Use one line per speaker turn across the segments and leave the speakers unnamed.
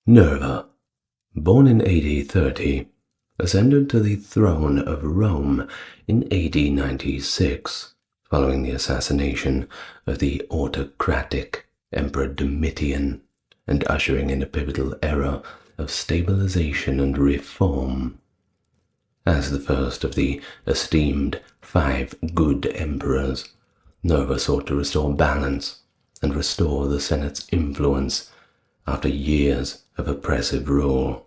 Nerva, born in AD 30, ascended to the throne of Rome in AD 96, following the assassination of the autocratic Emperor Domitian and ushering in a pivotal era of stabilization and reform. As the first of the esteemed 5 good emperors, Nerva sought to restore balance and restore the Senate's influence after years of oppressive rule.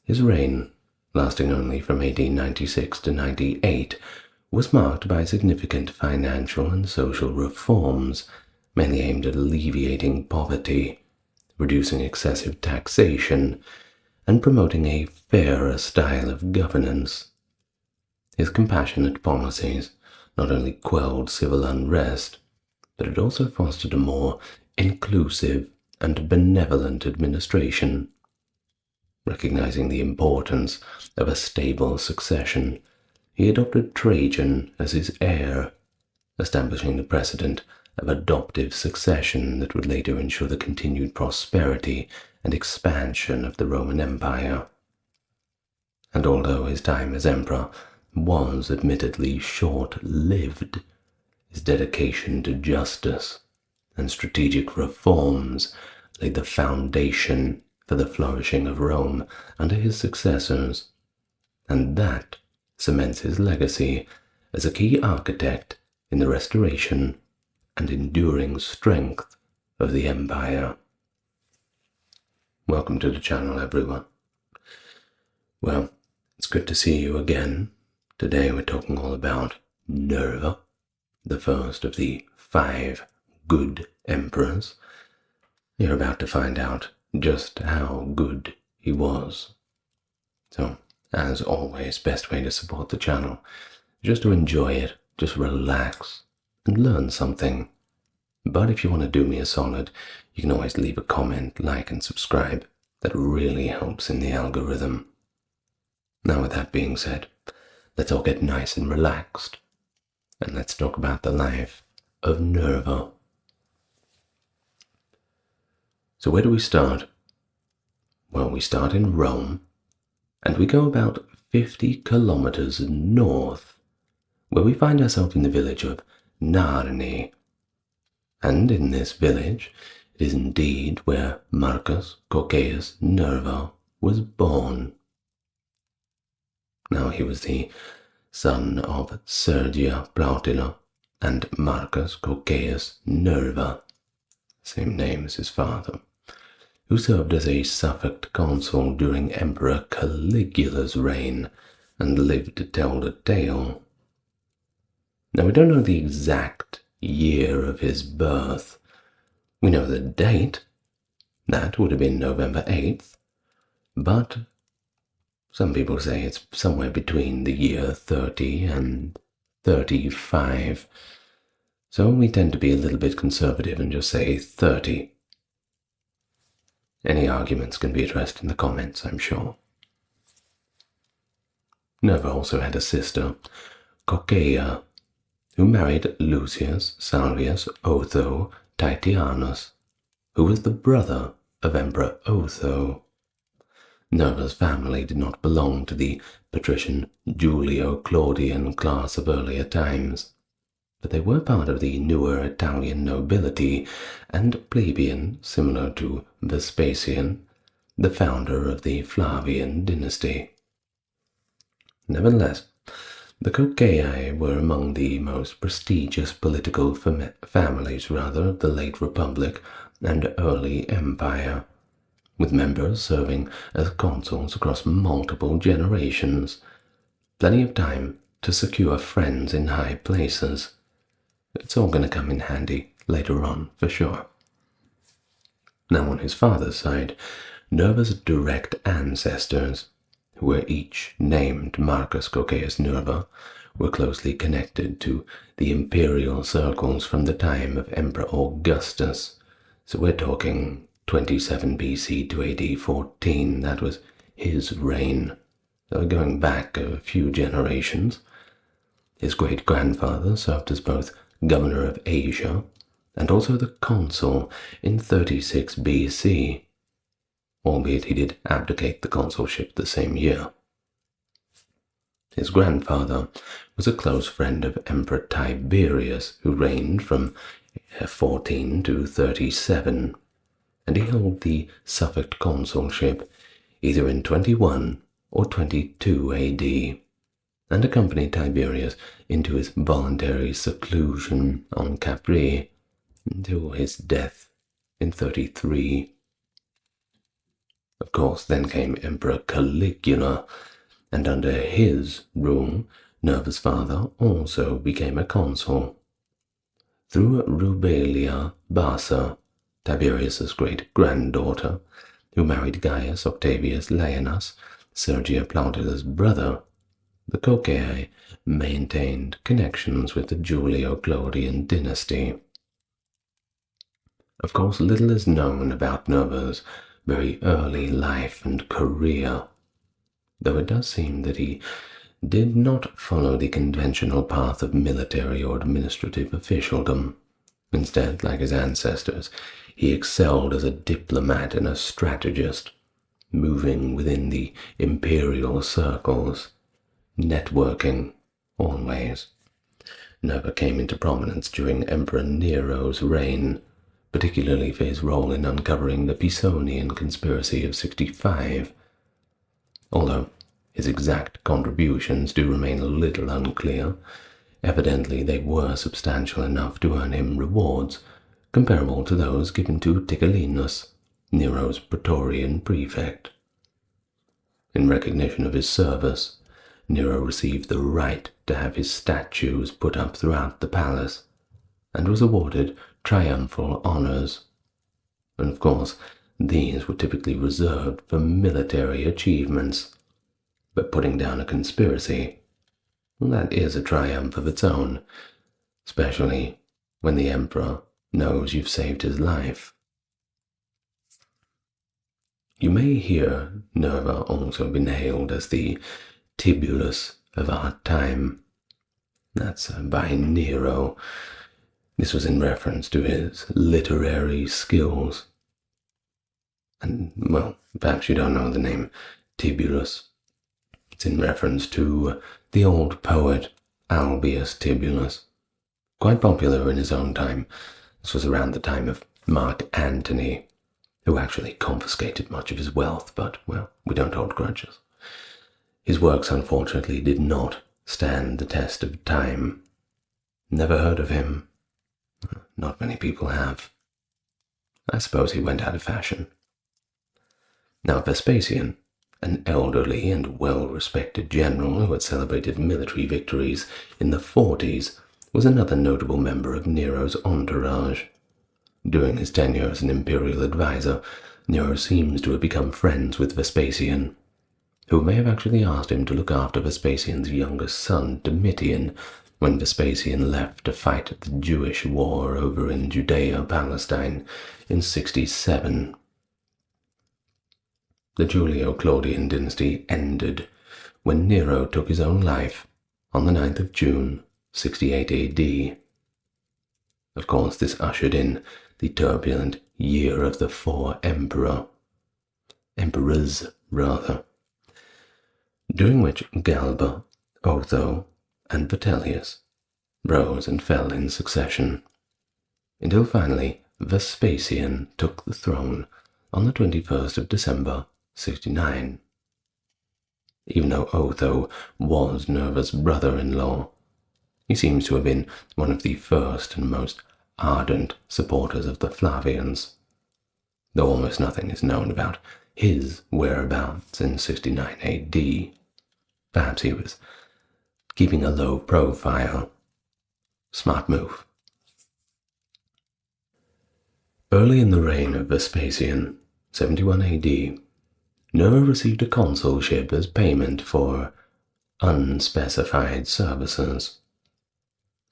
His reign, lasting only from AD 96 to 98, was marked by significant financial and social reforms, mainly aimed at alleviating poverty, reducing excessive taxation, and promoting a fairer style of governance. His compassionate policies not only quelled civil unrest, but it also fostered a more inclusive and benevolent administration. Recognizing the importance of a stable succession, he adopted Trajan as his heir, establishing the precedent of adoptive succession that would later ensure the continued prosperity and expansion of the Roman Empire. And although his time as emperor was admittedly short-lived, his dedication to justice and strategic reforms laid the foundation for the flourishing of Rome under his successors, and that cements his legacy as a key architect in the restoration and enduring strength of the empire. Welcome to the channel, everyone. Well, it's good to see you again. Today we're talking all about Nerva, the first of the 5 good emperors. You're about to find out just how good he was. So, as always, best way to support the channel is just to enjoy it, just relax and learn something. But if you want to do me a solid, you can always leave a comment, like and subscribe. That really helps in the algorithm. Now with that being said, let's all get nice and relaxed, and let's talk about the life of Nerva. So where do we start? Well, we start in Rome, and we go about 50 kilometers north, where we find ourselves in the village of Narni. And in this village, it is indeed where Marcus Cocceius Nerva was born. Now he was the son of Sergia Plautilla and Marcus Cocceius Nerva, same name as his father, who served as a suffect consul during Emperor Caligula's reign and lived to tell the tale. Now we don't know the exact year of his birth. We know the date. That would have been November 8th, but some people say it's somewhere between the year 30 and 35. So we tend to be a little bit conservative and just say 30. Any arguments can be addressed in the comments, I'm sure. Nerva also had a sister, Coccea, who married Lucius Salvius Otho Titianus, who was the brother of Emperor Otho. Nerva's family did not belong to the patrician Julio-Claudian class of earlier times, but they were part of the newer Italian nobility and plebeian, similar to Vespasian, the founder of the Flavian dynasty. Nevertheless, the Coccei were among the most prestigious political families of the late Republic and early Empire, with members serving as consuls across multiple generations. Plenty of time to secure friends in high places. It's all going to come in handy later on, for sure. Now on his father's side, Nerva's direct ancestors, who were each named Marcus Cocceius Nerva, were closely connected to the imperial circles from the time of Emperor Augustus. So we're talking 27 BC to AD 14, that was his reign. So we're going back a few generations. His great-grandfather served as both governor of Asia and also the consul in 36 BC. albeit he did abdicate the consulship the same year. His grandfather was a close friend of Emperor Tiberius, who reigned from 14 to 37, and he held the suffect consulship either in 21 or 22 AD, and accompanied Tiberius into his voluntary seclusion on Capri until his death in 33. Of course, then came Emperor Caligula, and under his rule, Nerva's father also became a consul. Through Rubelia Bassa, Tiberius's great-granddaughter, who married Gaius Octavius Laenus, Sergia Plautida's brother, the Cocae maintained connections with the Julio-Claudian dynasty. Of course, little is known about Nerva's very early life and career, though it does seem that he did not follow the conventional path of military or administrative officialdom. Instead, like his ancestors, he excelled as a diplomat and a strategist, moving within the imperial circles, networking always. Nerva came into prominence during Emperor Nero's reign, particularly for his role in uncovering the Pisonian conspiracy of 65, although his exact contributions do remain a little unclear. Evidently they were substantial enough to earn him rewards comparable to those given to Tigellinus, Nero's praetorian prefect. In recognition of his service, Nero received the right to have his statues put up throughout the palace, and was awarded triumphal honors. And of course, these were typically reserved for military achievements. But putting down a conspiracy, well, that is a triumph of its own, especially when the emperor knows you've saved his life. You may hear Nerva also been hailed as the Tibulus of our time. That's by Nero. This was in reference to his literary skills. And, well, perhaps you don't know the name Tibulus. It's in reference to the old poet Albius Tibulus, quite popular in his own time. This was around the time of Mark Antony, who actually confiscated much of his wealth, but, well, we don't hold grudges. His works, unfortunately, did not stand the test of time. Never heard of him. Not many people have. I suppose he went out of fashion. Now, Vespasian, an elderly and well-respected general who had celebrated military victories in the 40s, was another notable member of Nero's entourage. During his tenure as an imperial advisor, Nero seems to have become friends with Vespasian, who may have actually asked him to look after Vespasian's youngest son, Domitian, when Vespasian left to fight the Jewish war over in Judea-Palestine in 67. The Julio-Claudian dynasty ended when Nero took his own life on the 9th of June, 68 AD. Of course, this ushered in the turbulent year of the four emperors, during which Galba, Otho, and Vitellius rose and fell in succession, until finally Vespasian took the throne on the 21st of December, 69. Even though Otho was Nerva's brother-in-law, he seems to have been one of the first and most ardent supporters of the Flavians, though almost nothing is known about his whereabouts in 69 AD. Perhaps he was keeping a low profile. Smart move. Early in the reign of Vespasian, 71 AD, Nerva received a consulship as payment for unspecified services.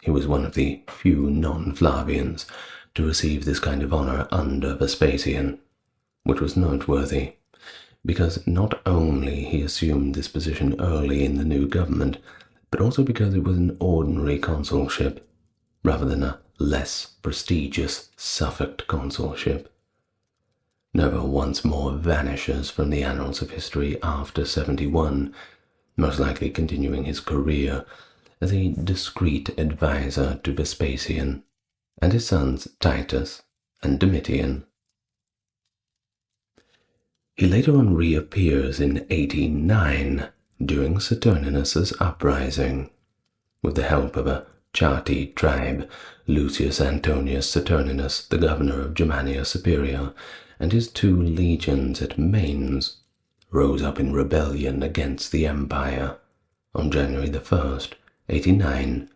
He was one of the few non-Flavians to receive this kind of honor under Vespasian, which was noteworthy, because not only he assumed this position early in the new government, but also because it was an ordinary consulship, rather than a less prestigious suffect consulship. Nerva once more vanishes from the annals of history after 71, most likely continuing his career as a discreet advisor to Vespasian and his sons Titus and Domitian. He later on reappears in 89 during Saturninus's uprising, with the help of a Chatti tribe. Lucius Antonius Saturninus, the governor of Germania Superior, and his 2 legions at Mainz rose up in rebellion against the empire on January 1st, 89,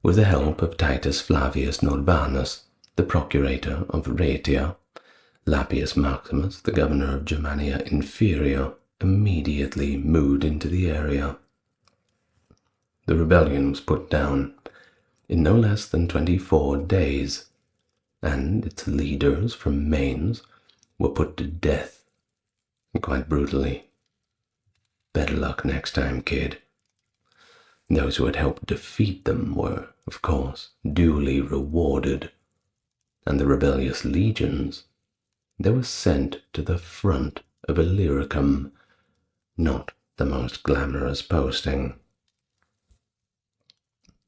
with the help of Titus Flavius Norbanus, the procurator of Raetia. Lappius Maximus, the governor of Germania Inferior, immediately moved into the area. The rebellion was put down in no less than 24 days, and its leaders from Mainz were put to death, quite brutally. Better luck next time, kid. Those who had helped defeat them were, of course, duly rewarded, and the rebellious legions, they were sent to the front of Illyricum, not the most glamorous posting.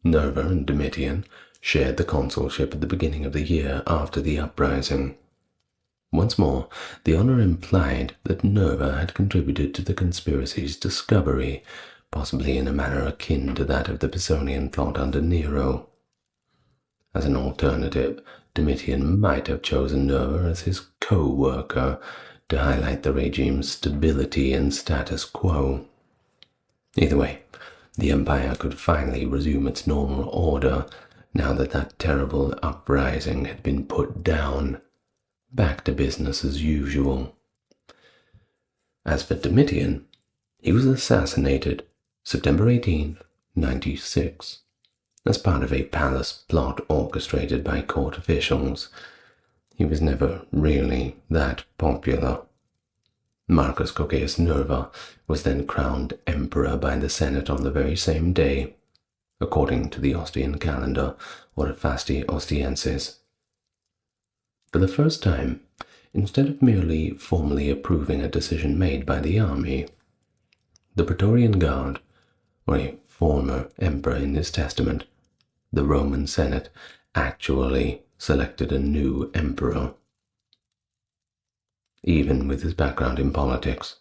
Nerva and Domitian shared the consulship at the beginning of the year after the uprising. Once more, the honor implied that Nerva had contributed to the conspiracy's discovery, possibly in a manner akin to that of the Pisonian plot under Nero. As an alternative, Domitian might have chosen Nerva as his co-worker to highlight the regime's stability and status quo. Either way, the empire could finally resume its normal order now that that terrible uprising had been put down. Back to business as usual. As for Domitian, he was assassinated September 18, 96, as part of a palace plot orchestrated by court officials. He was never really that popular. Marcus Cocceius Nerva was then crowned emperor by the Senate on the very same day, according to the Ostian calendar, or Fasti Ostiensis. For the first time, instead of merely formally approving a decision made by the army, the Praetorian Guard, or a former emperor in his testament, the Roman Senate, actually selected a new emperor. Even with his background in politics,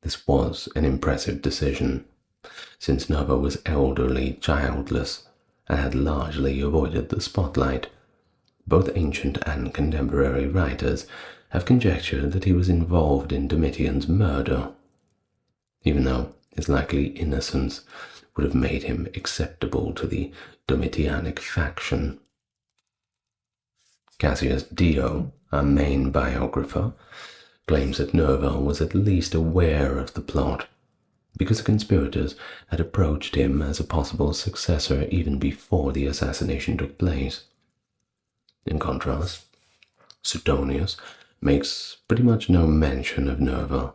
this was an impressive decision, since Nerva was elderly, childless, and had largely avoided the spotlight. Both ancient and contemporary writers have conjectured that he was involved in Domitian's murder, even though his likely innocence would have made him acceptable to the Domitianic faction. Cassius Dio, our main biographer, claims that Nerva was at least aware of the plot, because the conspirators had approached him as a possible successor even before the assassination took place. In contrast, Suetonius makes pretty much no mention of Nerva.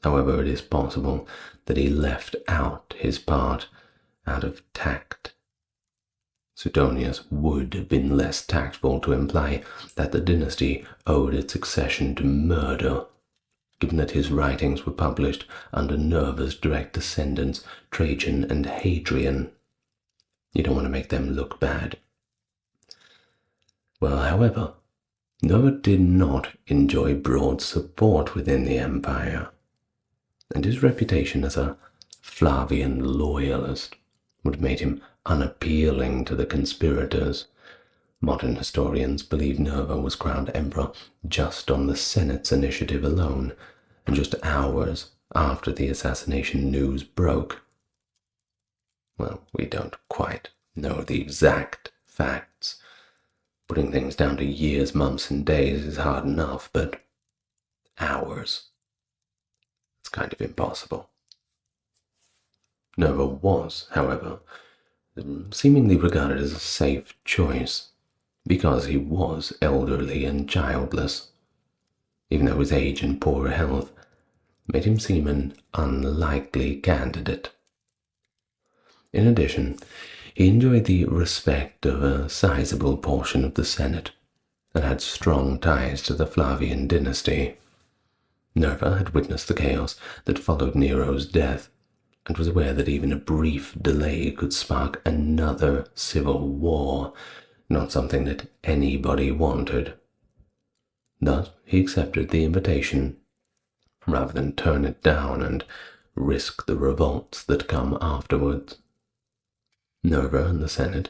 However, it is possible that he left out his part out of tact. Suetonius would have been less tactful to imply that the dynasty owed its succession to murder, given that his writings were published under Nerva's direct descendants, Trajan and Hadrian. You don't want to make them look bad. Well, however, Nerva did not enjoy broad support within the empire, and his reputation as a Flavian loyalist would have made him unappealing to the conspirators. Modern historians believe Nerva was crowned emperor just on the Senate's initiative alone, and just hours after the assassination news broke. Well, we don't quite know the exact facts. Putting things down to years, months, and days is hard enough, but hours, it's kind of impossible. Nerva was, however, seemingly regarded as a safe choice, because he was elderly and childless, even though his age and poor health made him seem an unlikely candidate. In addition, he enjoyed the respect of a sizable portion of the Senate, that had strong ties to the Flavian dynasty. Nerva had witnessed the chaos that followed Nero's death, and was aware that even a brief delay could spark another civil war, not something that anybody wanted. Thus he accepted the invitation, rather than turn it down and risk the revolts that come afterwards. Nerva and the Senate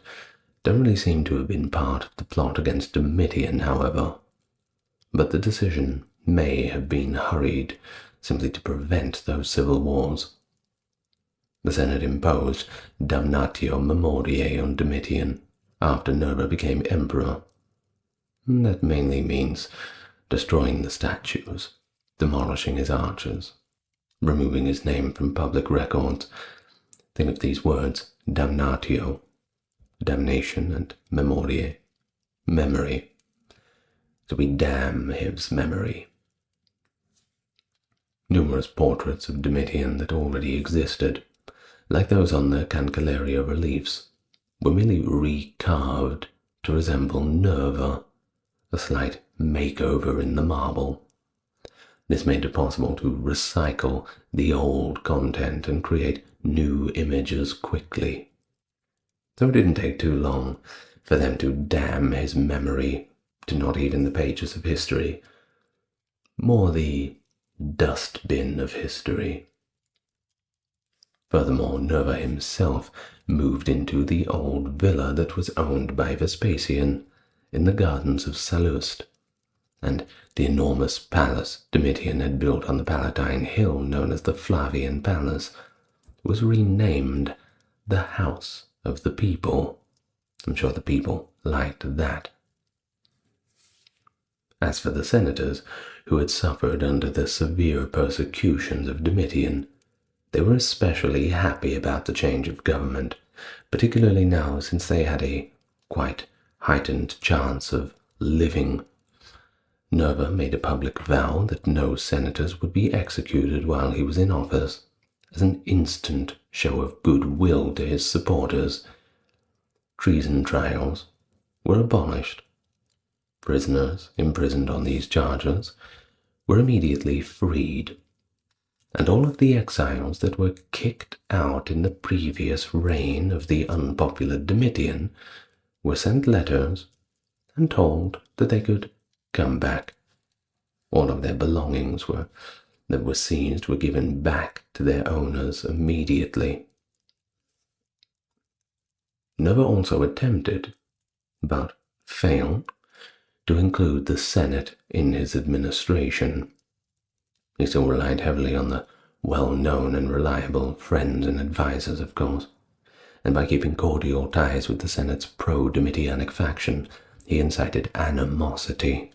don't really seem to have been part of the plot against Domitian, however, but the decision may have been hurried simply to prevent those civil wars. The Senate imposed damnatio memoriae on Domitian after Nerva became emperor. That mainly means destroying the statues, demolishing his arches, removing his name from public records. Think of these words, damnatio, damnation, and memoriae, memory. So we damn his memory. Numerous portraits of Domitian that already existed, like those on the Cancelleria reliefs, were merely recarved to resemble Nerva, a slight makeover in the marble. This made it possible to recycle the old content and create new images quickly. So it didn't take too long for them to damn his memory to not even the pages of history, more the dustbin of history. Furthermore, Nerva himself moved into the old villa that was owned by Vespasian in the gardens of Sallust, and the enormous palace Domitian had built on the Palatine Hill, known as the Flavian Palace, was renamed the House of the People. I'm sure the people liked that. As for the senators, who had suffered under the severe persecutions of Domitian, they were especially happy about the change of government, particularly now since they had a quite heightened chance of living. Nerva made a public vow that no senators would be executed while he was in office, as an instant show of goodwill to his supporters. Treason trials were abolished. Prisoners imprisoned on these charges were immediately freed, and all of the exiles that were kicked out in the previous reign of the unpopular Domitian were sent letters and told that they could come back. All of their belongings that were seized were given back to their owners immediately. Nerva also attempted, but failed, to include the Senate in his administration. He still relied heavily on the well-known and reliable friends and advisors, of course, and by keeping cordial ties with the Senate's pro-Domitianic faction, he incited animosity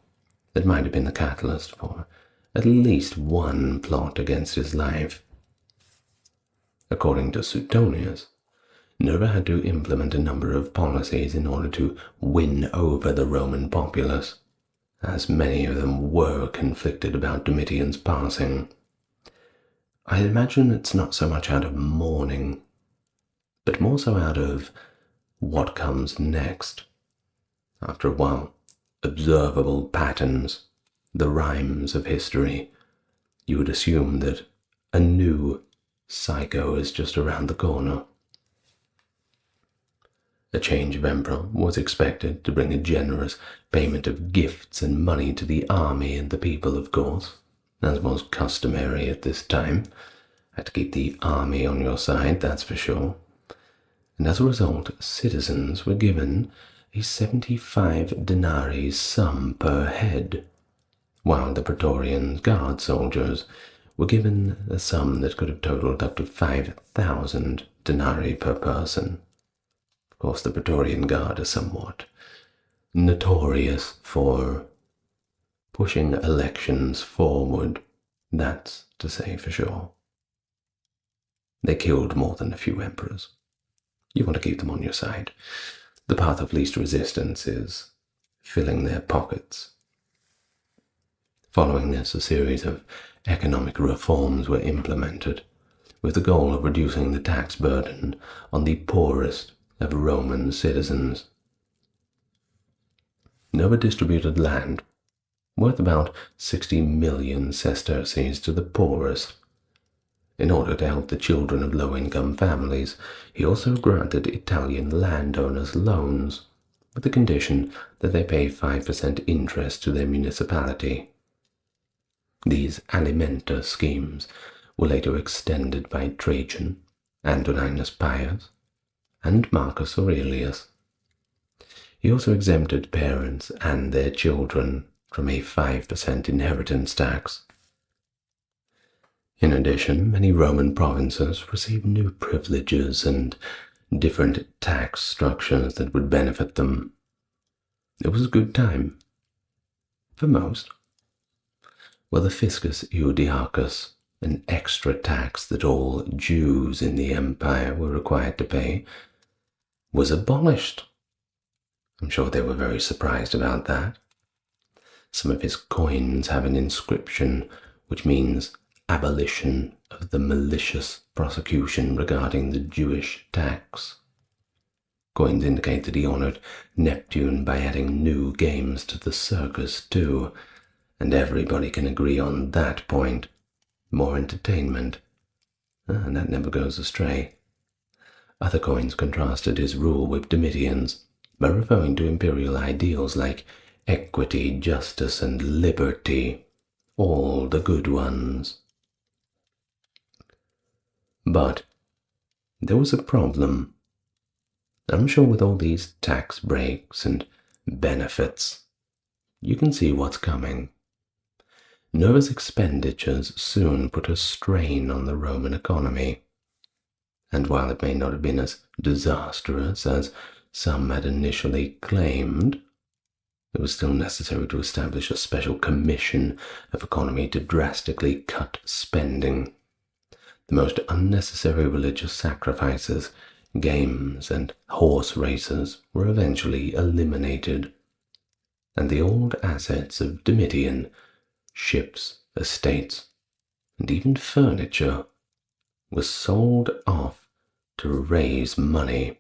that might have been the catalyst for at least one plot against his life. According to Suetonius, Nerva had to implement a number of policies in order to win over the Roman populace, as many of them were conflicted about Domitian's passing. I imagine it's not so much out of mourning, but more so out of what comes next. After a while, observable patterns, the rhymes of history, you would assume that a new psycho is just around the corner. A change of emperor was expected to bring a generous payment of gifts and money to the army and the people, of course, as was customary at this time. Had to keep the army on your side, that's for sure. And as a result, citizens were given a 75 denarii sum per head, while the Praetorian guard soldiers were given a sum that could have totaled up to 5,000 denarii per person. Of course, the Praetorian Guard are somewhat notorious for pushing elections forward, that's to say for sure. They killed more than a few emperors. You want to keep them on your side. The path of least resistance is filling their pockets. Following this, a series of economic reforms were implemented, with the goal of reducing the tax burden on the poorest of Roman citizens. Nerva distributed land worth about 60 million sesterces to the poorest. In order to help the children of low-income families, he also granted Italian landowners loans, with the condition that they pay 5% interest to their municipality. These alimenta schemes were later extended by Trajan, Antoninus Pius, and Marcus Aurelius. He also exempted parents and their children from a 5% inheritance tax. In addition, many Roman provinces received new privileges and different tax structures that would benefit them. It was a good time. For most. Well, the fiscus iudiacus, an extra tax that all Jews in the empire were required to pay, was abolished. I'm sure they were very surprised about that. Some of his coins have an inscription which means abolition of the malicious prosecution regarding the Jewish tax. Coins indicate that he honored Neptune by adding new games to the circus too, and everybody can agree on that point. More entertainment. And that never goes astray. Other coins contrasted his rule with Domitian's by referring to imperial ideals like equity, justice, and liberty, all the good ones. But there was a problem. I'm sure with all these tax breaks and benefits, you can see what's coming. Nerva's expenditures soon put a strain on the Roman economy, and while it may not have been as disastrous as some had initially claimed, it was still necessary to establish a special commission of economy to drastically cut spending. The most unnecessary religious sacrifices, games, and horse races were eventually eliminated, and the old assets of Domitian, ships, estates, and even furniture, were sold off to raise money.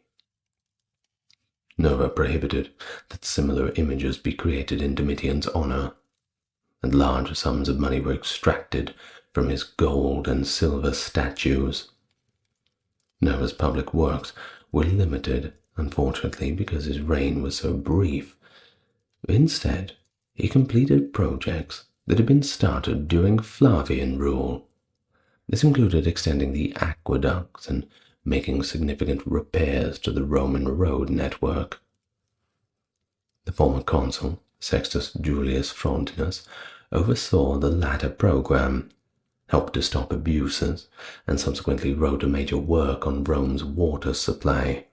Nerva prohibited that similar images be created in Domitian's honor, and large sums of money were extracted from his gold and silver statues. Nerva's public works were limited, unfortunately, because his reign was so brief. Instead, he completed projects that had been started during Flavian rule. This included extending the aqueducts and making significant repairs to the Roman road network. The former consul, Sextus Julius Frontinus, oversaw the latter program, helped to stop abuses, and subsequently wrote a major work on Rome's water supply.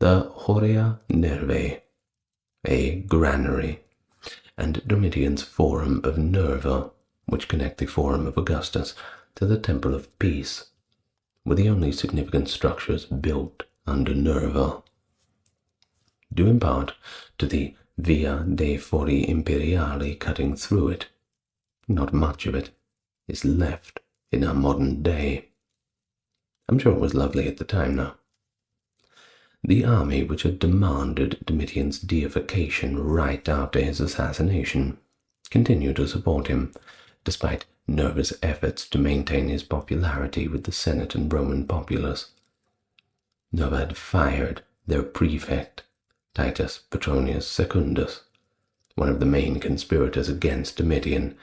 The Horia Nervae, a granary, and Domitian's Forum of Nerva, which connect the Forum of Augustus to the Temple of Peace, were the only significant structures built under Nerva, due in part to the Via dei Fori Imperiali cutting through it. Not much of it is left in our modern day. I'm sure it was lovely at the time now. The army which had demanded Domitian's deification right after his assassination continued to support him, despite Nerva's efforts to maintain his popularity with the Senate and Roman populace. Nerva had fired their prefect, Titus Petronius Secundus, one of the main conspirators against Domitian,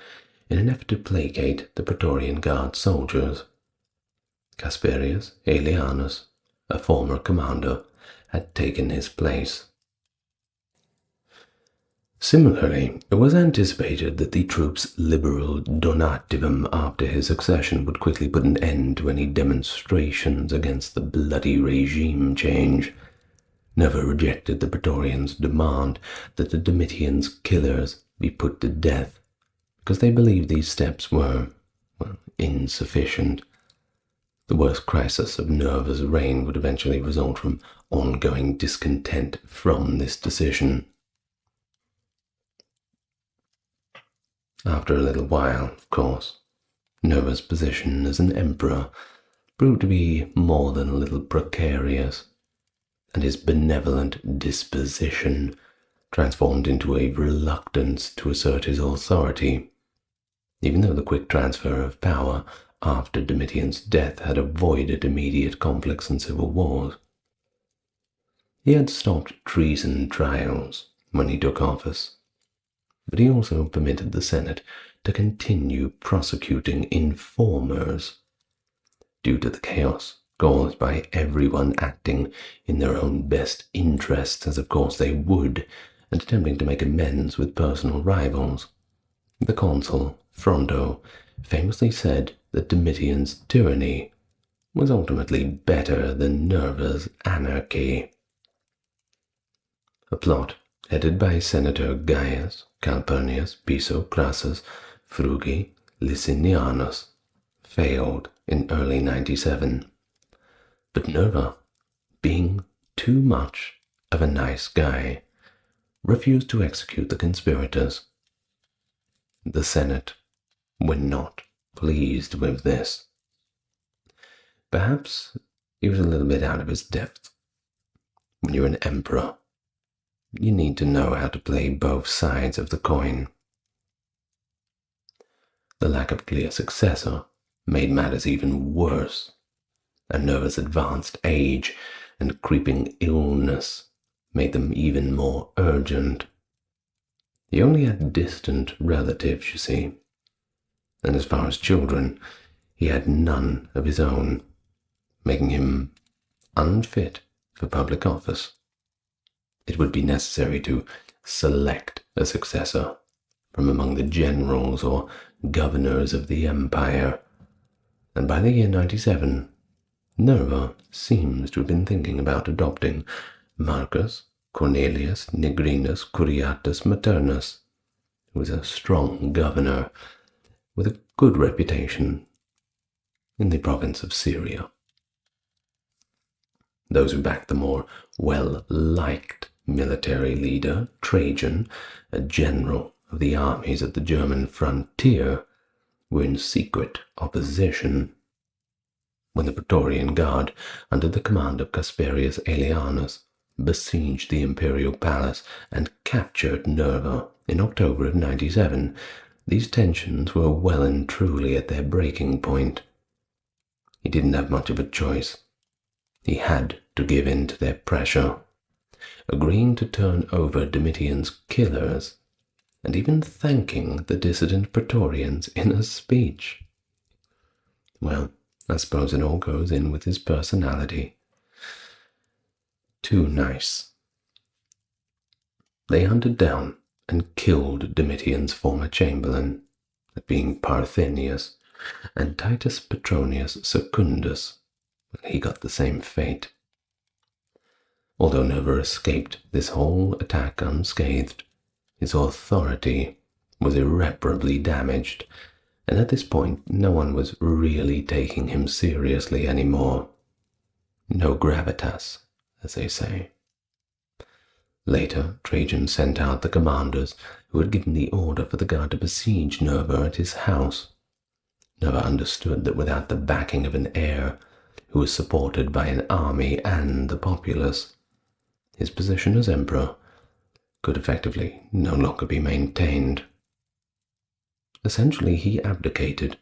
in an effort to placate the Praetorian Guard soldiers. Casperius Aelianus, a former commander, had taken his place. Similarly, it was anticipated that the troops' liberal donativum after his accession would quickly put an end to any demonstrations against the bloody regime change. Nerva rejected the Praetorians' demand that the Domitian's killers be put to death, because they believed these steps were, insufficient. The worst crisis of Nerva's reign would eventually result from ongoing discontent from this decision. After a little while, of course, Nerva's position as an emperor proved to be more than a little precarious, and his benevolent disposition transformed into a reluctance to assert his authority, even though the quick transfer of power after Domitian's death had avoided immediate conflicts and civil wars. He had stopped treason trials when he took office, but he also permitted the Senate to continue prosecuting informers due to the chaos caused by everyone acting in their own best interests, as of course they would, and attempting to make amends with personal rivals. The consul, Fronto, famously said that Domitian's tyranny was ultimately better than Nerva's anarchy. A plot headed by Senator Gaius Calpurnius Piso Crassus Frugi Licinianus failed in early 97. But Nerva, being too much of a nice guy, refused to execute the conspirators. The Senate were not pleased with this. Perhaps he was a little bit out of his depth. When you're an emperor, you need to know how to play both sides of the coin. The lack of a clear successor made matters even worse, and Nerva's advanced age and creeping illness made them even more urgent. He only had distant relatives, you see, and as far as children, he had none of his own, making him unfit for public office. It would be necessary to select a successor from among the generals or governors of the empire, and by the year 97, Nerva seems to have been thinking about adopting Marcus Cornelius Nigrinus Curiatus Maternus, who was a strong governor with a good reputation in the province of Syria. Those who backed the more well-liked military leader, Trajan, a general of the armies at the German frontier, were in secret opposition. When the Praetorian Guard, under the command of Casperius Aelianus, besieged the imperial palace and captured Nerva in October of 97, these tensions were well and truly at their breaking point. He didn't have much of a choice. He had to give in to their pressure, agreeing to turn over Domitian's killers, and even thanking the dissident Praetorians in a speech. Well, I suppose it all goes in with his personality. Too nice. They hunted down and killed Domitian's former chamberlain, that being Parthenius, and Titus Petronius Secundus. He got the same fate. Although Nerva escaped this whole attack unscathed, his authority was irreparably damaged, and at this point no one was really taking him seriously anymore. No gravitas, as they say. Later, Trajan sent out the commanders who had given the order for the guard to besiege Nerva at his house. Nerva understood that without the backing of an heir, who was supported by an army and the populace, his position as emperor could effectively no longer be maintained. Essentially, he abdicated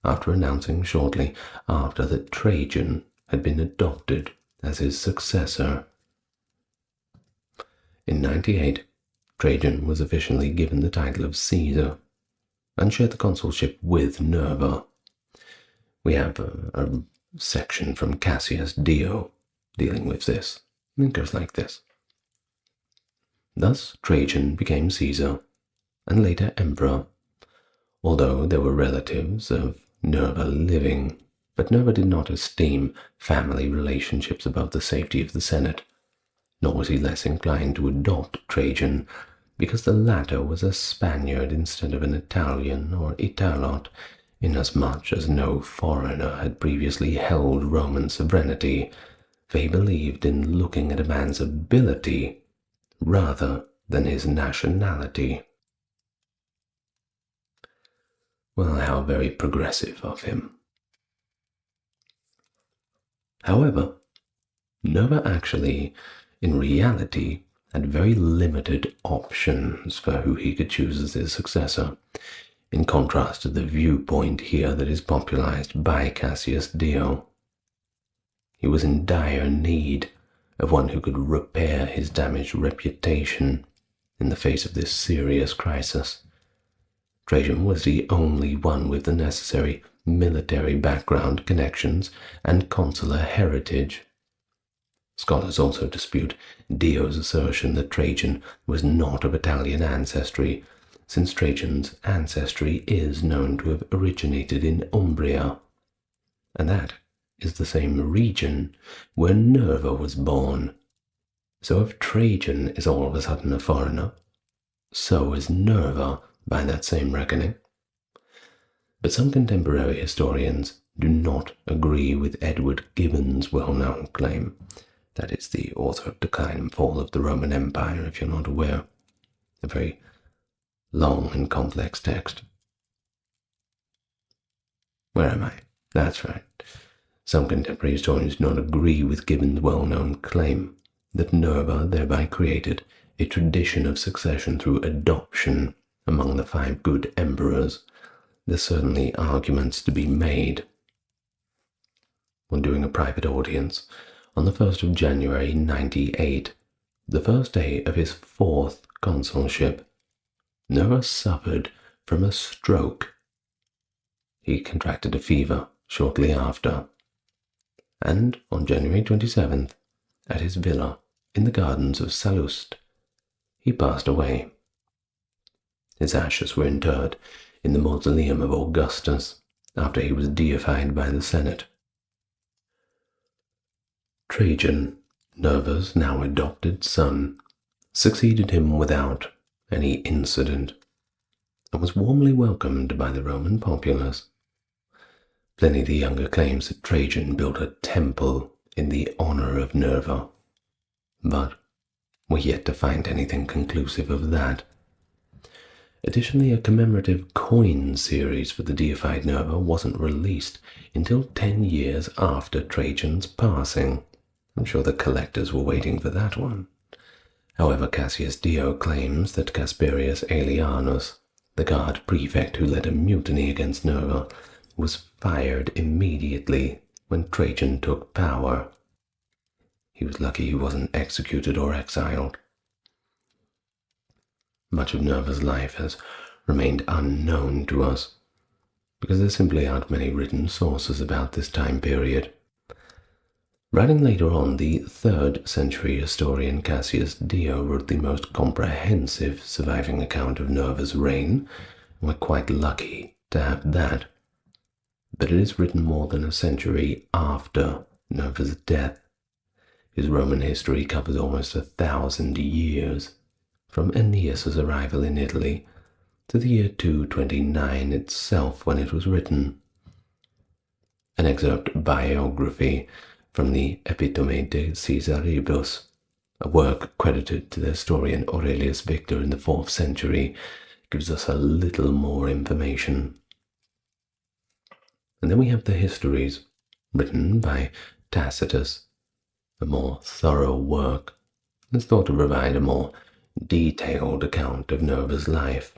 after announcing shortly after that Trajan had been adopted as his successor. In 98, Trajan was officially given the title of Caesar and shared the consulship with Nerva. We have a section from Cassius Dio dealing with this. It goes like this. Thus Trajan became Caesar and later emperor, although there were relatives of Nerva living, but Nerva did not esteem family relationships above the safety of the Senate, nor was he less inclined to adopt Trajan because the latter was a Spaniard instead of an Italian or Italot, inasmuch as no foreigner had previously held Roman sovereignty, for he believed in looking at a man's ability rather than his nationality. Well, how very progressive of him. However, Nerva actually, in reality, had very limited options for who he could choose as his successor, in contrast to the viewpoint here that is popularized by Cassius Dio. He was in dire need of one who could repair his damaged reputation in the face of this serious crisis. Trajan was the only one with the necessary military background, connections, and consular heritage. Scholars also dispute Dio's assertion that Trajan was not of Italian ancestry, since Trajan's ancestry is known to have originated in Umbria, and that is the same region where Nerva was born. So if Trajan is all of a sudden a foreigner, so is Nerva by that same reckoning. But some contemporary historians do not agree with Edward Gibbon's well-known claim. That is the author of Decline and Fall of the Roman Empire, if you're not aware. A very long and complex text. Where am I? That's right. Some contemporary historians do not agree with Gibbon's well-known claim that Nerva thereby created a tradition of succession through adoption among the 5 good emperors. There's certainly arguments to be made. When doing a private audience, on the 1st of January 98, the first day of his 4th consulship, Nerva suffered from a stroke. He contracted a fever shortly after, and on January 27th, at his villa in the gardens of Sallust, he passed away. His ashes were interred in the mausoleum of Augustus after he was deified by the Senate. Trajan, Nerva's now adopted son, succeeded him without any incident, and was warmly welcomed by the Roman populace. Pliny the Younger claims that Trajan built a temple in the honor of Nerva, but we're yet to find anything conclusive of that. Additionally, a commemorative coin series for the deified Nerva wasn't released until 10 years after Trajan's passing. I'm sure the collectors were waiting for that one. However, Cassius Dio claims that Casperius Aelianus, the guard prefect who led a mutiny against Nerva, was fired immediately when Trajan took power. He was lucky he wasn't executed or exiled. Much of Nerva's life has remained unknown to us, because there simply aren't many written sources about this time period. Writing later on, the 3rd century historian Cassius Dio wrote the most comprehensive surviving account of Nerva's reign, and we're quite lucky to have that. But it is written more than a century after Nerva's death. His Roman history covers almost 1,000 years, from Aeneas's arrival in Italy to the year 229 itself when it was written. An excerpt biography from the Epitome de Caesaribus, a work credited to the historian Aurelius Victor in the 4th century, gives us a little more information. And then we have the histories, written by Tacitus, a more thorough work that's thought to provide a more detailed account of Nerva's life.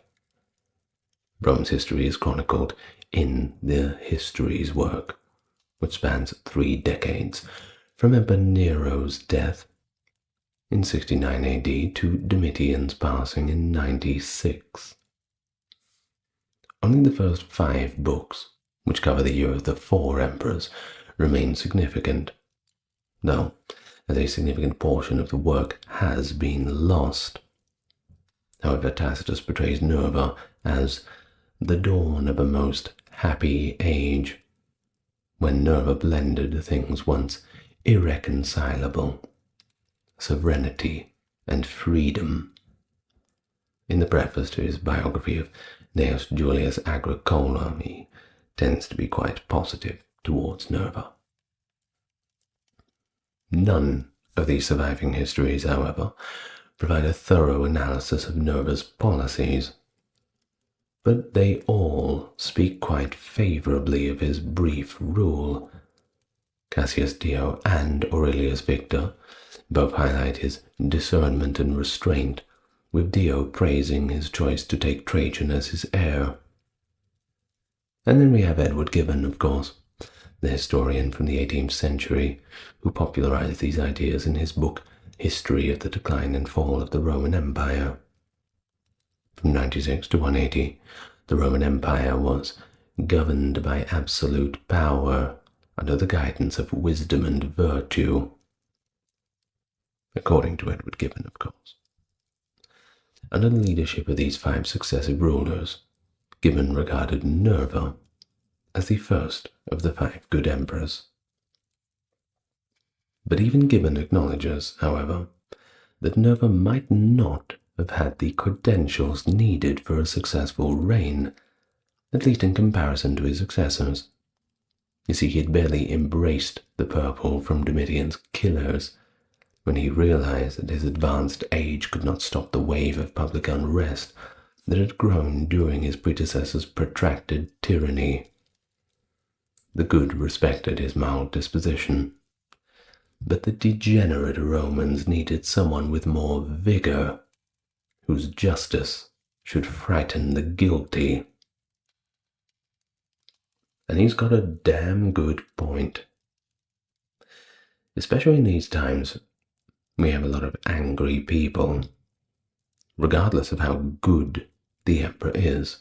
Rome's history is chronicled in the Histories work, which spans 3 decades, from Emperor Nero's death in 69 AD to Domitian's passing in 96. Only the first 5 books, which cover the year of the 4 emperors, remain significant, though as a significant portion of the work has been lost. However, Tacitus portrays Nerva as the dawn of a most happy age, when Nerva blended things once irreconcilable, sovereignty and freedom. In the preface to his biography of Gnaeus Julius Agricola, he tends to be quite positive towards Nerva. None of these surviving histories, however, provide a thorough analysis of Nerva's policies, but they all speak quite favorably of his brief rule. Cassius Dio and Aurelius Victor both highlight his discernment and restraint, with Dio praising his choice to take Trajan as his heir. And then we have Edward Gibbon, of course, the historian from the 18th century, who popularized these ideas in his book History of the Decline and Fall of the Roman Empire. From 96 to 180, the Roman Empire was governed by absolute power under the guidance of wisdom and virtue, according to Edward Gibbon, of course. Under the leadership of these 5 successive rulers, Gibbon regarded Nerva as the first of the 5 good emperors. But even Gibbon acknowledges, however, that Nerva might not have had the credentials needed for a successful reign, at least in comparison to his successors. You see, he had barely embraced the purple from Domitian's killers when he realized that his advanced age could not stop the wave of public unrest that had grown during his predecessor's protracted tyranny. The good respected his mild disposition, but the degenerate Romans needed someone with more vigor, whose justice should frighten the guilty. And he's got a damn good point. Especially in these times, we have a lot of angry people, regardless of how good the emperor is.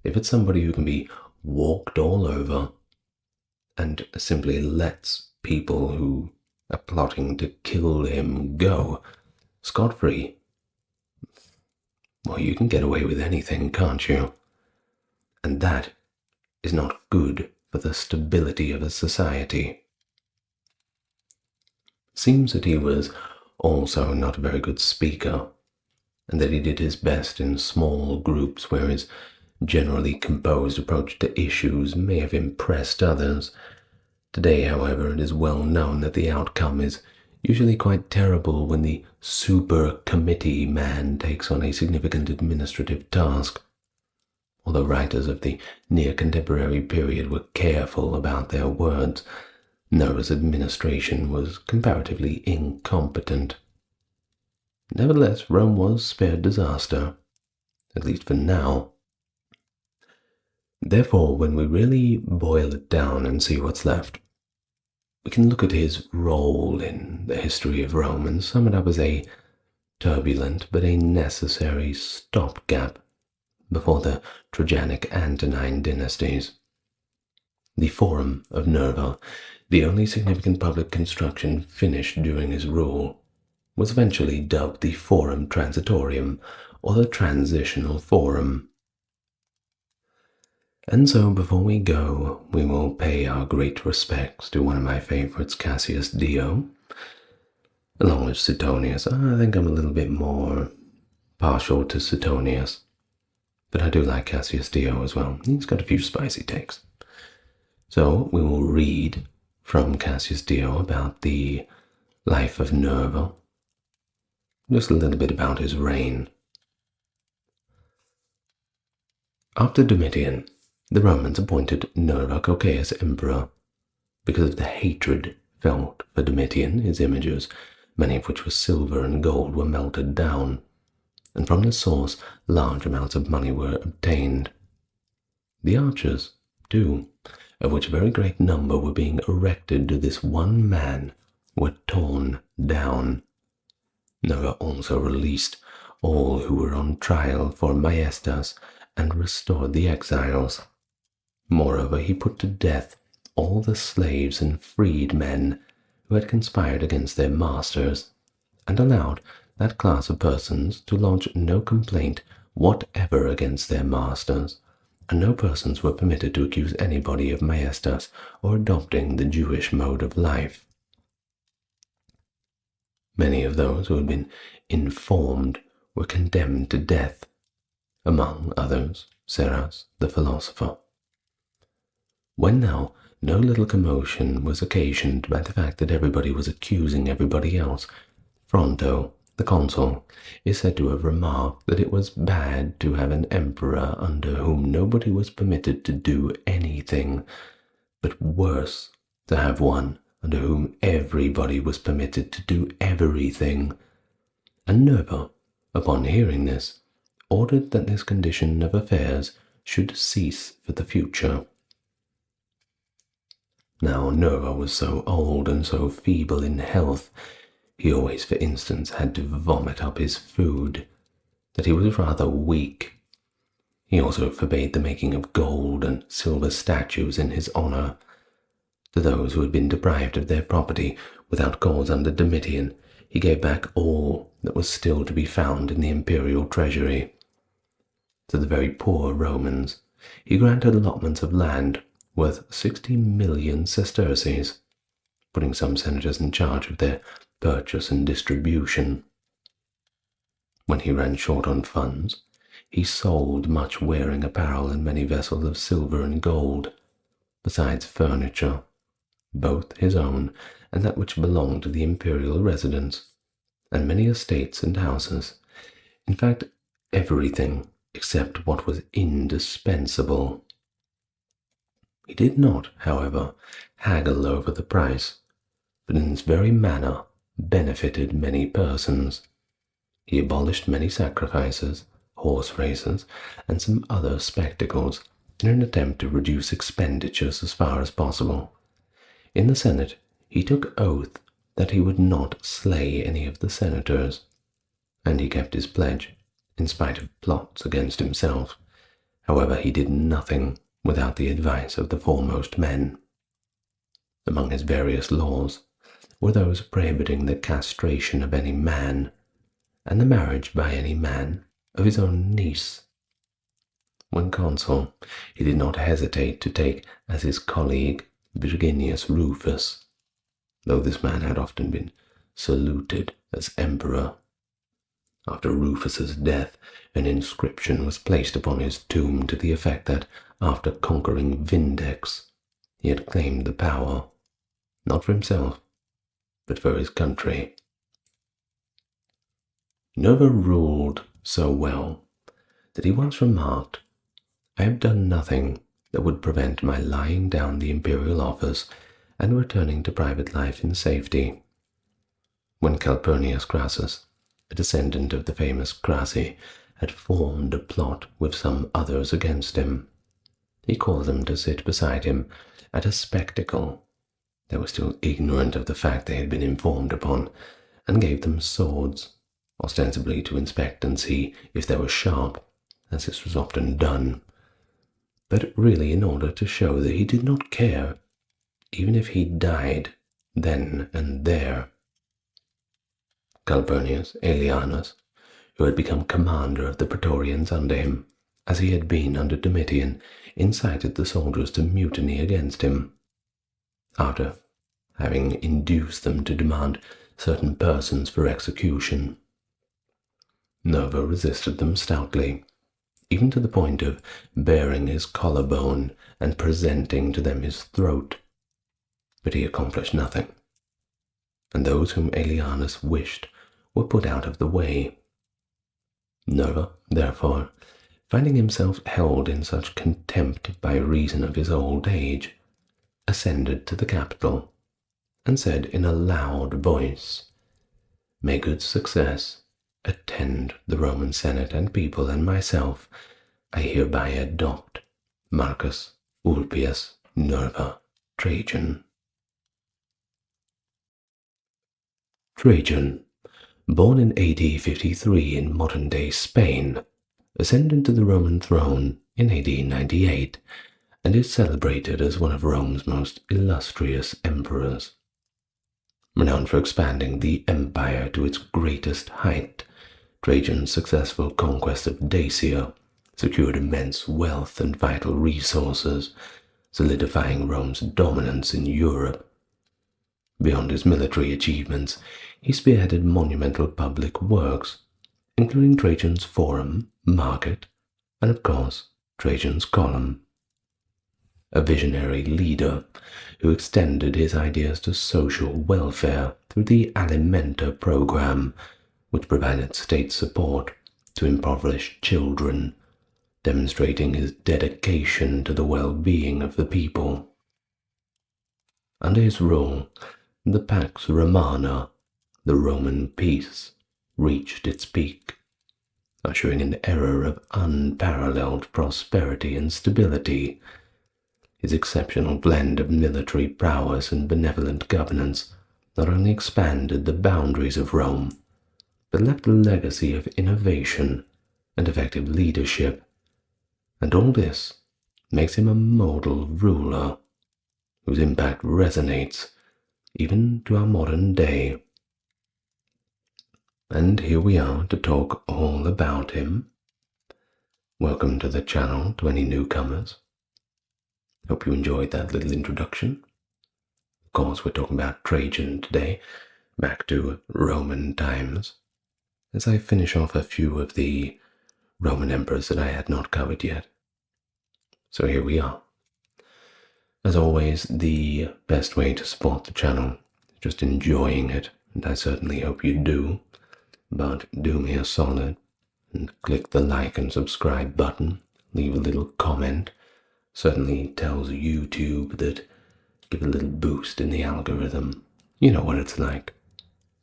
If it's somebody who can be walked all over and simply lets people who are plotting to kill him go scot-free, well, you can get away with anything, can't you? And that is not good for the stability of a society. Seems that he was also not a very good speaker, and that he did his best in small groups where his generally composed approach to issues may have impressed others. Today, however, it is well known that the outcome is usually quite terrible when the super committee man takes on a significant administrative task. Although writers of the near-contemporary period were careful about their words, Nerva's administration was comparatively incompetent. Nevertheless, Rome was spared disaster, at least for now. Therefore, when we really boil it down and see what's left, we can look at his role in the history of Rome and sum it up as a turbulent but a necessary stopgap before the Trajanic Antonine dynasties. The Forum of Nerva, the only significant public construction finished during his rule, was eventually dubbed the Forum Transitorium, or the Transitional Forum. And so, before we go, we will pay our great respects to one of my favorites, Cassius Dio, along with Suetonius. I think I'm a little bit more partial to Suetonius, but I do like Cassius Dio as well. He's got a few spicy takes. So, we will read from Cassius Dio about the life of Nerva, just a little bit about his reign. After Domitian, the Romans appointed Nerva Cocceius emperor. Because of the hatred felt for Domitian, his images, many of which were silver and gold, were melted down, and from this source large amounts of money were obtained. The archers, too, of which a very great number were being erected to this one man, were torn down. Nerva also released all who were on trial for maestas and restored the exiles. Moreover, he put to death all the slaves and freedmen who had conspired against their masters, and allowed that class of persons to launch no complaint whatever against their masters, and no persons were permitted to accuse anybody of maestas or adopting the Jewish mode of life. Many of those who had been informed were condemned to death, among others Verus the philosopher. When now no little commotion was occasioned by the fact that everybody was accusing everybody else, Fronto, the consul, is said to have remarked that it was bad to have an emperor under whom nobody was permitted to do anything, but worse to have one under whom everybody was permitted to do everything, and Nerva, upon hearing this, ordered that this condition of affairs should cease for the future. Now Nerva was so old and so feeble in health, he always, for instance, had to vomit up his food, that he was rather weak. He also forbade the making of gold and silver statues in his honor. To those who had been deprived of their property without cause under Domitian, he gave back all that was still to be found in the imperial treasury. To the very poor Romans, he granted allotments of land worth 60 million sesterces, putting some senators in charge of their purchase and distribution. When he ran short on funds, he sold much wearing apparel and many vessels of silver and gold, besides furniture, both his own and that which belonged to the imperial residence, and many estates and houses, in fact, everything except what was indispensable. He did not, however, haggle over the price, but in this very manner benefited many persons. He abolished many sacrifices, horse races, and some other spectacles in an attempt to reduce expenditures as far as possible. In the Senate, he took oath that he would not slay any of the senators, and he kept his pledge, in spite of plots against himself. However, he did nothing without the advice of the foremost men. Among his various laws were those prohibiting the castration of any man, and the marriage by any man of his own niece. When consul, he did not hesitate to take as his colleague Virginius Rufus, though this man had often been saluted as emperor. After Rufus's death, an inscription was placed upon his tomb to the effect that, after conquering Vindex, he had claimed the power, not for himself, but for his country. Nerva ruled so well that he once remarked, "I have done nothing that would prevent my laying down the imperial office and returning to private life in safety." When Calpurnius Crassus, a descendant of the famous Crassi, had formed a plot with some others against him, he caused them to sit beside him at a spectacle. They were still ignorant of the fact they had been informed upon, and gave them swords, ostensibly to inspect and see if they were sharp, as this was often done, but really in order to show that he did not care, even if he died then and there. Calpurnius Aelianus, who had become commander of the Praetorians under him, as he had been under Domitian, incited the soldiers to mutiny against him. After having induced them to demand certain persons for execution, Nerva resisted them stoutly, even to the point of baring his collarbone and presenting to them his throat. But he accomplished nothing, and those whom Aelianus wished were put out of the way. Nerva, therefore, finding himself held in such contempt by reason of his old age, ascended to the Capitol, and said in a loud voice, "May good success attend the Roman Senate and people and myself. I hereby adopt Marcus Ulpius Nerva Trajan." Trajan, born in AD 53 in modern-day Spain, ascended to the Roman throne in AD 98, and is celebrated as one of Rome's most illustrious emperors. Renowned for expanding the empire to its greatest height, Trajan's successful conquest of Dacia secured immense wealth and vital resources, solidifying Rome's dominance in Europe. Beyond his military achievements, he spearheaded monumental public works, including Trajan's Forum, Market, and of course, Trajan's Column. A visionary leader who extended his ideas to social welfare through the Alimenta program, which provided state support to impoverished children, demonstrating his dedication to the well-being of the people. Under his rule, the Pax Romana, the Roman peace, reached its peak, ushering an era of unparalleled prosperity and stability. His exceptional blend of military prowess and benevolent governance not only expanded the boundaries of Rome, but left a legacy of innovation and effective leadership, and all this makes him a model ruler whose impact resonates even to our modern day. And here we are to talk all about him. Welcome to the channel to any newcomers. Hope you enjoyed that little introduction. Of course, we're talking about Trajan today, back to Roman times, as I finish off a few of the Roman emperors that I had not covered yet. So here we are. As always, the best way to support the channel is just enjoying it, and I certainly hope you do. But do me a solid and click the like and subscribe button, leave a little comment. Certainly tells YouTube that give a little boost in the algorithm. You know what it's like.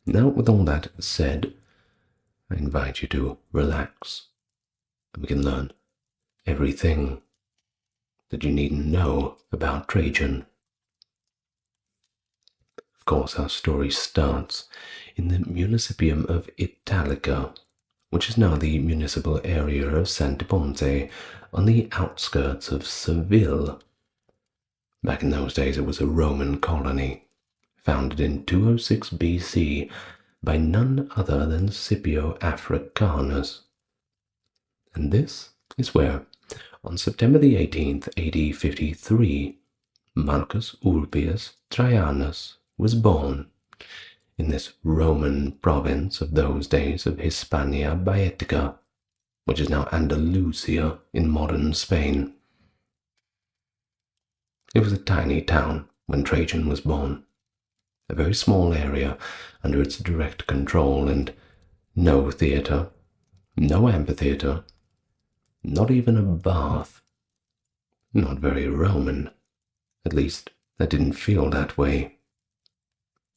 Now, with all that said, I invite you to relax, and we can learn everything that you need to know about Trajan. Of course, our story starts in the Municipium of Italica, which is now the municipal area of Santiponce on the outskirts of Seville. Back in those days, it was a Roman colony, founded in 206 BC by none other than Scipio Africanus. And this is where, on September the 18th, AD 53, Marcus Ulpius Traianus was born in this Roman province of those days of Hispania Baetica, which is now Andalusia in modern Spain. It was a tiny town when Trajan was born, a very small area under its direct control, and no theatre, no amphitheatre, not even a bath. Not very Roman. At least, that didn't feel that way.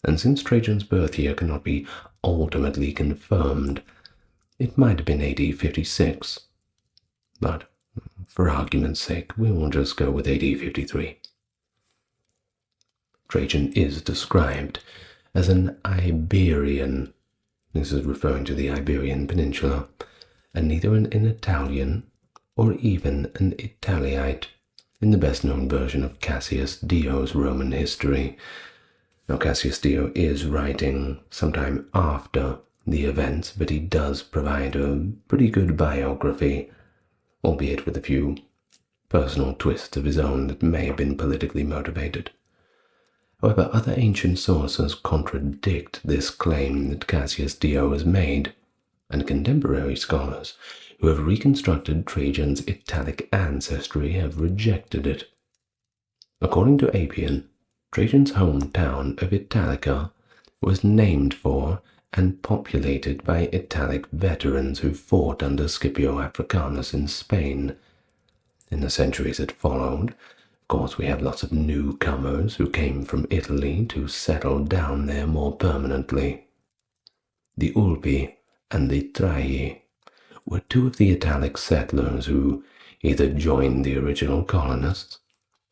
And since Trajan's birth here cannot be ultimately confirmed, it might have been AD 56. But, for argument's sake, we will just go with AD 53. Trajan is described as an Iberian. This is referring to the Iberian Peninsula, and neither an Italian or even an Italite in the best-known version of Cassius Dio's Roman history. Now, Cassius Dio is writing sometime after the events, but he does provide a pretty good biography, albeit with a few personal twists of his own that may have been politically motivated. However, other ancient sources contradict this claim that Cassius Dio has made, and contemporary scholars who have reconstructed Trajan's Italic ancestry have rejected it. According to Appian, Trajan's hometown of Italica was named for and populated by Italic veterans who fought under Scipio Africanus in Spain. In the centuries that followed, of course, we have lots of newcomers who came from Italy to settle down there more permanently. The Ulpi and the Traii were two of the Italic settlers who either joined the original colonists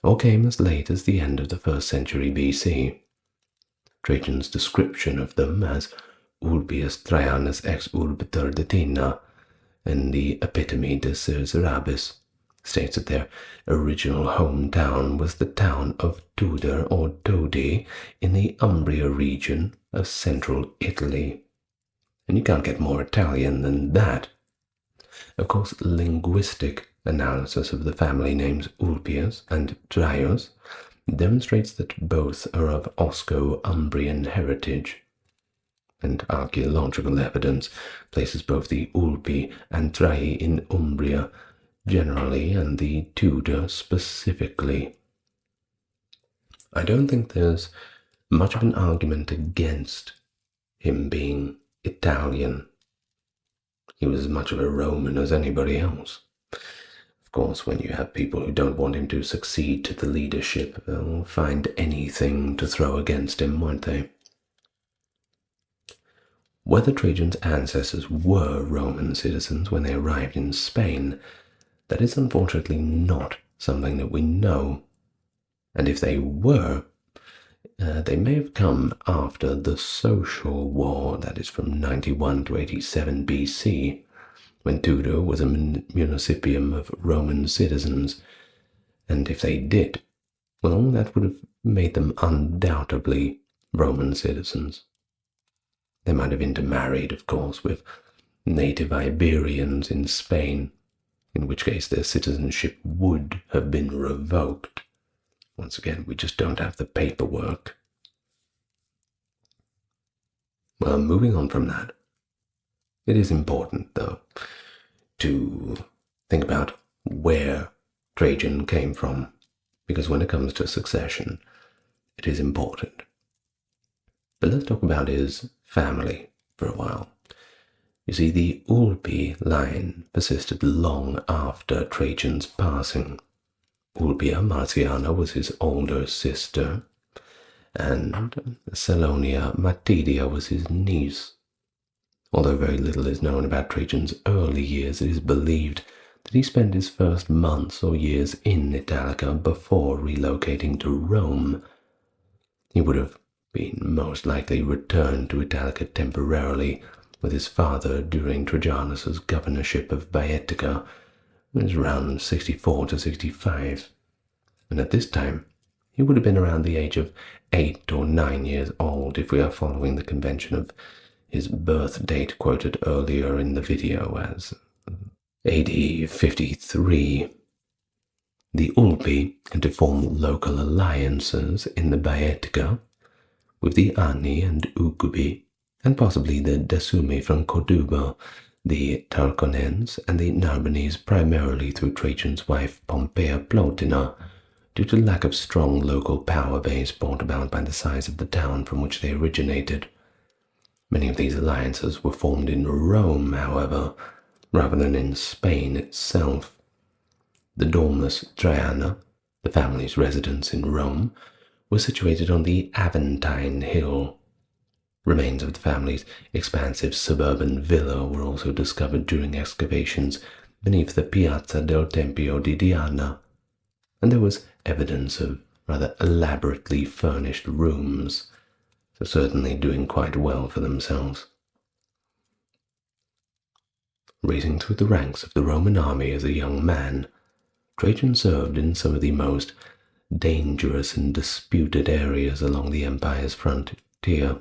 or came as late as the end of the 1st century BC. Trajan's description of them as Ulpius Traianus ex urbe Tardatina and the Epitome de Cercerabis states that their original hometown was the town of Tudor or Todi in the Umbria region of central Italy. And you can't get more Italian than that. Of course, linguistic analysis of the family names Ulpius and Traius demonstrates that both are of Osco-Umbrian heritage, and archaeological evidence places both the Ulpi and Traii in Umbria generally and the Tudor specifically. I don't think there's much of an argument against him being Italian. He was as much of a Roman as anybody else. Of course, when you have people who don't want him to succeed to the leadership, they'll find anything to throw against him, won't they? Whether Trajan's ancestors were Roman citizens when they arrived in Spain, that is unfortunately not something that we know. And if they were, they may have come after the Social War, that is from 91 to 87 BC, when Tudor was a municipium of Roman citizens, and if they did, well, that would have made them undoubtedly Roman citizens. They might have intermarried, of course, with native Iberians in Spain, in which case their citizenship would have been revoked. Once again, we just don't have the paperwork. Well, moving on from that, it is important, though, to think about where Trajan came from, because when it comes to succession, it is important. But let's talk about his family for a while. You see, the Ulpi line persisted long after Trajan's passing. Ulpia Marciana was his older sister, and Salonia Matidia was his niece. Although very little is known about Trajan's early years, it is believed that he spent his first months or years in Italica before relocating to Rome. He would have been most likely returned to Italica temporarily with his father during Trajanus's governorship of Baetica. It was around 64 to 65, and at this time he would have been around the age of 8 or 9 years old if we are following the convention of his birth date quoted earlier in the video as AD 53. The Ulpi had to form local alliances in the Baetica with the Ani and Ucubi, and possibly the Dasumi from Corduba, the Tarconens and the Narbonese primarily through Trajan's wife Pompeia Plotina, due to lack of strong local power base brought about by the size of the town from which they originated. Many of these alliances were formed in Rome, however, rather than in Spain itself. The Domus Traiana, the family's residence in Rome, was situated on the Aventine Hill. Remains of the family's expansive suburban villa were also discovered during excavations beneath the Piazza del Tempio di Diana, and there was evidence of rather elaborately furnished rooms, so certainly doing quite well for themselves. Rising through the ranks of the Roman army as a young man, Trajan served in some of the most dangerous and disputed areas along the empire's frontier.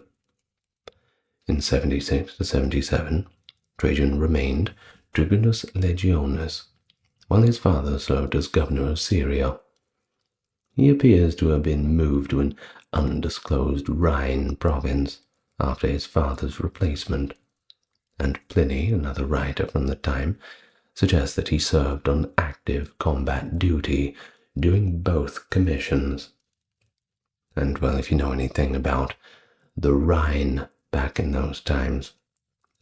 In 76 to 77, Trajan remained tribunus legionis, while his father served as governor of Syria. He appears to have been moved to an undisclosed Rhine province after his father's replacement, and Pliny, another writer from the time, suggests that he served on active combat duty doing both commissions. And, well, if you know anything about the Rhine back in those times,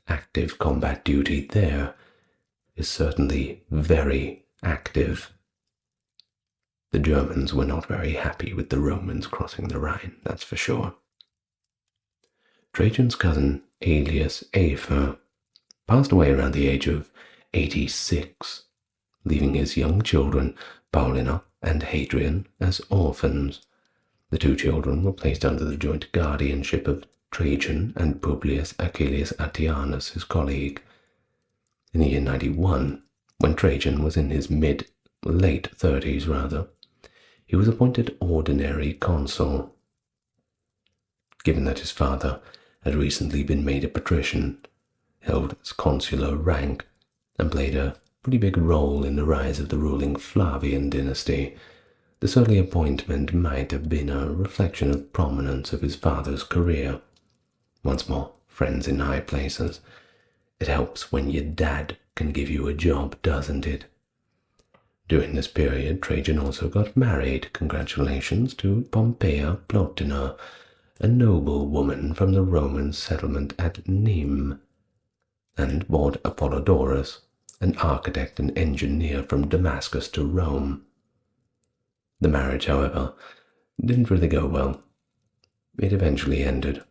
active combat duty there is certainly very active. The Germans were not very happy with the Romans crossing the Rhine, that's for sure. Trajan's cousin Aelius Afer passed away around the age of 86, leaving his young children Paulina and Hadrian as orphans. The two children were placed under the joint guardianship of Trajan and Publius Achilles Attianus, his colleague. In the year 91, when Trajan was in his late 30s, he was appointed ordinary consul. Given that his father had recently been made a patrician, held his consular rank, and played a pretty big role in the rise of the ruling Flavian dynasty, this early appointment might have been a reflection of prominence of his father's career. Once more, friends in high places. It helps when your dad can give you a job, doesn't it? During this period, Trajan also got married, congratulations, to Pompeia Plotina, a noble woman from the Roman settlement at Nîmes, and bought Apollodorus, an architect and engineer from Damascus to Rome. The marriage, however, didn't really go well. It eventually ended,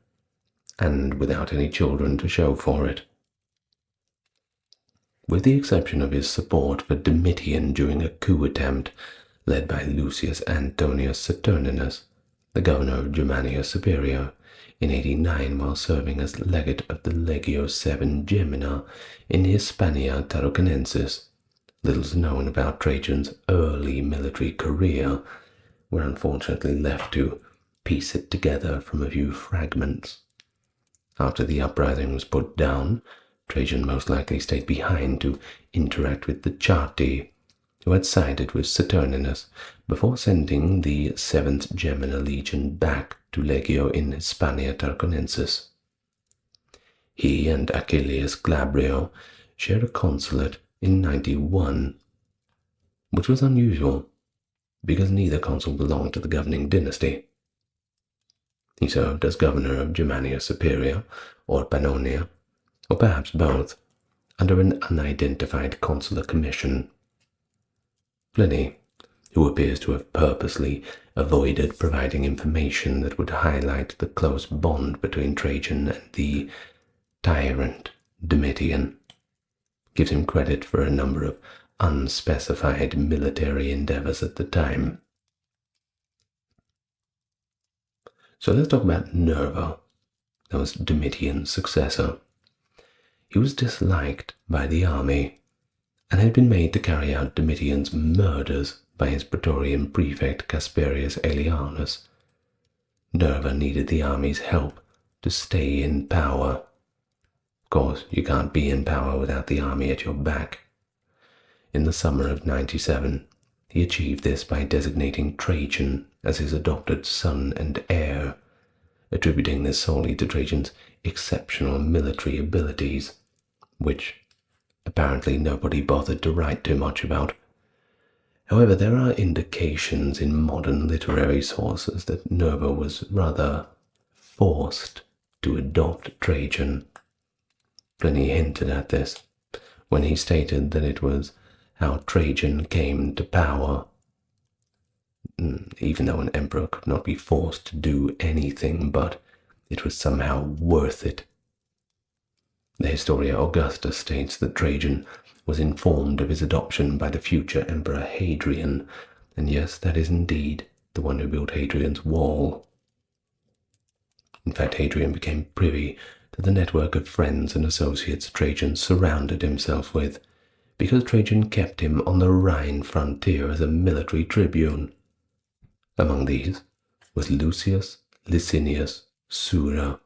and without any children to show for it. With the exception of his support for Domitian during a coup attempt led by Lucius Antonius Saturninus, the governor of Germania Superior, in 89 while serving as legate of the Legio VII Gemina in Hispania Tarraconensis. Little's known about Trajan's early military career. We're unfortunately left to piece it together from a few fragments. After the uprising was put down, Trajan most likely stayed behind to interact with the Chatti, who had sided with Saturninus, before sending the 7th Gemina Legion back to Legio in Hispania Tarraconensis. He and Achilles Glabrio shared a consulate in 91, which was unusual, because neither consul belonged to the governing dynasty. He served as governor of Germania Superior, or Pannonia, or perhaps both, under an unidentified consular commission. Pliny, who appears to have purposely avoided providing information that would highlight the close bond between Trajan and the tyrant Domitian, gives him credit for a number of unspecified military endeavors at the time. So let's talk about Nerva. That was Domitian's successor. He was disliked by the army and had been made to carry out Domitian's murders by his Praetorian prefect Casperius Aelianus. Nerva needed the army's help to stay in power. Of course, you can't be in power without the army at your back. In the summer of 97, he achieved this by designating Trajan as his adopted son and heir, attributing this solely to Trajan's exceptional military abilities, which apparently nobody bothered to write too much about. However, there are indications in modern literary sources that Nerva was rather forced to adopt Trajan. Pliny hinted at this when he stated that it was how Trajan came to power. Even though an emperor could not be forced to do anything, but it was somehow worth it. The Historia Augusta states that Trajan was informed of his adoption by the future Emperor Hadrian, and yes, that is indeed the one who built Hadrian's wall. In fact, Hadrian became privy to the network of friends and associates Trajan surrounded himself with, because Trajan kept him on the Rhine frontier as a military tribune. Among these was Lucius Licinius Sura,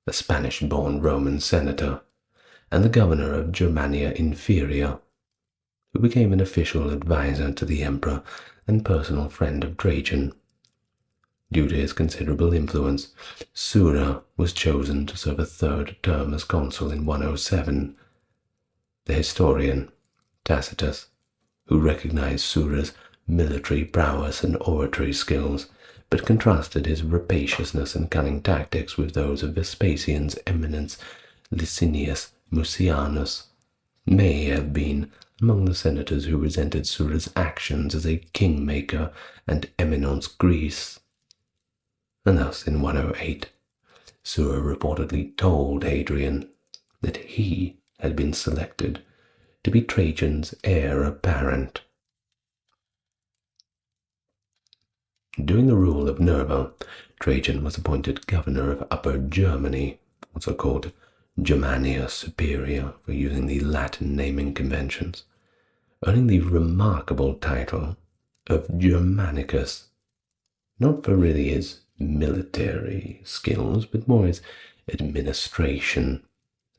a Spanish-born Roman senator, and the governor of Germania Inferior, who became an official advisor to the emperor and personal friend of Trajan. Due to his considerable influence, Sura was chosen to serve a third term as consul in 107. The historian Tacitus, who recognized Sura's military prowess and oratory skills, but contrasted his rapaciousness and cunning tactics with those of Vespasian's eminence Licinius Mucianus, may have been among the senators who resented Sura's actions as a kingmaker and eminence gris. And thus, in 108, Sura reportedly told Hadrian that he had been selected to be Trajan's heir apparent. During the rule of Nerva, Trajan was appointed governor of Upper Germany, also called Germania Superior for using the Latin naming conventions, earning the remarkable title of Germanicus, not for really his military skills, but more his administration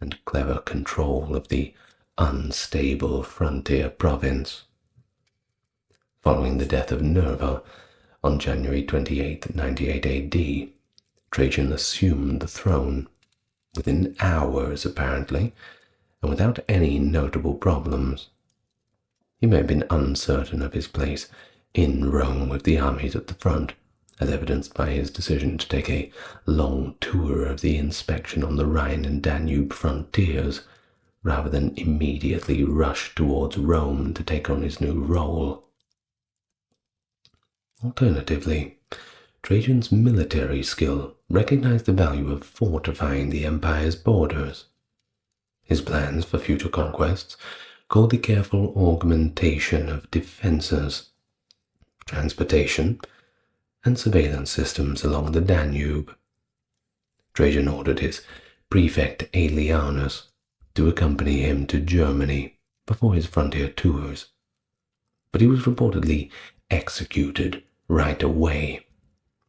and clever control of the unstable frontier province. Following the death of Nerva, on January 28, 98 AD, Trajan assumed the throne, within hours apparently, and without any notable problems. He may have been uncertain of his place in Rome with the armies at the front, as evidenced by his decision to take a long tour of the inspection on the Rhine and Danube frontiers, rather than immediately rush towards Rome to take on his new role. Alternatively, Trajan's military skill recognized the value of fortifying the empire's borders. His plans for future conquests called the careful augmentation of defenses, transportation, and surveillance systems along the Danube. Trajan ordered his prefect Aelianus to accompany him to Germany before his frontier tours, but he was reportedly executed right away,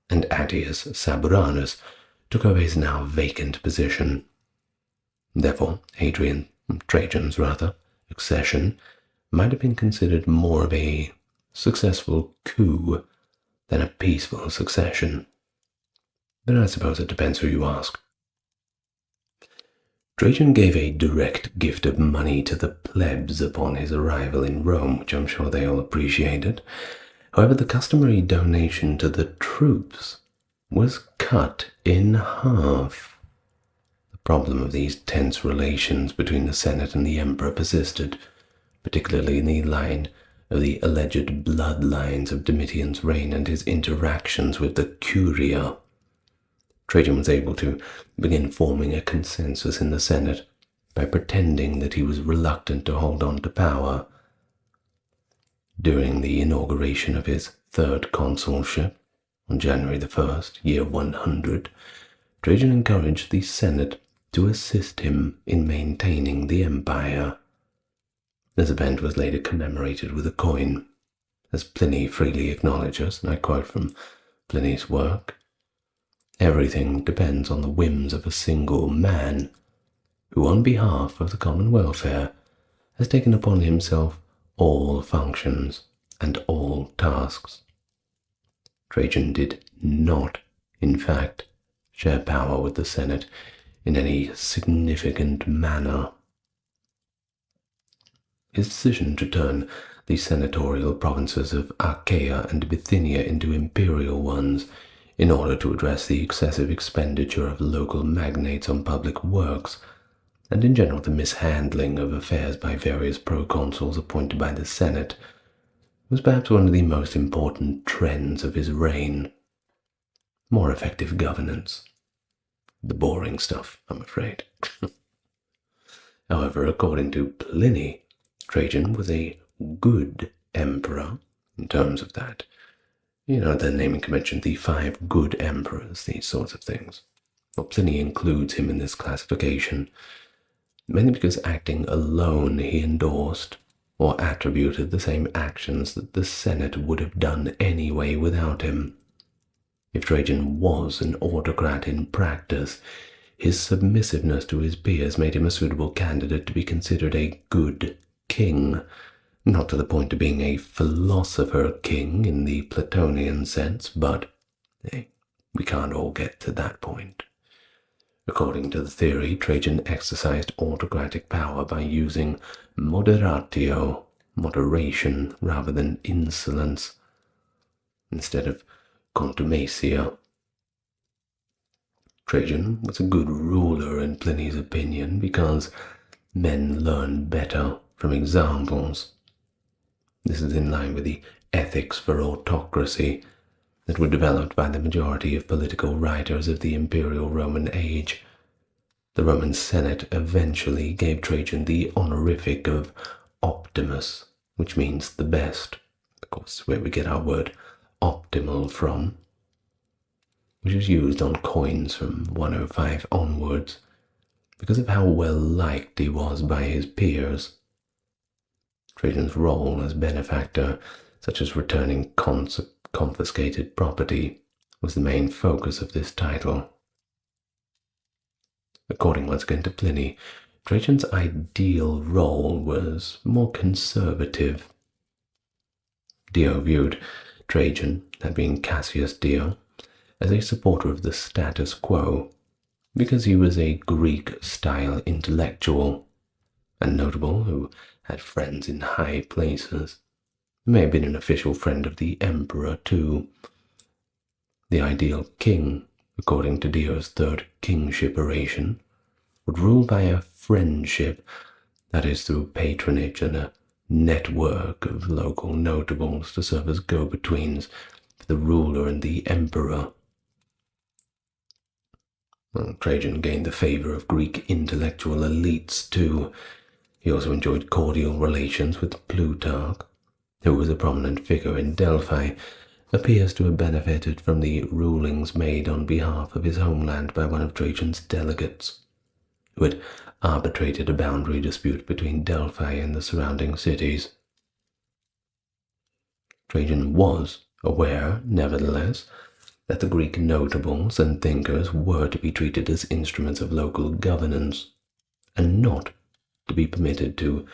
and Attius Sabranus took over his now vacant position. Therefore, Trajan's accession might have been considered more of a successful coup than a peaceful succession. But I suppose it depends who you ask. Trajan gave a direct gift of money to the plebs upon his arrival in Rome, which I'm sure they all appreciated. However, the customary donation to the troops was cut in half. The problem of these tense relations between the Senate and the Emperor persisted, particularly in the line of the alleged bloodlines of Domitian's reign and his interactions with the Curia. Trajan was able to begin forming a consensus in the Senate by pretending that he was reluctant to hold on to power. During the inauguration of his third consulship, on January the 1st, year 100, Trajan encouraged the Senate to assist him in maintaining the empire. This event was later commemorated with a coin, as Pliny freely acknowledges, and I quote from Pliny's work, "Everything depends on the whims of a single man, who on behalf of the common welfare has taken upon himself all functions and all tasks." Trajan did not, in fact, share power with the Senate in any significant manner. His decision to turn the senatorial provinces of Achaia and Bithynia into imperial ones in order to address the excessive expenditure of local magnates on public works, and in general the mishandling of affairs by various proconsuls appointed by the Senate, was perhaps one of the most important trends of his reign. More effective governance. The boring stuff, I'm afraid. However, according to Pliny, Trajan was a good emperor in terms of that. The naming convention, the 5 good emperors, these sorts of things. Well, Pliny includes him in this classification, mainly because acting alone he endorsed or attributed the same actions that the Senate would have done anyway without him. If Trajan was an autocrat in practice, his submissiveness to his peers made him a suitable candidate to be considered a good king, not to the point of being a philosopher king in the Platonian sense, but we can't all get to that point. According to the theory, Trajan exercised autocratic power by using moderatio, moderation, rather than insolence, instead of contumacia. Trajan was a good ruler in Pliny's opinion because men learn better from examples. This is in line with the ethics for autocracy that were developed by the majority of political writers of the imperial Roman age. The Roman Senate eventually gave Trajan the honorific of Optimus, which means the best. Of course, where we get our word optimal from, which is used on coins from 105 onwards, because of how well liked he was by his peers. Trajan's role as benefactor, such as returning confiscated property, was the main focus of this title. According once again to Pliny, Trajan's ideal role was more conservative. Dio viewed Trajan, that being Cassius Dio, as a supporter of the status quo, because he was a Greek-style intellectual, and notable who had friends in high places. He may have been an official friend of the emperor, too. The ideal king, according to Dio's third kingship oration, would rule by a friendship that is through patronage and a network of local notables to serve as go-betweens for the ruler and the emperor. Well, Trajan gained the favor of Greek intellectual elites too. He also enjoyed cordial relations with Plutarch, who was a prominent figure in Delphi, appears to have benefited from the rulings made on behalf of his homeland by one of Trajan's delegates, who had arbitrated a boundary dispute between Delphi and the surrounding cities. Trajan was aware, nevertheless, that the Greek notables and thinkers were to be treated as instruments of local governance, and not to be permitted to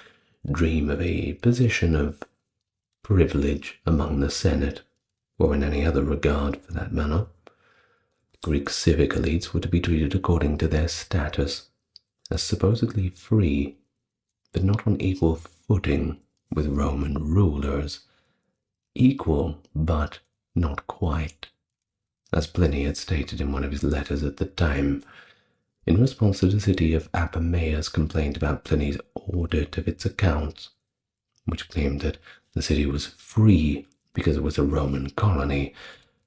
dream of a position of privilege among the Senate, or in any other regard for that matter. Greek civic elites were to be treated according to their status, as supposedly free, but not on equal footing with Roman rulers. Equal, but not quite, as Pliny had stated in one of his letters at the time, in response to the city of Apamaea's complaint about Pliny's audit of its accounts, which claimed that the city was free because it was a Roman colony.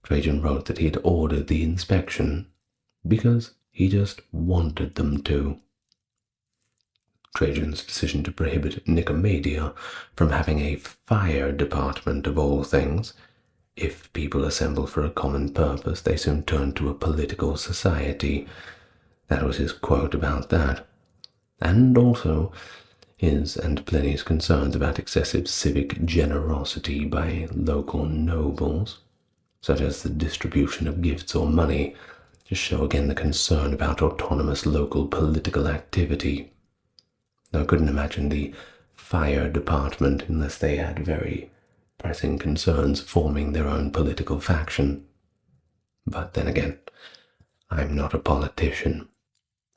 Trajan wrote that he had ordered the inspection because he just wanted them to. Trajan's decision to prohibit Nicomedia from having a fire department of all things. If people assemble for a common purpose, they soon turn to a political society. That was his quote about that. And also his and Pliny's concerns about excessive civic generosity by local nobles, such as the distribution of gifts or money, to show again the concern about autonomous local political activity. I couldn't imagine the fire department unless they had very pressing concerns forming their own political faction. But then again, I'm not a politician,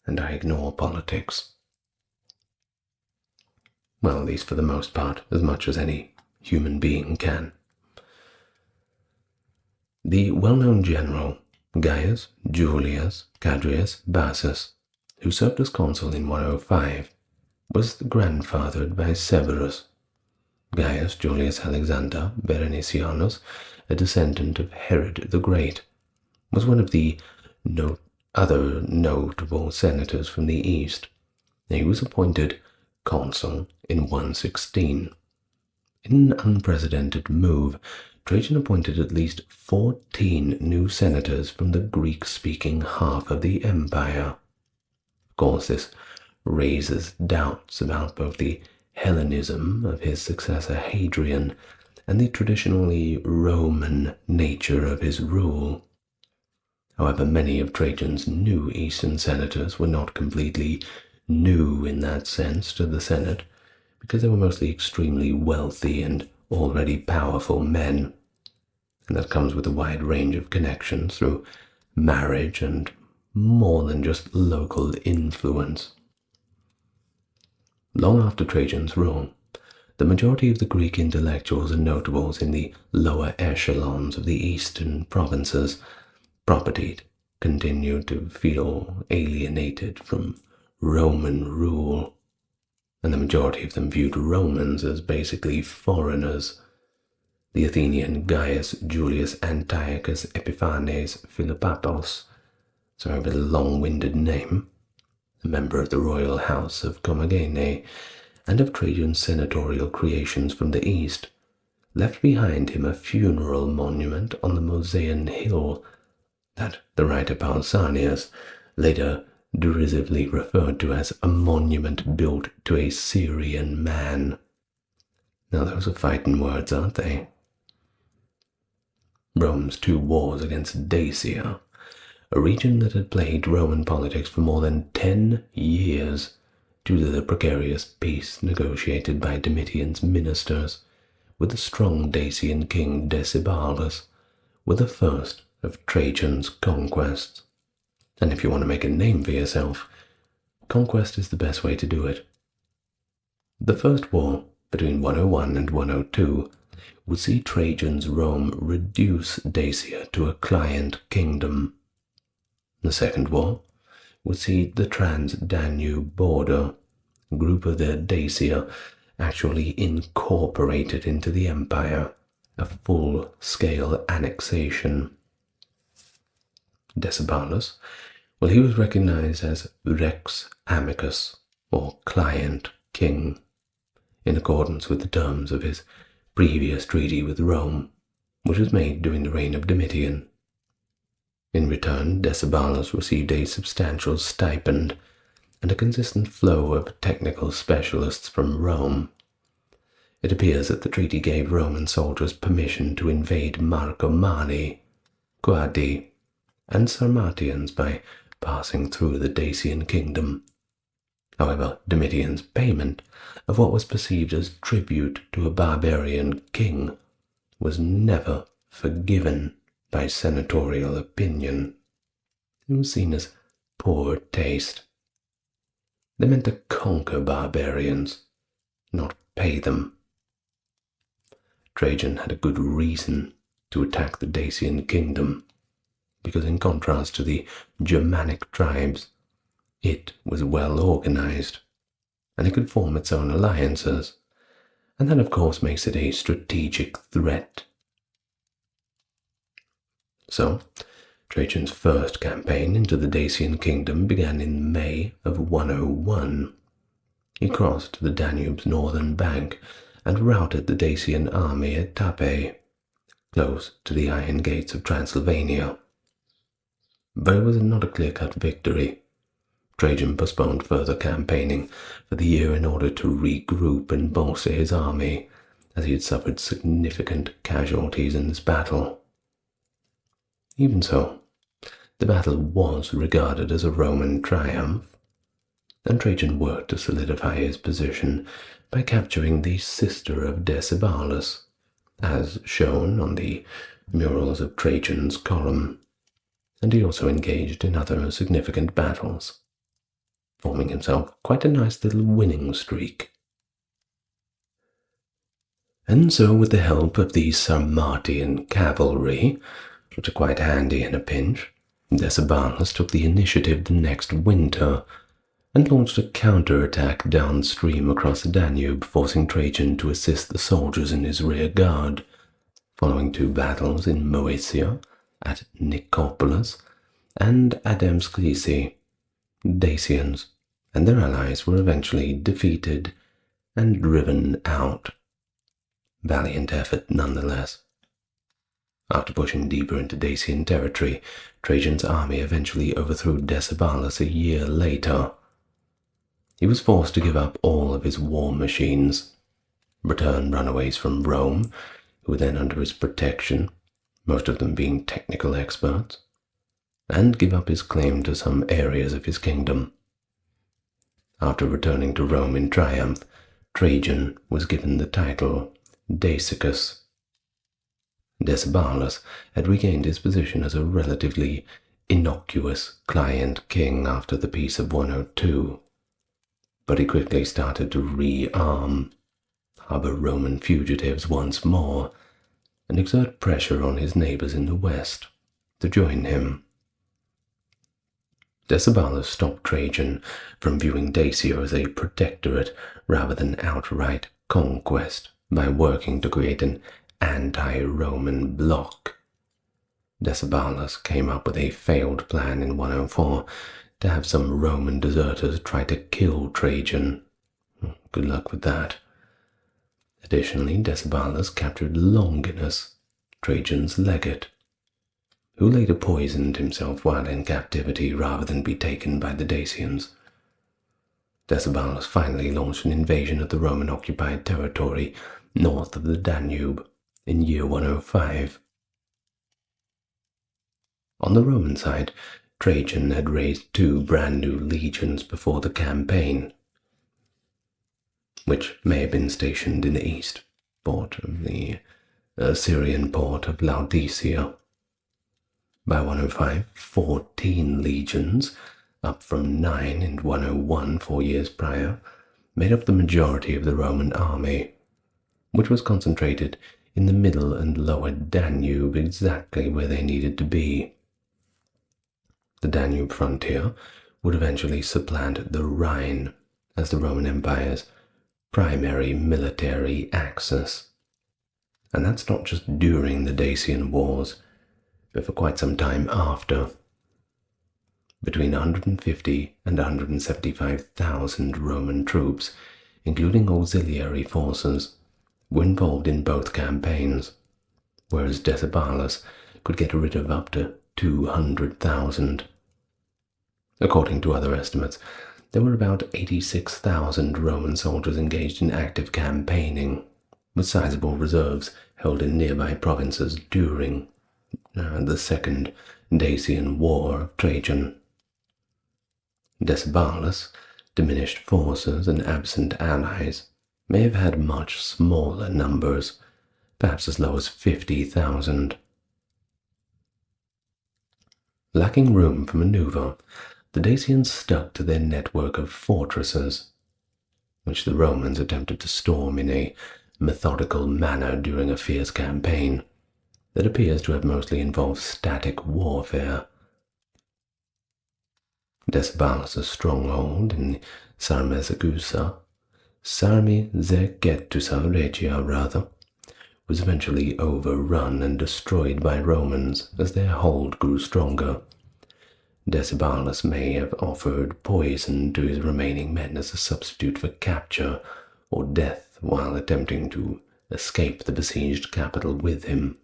and I ignore politics. Well, at least for the most part, as much as any human being can. The well-known general Gaius Julius Cadrius Bassus, who served as consul in 105, was grandfathered by Severus. Gaius Julius Alexander Berenicianus, a descendant of Herod the Great, was one of the other notable senators from the East. He was appointed consul in 116. In an unprecedented move, Trajan appointed at least 14 new senators from the Greek-speaking half of the empire. Of course, this raises doubts about both the Hellenism of his successor Hadrian and the traditionally Roman nature of his rule. However, many of Trajan's new Eastern senators were not completely new in that sense to the Senate, because they were mostly extremely wealthy and already powerful men, and that comes with a wide range of connections through marriage and more than just local influence. Long after Trajan's rule, the majority of the Greek intellectuals and notables in the lower echelons of the eastern provinces propertied continued to feel alienated from Roman rule, and the majority of them viewed Romans as basically foreigners. The Athenian Gaius Julius Antiochus Epiphanes Philoppatos, sorry for the long-winded name, a member of the royal house of Commodus and of Trajan's senatorial creations from the east, left behind him a funeral monument on the Mosaean hill that the writer Pausanias later derisively referred to as a monument built to a Syrian man. Now those are fighting words, aren't they? Rome's two wars against Dacia, a region that had plagued Roman politics for more than 10 years due to the precarious peace negotiated by Domitian's ministers with the strong Dacian king Decebalus, were the first of Trajan's conquests. And if you want to make a name for yourself, conquest is the best way to do it. The first war, between 101 and 102, would see Trajan's Rome reduce Dacia to a client kingdom. The second war would see the Trans-Danube border, group of the Dacia actually incorporated into the empire, a full-scale annexation. Decebalus, well, he was recognized as Rex Amicus, or client king, in accordance with the terms of his previous treaty with Rome, which was made during the reign of Domitian. In return, Decebalus received a substantial stipend and a consistent flow of technical specialists from Rome. It appears that the treaty gave Roman soldiers permission to invade Marcomanni, Quadi, and Sarmatians by passing through the Dacian kingdom. However, Domitian's payment of what was perceived as tribute to a barbarian king was never forgiven by senatorial opinion. It was seen as poor taste. They meant to conquer barbarians, not pay them. Trajan had a good reason to attack the Dacian kingdom, because in contrast to the Germanic tribes, it was well organized, and it could form its own alliances, and that of course makes it a strategic threat. So, Trajan's first campaign into the Dacian kingdom began in May of 101. He crossed the Danube's northern bank and routed the Dacian army at Tape, close to the iron gates of Transylvania. But it was not a clear-cut victory. Trajan postponed further campaigning for the year in order to regroup and bolster his army, as he had suffered significant casualties in this battle. Even so, the battle was regarded as a Roman triumph, and Trajan worked to solidify his position by capturing the sister of Decebalus, as shown on the murals of Trajan's column, and he also engaged in other significant battles, forming himself quite a nice little winning streak. And so, with the help of the Sarmatian cavalry, which are quite handy in a pinch, Decebalus took the initiative the next winter and launched a counterattack downstream across the Danube, forcing Trajan to assist the soldiers in his rear guard. Following two battles in Moesia, at Nicopolis, and Adamsclisi, Dacians and their allies were eventually defeated and driven out. Valiant effort nonetheless. After pushing deeper into Dacian territory, Trajan's army eventually overthrew Decebalus a year later. He was forced to give up all of his war machines, return runaways from Rome, who were then under his protection, most of them being technical experts, and give up his claim to some areas of his kingdom. After returning to Rome in triumph, Trajan was given the title Dacicus. Decebalus had regained his position as a relatively innocuous client king after the Peace of 102, but he quickly started to rearm, harbor Roman fugitives once more, and exert pressure on his neighbors in the west to join him. Decebalus stopped Trajan from viewing Dacia as a protectorate rather than outright conquest by working to create an anti-Roman bloc. Decebalus came up with a failed plan in 104 to have some Roman deserters try to kill Trajan. Good luck with that. Additionally, Decebalus captured Longinus, Trajan's legate, who later poisoned himself while in captivity rather than be taken by the Dacians. Decebalus finally launched an invasion of the Roman-occupied territory north of the Danube in year 105. On the Roman side, Trajan had raised two brand new legions before the campaign, which may have been stationed in the east port of the Syrian port of Laodicea. By 105, 14 legions, up from 9 in 101 4 years prior, made up the majority of the Roman army, which was concentrated in the middle and lower Danube, exactly where they needed to be. The Danube frontier would eventually supplant the Rhine as the Roman Empire's primary military axis. And that's not just during the Dacian Wars, but for quite some time after. Between 150 and 175,000 Roman troops, including auxiliary forces, were involved in both campaigns, whereas Decebalus could get rid of up to 200,000. According to other estimates, there were about 86,000 Roman soldiers engaged in active campaigning, with sizable reserves held in nearby provinces during the Second Dacian War of Trajan. Decebalus' diminished forces and absent allies may have had much smaller numbers, perhaps as low as 50,000. Lacking room for maneuver, the Dacians stuck to their network of fortresses, which the Romans attempted to storm in a methodical manner during a fierce campaign that appears to have mostly involved static warfare. Decebalus' stronghold in Sarmizegetusa Regia, was eventually overrun and destroyed by Romans as their hold grew stronger. Decebalus may have offered poison to his remaining men as a substitute for capture or death while attempting to escape the besieged capital with him,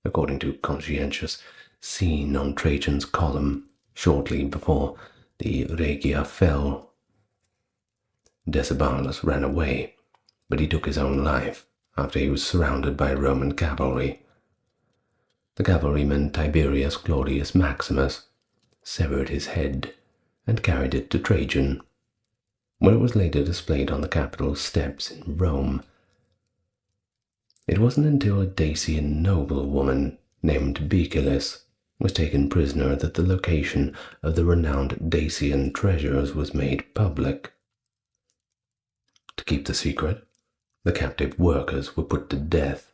according to conscientious scene on Trajan's column shortly before the Regia fell. Decebalus ran away, but he took his own life after he was surrounded by Roman cavalry. The cavalryman Tiberius Claudius Maximus severed his head and carried it to Trajan, where it was later displayed on the Capitol steps in Rome. It wasn't until a Dacian noblewoman named Bicelis was taken prisoner that the location of the renowned Dacian treasures was made public. To keep the secret, the captive workers were put to death,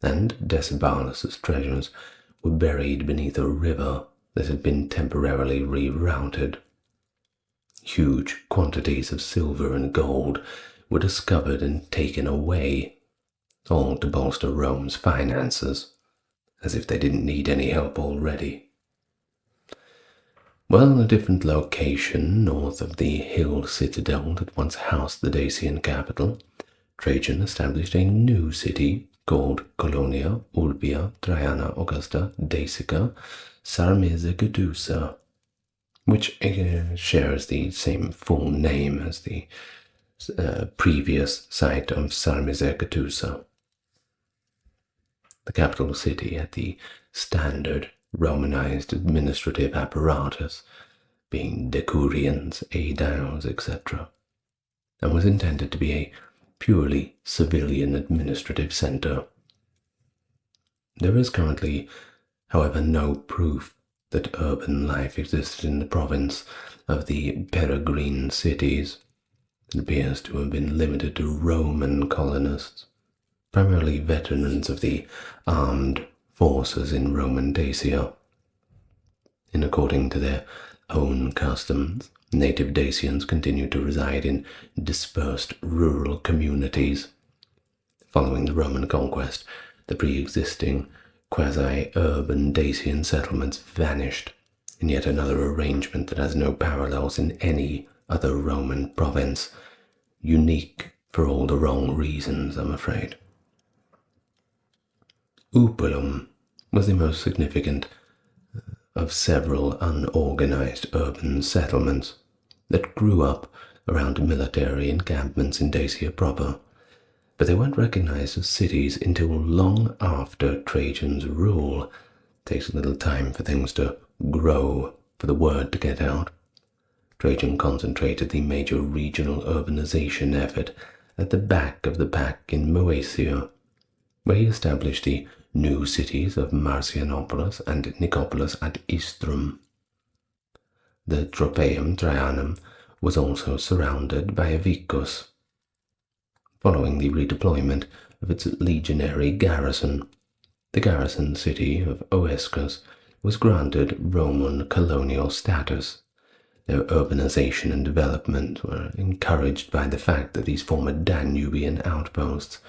and Decebalus' treasures were buried beneath a river that had been temporarily rerouted. Huge quantities of silver and gold were discovered and taken away, all to bolster Rome's finances, as if they didn't need any help already. Well, a different location north of the hill citadel that once housed the Dacian capital, Trajan established a new city called Colonia Ulpia Traiana Augusta Dacica Sarmizegetusa, which shares the same full name as the previous site of Sarmizegetusa. The capital city had the standard Romanized administrative apparatus, being decurions, aediles, etc., and was intended to be a purely civilian administrative center. There is currently, however, no proof that urban life existed in the province of the Peregrine cities. It appears to have been limited to Roman colonists, primarily veterans of the armed forces in Roman Dacia. According to their own customs, native Dacians continued to reside in dispersed rural communities. Following the Roman conquest, the pre-existing quasi-urban Dacian settlements vanished in yet another arrangement that has no parallels in any other Roman province, unique for all the wrong reasons, I'm afraid. Upulum was the most significant of several unorganized urban settlements that grew up around military encampments in Dacia proper, but they weren't recognized as cities until long after Trajan's rule. It takes a little time for things to grow, for the word to get out. Trajan concentrated the major regional urbanization effort at the back of the pack in Moesia, where he established the new cities of Marcianopolis and Nicopolis at Istrum. The Tropaeum Traianum was also surrounded by a vicus. Following the redeployment of its legionary garrison, the garrison city of Oescus was granted Roman colonial status, Their urbanization and development were encouraged by the fact that these former Danubian outposts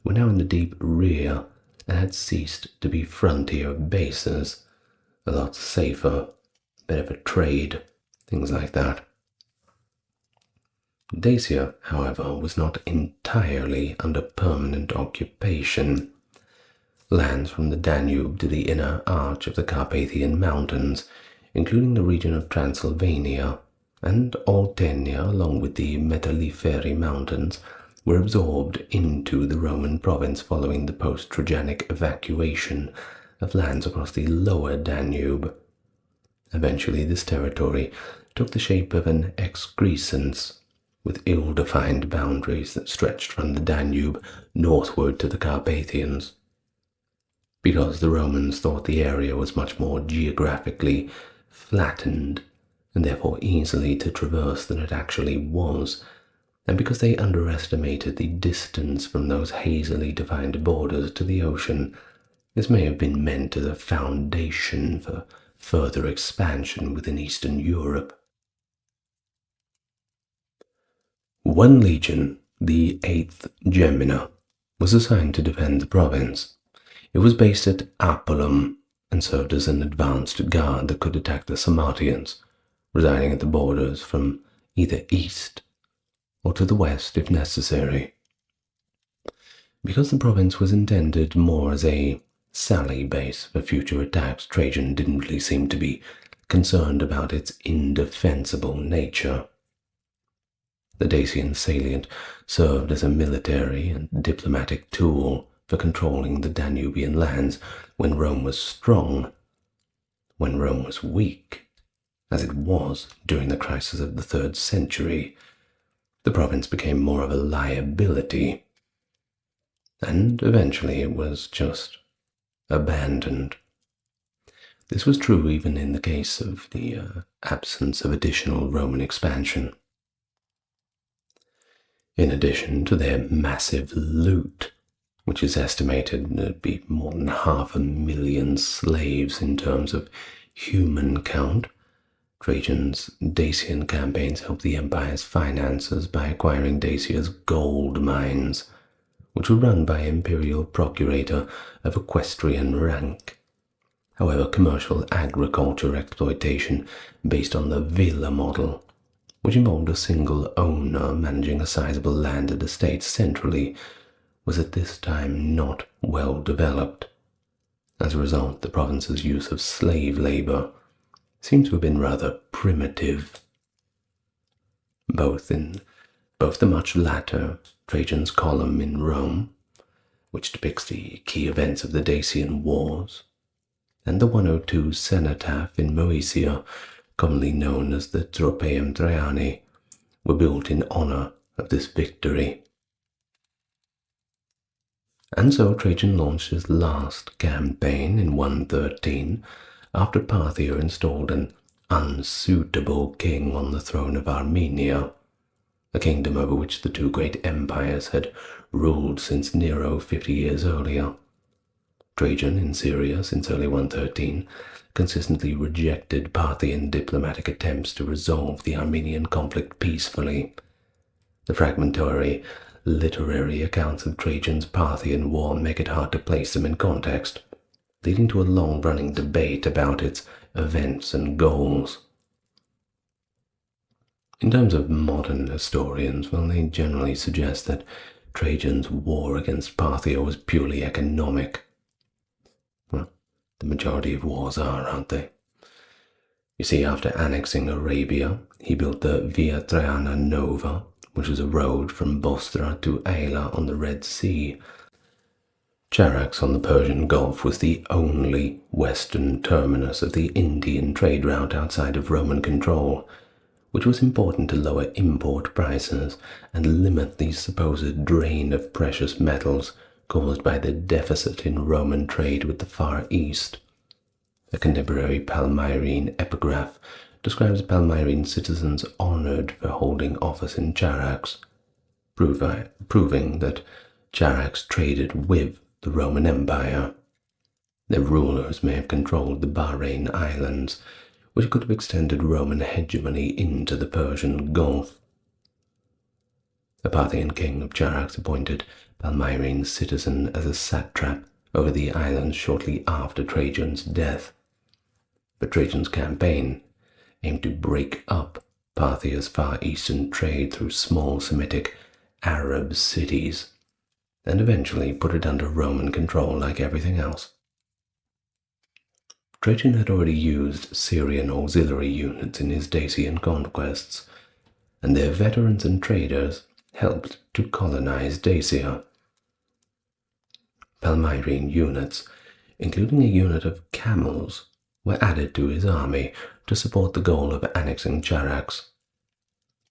were now in the deep rear and had ceased to be frontier bases. A lot safer, better for trade, things like that. Dacia, however, was not entirely under permanent occupation. Lands from the Danube to the inner arch of the Carpathian Mountains, including the region of Transylvania and Oltenia along with the Metalliferi Mountains, were absorbed into the Roman province following the post-Trajanic evacuation of lands across the lower Danube. Eventually, this territory took the shape of an excrescence, with ill-defined boundaries that stretched from the Danube northward to the Carpathians. Because the Romans thought the area was much more geographically flattened and therefore easily to traverse than it actually was, and because they underestimated the distance from those hazily defined borders to the ocean, this may have been meant as a foundation for further expansion within Eastern Europe. One legion, the 8th Gemina, was assigned to defend the province. It was based at Apulum and served as an advanced guard that could attack the Sarmatians, residing at the borders from either east or to the west if necessary. Because the province was intended more as a sally base for future attacks, Trajan didn't really seem to be concerned about its indefensible nature. The Dacian salient served as a military and diplomatic tool for controlling the Danubian lands when Rome was strong. When Rome was weak, as it was during the crisis of the 3rd century, the province became more of a liability, and eventually it was just abandoned. This was true even in the case of the absence of additional Roman expansion. In addition to their massive loot, which is estimated to be more than 500,000 slaves in terms of human count, Trajan's Dacian campaigns helped the empire's finances by acquiring Dacia's gold mines, which were run by imperial procurator of equestrian rank. However, commercial agriculture exploitation based on the villa model, which involved a single owner managing a sizable landed estate centrally, was at this time not well developed. As a result, the province's use of slave labor seems to have been rather primitive. Both the much latter Trajan's Column in Rome, which depicts the key events of the Dacian Wars, and the 102 cenotaph in Moesia, commonly known as the Tropaeum Traiani, were built in honor of this victory. And so Trajan launched his last campaign in 113 after Parthia installed an unsuitable king on the throne of Armenia, a kingdom over which the two great empires had ruled since Nero 50 years earlier. Trajan, in Syria since early 113, consistently rejected Parthian diplomatic attempts to resolve the Armenian conflict peacefully. The fragmentary literary accounts of Trajan's Parthian war make it hard to place them in context, leading to a long-running debate about its events and goals. In terms of modern historians, they generally suggest that Trajan's war against Parthia was purely economic. Well, the majority of wars are, aren't they? You see, after annexing Arabia, he built the Via Traiana Nova, which was a road from Bostra to Aila on the Red Sea. Charax on the Persian Gulf was the only western terminus of the Indian trade route outside of Roman control, which was important to lower import prices and limit the supposed drain of precious metals caused by the deficit in Roman trade with the Far East. A contemporary Palmyrene epigraph describes Palmyrene citizens honored for holding office in Charax, proving that Charax traded with the Roman Empire. Their rulers may have controlled the Bahrain Islands, which could have extended Roman hegemony into the Persian Gulf. A Parthian king of Charax appointed Palmyrene's citizen as a satrap over the islands shortly after Trajan's death. But Trajan's campaign aimed to break up Parthia's far eastern trade through small Semitic Arab cities, and eventually put it under Roman control like everything else. Trajan had already used Syrian auxiliary units in his Dacian conquests, and their veterans and traders helped to colonize Dacia. Palmyrene units, including a unit of camels, were added to his army to support the goal of annexing Charax.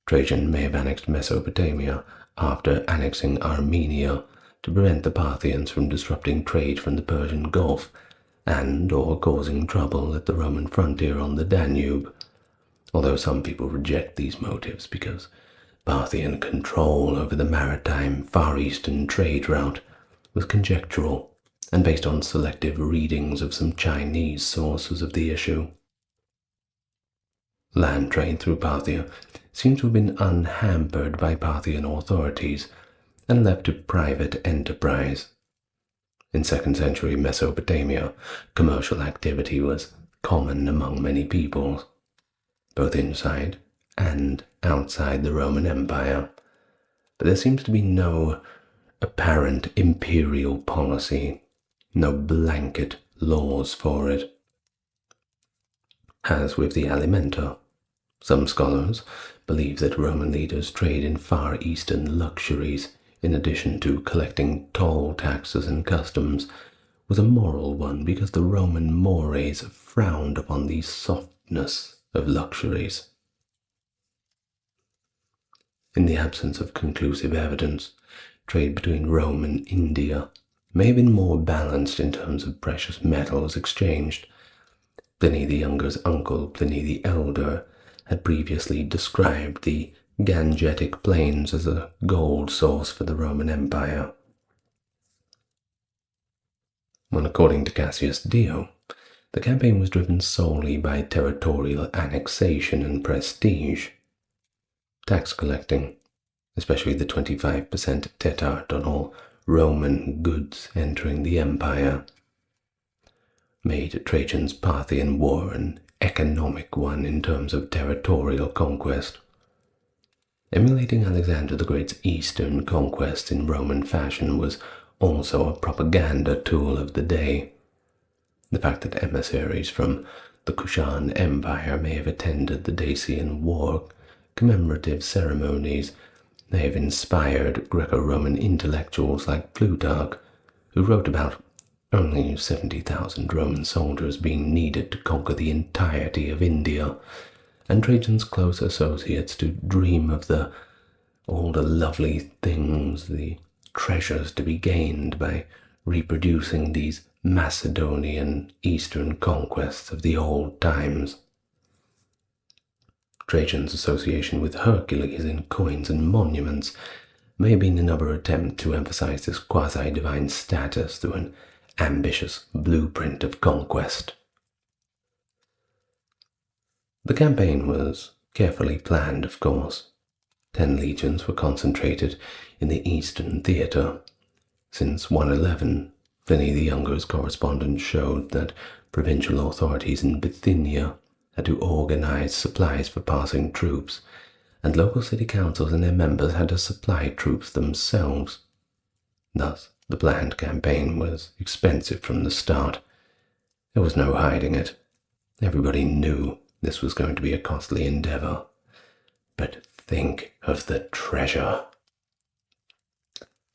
Trajan may have annexed Mesopotamia after annexing Armenia to prevent the Parthians from disrupting trade from the Persian Gulf and or causing trouble at the Roman frontier on the Danube, although some people reject these motives because Parthian control over the maritime Far Eastern trade route was conjectural and based on selective readings of some Chinese sources of the issue. Land trade through Parthia seems to have been unhampered by Parthian authorities and left to private enterprise. In 2nd century Mesopotamia, commercial activity was common among many peoples, both inside and outside the Roman Empire, but there seems to be no apparent imperial policy, no blanket laws for it. As with the alimenta, some scholars believe that Roman leaders trade in Far Eastern luxuries in addition to collecting toll taxes and customs was a moral one because the Roman mores frowned upon the softness of luxuries. In the absence of conclusive evidence, trade between Rome and India may have been more balanced in terms of precious metals exchanged. Pliny the Younger's uncle, Pliny the Elder, had previously described the Gangetic Plains as a gold source for the Roman Empire. When, according to Cassius Dio, the campaign was driven solely by territorial annexation and prestige. Tax collecting, especially the 25% tetart on all Roman goods entering the empire, made Trajan's Parthian War an economic one in terms of territorial conquest. Emulating Alexander the Great's eastern conquests in Roman fashion was also a propaganda tool of the day. The fact that emissaries from the Kushan Empire may have attended the Dacian War commemorative ceremonies may have inspired Greco-Roman intellectuals like Plutarch, who wrote about only 70,000 Roman soldiers being needed to conquer the entirety of India, and Trajan's close associates to dream of all the lovely things, the treasures to be gained by reproducing these Macedonian eastern conquests of the old times. Trajan's association with Hercules in coins and monuments may have been another attempt to emphasize this quasi-divine status through an ambitious blueprint of conquest. The campaign was carefully planned, of course. 10 legions were concentrated in the eastern theatre. Since 111, Pliny the Younger's correspondence showed that provincial authorities in Bithynia had to organize supplies for passing troops, and local city councils and their members had to supply troops themselves. Thus, the planned campaign was expensive from the start. There was no hiding it. Everybody knew this was going to be a costly endeavor. But think of the treasure.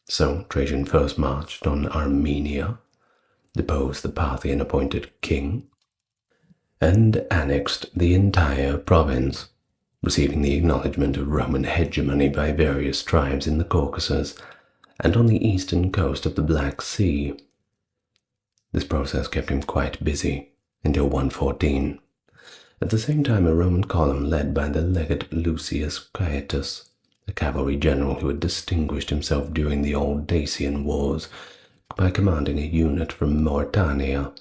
So Trajan first marched on Armenia, deposed the Parthian appointed king, and annexed the entire province, receiving the acknowledgement of Roman hegemony by various tribes in the Caucasus and on the eastern coast of the Black Sea. This process kept him quite busy until 114. At the same time, a Roman column led by the legate Lucius Verus, a cavalry general who had distinguished himself during the old Dacian wars by commanding a unit from Mauritania,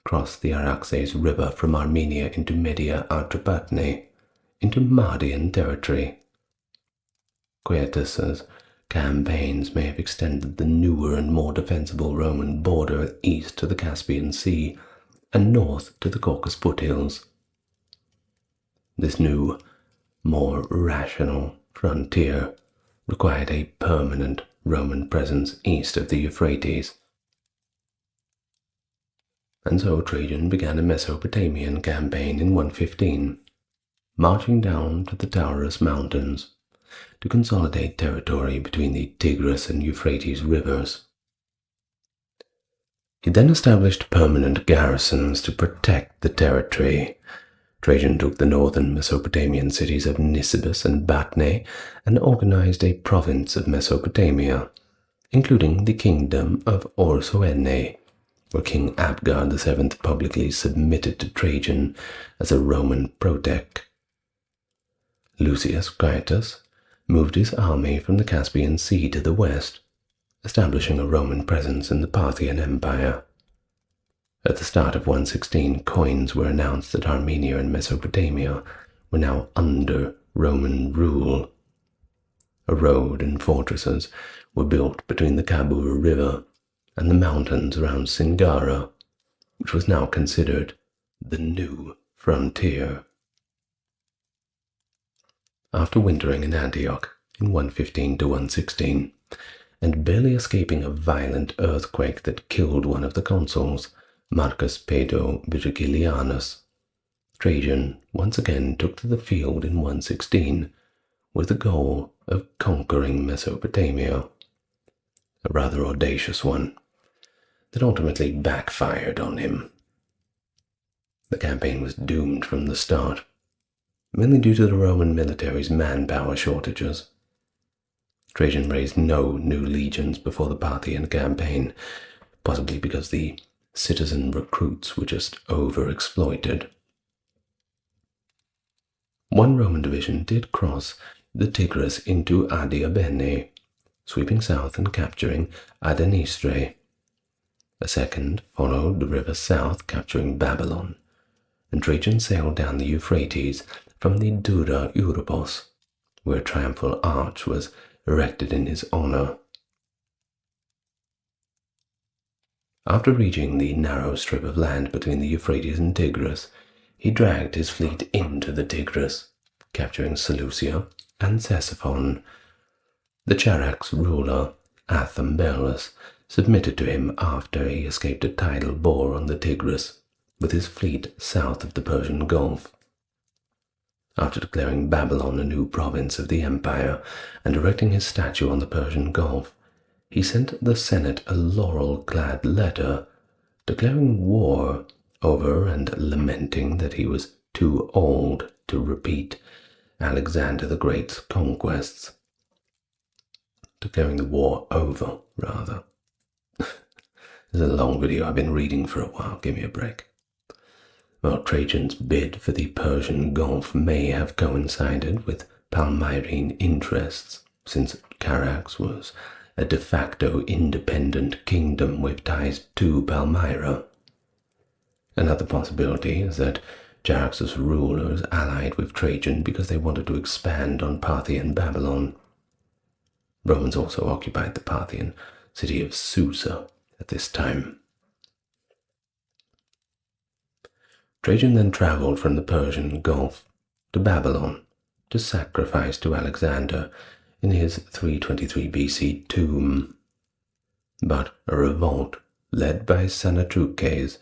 crossed the Araxes River from Armenia into Media Atropatene, into Mardian territory. Quietus's campaigns may have extended the newer and more defensible Roman border east to the Caspian Sea and north to the Caucasus foothills. This new, more rational frontier required a permanent Roman presence east of the Euphrates. And so Trajan began a Mesopotamian campaign in 115, marching down to the Taurus Mountains to consolidate territory between the Tigris and Euphrates rivers. He then established permanent garrisons to protect the territory. Trajan took the northern Mesopotamian cities of Nisibis and Batne and organized a province of Mesopotamia, including the kingdom of Orsoene, where King Abgar VII publicly submitted to Trajan as a Roman protek. Lucius Verus moved his army from the Caspian Sea to the west, establishing a Roman presence in the Parthian Empire. At the start of 116, coins were announced that Armenia and Mesopotamia were now under Roman rule. A road and fortresses were built between the Kabur River and the mountains around Singara, which was now considered the new frontier. After wintering in Antioch in 115 to 116, and barely escaping a violent earthquake that killed one of the consuls, Marcus Pedo Vigilianus, Trajan once again took to the field in 116 with the goal of conquering Mesopotamia, a rather audacious one that ultimately backfired on him. The campaign was doomed from the start, mainly due to the Roman military's manpower shortages. Trajan raised no new legions before the Parthian campaign, possibly because the citizen recruits were just overexploited. One Roman division did cross the Tigris into Adiabene, sweeping south and capturing Adenistre. A second followed the river south, capturing Babylon, and Trajan sailed down the Euphrates from the Dura Europos, where a triumphal arch was erected in his honor. After reaching the narrow strip of land between the Euphrates and Tigris, he dragged his fleet into the Tigris, capturing Seleucia and Ctesiphon. The Charax ruler, Athambelus, submitted to him after he escaped a tidal bore on the Tigris, with his fleet south of the Persian Gulf. After declaring Babylon a new province of the empire and erecting his statue on the Persian Gulf, he sent the Senate a laurel-clad letter declaring war over and lamenting that he was too old to repeat Alexander the Great's conquests. Declaring the war over, rather. This is a long video. I've been reading for a while. Give me a break. Well, Trajan's bid for the Persian Gulf may have coincided with Palmyrene interests, since Charax was a de facto independent kingdom with ties to Palmyra. Another possibility is that Charax's rulers allied with Trajan because they wanted to expand on Parthian Babylon. Romans also occupied the Parthian city of Susa at this time. Trajan then traveled from the Persian Gulf to Babylon to sacrifice to Alexander in his 323 BC tomb. But a revolt led by Senatruches,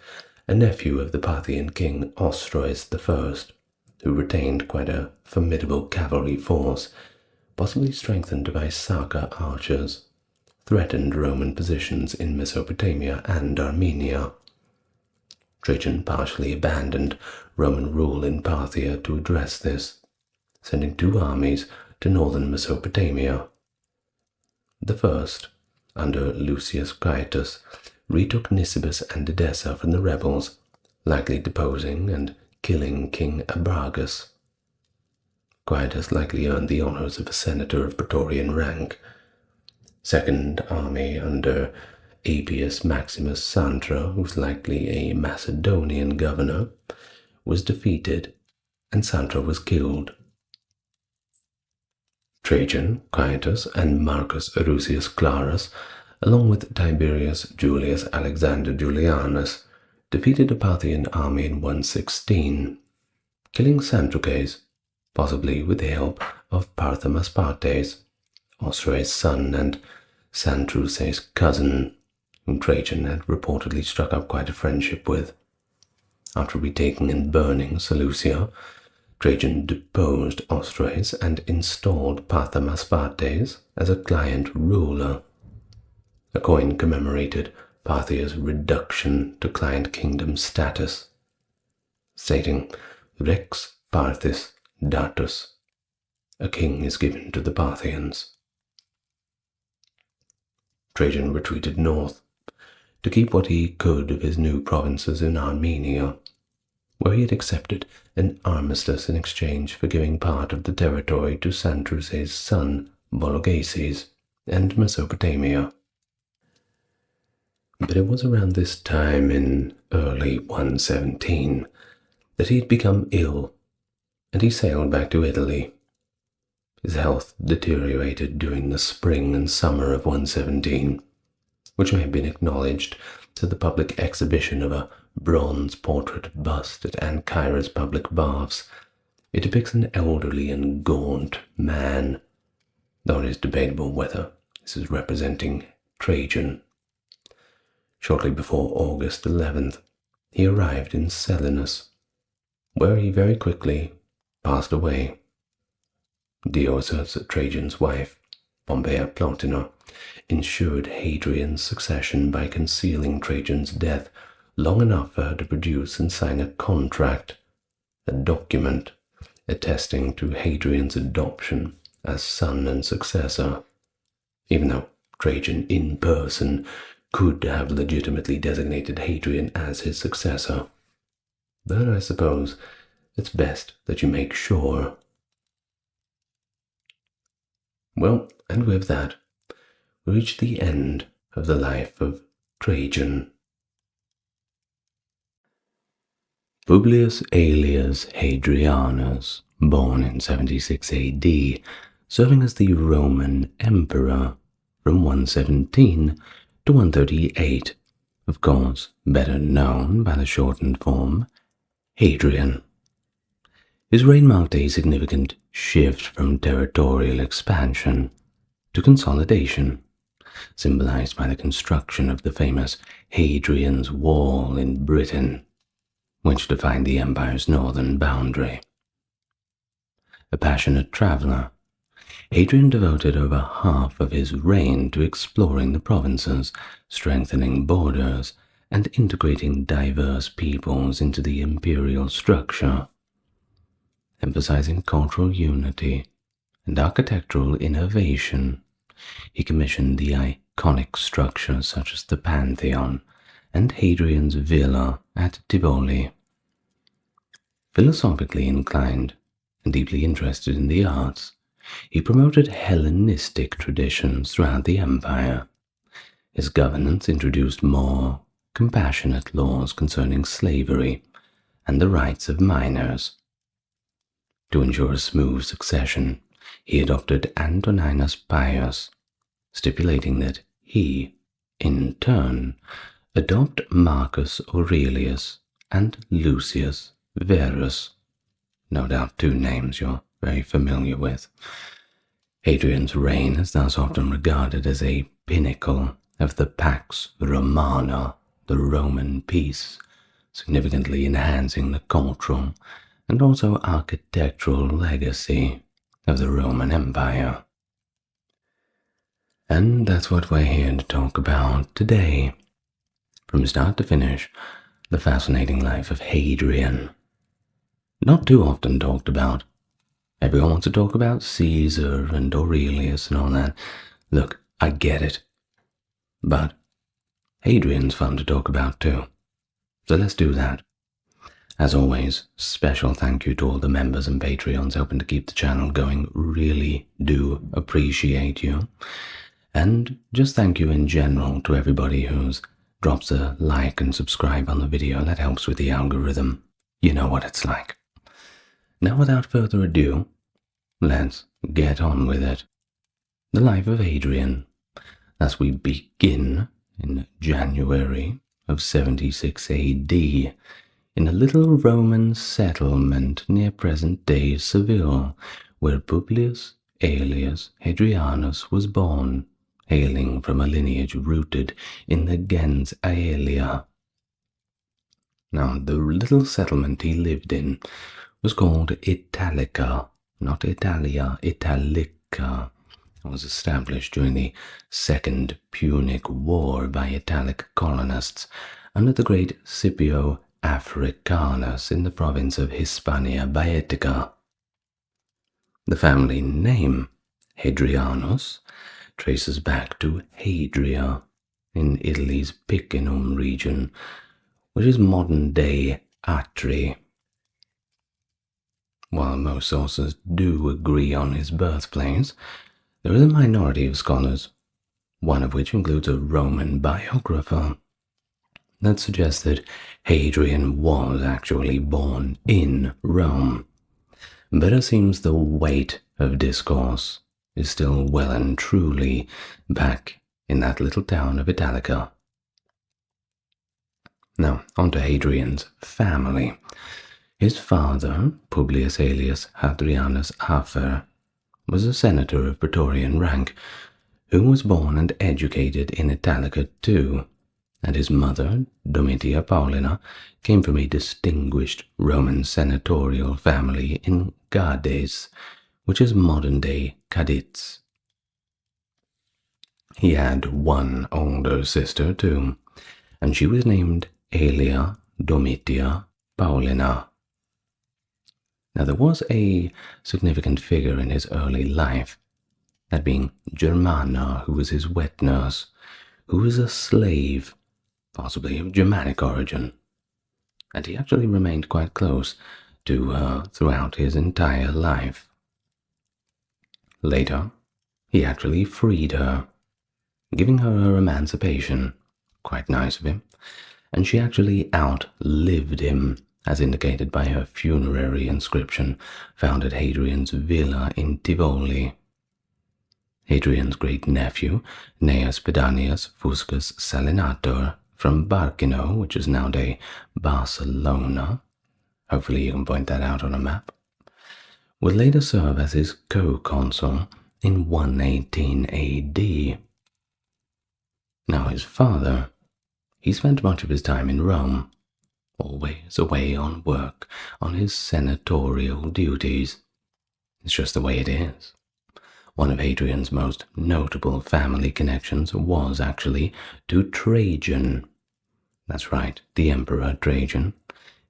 a nephew of the Parthian king Ostroes I, who retained quite a formidable cavalry force, possibly strengthened by Saka archers, threatened Roman positions in Mesopotamia and Armenia. Trajan partially abandoned Roman rule in Parthia to address this, sending 2 armies to northern Mesopotamia. The first, under Lucius Verus, retook Nisibis and Edessa from the rebels, likely deposing and killing King Abragas. Verus likely earned the honors of a senator of Praetorian rank. Second army, under Appius Maximus Santra, who was likely a Macedonian governor, was defeated and Santra was killed. Trajan, Quietus, and Marcus Arusius Clarus, along with Tiberius Julius Alexander Julianus, defeated a Parthian army in 116, killing Santrices, possibly with the help of Parthamaspates, Osroes' son and Santruces' cousin, whom Trajan had reportedly struck up quite a friendship with. After retaking and burning Seleucia, Trajan deposed Osroes and installed Parthamaspates as a client ruler. A coin commemorated Parthia's reduction to client kingdom status, stating Rex Parthis Datus, a king is given to the Parthians. Trajan retreated north to keep what he could of his new provinces in Armenia, where he had accepted an armistice in exchange for giving part of the territory to Santruces' son Vologases and Mesopotamia. But it was around this time in early 117 that he had become ill, and he sailed back to Italy. His health deteriorated during the spring and summer of 117, which may have been acknowledged to the public exhibition of a bronze portrait bust at Ancyra's public baths. It depicts an elderly and gaunt man, though it is debatable whether this is representing Trajan. Shortly before August 11th, he arrived in Selinus, where he very quickly passed away. Dio asserts that Trajan's wife, Pompeia Plotina, ensured Hadrian's succession by concealing Trajan's death long enough for her to produce and sign a contract, a document attesting to Hadrian's adoption as son and successor, even though Trajan in person could have legitimately designated Hadrian as his successor. But I suppose it's best that you make sure. Well, and with that, we reach the end of the life of Trajan. Publius Aelius Hadrianus, born in 76 AD, serving as the Roman emperor from 117 to 138, of course better known by the shortened form Hadrian. His reign marked a significant shift from territorial expansion to consolidation, symbolized by the construction of the famous Hadrian's Wall in Britain, which defined the empire's northern boundary. A passionate traveler, Hadrian devoted over half of his reign to exploring the provinces, strengthening borders, and integrating diverse peoples into the imperial structure. Emphasizing cultural unity and architectural innovation, he commissioned the iconic structures such as the Pantheon and Hadrian's villa at Tivoli. Philosophically inclined and deeply interested in the arts, he promoted Hellenistic traditions throughout the empire. His governance introduced more compassionate laws concerning slavery and the rights of minors. To ensure a smooth succession, he adopted Antoninus Pius, stipulating that he, in turn, adopt Marcus Aurelius and Lucius Verus, no doubt two names you're very familiar with. Hadrian's reign is thus often regarded as a pinnacle of the Pax Romana, the Roman peace, significantly enhancing the cultural and also architectural legacy of the Roman Empire. And that's what we're here to talk about today. From start to finish, the fascinating life of Hadrian. Not too often talked about. Everyone wants to talk about Caesar and Aurelius and all that. Look, I get it. But Hadrian's fun to talk about too. So let's do that. As always, special thank you to all the members and Patreons helping to keep the channel going. Really do appreciate you. And just thank you in general to everybody who's drops a like and subscribe on the video. That helps with the algorithm. You know what it's like. Now, without further ado, let's get on with it. The life of Hadrian, as we begin in January of 76 AD, in a little Roman settlement near present-day Seville, where Publius Aelius Hadrianus was born, hailing from a lineage rooted in the gens Aelia. Now, the little settlement he lived in was called Italica, not Italia, Italica. It was established during the Second Punic War by Italic colonists under the great Scipio Africanus in the province of Hispania Baetica. The family name, Hadrianus, traces back to Hadria in Italy's Picenum region, which is modern-day Atri. While most sources do agree on his birthplace, there is a minority of scholars, one of which includes a Roman biographer, that suggests that Hadrian was actually born in Rome. But it seems the weight of discourse is still well and truly back in that little town of Italica. Now, on to Hadrian's family. His father, Publius Aelius Hadrianus Afer, was a senator of Praetorian rank, who was born and educated in Italica too, and his mother, Domitia Paulina, came from a distinguished Roman senatorial family in Gades, which is modern-day Cadiz. He had one older sister too, and she was named Aelia Domitia Paulina. Now, there was a significant figure in his early life, that being Germana, who was his wet nurse, who was a slave, possibly of Germanic origin, and he actually remained quite close to her throughout his entire life. Later, he actually freed her, giving her emancipation, quite nice of him, and she actually outlived him, as indicated by her funerary inscription found at Hadrian's villa in Tivoli. Hadrian's great-nephew, Gnaeus Pedanius Fuscus Salinator, from Barcino, which is nowadays Barcelona, hopefully you can point that out on a map, would later serve as his co-consul in 118 AD. Now, his father, he spent much of his time in Rome, always away on work, on his senatorial duties. It's just the way it is. One of Hadrian's most notable family connections was actually to Trajan. That's right, the Emperor Trajan,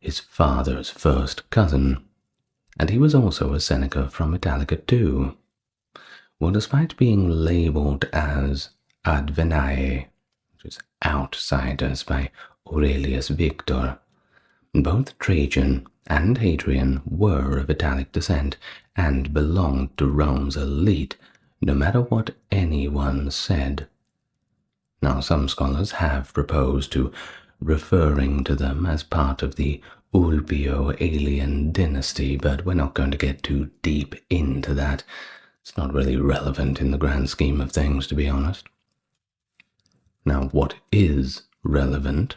his father's first cousin. And he was also a Seneca from Italica too. Well, despite being labeled as advenae, which is outsiders, by Aurelius Victor, both Trajan and Hadrian were of Italic descent and belonged to Rome's elite, no matter what anyone said. Now, some scholars have proposed to referring to them as part of the Ulpio-Aelian dynasty, but we're not going to get too deep into that. It's not really relevant in the grand scheme of things, to be honest. Now, what is relevant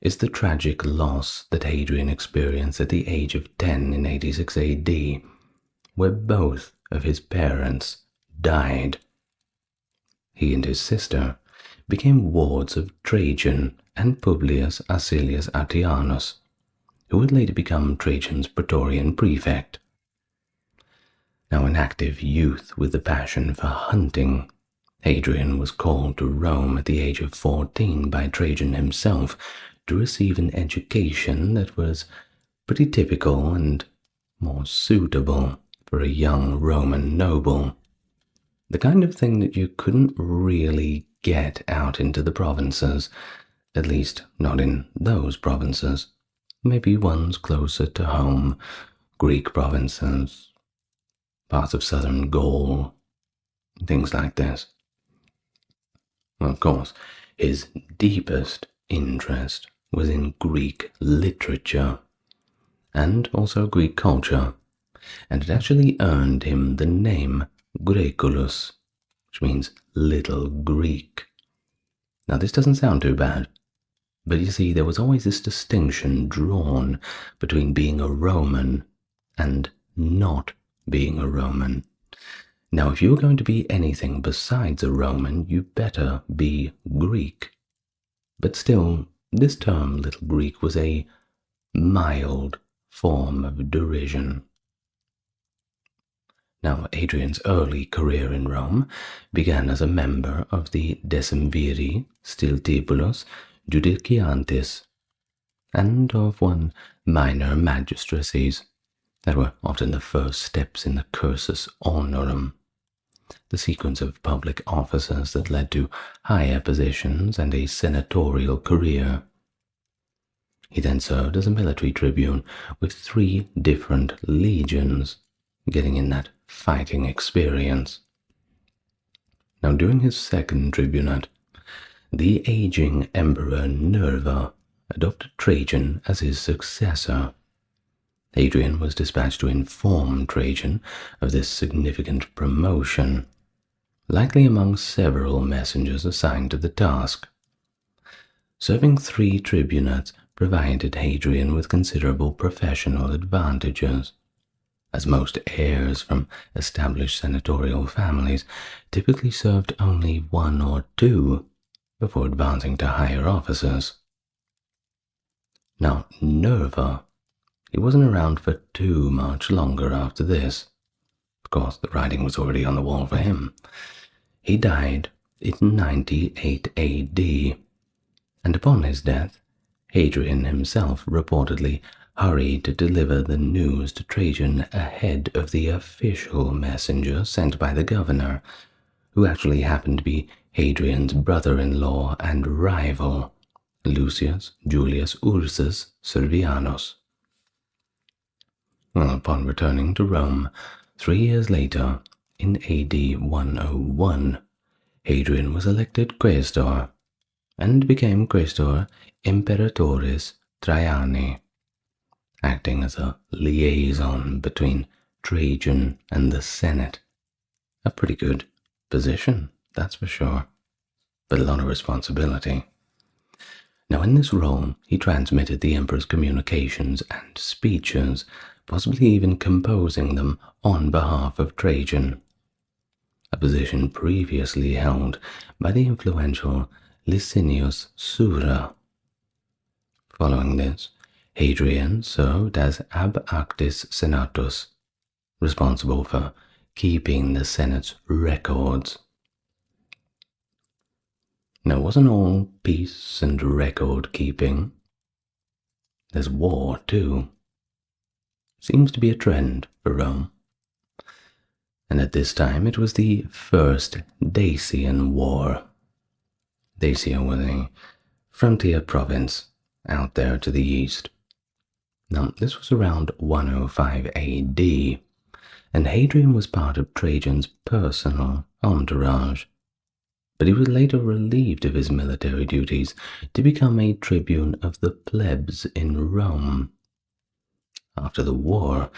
is the tragic loss that Hadrian experienced at the age of 10 in 86 AD, where both of his parents died. He and his sister became wards of Trajan and Publius Acilius Attianus, who would later become Trajan's Praetorian prefect. Now, an active youth with a passion for hunting, Hadrian was called to Rome at the age of 14 by Trajan himself to receive an education that was pretty typical and more suitable for a young Roman noble. The kind of thing that you couldn't really get out into the provinces, at least not in those provinces. Maybe ones closer to home, Greek provinces, parts of southern Gaul, things like this. Well, of course, his deepest interest was in Greek literature and also Greek culture, and it actually earned him the name Graeculus, which means little Greek. Now, this doesn't sound too bad, but you see, there was always this distinction drawn between being a Roman and not being a Roman. Now, if you were going to be anything besides a Roman, you better be Greek. But still, this term, little Greek, was a mild form of derision. Now, Hadrian's early career in Rome began as a member of the Decemviri Stiltibulus Judiciantis, and of one minor magistracies that were often the first steps in the cursus honorum, the sequence of public offices that led to higher positions and a senatorial career. He then served as a military tribune with 3 different legions, getting in that fighting experience. Now, during his second tribunate, the aging Emperor Nerva adopted Trajan as his successor. Hadrian was dispatched to inform Trajan of this significant promotion, likely among several messengers assigned to the task. Serving 3 tribunates provided Hadrian with considerable professional advantages, as most heirs from established senatorial families typically served only 1 or 2 before advancing to higher offices. Now, Nerva, he wasn't around for too much longer after this. Of course, the writing was already on the wall for him. He died in 98 AD, and upon his death, Hadrian himself reportedly hurried to deliver the news to Trajan ahead of the official messenger sent by the governor, who actually happened to be Hadrian's brother-in-law and rival, Lucius Julius Ursus Servianus. Well, upon returning to Rome 3 years later, in AD 101, Hadrian was elected quaestor and became quaestor imperatoris Trajani, acting as a liaison between Trajan and the Senate. A pretty good position, that's for sure, but a lot of responsibility. Now, in this role, he transmitted the emperor's communications and speeches, possibly even composing them on behalf of Trajan, a position previously held by the influential Licinius Sura. Following this, Hadrian served as ab actis senatus, responsible for keeping the Senate's records. Now, it wasn't all peace and record keeping. There's war, too. Seems to be a trend for Rome. And at this time, it was the First Dacian War. Dacia was a frontier province out there to the east. Now, this was around 105 AD, and Hadrian was part of Trajan's personal entourage. But he was later relieved of his military duties to become a tribune of the plebs in Rome. After the war,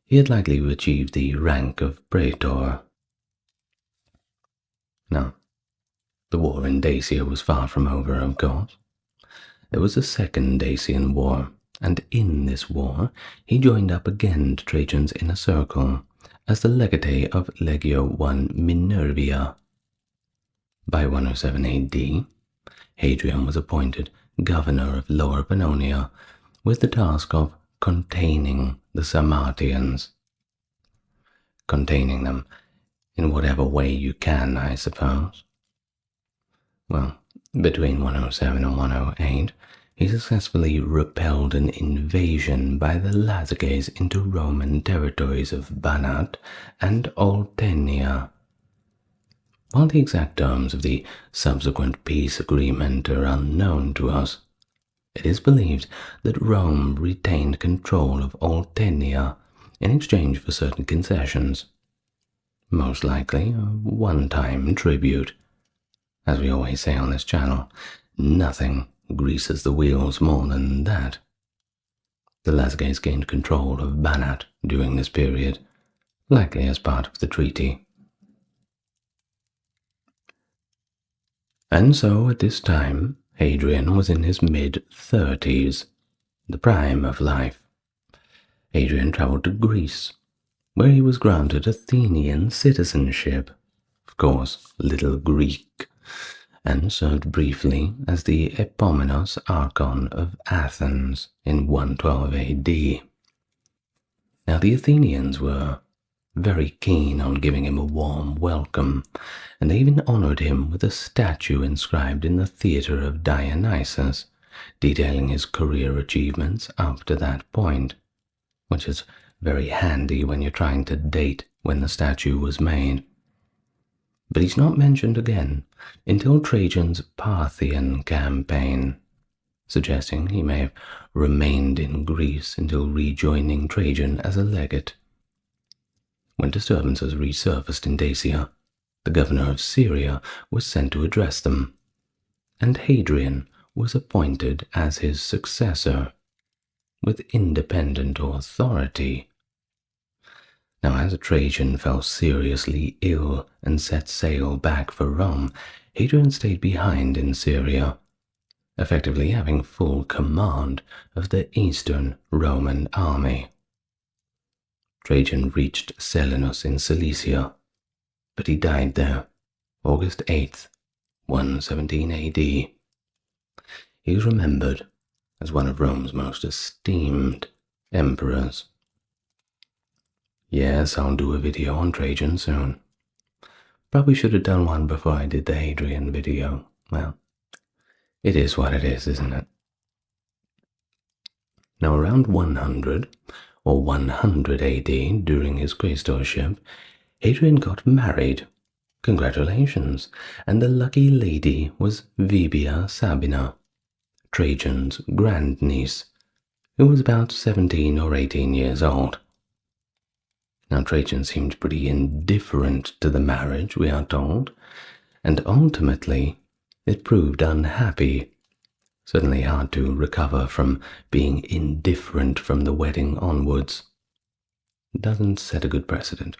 he had likely achieved the rank of praetor. Now, the war in Dacia was far from over, of course. There was a second Dacian war, and in this war, he joined up again to Trajan's inner circle as the legate of Legio I Minervia. By 107 AD, Hadrian was appointed governor of Lower Pannonia with the task of containing the Sarmatians. Containing them in whatever way you can, I suppose. Well, between 107 and 108, he successfully repelled an invasion by the Laziques into Roman territories of Banat and Oltenia. While the exact terms of the subsequent peace agreement are unknown to us, it is believed that Rome retained control of Oltenia in exchange for certain concessions, most likely a one-time tribute, As we always say on this channel, nothing greases the wheels more than that. The Lazyges gained control of Banat during this period, likely as part of the treaty. And so at this time, Hadrian was in his mid-30s, the prime of life. Hadrian travelled to Greece, where he was granted Athenian citizenship, of course, Little Greek, and served briefly as the Epomenos Archon of Athens in 112 AD. Now the Athenians were very keen on giving him a warm welcome, and they even honoured him with a statue inscribed in the Theatre of Dionysus, detailing his career achievements up to that point, which is very handy when you're trying to date when the statue was made. But he's not mentioned again until Trajan's Parthian campaign, suggesting he may have remained in Greece until rejoining Trajan as a legate. When disturbances resurfaced in Dacia, the governor of Syria was sent to address them, and Hadrian was appointed as his successor, with independent authority. Now, as Trajan fell seriously ill and set sail back for Rome, Hadrian stayed behind in Syria, effectively having full command of the Eastern Roman army. Trajan reached Selinus in Cilicia, but he died there, August 8th, 117 AD. He is remembered as one of Rome's most esteemed emperors. Yes, I'll do a video on Trajan soon. Probably should have done one before I did the Hadrian video. Well, it is what it is, isn't it? Now, around 100 or 100 AD, during his quaestorship, Hadrian got married. Congratulations! And the lucky lady was Vibia Sabina, Trajan's grandniece, who was about 17 or 18 years old. Now, Trajan seemed pretty indifferent to the marriage, we are told, and ultimately it proved unhappy. Certainly hard to recover from being indifferent from the wedding onwards. Doesn't set a good precedent.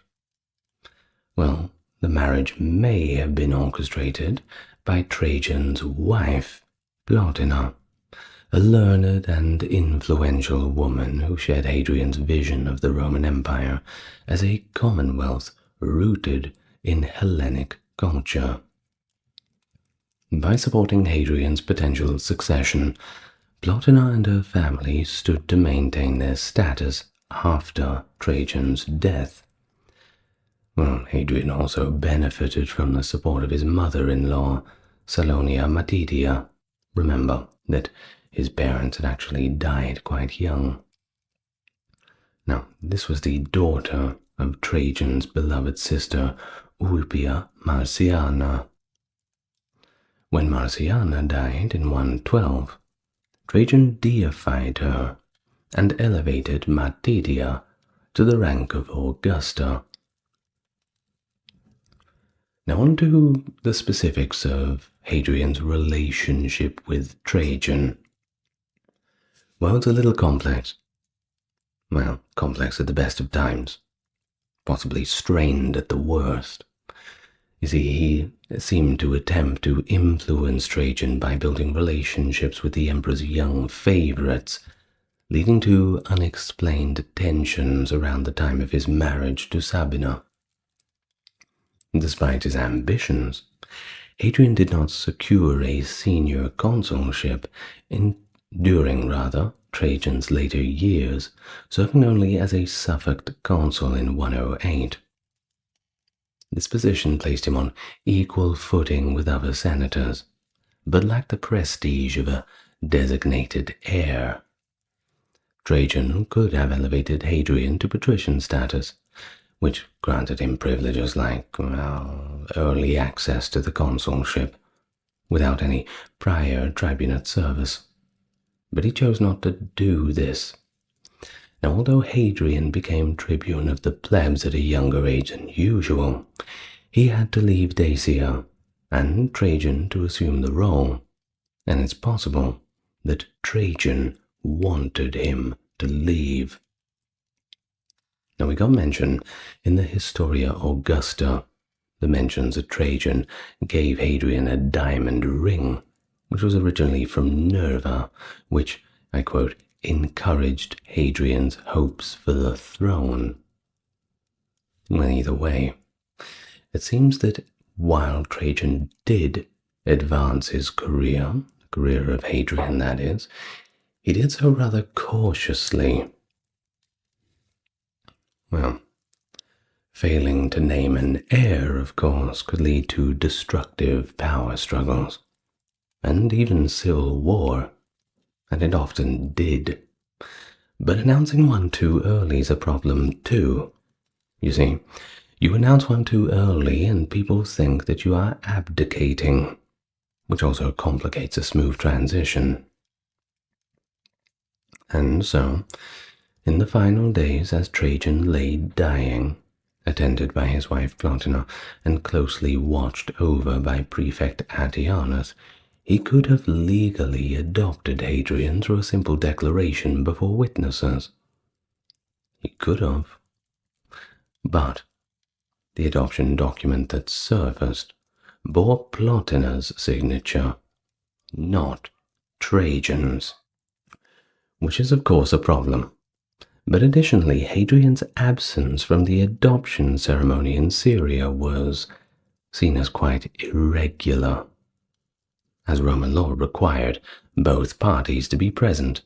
Well, the marriage may have been orchestrated by Trajan's wife, Plotina, a learned and influential woman who shared Hadrian's vision of the Roman Empire as a commonwealth rooted in Hellenic culture. By supporting Hadrian's potential succession, Plotina and her family stood to maintain their status after Trajan's death. Well, Hadrian also benefited from the support of his mother-in-law, Salonia Matidia. Remember that his parents had actually died quite young. Now, this was the daughter of Trajan's beloved sister, Ulpia Marciana. When Marciana died in 112, Trajan deified her and elevated Matidia to the rank of Augusta. Now on to the specifics of Hadrian's relationship with Trajan. Well, it's a little complex. Well, complex at the best of times. Possibly strained at the worst. You see, he seemed to attempt to influence Trajan by building relationships with the emperor's young favorites, leading to unexplained tensions around the time of his marriage to Sabina. Despite his ambitions, Hadrian did not secure a senior consulship during Trajan's later years, serving only as a suffect consul in 108. This position placed him on equal footing with other senators, but lacked the prestige of a designated heir. Trajan could have elevated Hadrian to patrician status, which granted him privileges like early access to the consulship, without any prior tribunate service. But he chose not to do this. Now, although Hadrian became tribune of the plebs at a younger age than usual, he had to leave Dacia and Trajan to assume the role, and it's possible that Trajan wanted him to leave. Now, we got mention in the Historia Augusta, the mentions that Trajan gave Hadrian a diamond ring, which was originally from Nerva, which, I quote, encouraged Hadrian's hopes for the throne. Well, either way, it seems that while Trajan did advance his career, the career of Hadrian that is, he did so rather cautiously. Well, failing to name an heir, of course, could lead to destructive power struggles, and even civil war, and it often did. But announcing one too early is a problem too. You see, you announce one too early and people think that you are abdicating, which also complicates a smooth transition. And so, in the final days as Trajan lay dying, attended by his wife Plotina and closely watched over by prefect Antoninus, he could have legally adopted Hadrian through a simple declaration before witnesses. He could have. But the adoption document that surfaced bore Plotina's signature, not Trajan's, which is of course a problem. But additionally, Hadrian's absence from the adoption ceremony in Syria was seen as quite irregular, as Roman law required both parties to be present.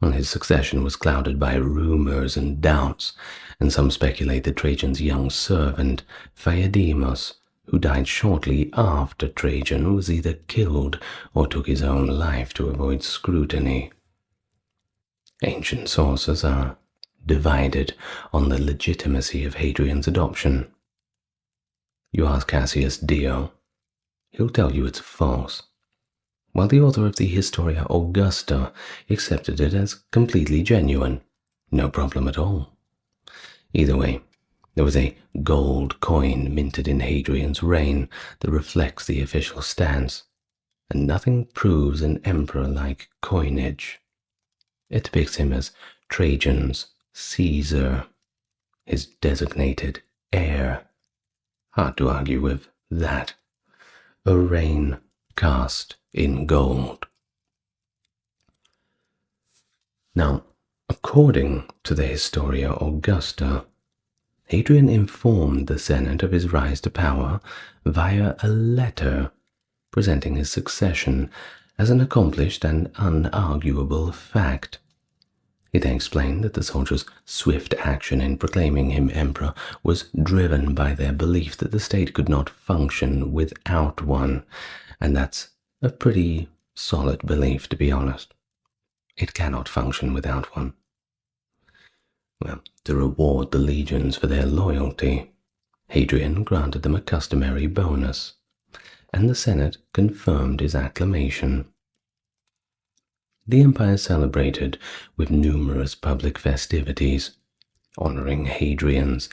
Well, his succession was clouded by rumors and doubts, and some speculate that Trajan's young servant, Phaedimus, who died shortly after Trajan, was either killed or took his own life to avoid scrutiny. Ancient sources are divided on the legitimacy of Hadrian's adoption. You ask Cassius Dio, he'll tell you it's false, while the author of the Historia Augusta accepted it as completely genuine. No problem at all. Either way, there was a gold coin minted in Hadrian's reign that reflects the official stance, and nothing proves an emperor like coinage. It depicts him as Trajan's Caesar, his designated heir. Hard to argue with that. A reign cast in gold. Now, according to the Historia Augusta, Hadrian informed the Senate of his rise to power via a letter presenting his succession as an accomplished and unarguable fact. He then explained that the soldiers' swift action in proclaiming him emperor was driven by their belief that the state could not function without one, and that's a pretty solid belief, to be honest. It cannot function without one. Well, to reward the legions for their loyalty, Hadrian granted them a customary bonus, and the Senate confirmed his acclamation. The empire celebrated with numerous public festivities, honoring Hadrian's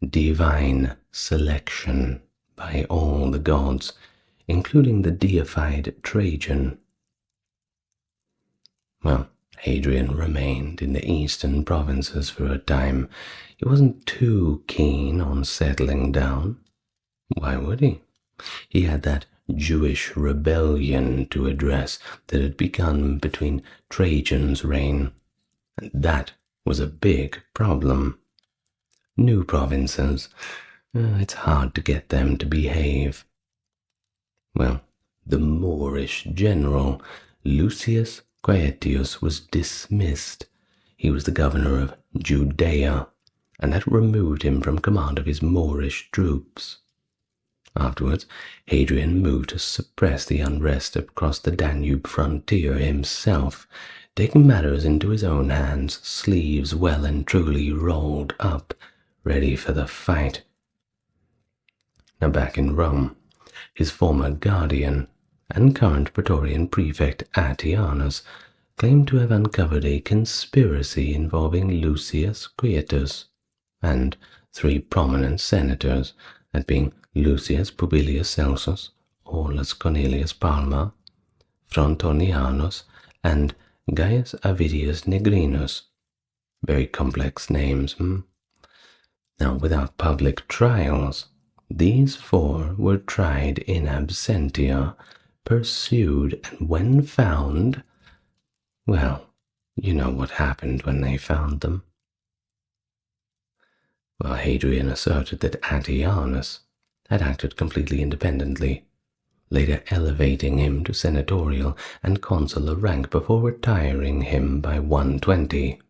divine selection by all the gods, including the deified Trajan. Well, Hadrian remained in the eastern provinces for a time. He wasn't too keen on settling down. Why would he? He had that Jewish rebellion to address that had begun between Trajan's reign, and that was a big problem. New provinces, it's hard to get them to behave. Well, the Moorish general Lucius Verus was dismissed. He was the governor of Judea, and that removed him from command of his Moorish troops. Afterwards, Hadrian moved to suppress the unrest across the Danube frontier himself, taking matters into his own hands, sleeves well and truly rolled up, ready for the fight. Now back in Rome, his former guardian and current Praetorian prefect Antoninus claimed to have uncovered a conspiracy involving Lucius Verus and 3 prominent senators that being Lucius Publilius Celsus, Aulus Cornelius Palma, Frontonianus, and Gaius Avidius Nigrinus. Very complex names. Now, without public trials, these four were tried in absentia, pursued, and when found, well, you know what happened when they found them. Well, Hadrian asserted that Antoninus had acted completely independently, later elevating him to senatorial and consular rank before retiring him by 120.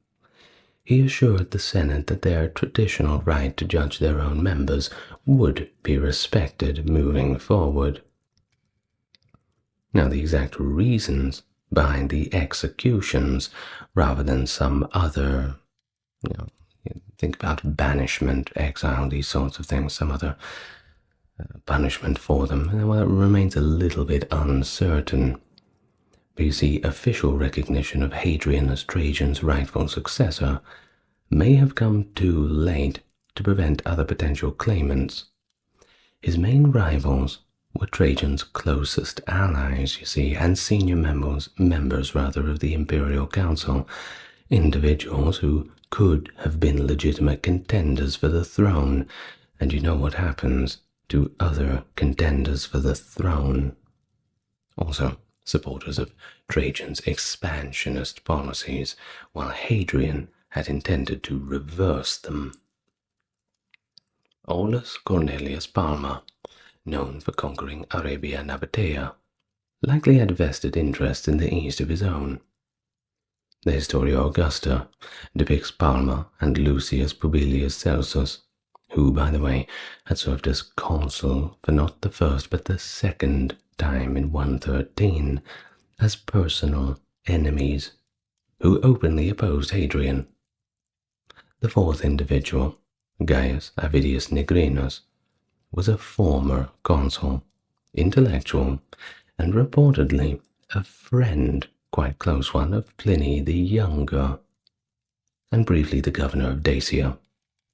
He assured the Senate that their traditional right to judge their own members would be respected moving forward. Now, the exact reasons behind the executions, rather than some other, think about banishment, exile, these sorts of things, some other punishment for them, well, it remains a little bit uncertain. But you see, official recognition of Hadrian as Trajan's rightful successor may have come too late to prevent other potential claimants. His main rivals were Trajan's closest allies, you see, and senior members of the imperial council, individuals who could have been legitimate contenders for the throne, and you know what happens to other contenders for the throne. Also, supporters of Trajan's expansionist policies, while Hadrian had intended to reverse them. Aulus Cornelius Palma, known for conquering Arabia and Abatea, likely had vested interests in the east of his own. The Historia Augusta depicts Palma and Lucius Publilius Celsus, who, by the way, had served as consul for not the first but the second time in 113, as personal enemies who openly opposed Hadrian. The fourth individual, Gaius Avidius Nigrinus, was a former consul, intellectual, and reportedly a friend, quite close one, of Pliny the Younger, and briefly the governor of Dacia,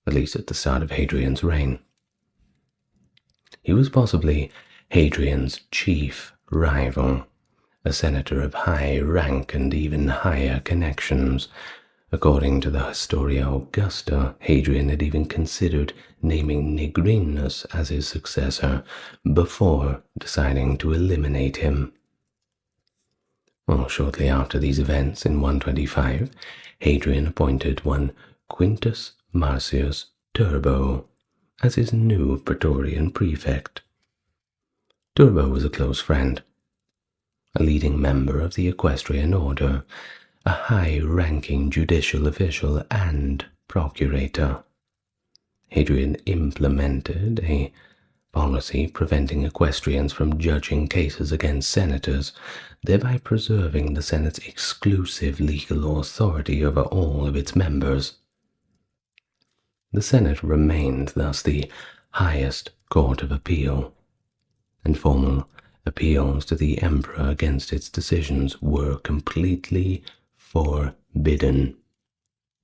at least at the start of Hadrian's reign. He was possibly Hadrian's chief rival, a senator of high rank and even higher connections. According to the Historia Augusta, Hadrian had even considered naming Nigrinus as his successor before deciding to eliminate him. Well, shortly after these events, in 125, Hadrian appointed one Quintus Marcius Turbo as his new Praetorian prefect. Turbo was a close friend, a leading member of the equestrian order, a high-ranking judicial official and procurator. Hadrian implemented a policy preventing equestrians from judging cases against senators, thereby preserving the Senate's exclusive legal authority over all of its members. The Senate remained thus the highest court of appeal, and formal appeals to the emperor against its decisions were completely forbidden.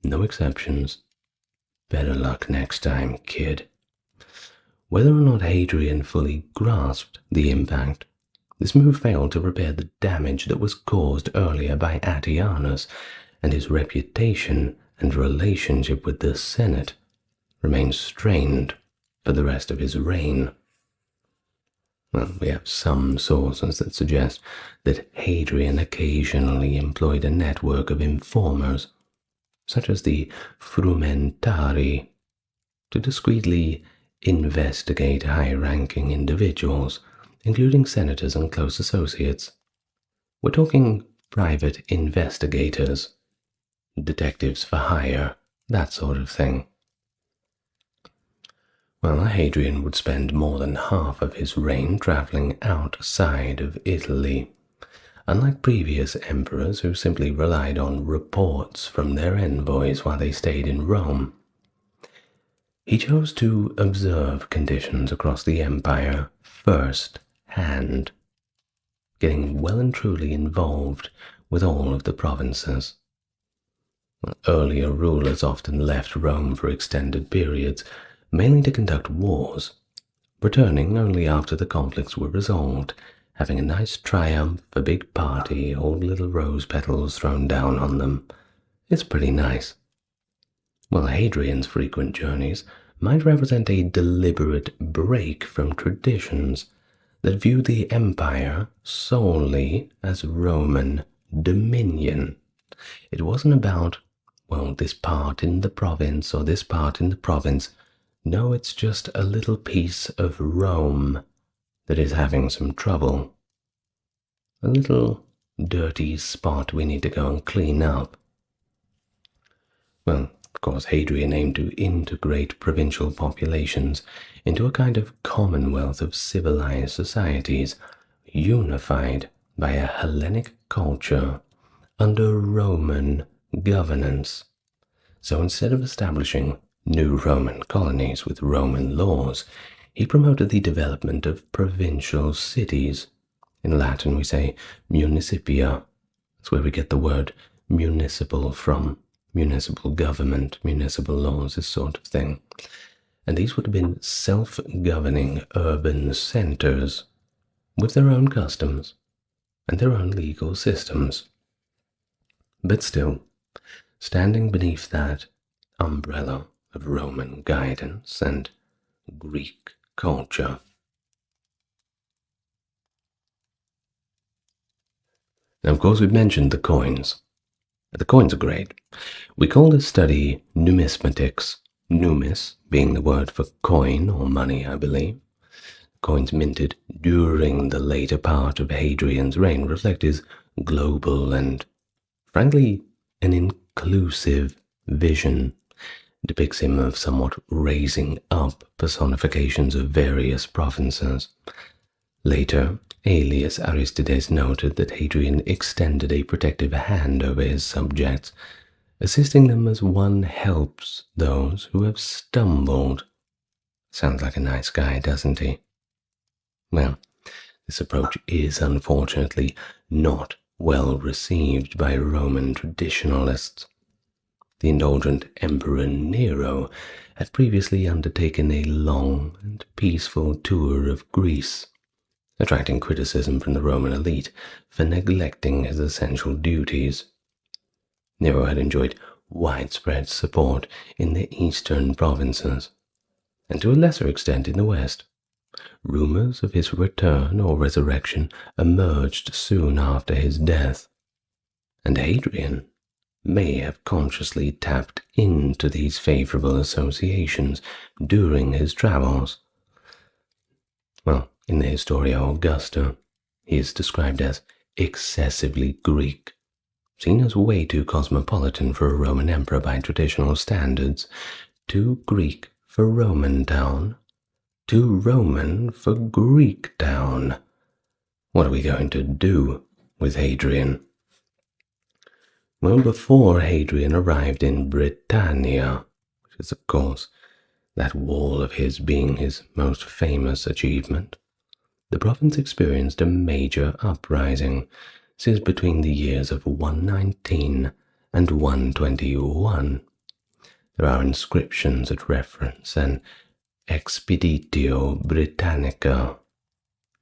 No exceptions. Better luck next time, kid. Whether or not Hadrian fully grasped the impact, this move failed to repair the damage that was caused earlier by Antoninus, and his reputation and relationship with the Senate remained strained for the rest of his reign. Well, we have some sources that suggest that Hadrian occasionally employed a network of informers, such as the frumentari, to discreetly investigate high-ranking individuals, including senators and close associates. We're talking private investigators, detectives for hire, that sort of thing. Well, Hadrian would spend more than half of his reign traveling outside of Italy, unlike previous emperors who simply relied on reports from their envoys while they stayed in Rome. He chose to observe conditions across the empire first-hand, getting well and truly involved with all of the provinces. Earlier rulers often left Rome for extended periods, mainly to conduct wars, returning only after the conflicts were resolved, having a nice triumph, a big party, all little rose petals thrown down on them. It's pretty nice. Well, Hadrian's frequent journeys might represent a deliberate break from traditions that view the empire solely as Roman dominion. It wasn't about, well, this part in the province or this part in the province. No, it's just a little piece of Rome that is having some trouble. A little dirty spot we need to go and clean up. Well, of course, Hadrian aimed to integrate provincial populations into a kind of commonwealth of civilized societies, unified by a Hellenic culture under Roman governance. So instead of establishing new Roman colonies with Roman laws, he promoted the development of provincial cities. In Latin we say municipia. That's where we get the word municipal from. Municipal government, municipal laws, this sort of thing. And these would have been self-governing urban centers with their own customs and their own legal systems. But still, standing beneath that umbrella of Roman guidance and Greek culture. Now, of course, we've mentioned the coins. The coins are great. We call this study numismatics, numis being the word for coin or money, I believe. Coins minted during the later part of Hadrian's reign reflect his global and, frankly, an inclusive vision. It depicts him of somewhat raising up personifications of various provinces. Later, Aelius Aristides noted that Hadrian extended a protective hand over his subjects, assisting them as one helps those who have stumbled. Sounds like a nice guy, doesn't he? Well, this approach is unfortunately not well received by Roman traditionalists. The indulgent Emperor Nero had previously undertaken a long and peaceful tour of Greece, attracting criticism from the Roman elite for neglecting his essential duties. Nero had enjoyed widespread support in the eastern provinces, and to a lesser extent in the west. Rumors of his return or resurrection emerged soon after his death, and Hadrian may have consciously tapped into these favorable associations during his travels. Well, in the Historia Augusta, he is described as excessively Greek, seen as way too cosmopolitan for a Roman emperor by traditional standards, too Greek for Roman town, too Roman for Greek town. What are we going to do with Hadrian? Well, before Hadrian arrived in Britannia, which is of course that wall of his being his most famous achievement, the province experienced a major uprising, since between the years of 119 and 121. There are inscriptions that reference an Expeditio Britannica,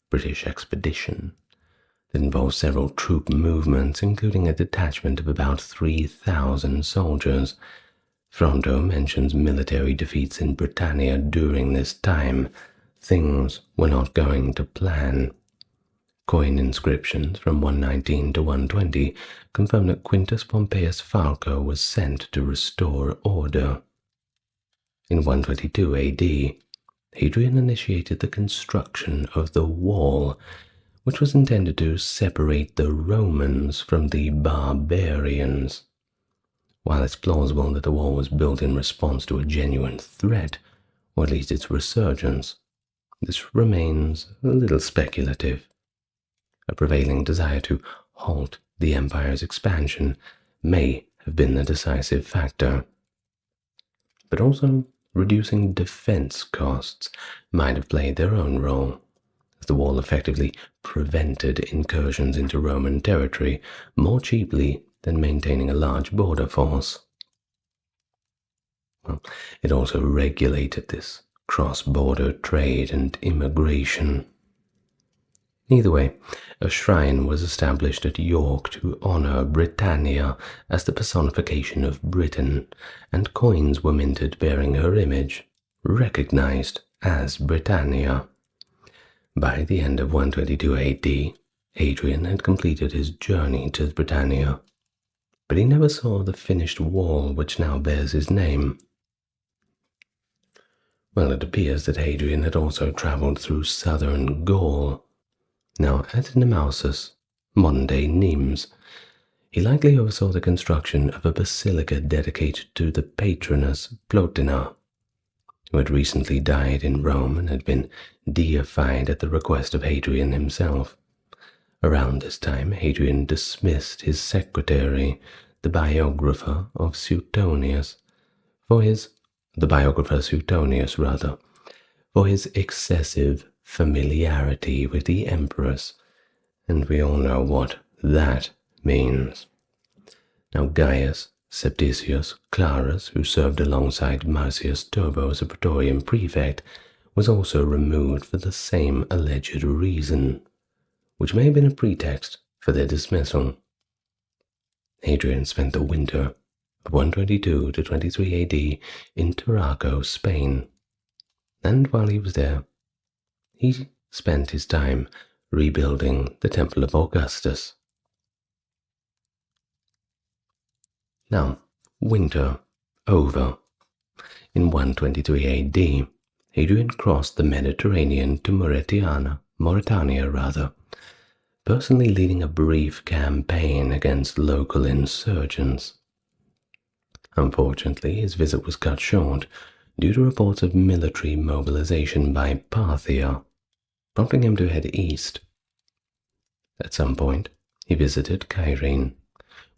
British expedition, that involves several troop movements, including a detachment of about 3,000 soldiers. Fronto mentions military defeats in Britannia during this time. Things were not going to plan. Coin inscriptions from 119 to 120 confirm that Quintus Pompeius Falco was sent to restore order. In 122 AD, Hadrian initiated the construction of the wall, which was intended to separate the Romans from the barbarians. While it's plausible that the wall was built in response to a genuine threat, or at least its resurgence, this remains a little speculative. A prevailing desire to halt the empire's expansion may have been the decisive factor. But also, reducing defense costs might have played their own role, as the wall effectively prevented incursions into Roman territory more cheaply than maintaining a large border force. Well, it also regulated this cross-border trade and immigration. Either way, a shrine was established at York to honor Britannia as the personification of Britain, and coins were minted bearing her image, recognized as Britannia. By the end of 122 AD, Hadrian had completed his journey to Britannia, but he never saw the finished wall which now bears his name. Well, it appears that Hadrian had also travelled through southern Gaul. Now, at Nemausus, modern-day Nimes, he likely oversaw the construction of a basilica dedicated to the patroness Plotina, who had recently died in Rome and had been deified at the request of Hadrian himself. Around this time, Hadrian dismissed his secretary, the biographer Suetonius, for his excessive familiarity with the empress, and we all know what that means. Now Gaius Septicius Clarus, who served alongside Marcius Turbo as a praetorian prefect, was also removed for the same alleged reason, which may have been a pretext for their dismissal. Hadrian spent the winter of 122 to 23 AD in Tarraco, Spain, and while he was there, he spent his time rebuilding the Temple of Augustus. Now, winter over. In 123 AD, Hadrian crossed the Mediterranean to Mauritania, personally leading a brief campaign against local insurgents. Unfortunately, his visit was cut short due to reports of military mobilization by Parthia, prompting him to head east. At some point, he visited Cyrene,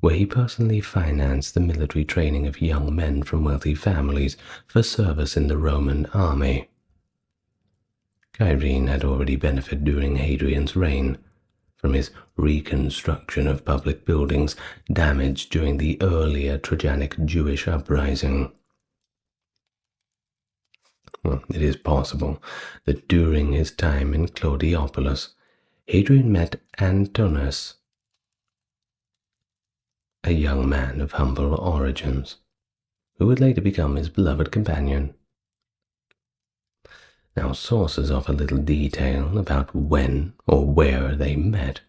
where he personally financed the military training of young men from wealthy families for service in the Roman army. Cyrene had already benefited during Hadrian's reign from his reconstruction of public buildings damaged during the earlier Trajanic Jewish uprising. Well, it is possible that during his time in Claudiopolis, Hadrian met Antoninus, a young man of humble origins, who would later become his beloved companion. Now, sources offer little detail about when or where they met.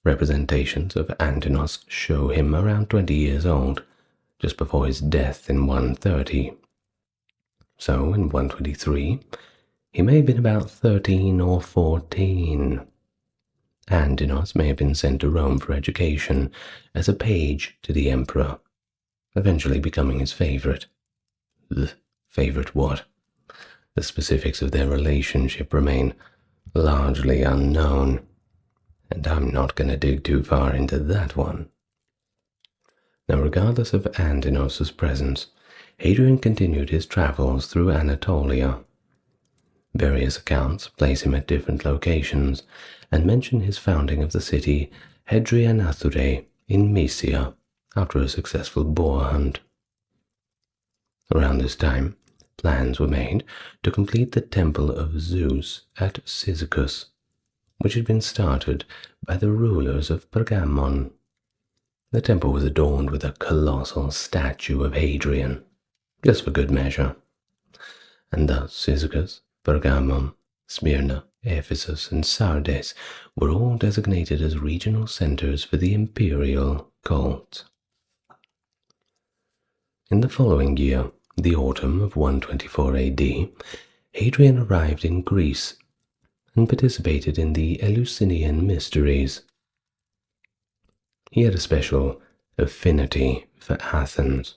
Representations of Antoninus show him around 20 years old, just before his death in 130. So, in 123, he may have been about 13 or 14. Antoninus may have been sent to Rome for education as a page to the emperor, eventually becoming his favorite. The favorite what? The specifics of their relationship remain largely unknown, and I'm not going to dig too far into that one. Now, regardless of Antoninus' presence, Hadrian continued his travels through Anatolia. Various accounts place him at different locations and mention his founding of the city Hadrianature in Mysia after a successful boar hunt. Around this time, plans were made to complete the Temple of Zeus at Cyzicus, which had been started by the rulers of Pergamon. The temple was adorned with a colossal statue of Hadrian, just for good measure, and thus Cyzicus, Pergamon, Smyrna, Ephesus, and Sardes were all designated as regional centers for the imperial cult. In the following year, the autumn of 124 AD, Hadrian arrived in Greece and participated in the Eleusinian Mysteries. He had a special affinity for Athens,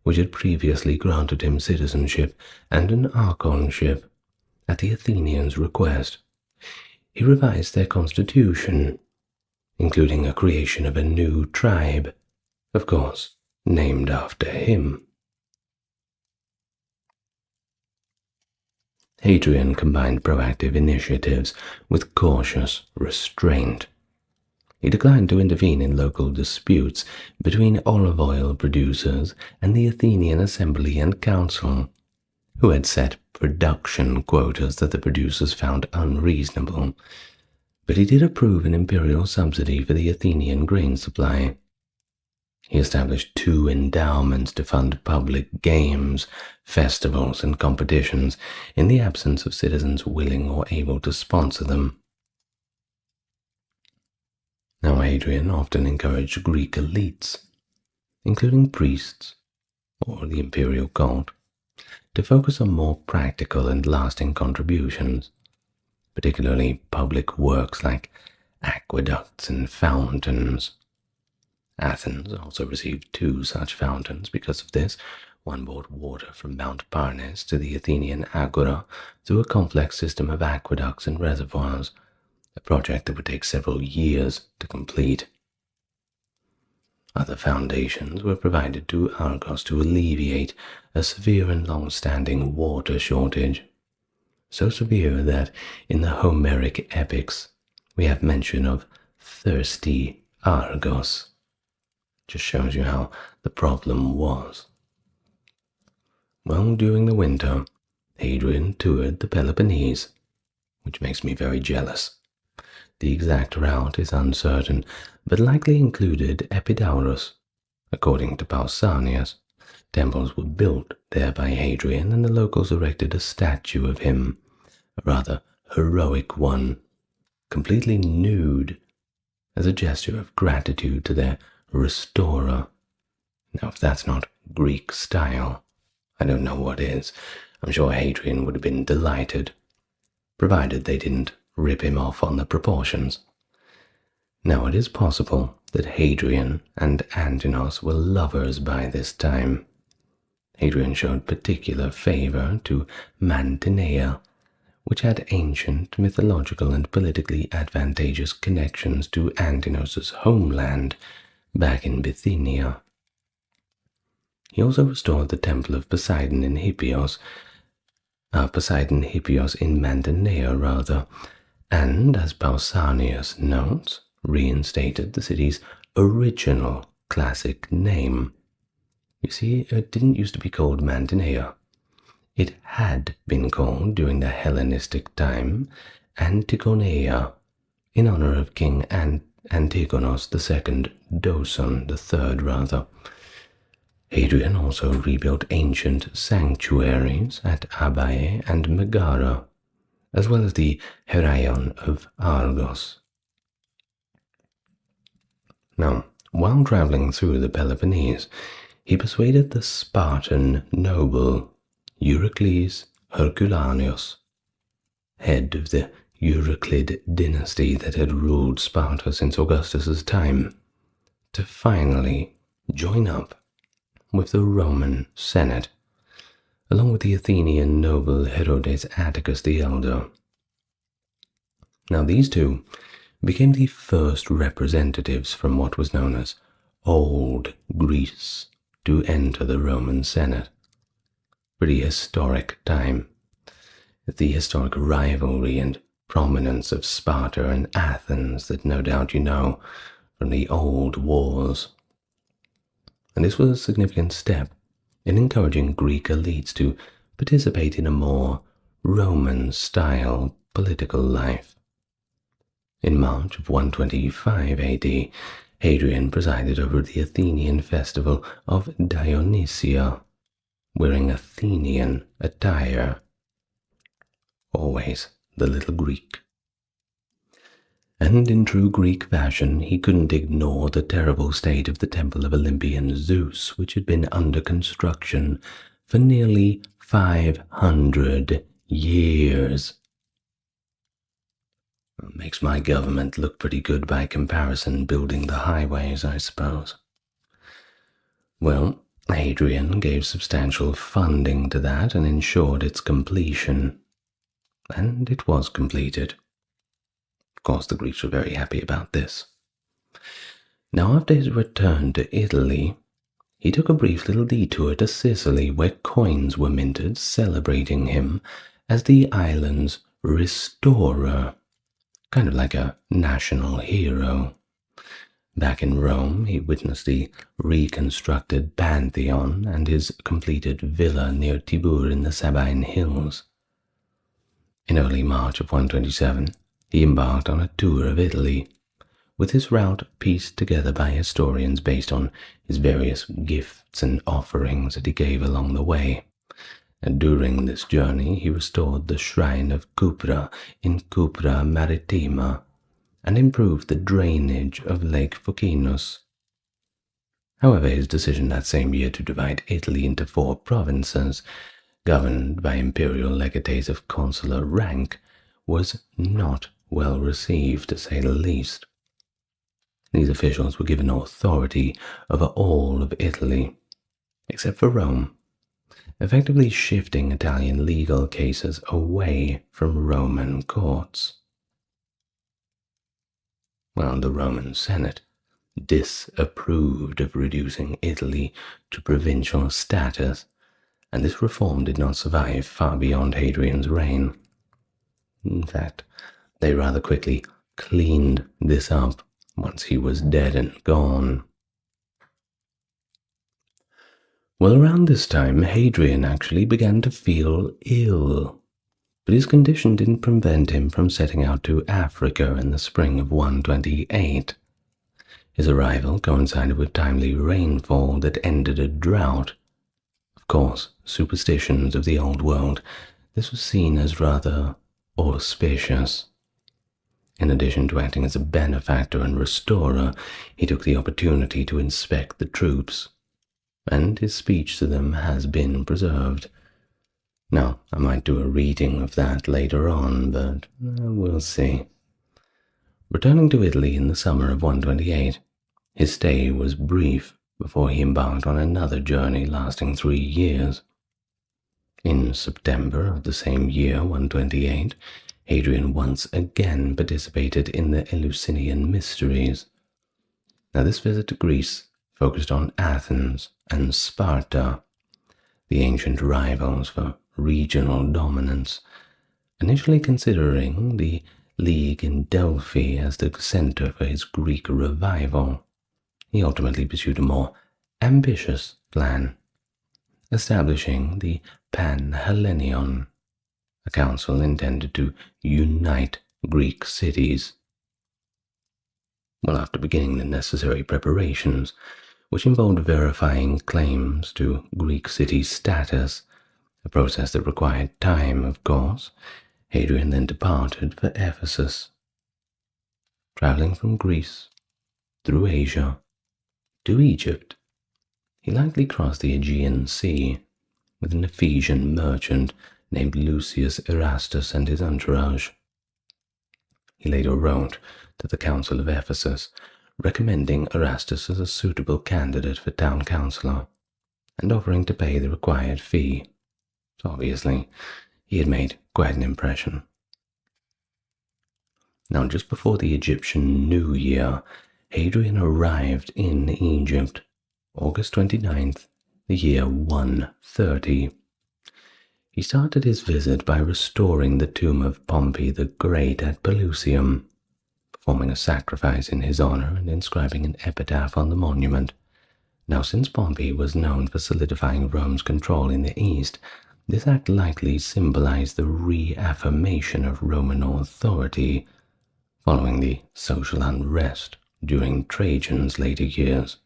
which had previously granted him citizenship and an archonship at the Athenians' request. He revised their constitution, including a creation of a new tribe, of course, named after him. Hadrian combined proactive initiatives with cautious restraint. He declined to intervene in local disputes between olive oil producers and the Athenian Assembly and Council, who had set production quotas that the producers found unreasonable, but he did approve an imperial subsidy for the Athenian grain supply. He established 2 endowments to fund public games, festivals, and competitions in the absence of citizens willing or able to sponsor them. Now, Hadrian often encouraged Greek elites, including priests or the imperial cult, to focus on more practical and lasting contributions, particularly public works like aqueducts and fountains. Athens also received 2 such fountains because of this. One brought water from Mount Parnes to the Athenian agora through a complex system of aqueducts and reservoirs, a project that would take several years to complete. Other foundations were provided to Argos to alleviate a severe and long-standing water shortage, so severe that in the Homeric epics we have mention of thirsty Argos. Just shows you how the problem was. Well, during the winter, Hadrian toured the Peloponnese, which makes me very jealous. The exact route is uncertain, but likely included Epidaurus. According to Pausanias, temples were built there by Hadrian, and the locals erected a statue of him, a rather heroic one, completely nude, as a gesture of gratitude to their restorer. Now, if that's not Greek style, I don't know what is. I'm sure Hadrian would have been delighted, provided they didn't rip him off on the proportions. Now, it is possible that Hadrian and Antinos were lovers by this time. Hadrian showed particular favor to Mantinea, which had ancient, mythological, and politically advantageous connections to Antinos's homeland back in Bithynia. He also restored the temple of Poseidon in Hippios in Mantinea, and, as Pausanias notes, reinstated the city's original classic name. You see, it didn't used to be called Mantinea. It had been called, during the Hellenistic time, Antigonea, in honor of King Antigonos II, Doson III. Hadrian also rebuilt ancient sanctuaries at Abae and Megara, as well as the Heraion of Argos. Now, while traveling through the Peloponnese, he persuaded the Spartan noble Eurycles Herculaneus, head of the Euclid dynasty that had ruled Sparta since Augustus's time, to finally join up with the Roman Senate, along with the Athenian noble Herodes Atticus the Elder. Now, these two became the first representatives from what was known as Old Greece to enter the Roman Senate. Pretty historic time. The historic rivalry and prominence of Sparta and Athens that no doubt you know from the old wars. And this was a significant step in encouraging Greek elites to participate in a more Roman-style political life. In March of 125 AD, Hadrian presided over the Athenian festival of Dionysia, wearing Athenian attire. Always the little Greek. And in true Greek fashion, he couldn't ignore the terrible state of the temple of Olympian Zeus, which had been under construction for nearly 500 years. It makes my government look pretty good by comparison, building the highways, I suppose. Well, Hadrian gave substantial funding to that and ensured its completion. And it was completed. Of course, the Greeks were very happy about this. Now, after his return to Italy, he took a brief little detour to Sicily, where coins were minted celebrating him as the island's restorer, kind of like a national hero. Back in Rome, he witnessed the reconstructed Pantheon and his completed villa near Tibur in the Sabine Hills. In early March of 127, he embarked on a tour of Italy, with his route pieced together by historians based on his various gifts and offerings that he gave along the way. And during this journey, he restored the shrine of Cupra in Cupra Maritima and improved the drainage of Lake Fucinus. However, his decision that same year to divide Italy into 4 provinces, governed by imperial legates of consular rank, was not well received, to say the least. These officials were given authority over all of Italy, except for Rome, effectively shifting Italian legal cases away from Roman courts. While the Roman Senate disapproved of reducing Italy to provincial status, and this reform did not survive far beyond Hadrian's reign. In fact, they rather quickly cleaned this up once he was dead and gone. Well, around this time, Hadrian actually began to feel ill, but his condition didn't prevent him from setting out to Africa in the spring of 128. His arrival coincided with timely rainfall that ended a drought. Of course, superstitions of the old world, this was seen as rather auspicious. In addition to acting as a benefactor and restorer, he took the opportunity to inspect the troops, and his speech to them has been preserved. Now, I might do a reading of that later on, but we'll see. Returning to Italy in the summer of 128, his stay was brief before he embarked on another journey lasting 3 years. In September of the same year, 128, Hadrian once again participated in the Eleusinian Mysteries. Now, this visit to Greece focused on Athens and Sparta, the ancient rivals for regional dominance, initially considering the League in Delphi as the center for his Greek revival. He ultimately pursued a more ambitious plan, establishing the Panhellenion, a council intended to unite Greek cities. Well, after beginning the necessary preparations, which involved verifying claims to Greek city status, a process that required time, of course, Hadrian then departed for Ephesus. Traveling from Greece, through Asia, to Egypt, he likely crossed the Aegean Sea with an Ephesian merchant named Lucius Erastus and his entourage. He later wrote to the Council of Ephesus, recommending Erastus as a suitable candidate for town councillor, and offering to pay the required fee. So obviously, he had made quite an impression. Now, just before the Egyptian New Year, Hadrian arrived in Egypt, August 29th, the year 130. He started his visit by restoring the tomb of Pompey the Great at Pelusium, performing a sacrifice in his honor and inscribing an epitaph on the monument. Now, since Pompey was known for solidifying Rome's control in the East, this act likely symbolized the reaffirmation of Roman authority following the social unrest during Trajan's later years.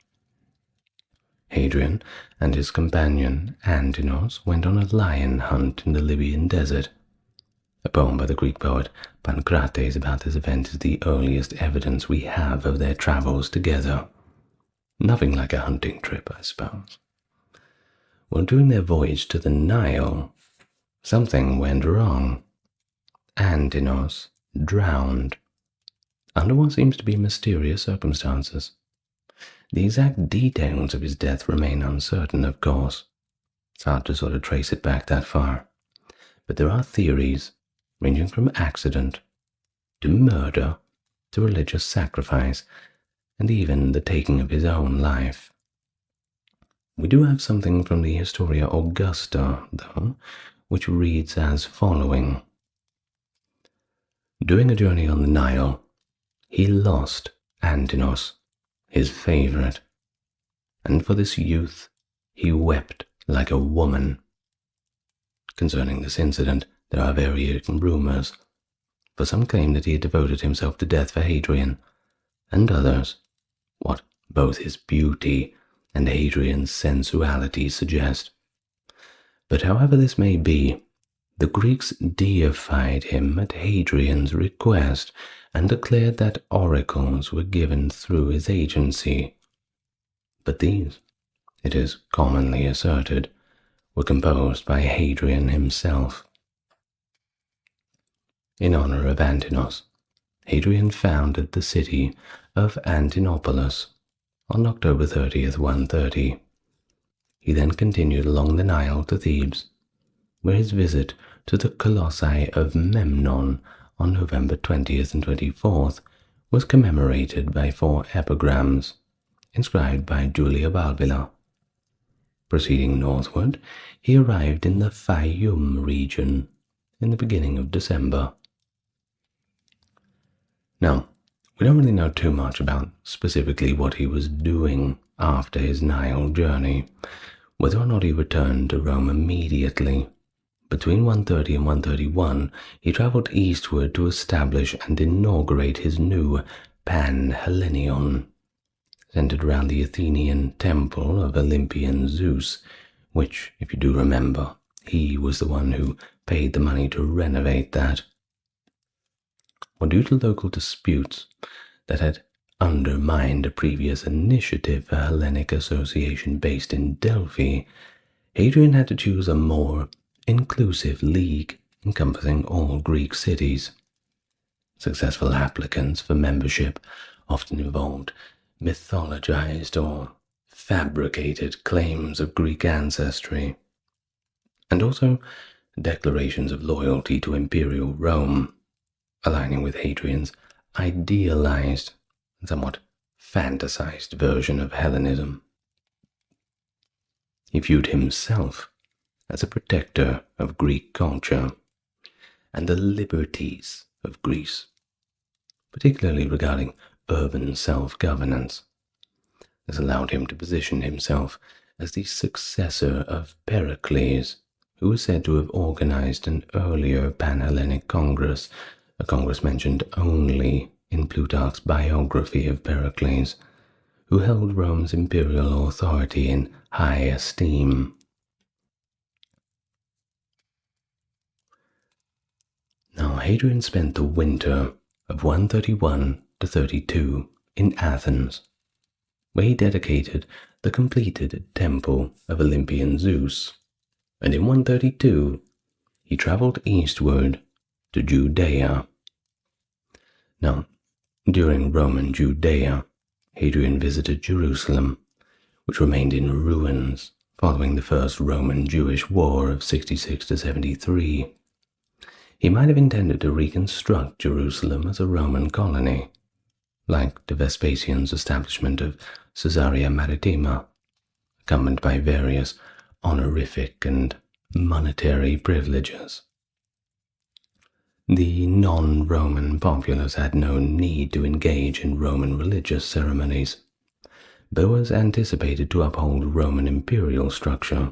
Hadrian and his companion Antoninus went on a lion hunt in the Libyan desert. A poem by the Greek poet Pancrates about this event is the earliest evidence we have of their travels together. Nothing like a hunting trip, I suppose. While during their voyage to the Nile, something went wrong. Antoninus drowned, under what seems to be mysterious circumstances. The exact details of his death remain uncertain, of course. It's hard to sort of trace it back that far. But there are theories ranging from accident to murder to religious sacrifice and even the taking of his own life. We do have something from the Historia Augusta, though, which reads as following. During a journey on the Nile, he lost Antoninus, his favorite. And for this youth he wept like a woman. Concerning this incident, there are varying rumors, for some claim that he had devoted himself to death for Hadrian, and others, what both his beauty and Hadrian's sensuality suggest. But however this may be, the Greeks deified him at Hadrian's request and declared that oracles were given through his agency. But these, it is commonly asserted, were composed by Hadrian himself. In honor of Antinous, Hadrian founded the city of Antinopolis on October 30th, 130. He then continued along the Nile to Thebes, where his visit to the Colossi of Memnon on November 20th and 24th was commemorated by 4 epigrams inscribed by Julia Valvilla. Proceeding northward, he arrived in the Fayum region in the beginning of December. Now, we don't really know too much about specifically what he was doing after his Nile journey, whether or not he returned to Rome immediately. Between 130 and 131, he traveled eastward to establish and inaugurate his new Panhellenon, centered around the Athenian temple of Olympian Zeus, which, if you do remember, he was the one who paid the money to renovate that. Well, due to local disputes that had undermined a previous initiative for Hellenic association based in Delphi, Hadrian had to choose a more inclusive league encompassing all Greek cities. Successful applicants for membership often involved mythologized or fabricated claims of Greek ancestry, and also declarations of loyalty to imperial Rome, aligning with Hadrian's idealized and somewhat fantasized version of Hellenism. He viewed himself as a protector of Greek culture and the liberties of Greece, particularly regarding urban self-governance. This allowed him to position himself as the successor of Pericles, who was said to have organized an earlier Panhellenic Congress, a congress mentioned only in Plutarch's biography of Pericles, who held Rome's imperial authority in high esteem. Now, Hadrian spent the winter of 131 to 32 in Athens, where he dedicated the completed temple of Olympian Zeus, and in 132 he traveled eastward to Judea. Now, during Roman Judea, Hadrian visited Jerusalem, which remained in ruins following the First Roman-Jewish War of 66 to 73. He might have intended to reconstruct Jerusalem as a Roman colony, like to Vespasian's establishment of Caesarea Maritima, accompanied by various honorific and monetary privileges. The non-Roman populace had no need to engage in Roman religious ceremonies, but was anticipated to uphold Roman imperial structure.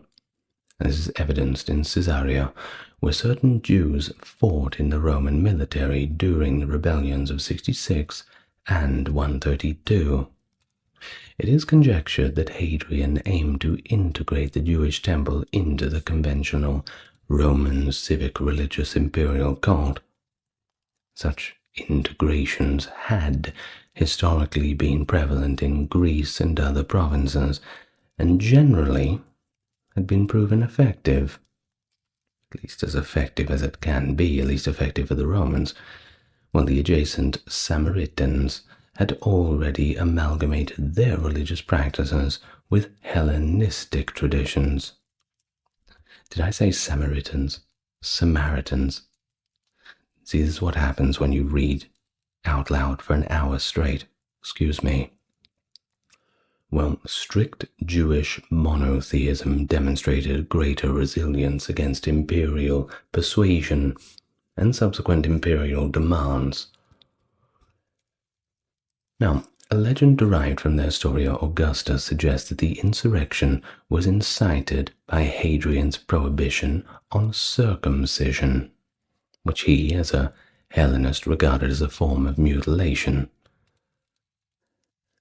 This is evidenced in Caesarea, where certain Jews fought in the Roman military during the rebellions of 66 and 132. It is conjectured that Hadrian aimed to integrate the Jewish temple into the conventional Roman civic religious imperial cult. Such integrations had historically been prevalent in Greece and other provinces, and generally had been proven effective, at least as effective as it can be, at least effective for the Romans, while the adjacent Samaritans had already amalgamated their religious practices with Hellenistic traditions. Did I say Samaritans? Samaritans. See, this is what happens when you read out loud for an hour straight. Excuse me. Well, strict Jewish monotheism demonstrated greater resilience against imperial persuasion and subsequent imperial demands. Now, a legend derived from their story of Augustus suggests that the insurrection was incited by Hadrian's prohibition on circumcision, which he, as a Hellenist, regarded as a form of mutilation.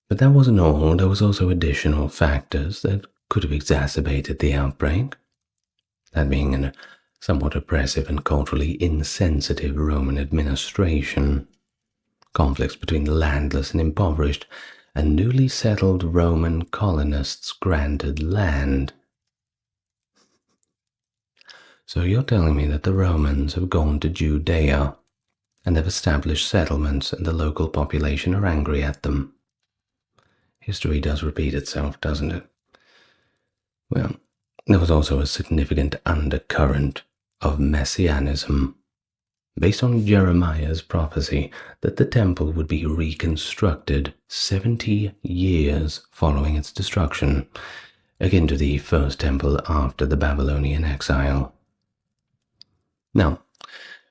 But that wasn't all. There was also additional factors that could have exacerbated the outbreak, that being a somewhat oppressive and culturally insensitive Roman administration, conflicts between the landless and impoverished, and newly settled Roman colonists granted land. So you're telling me that the Romans have gone to Judea and have established settlements, and the local population are angry at them? History does repeat itself, doesn't it? Well, there was also a significant undercurrent of messianism, based on Jeremiah's prophecy that the temple would be reconstructed 70 years following its destruction, akin to the first temple after the Babylonian exile. Now,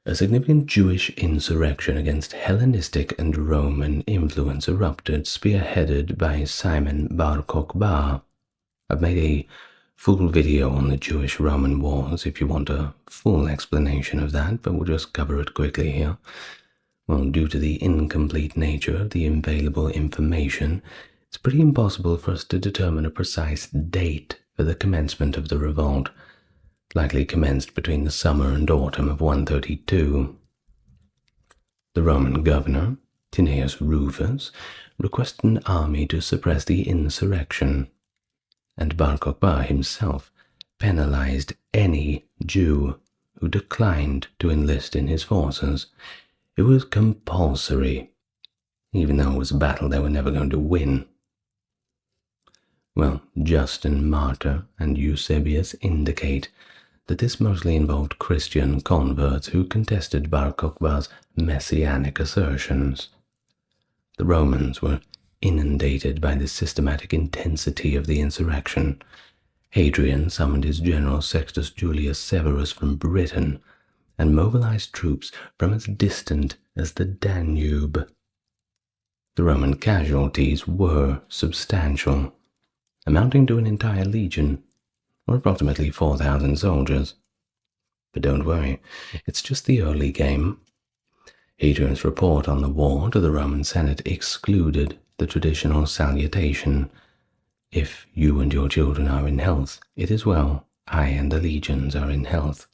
a significant Jewish insurrection against Hellenistic and Roman influence erupted, spearheaded by Simon Bar Kokhba. I've made a full video on the Jewish-Roman wars if you want a full explanation of that, but we'll just cover it quickly here. Well, due to the incomplete nature of the available information, it's pretty impossible for us to determine a precise date for the commencement of the revolt. It likely commenced between the summer and autumn of 132. The Roman governor, Tineius Rufus, requested an army to suppress the insurrection, and Bar Kokhba himself penalized any Jew who declined to enlist in his forces. It was compulsory, even though it was a battle they were never going to win. Well, Justin Martyr and Eusebius indicate that this mostly involved Christian converts who contested Bar Kokhba's messianic assertions. The Romans were inundated by the systematic intensity of the insurrection. Hadrian summoned his general Sextus Julius Severus from Britain and mobilized troops from as distant as the Danube. The Roman casualties were substantial, amounting to an entire legion, or approximately 4,000 soldiers. But don't worry, it's just the early game. Hadrian's report on the war to the Roman Senate excluded the traditional salutation, "If you and your children are in health, it is well. I and the legions are in health."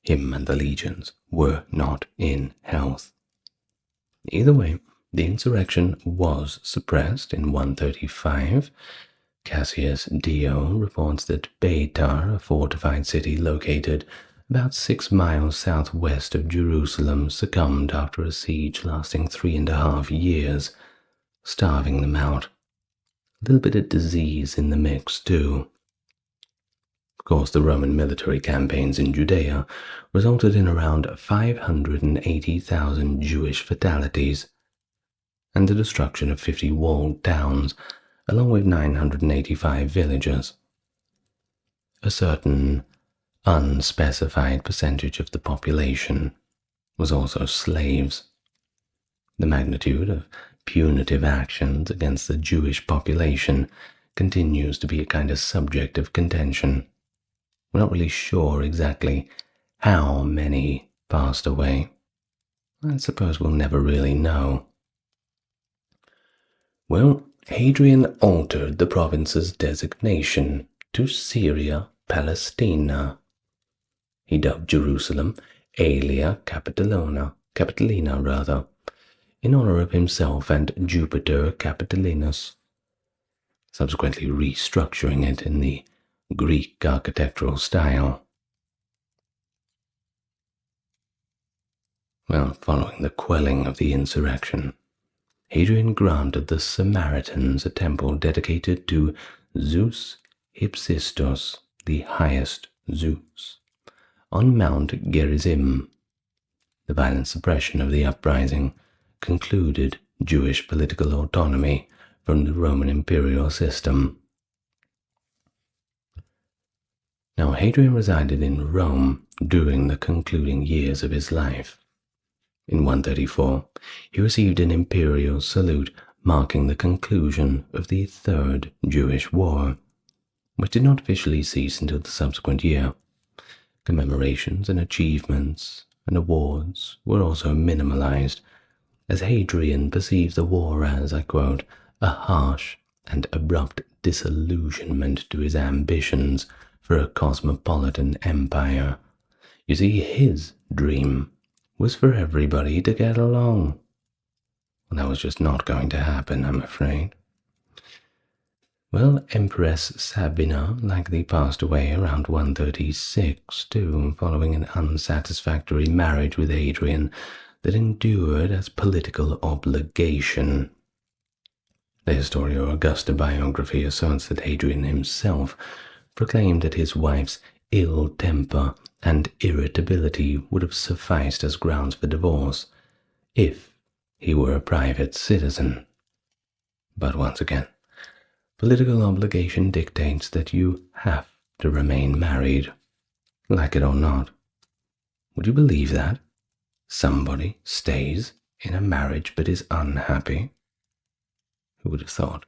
Him and the legions were not in health. Either way, the insurrection was suppressed in 135. Cassius Dio reports that Beitar, a fortified city located about 6 miles southwest of Jerusalem, succumbed after a siege lasting 3.5 years, starving them out. A little bit of disease in the mix, too. Of course, the Roman military campaigns in Judea resulted in around 580,000 Jewish fatalities, and the destruction of 50 walled towns, along with 985 villages. A certain unspecified percentage of the population was also slaves. The magnitude of punitive actions against the Jewish population continues to be a kind of subject of contention. We're not really sure exactly how many passed away. I suppose we'll never really know. Well, Hadrian altered the province's designation to Syria Palestina. He dubbed Jerusalem Aelia Capitolina, in honor of himself and Jupiter Capitolinus, subsequently restructuring it in the Greek architectural style. Well, following the quelling of the insurrection, Hadrian granted the Samaritans a temple dedicated to Zeus Hypsistos, the highest Zeus, on Mount Gerizim. The violent suppression of the uprising concluded Jewish political autonomy from the Roman imperial system. Now, Hadrian resided in Rome during the concluding years of his life. In 134, he received an imperial salute marking the conclusion of the Third Jewish War, which did not officially cease until the subsequent year. Commemorations and achievements and awards were also minimalized, as Hadrian perceived the war as, I quote, a harsh and abrupt disillusionment to his ambitions for a cosmopolitan empire. You see, his dream was for everybody to get along. Well, that was just not going to happen, I'm afraid. Well, Empress Sabina likely passed away around 136 too, following an unsatisfactory marriage with Hadrian that endured as political obligation. The Historia Augusta biography asserts that Hadrian himself proclaimed that his wife's ill temper and irritability would have sufficed as grounds for divorce if he were a private citizen. But once again, political obligation dictates that you have to remain married, like it or not. Would you believe that? Somebody stays in a marriage but is unhappy? Who would have thought?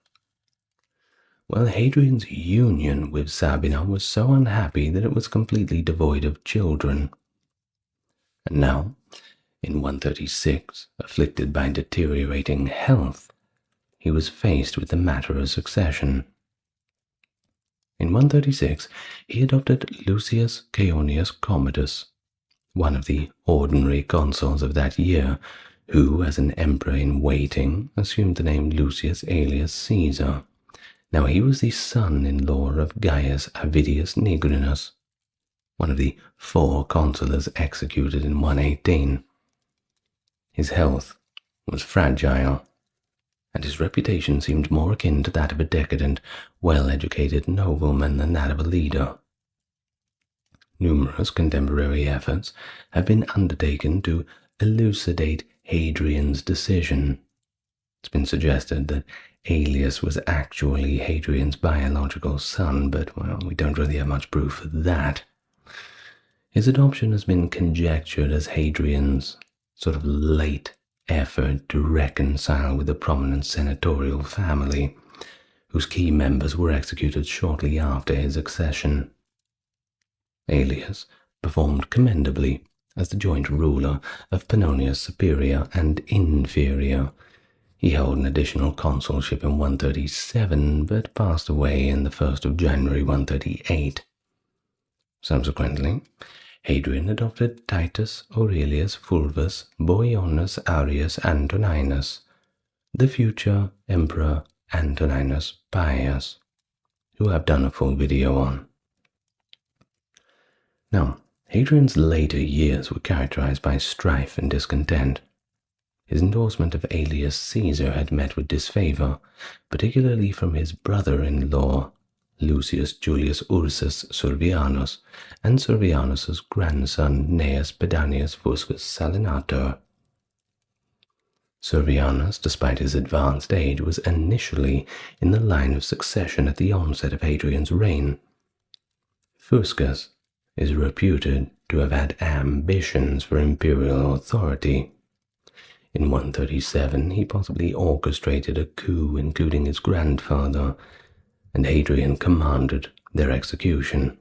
Well, Hadrian's union with Sabina was so unhappy that it was completely devoid of children. And now, in 136, afflicted by deteriorating health, he was faced with the matter of succession. In 136, he adopted Lucius Commodus, one of the ordinary consuls of that year, who, as an emperor in waiting, assumed the name Lucius alias Caesar. Now he was the son-in-law of Gaius Avidius Nigrinus, one of the 4 consuls executed in 118. His health was fragile, and his reputation seemed more akin to that of a decadent, well-educated nobleman than that of a leader. Numerous contemporary efforts have been undertaken to elucidate Hadrian's decision. It's been suggested that Aelius was actually Hadrian's biological son, but, well, we don't really have much proof of that. His adoption has been conjectured as Hadrian's sort of late effort to reconcile with the prominent senatorial family, whose key members were executed shortly after his accession. Aelius performed commendably as the joint ruler of Pannonia Superior and Inferior. He held an additional consulship in 137, but passed away in the 1st of January 138. Subsequently, Hadrian adopted Titus Aurelius Fulvus Boionis Aureus Antoninus, the future Emperor Antoninus Pius, who I've done a full video on. Now, Hadrian's later years were characterized by strife and discontent. His endorsement of Aelius Caesar had met with disfavor, particularly from his brother-in-law, Lucius Julius Ursus Servianus, and Servianus's grandson Gnaeus Pedanius Fuscus Salinator. Servianus, despite his advanced age, was initially in the line of succession at the onset of Hadrian's reign. Fuscus is reputed to have had ambitions for imperial authority. In 137, he possibly orchestrated a coup including his grandfather, and Hadrian commanded their execution.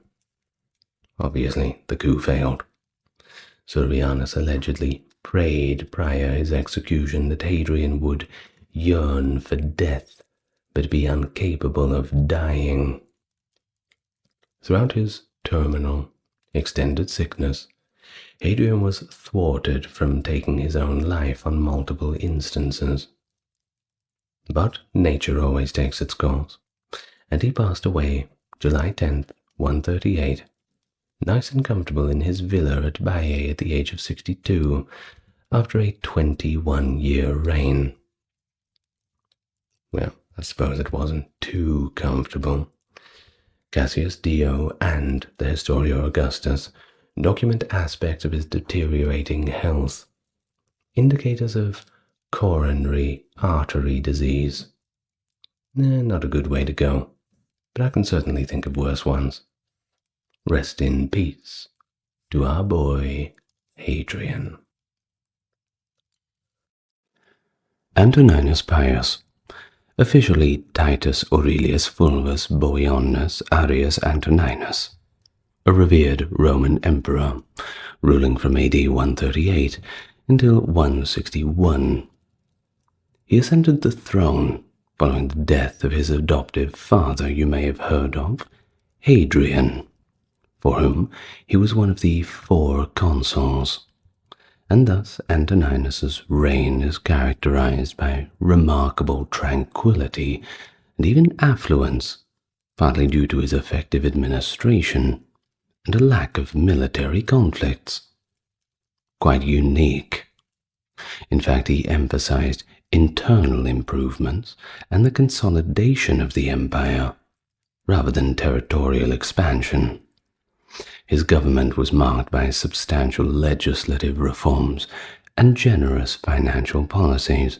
Obviously, the coup failed. Servianus allegedly prayed prior his execution that Hadrian would yearn for death, but be incapable of dying. Throughout his terminal, extended sickness, Hadrian was thwarted from taking his own life on multiple instances. But nature always takes its course, and he passed away July 10th, 138, nice and comfortable in his villa at Baiae at the age of 62, after a 21-year reign. Well, I suppose it wasn't too comfortable. Cassius Dio and the Historia Augustus document aspects of his deteriorating health, indicators of coronary artery disease. Not a good way to go, but I can certainly think of worse ones. Rest in peace to our boy Hadrian. Antoninus Pius, officially Titus Aurelius Fulvus Boionis Arius Antoninus, a revered Roman emperor, ruling from AD 138 until 161. He ascended the throne following the death of his adoptive father you may have heard of, Hadrian, for whom he was one of the 4 consuls, and thus Antoninus's reign is characterized by remarkable tranquility and even affluence, partly due to his effective administration and a lack of military conflicts. Quite unique. In fact, he emphasized internal improvements and the consolidation of the empire, rather than territorial expansion. His government was marked by substantial legislative reforms and generous financial policies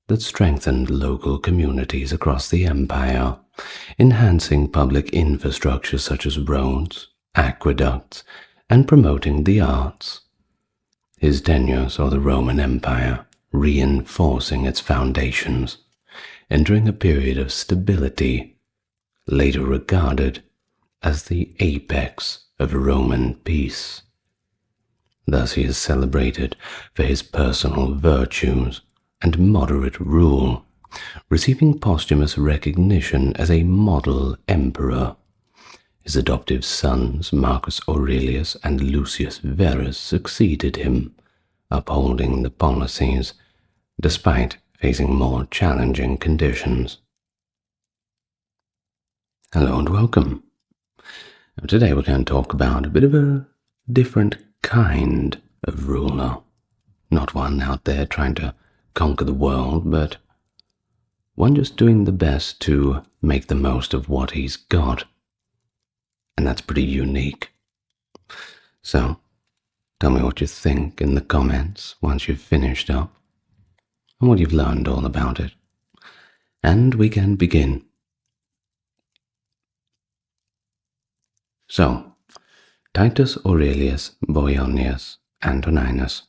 that strengthened local communities across the empire, enhancing public infrastructure such as roads, aqueducts, and promoting the arts. His tenure saw the Roman Empire reinforcing its foundations, entering a period of stability, later regarded as the apex of Roman peace. Thus he is celebrated for his personal virtues and moderate rule, receiving posthumous recognition as a model emperor. His adoptive sons, Marcus Aurelius and Lucius Verus, succeeded him, upholding the policies despite facing more challenging conditions. Hello and welcome. Today we're going to talk about a bit of a different kind of ruler. Not one out there trying to conquer the world, but one just doing the best to make the most of what he's got. And that's pretty unique. So, tell me what you think in the comments once you've finished up, and what you've learned all about it. And we can begin. So, Titus Aurelius Boionis Antoninus,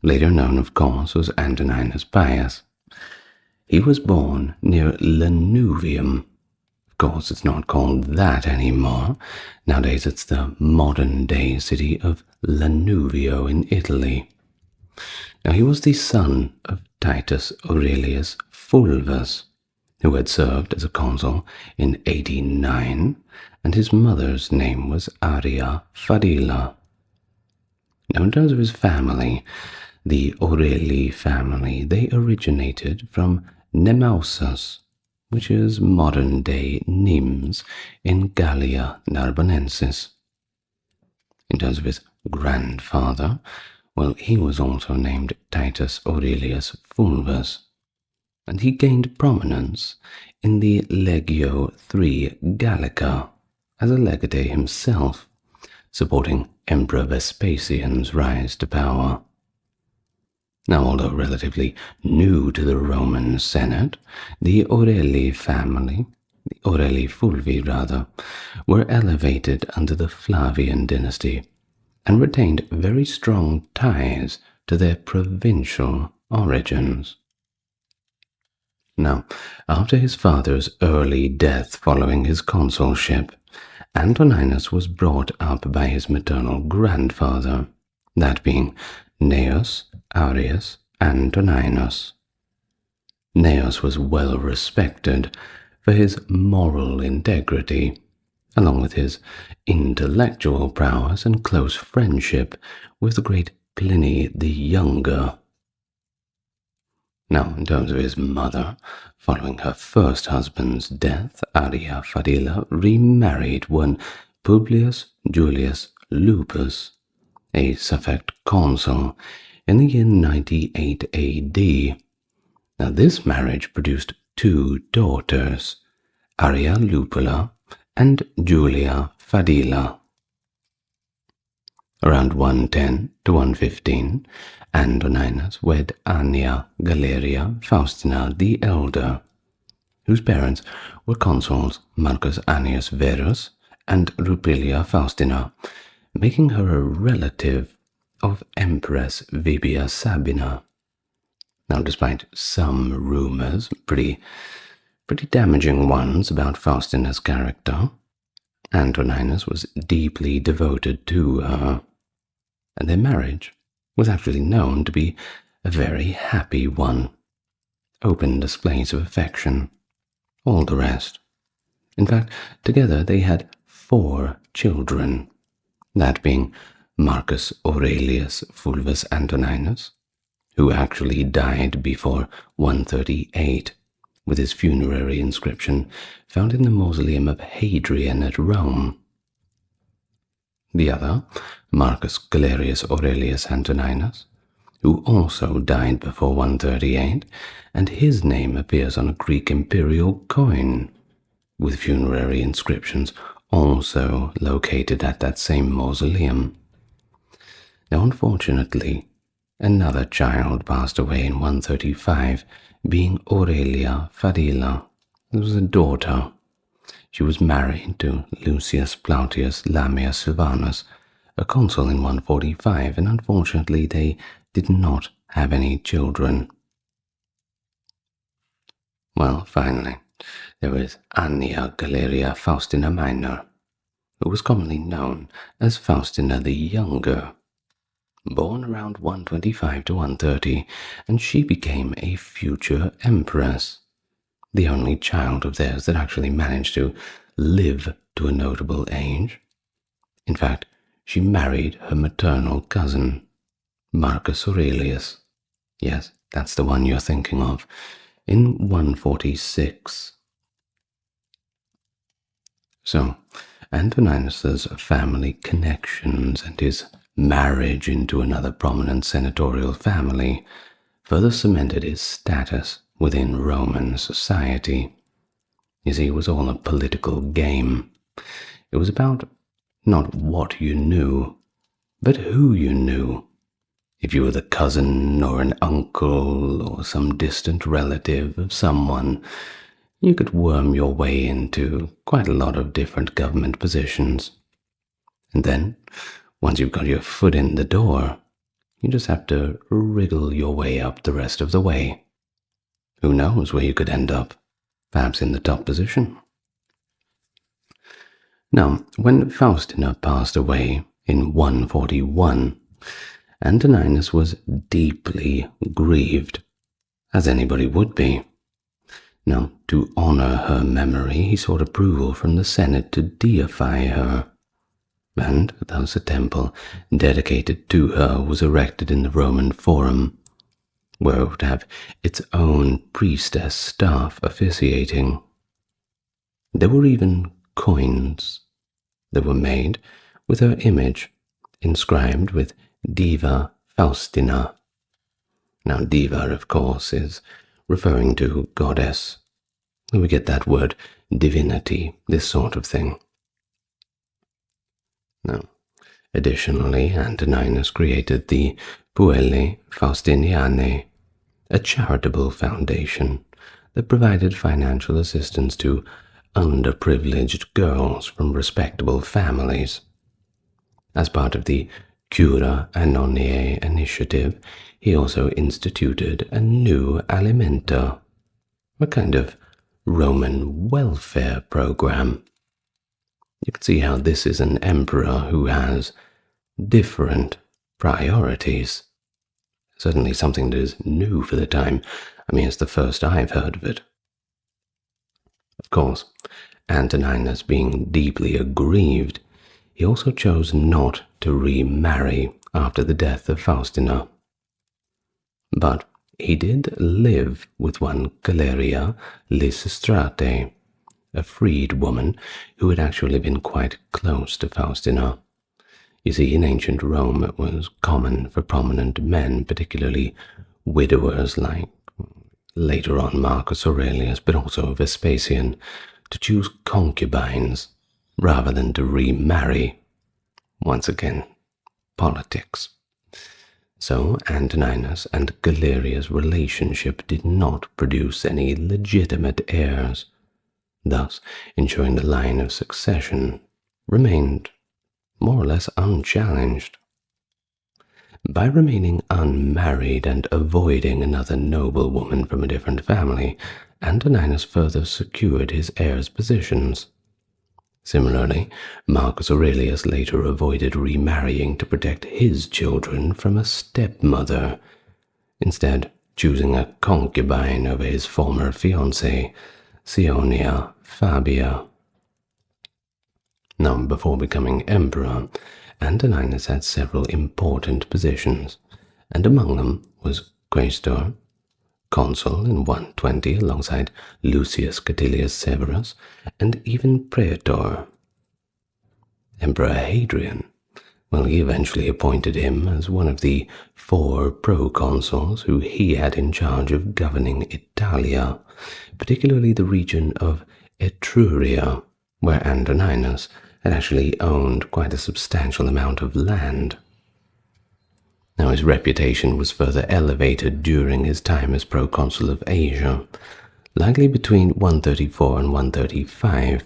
later known of course as Antoninus Pius. He was born near Lanuvium. Of course, it's not called that anymore. Nowadays it's the modern-day city of Lanuvio in Italy. Now, he was the son of Titus Aurelius Fulvus, who had served as a consul in 89, and his mother's name was Aria Fadila. Now, in terms of his family, the Aureli family, they originated from Nemausus, which is modern-day Nimes in Gallia Narbonensis. In terms of his grandfather, well, he was also named Titus Aurelius Fulvus, and he gained prominence in the Legio III Gallica as a legate himself, supporting Emperor Vespasian's rise to power. Now, although relatively new to the Roman Senate, the Aureli family, the Aureli Fulvi rather, were elevated under the Flavian dynasty and retained very strong ties to their provincial origins. Now, after his father's early death following his consulship, Antoninus was brought up by his maternal grandfather, that being Gnaeus Arius Antoninus. Gnaeus was well respected for his moral integrity, along with his intellectual prowess and close friendship with the great Pliny the Younger. Now, in terms of his mother, following her first husband's death, Aria Fadila remarried one Publius Julius Lupus, a suffect consul, in the year 98 AD. Now, this marriage produced 2 daughters, Aria Lupula and Julia Fadila. Around 110 to 115, Antoninus wed Annia Galeria Faustina the Elder, whose parents were consuls Marcus Annius Verus and Rupilia Faustina, making her a relative of Empress Vibia Sabina. Now, despite some rumors, pretty damaging ones about Faustina's character, Antoninus was deeply devoted to her, and their marriage was actually known to be a very happy one. Open displays of affection, all the rest. In fact, together they had 4 children, that being Marcus Aurelius Fulvus Antoninus, who actually died before 138, with his funerary inscription found in the mausoleum of Hadrian at Rome. The other, Marcus Galerius Aurelius Antoninus, who also died before 138, and his name appears on a Greek imperial coin, with funerary inscriptions also located at that same mausoleum. Now, unfortunately, another child passed away in 135, being Aurelia Fadila. It was a daughter. She was married to Lucius Plautius Lamia Silvanus, a consul in 145, and unfortunately they did not have any children. Well, finally, there was Annia Galeria Faustina Minor, who was commonly known as Faustina the Younger. Born around 125 to 130, and she became a future empress, the only child of theirs that actually managed to live to a notable age. In fact, she married her maternal cousin, Marcus Aurelius. Yes, that's the one you're thinking of, in 146. So, Antoninus's family connections and his marriage into another prominent senatorial family further cemented his status within Roman society. You see, it was all a political game. It was about not what you knew, but who you knew. If you were the cousin or an uncle or some distant relative of someone, you could worm your way into quite a lot of different government positions. And then, once you've got your foot in the door, you just have to wriggle your way up the rest of the way. Who knows where you could end up? Perhaps in the top position. Now, when Faustina passed away in 141, Antoninus was deeply grieved, as anybody would be. Now, to honor her memory, he sought approval from the Senate to deify her, and thus a temple dedicated to her was erected in the Roman Forum, where it would have its own priestess staff officiating. There were even coins that were made with her image, inscribed with Diva Faustina. Now, diva, of course, is referring to goddess. We get that word divinity, this sort of thing. Now, additionally, Antoninus created the Puellae Faustinianae, a charitable foundation that provided financial assistance to underprivileged girls from respectable families. As part of the Cura Annonae initiative, he also instituted a new alimenta, a kind of Roman welfare program. You can see how this is an emperor who has different priorities. Certainly something that is new for the time. I mean, it's the first I've heard of it. Of course, Antoninus being deeply aggrieved, he also chose not to remarry after the death of Faustina. But he did live with one Galeria Lysistrate, a freed woman who had actually been quite close to Faustina. You see, in ancient Rome it was common for prominent men, particularly widowers like later on Marcus Aurelius, but also Vespasian, to choose concubines rather than to remarry. Once again, politics. So Antoninus and Galeria's relationship did not produce any legitimate heirs, thus ensuring the line of succession remained more or less unchallenged. By remaining unmarried and avoiding another noblewoman from a different family, Antoninus further secured his heir's positions. Similarly, Marcus Aurelius later avoided remarrying to protect his children from a stepmother, instead choosing a concubine over his former fiancée, Caesonia Fabia. Now, before becoming emperor, Antoninus had several important positions, and among them was quaestor, consul in 120 alongside Lucius Verus, and even praetor. Emperor Hadrian, he eventually appointed him as one of the 4 proconsuls who he had in charge of governing Italia, particularly the region of Etruria, where Antoninus had actually owned quite a substantial amount of land. Now, his reputation was further elevated during his time as proconsul of Asia, likely between 134 and 135,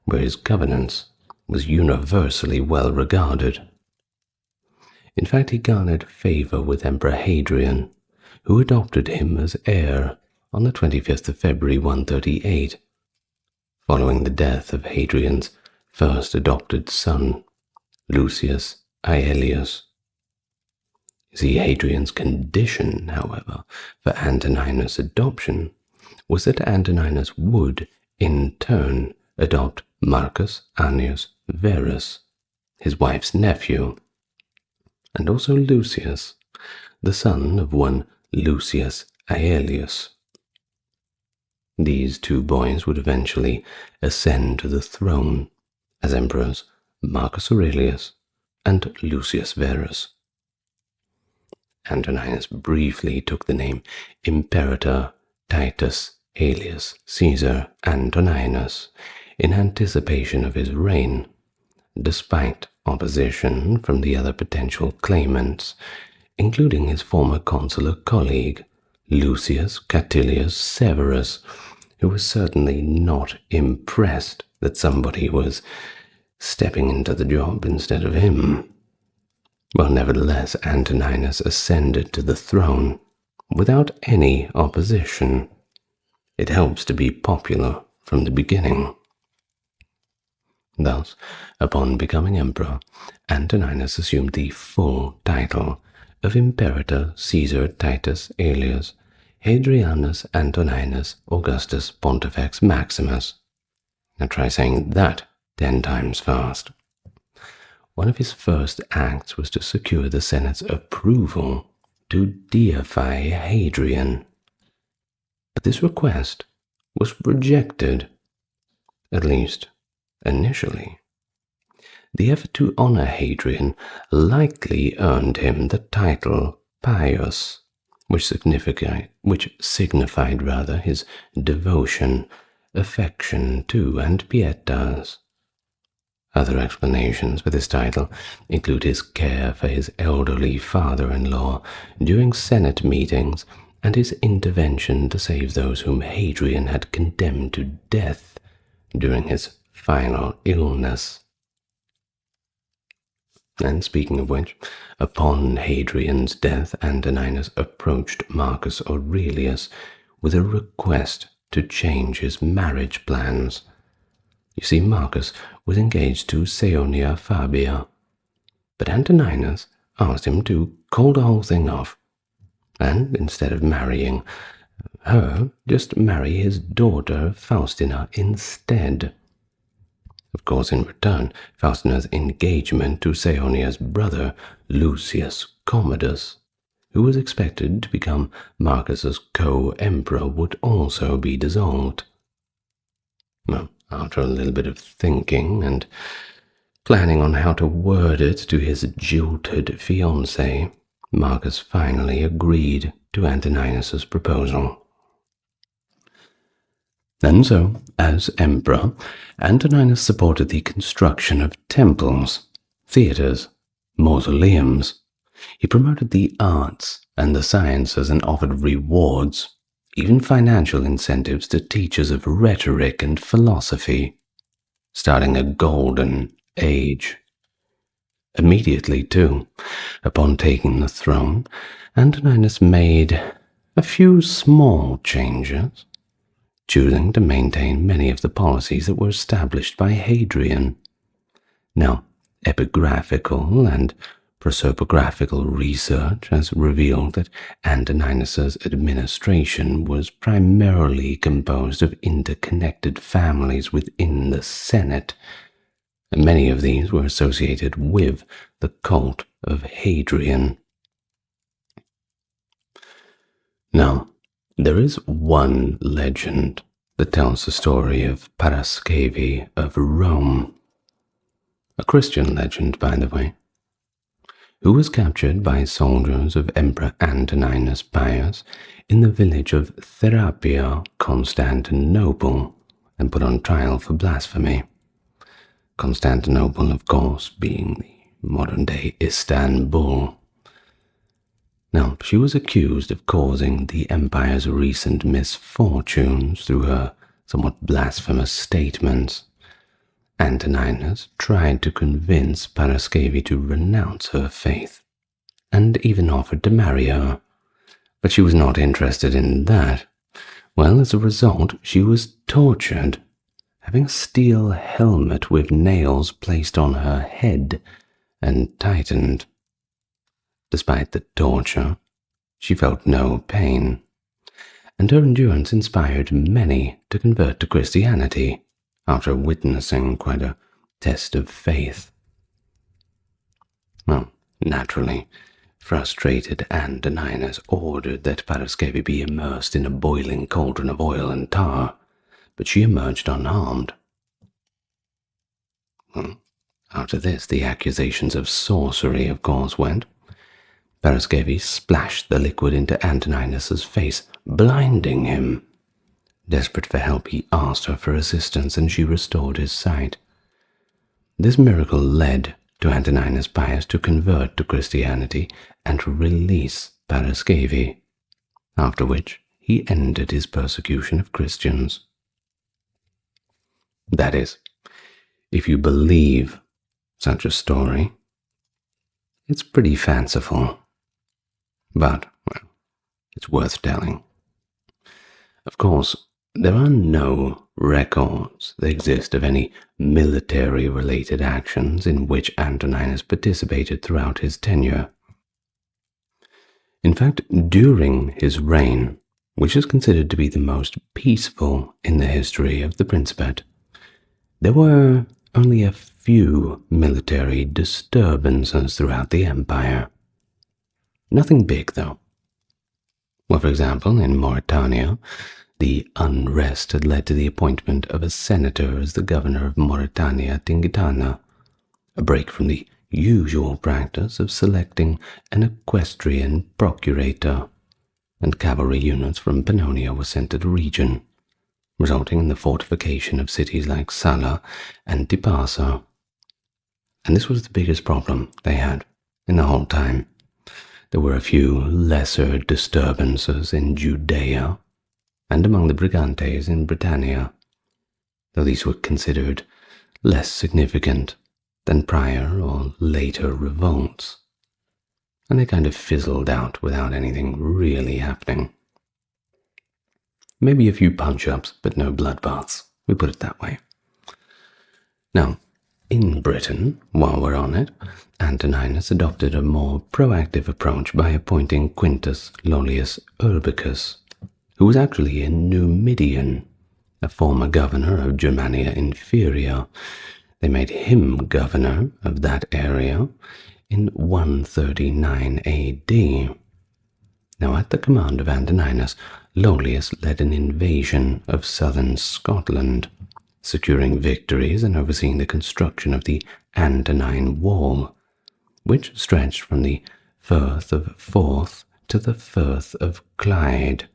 where his governance was universally well regarded. In fact, he garnered favor with Emperor Hadrian, who adopted him as heir on the 25th of February 138, following the death of Hadrian's first adopted son, Lucius Aurelius. Hadrian's condition, however, for Antoninus' adoption was that Antoninus would, in turn, adopt Marcus Annius Verus, his wife's nephew, and also Lucius, the son of one Lucius Aurelius. These 2 boys would eventually ascend to the throne as emperors Marcus Aurelius and Lucius Verus. Antoninus briefly took the name Imperator Titus Aelius Caesar Antoninus in anticipation of his reign, despite opposition from the other potential claimants, including his former consular colleague, Lucius Catilius Severus, who was certainly not impressed that somebody was stepping into the job instead of him. Nevertheless, Antoninus ascended to the throne without any opposition. It helps to be popular from the beginning. Thus, upon becoming emperor, Antoninus assumed the full title of Imperator Caesar Titus Aelius Hadrianus Antoninus Augustus Pontifex Maximus. Now try saying that 10 times fast. One of his first acts was to secure the Senate's approval to deify Hadrian. But this request was rejected, at least initially. The effort to honor Hadrian likely earned him the title Pius, which signified his devotion, affection to, and pietas. Other explanations for this title include his care for his elderly father-in-law during Senate meetings and his intervention to save those whom Hadrian had condemned to death during his final illness. And speaking of which, upon Hadrian's death, Antoninus approached Marcus Aurelius with a request to change his marriage plans. You see, Marcus was engaged to Caesonia Fabia, but Antoninus asked him to call the whole thing off, and instead of marrying her, just marry his daughter Faustina instead. Of course, in return, Faustina's engagement to Caesonia's brother, Lucius Commodus, who was expected to become Marcus's co-emperor, would also be dissolved. Well, after a little bit of thinking and planning on how to word it to his jilted fiancée, Marcus finally agreed to Antoninus's proposal. And so, as emperor, Antoninus supported the construction of temples, theatres, mausoleums. He promoted the arts and the sciences and offered rewards, even financial incentives, to teachers of rhetoric and philosophy, starting a golden age. Immediately, too, Upon taking the throne, Antoninus made a few small changes, choosing to maintain many of the policies that were established by Hadrian. Now, epigraphical and prosopographical research has revealed that Antoninus's administration was primarily composed of interconnected families within the Senate, and many of these were associated with the cult of Hadrian. Now, there is one legend that tells the story of Paraskevi of Rome, a Christian legend, by the way, who was captured by soldiers of Emperor Antoninus Pius in the village of Therapia, Constantinople, and put on trial for blasphemy. Constantinople, of course, being the modern-day Istanbul. Now, she was accused of causing the empire's recent misfortunes through her somewhat blasphemous statements. Antoninus tried to convince Paraskevi to renounce her faith, and even offered to marry her, but she was not interested in that. Well, as a result, she was tortured, having a steel helmet with nails placed on her head and tightened. Despite the torture, she felt no pain, and her endurance inspired many to convert to Christianity after witnessing quite a test of faith. Well, naturally, frustrated Antoninus ordered that Paraskevi be immersed in a boiling cauldron of oil and tar, but she emerged unharmed. Well, after this, the accusations of sorcery, of course, went. Paraskevi splashed the liquid into Antoninus's face, blinding him. Desperate for help, he asked her for assistance, and she restored his sight. This miracle led to Antoninus Pius to convert to Christianity and release Paraskevi, after which he ended his persecution of Christians. That is, if you believe such a story. It's pretty fanciful, but, well, it's worth telling. Of course, there are no records that exist of any military-related actions in which Antoninus participated throughout his tenure. In fact, during his reign, which is considered to be the most peaceful in the history of the Principate, there were only a few military disturbances throughout the empire. Nothing big, though. Well, for example, in Mauritania, the unrest had led to the appointment of a senator as the governor of Mauritania Tingitana, a break from the usual practice of selecting an equestrian procurator, and cavalry units from Pannonia were sent to the region, resulting in the fortification of cities like Sala and Tipasa. And this was the biggest problem they had in the whole time. There were a few lesser disturbances in Judea and among the Brigantes in Britannia, though these were considered less significant than prior or later revolts, and they kind of fizzled out without anything really happening. Maybe a few punch-ups, but no bloodbaths, we put it that way. Now, in Britain, while we're on it, Antoninus adopted a more proactive approach by appointing Quintus Lollius Urbicus, who was actually a Numidian, a former governor of Germania Inferior. They made him governor of that area in 139 AD. Now, at the command of Antoninus, Lollius led an invasion of southern Scotland, securing victories and overseeing the construction of the Antonine Wall, which stretched from the Firth of Forth to the Firth of Clyde.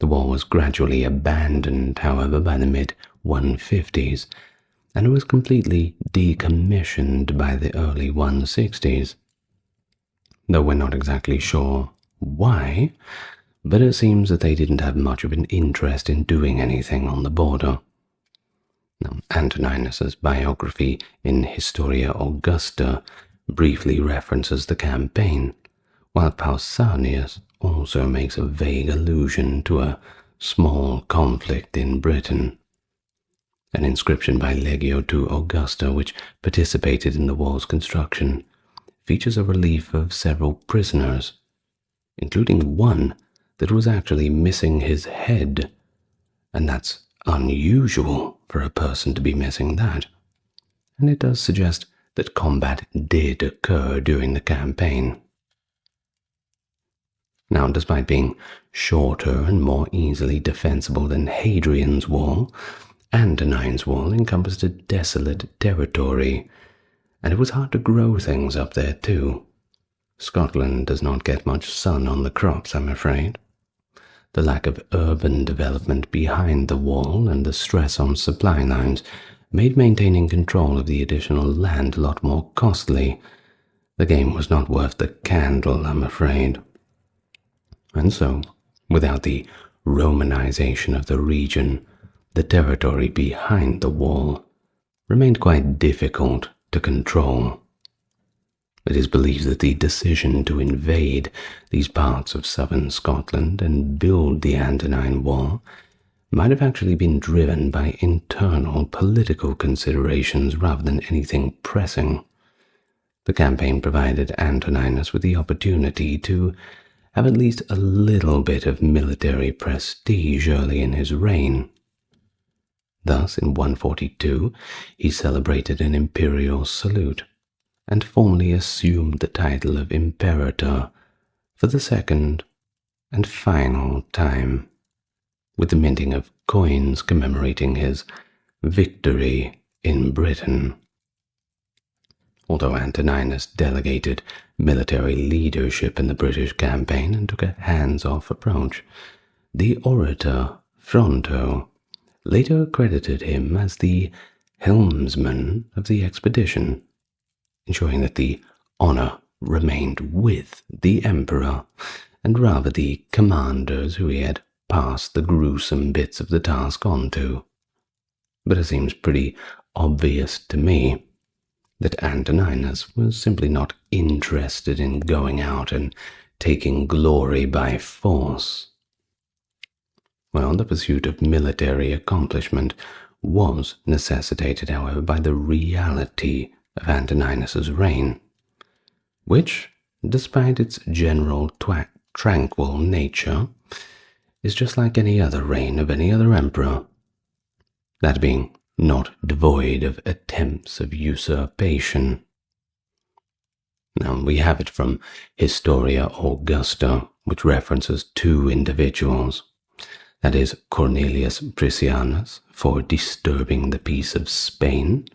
The wall was gradually abandoned, however, by the mid-150s, and it was completely decommissioned by the early 160s. Though we're not exactly sure why, but it seems that they didn't have much of an interest in doing anything on the border. Now, Antoninus's biography in Historia Augusta briefly references the campaign, while Pausanias also makes a vague allusion to a small conflict in Britain. An inscription by Legio to Augusta, which participated in the wall's construction, features a relief of several prisoners, including one that was actually missing his head, and that's unusual for a person to be missing that, and it does suggest that combat did occur during the campaign. Now, despite being shorter and more easily defensible than Hadrian's wall, Antonine's wall encompassed a desolate territory, and it was hard to grow things up there too. Scotland does not get much sun on the crops, I'm afraid. The lack of urban development behind the wall and the stress on supply lines made maintaining control of the additional land a lot more costly. The game was not worth the candle, I'm afraid. And so, without the Romanization of the region, the territory behind the wall remained quite difficult to control. It is believed that the decision to invade these parts of southern Scotland and build the Antonine Wall might have actually been driven by internal political considerations rather than anything pressing. The campaign provided Antoninus with the opportunity to have at least a little bit of military prestige early in his reign. Thus, in 142, he celebrated an imperial salute and formally assumed the title of Imperator for the second and final time, with the minting of coins commemorating his victory in Britain. Although Antoninus delegated military leadership in the British campaign and took a hands-off approach, the orator Fronto later credited him as the helmsman of the expedition, ensuring that the honor remained with the emperor and rather the commanders who he had passed the gruesome bits of the task on to. But it seems pretty obvious to me that Antoninus was simply not interested in going out and taking glory by force. Well, the pursuit of military accomplishment was necessitated, however, by the reality of Antoninus's reign, which, despite its general tranquil nature, is just like any other reign of any other emperor, that being not devoid of attempts of usurpation. Now, we have it from Historia Augusta, which references two individuals, that is, Cornelius Priscianus for disturbing the peace of Spain.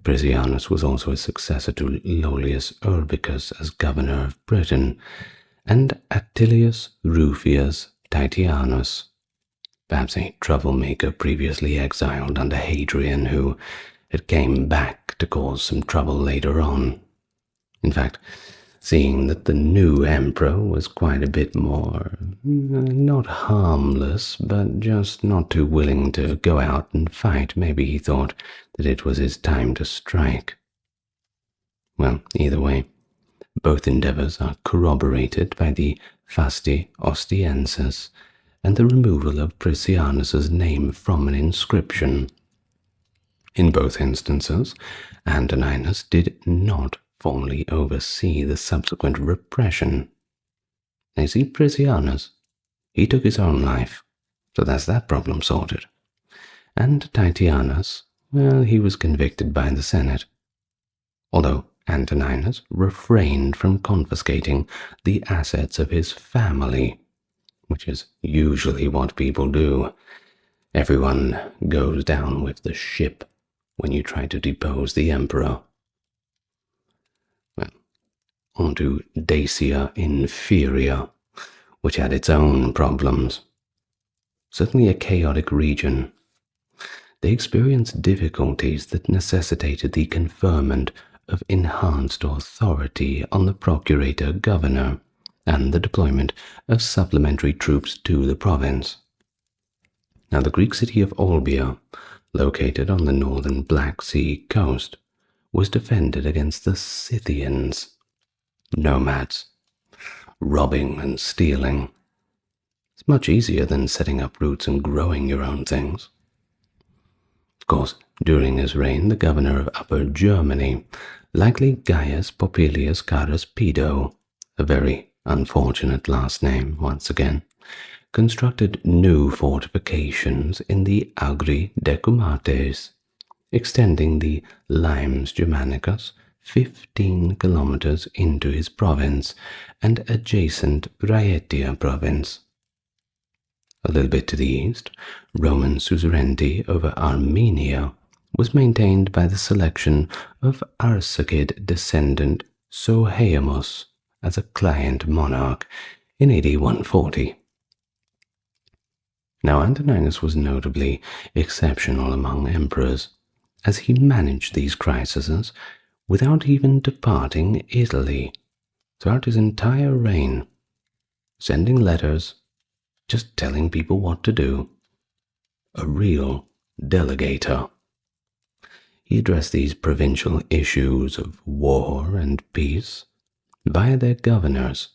Priscianus was also a successor to Lollius Urbicus as governor of Britain, and Attilius Rufius Titianus, perhaps a troublemaker previously exiled under Hadrian who had came back to cause some trouble later on. In fact, seeing that the new emperor was quite a bit more, not harmless, but just not too willing to go out and fight, maybe he thought that it was his time to strike. Well, either way, both endeavors are corroborated by the Fasti Ostienses and the removal of Priscianus's name from an inscription. In both instances, Antoninus did not formally oversee the subsequent repression. You see, Priscianus, he took his own life, so that's that problem sorted. And Titianus, well, he was convicted by the Senate, although Antoninus refrained from confiscating the assets of his family, which is usually what people do. Everyone goes down with the ship when you try to depose the emperor. Well, on to Dacia Inferior, which had its own problems. Certainly a chaotic region. They experienced difficulties that necessitated the conferment of enhanced authority on the procurator governor and the deployment of supplementary troops to the province. Now, the Greek city of Olbia, located on the northern Black Sea coast, was defended against the Scythians, nomads, robbing and stealing. It's much easier than setting up roots and growing your own things. Of course, during his reign, the governor of Upper Germany, likely Gaius Popilius Carus Pido, a very unfortunate last name once again, constructed new fortifications in the Agri Decumates, extending the Limes Germanicus 15 kilometers into his province and adjacent Raetia province. A little bit to the east, Roman suzerainty over Armenia was maintained by the selection of Arsacid descendant Sohaemus as a client monarch in AD 140. Now, Antoninus was notably exceptional among emperors, as he managed these crises without even departing Italy throughout his entire reign, sending letters, just telling people what to do. A real delegator. He addressed these provincial issues of war and peace via their governors,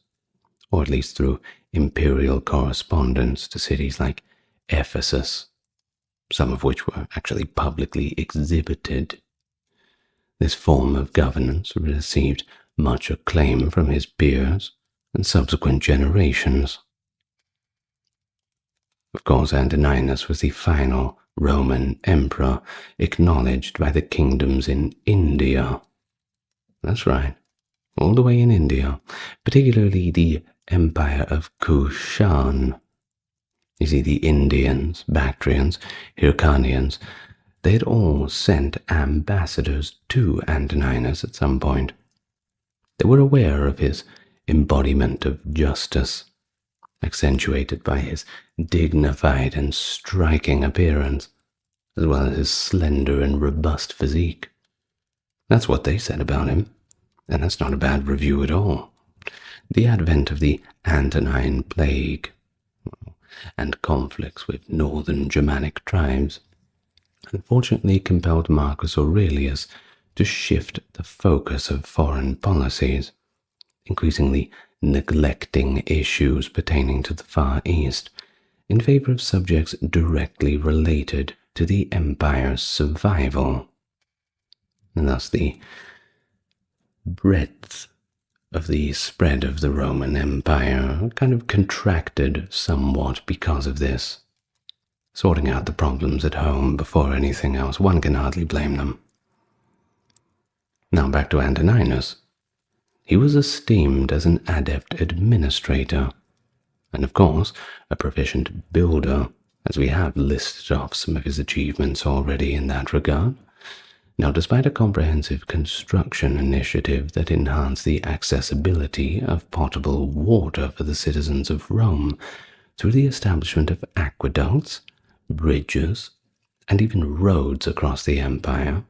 or at least through imperial correspondence to cities like Ephesus, some of which were actually publicly exhibited. This form of governance received much acclaim from his peers and subsequent generations. Of course, Antoninus was the final Roman emperor acknowledged by the kingdoms in India. That's right, all the way in India, particularly the Empire of Kushan. You see, the Indians, Bactrians, Hyrcanians, they had all sent ambassadors to Antoninus at some point. They were aware of his embodiment of justice, accentuated by his dignified and striking appearance, as well as his slender and robust physique. That's what they said about him, and that's not a bad review at all. The advent of the Antonine plague and conflicts with northern Germanic tribes unfortunately compelled Marcus Aurelius to shift the focus of foreign policies, increasingly neglecting issues pertaining to the Far East in favor of subjects directly related to the empire's survival. And thus the breadth of the spread of the Roman Empire kind of contracted somewhat because of this. Sorting out the problems at home before anything else, one can hardly blame them. Now back to Antoninus. He was esteemed as an adept administrator, and of course a proficient builder, as we have listed off some of his achievements already in that regard. Now, despite a comprehensive construction initiative that enhanced the accessibility of potable water for the citizens of Rome through the establishment of aqueducts, bridges, and even roads across the empire,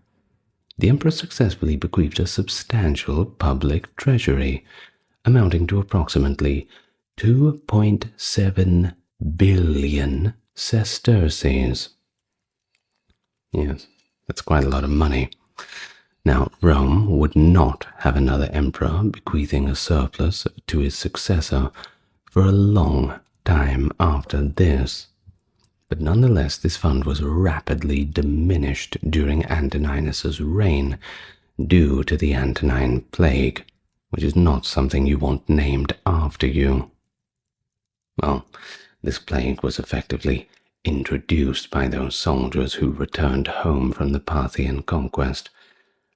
the emperor successfully bequeathed a substantial public treasury amounting to approximately 2.7 billion sesterces. Yes, that's quite a lot of money. Now, Rome would not have another emperor bequeathing a surplus to his successor for a long time after this. But nonetheless, this fund was rapidly diminished during Antoninus's reign due to the Antonine plague, which is not something you want named after you. Well, this plague was effectively introduced by those soldiers who returned home from the Parthian conquest.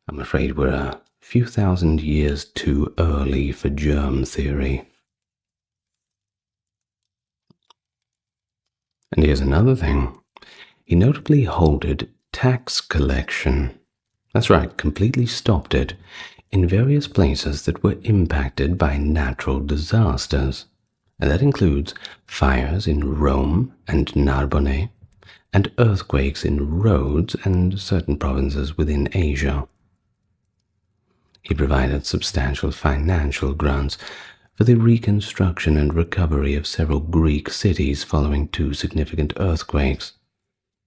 I'm afraid we're a few thousand years too early for germ theory. And here's another thing. He notably halted tax collection. That's right, completely stopped it in various places that were impacted by natural disasters. And that includes fires in Rome and Narbonne, and earthquakes in Rhodes and certain provinces within Asia. He provided substantial financial grants for the reconstruction and recovery of several Greek cities following two significant earthquakes.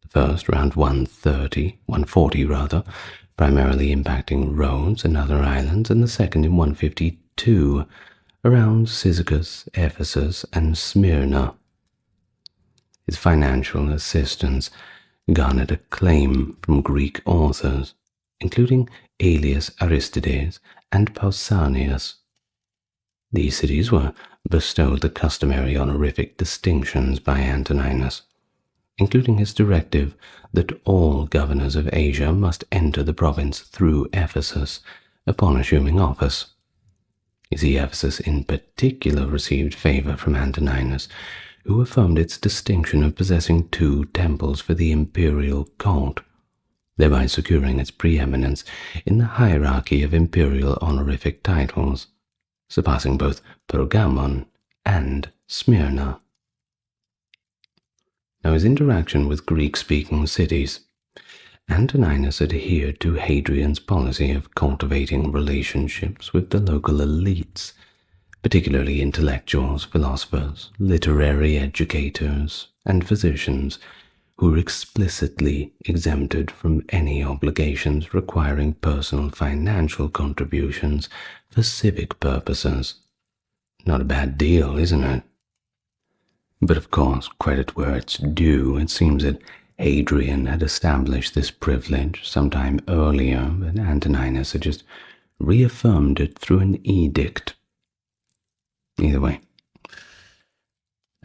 The first around 140 primarily impacting Rhodes and other islands, and the second in 152 around Cyzicus, Ephesus, and Smyrna. His financial assistance garnered acclaim from Greek authors, including Aelius Aristides and Pausanias. These cities were bestowed the customary honorific distinctions by Antoninus, including his directive that all governors of Asia must enter the province through Ephesus upon assuming office. You see, Ephesus in particular received favor from Antoninus, who affirmed its distinction of possessing 2 temples for the imperial cult, thereby securing its preeminence in the hierarchy of imperial honorific titles, surpassing both Pergamon and Smyrna. Now, his interaction with Greek-speaking cities, Antoninus adhered to Hadrian's policy of cultivating relationships with the local elites, particularly intellectuals, philosophers, literary educators, and physicians, who were explicitly exempted from any obligations requiring personal financial contributions for civic purposes. Not a bad deal, isn't it? But of course, credit where it's due. It seems that Hadrian had established this privilege sometime earlier, but Antoninus had just reaffirmed it through an edict. Either way,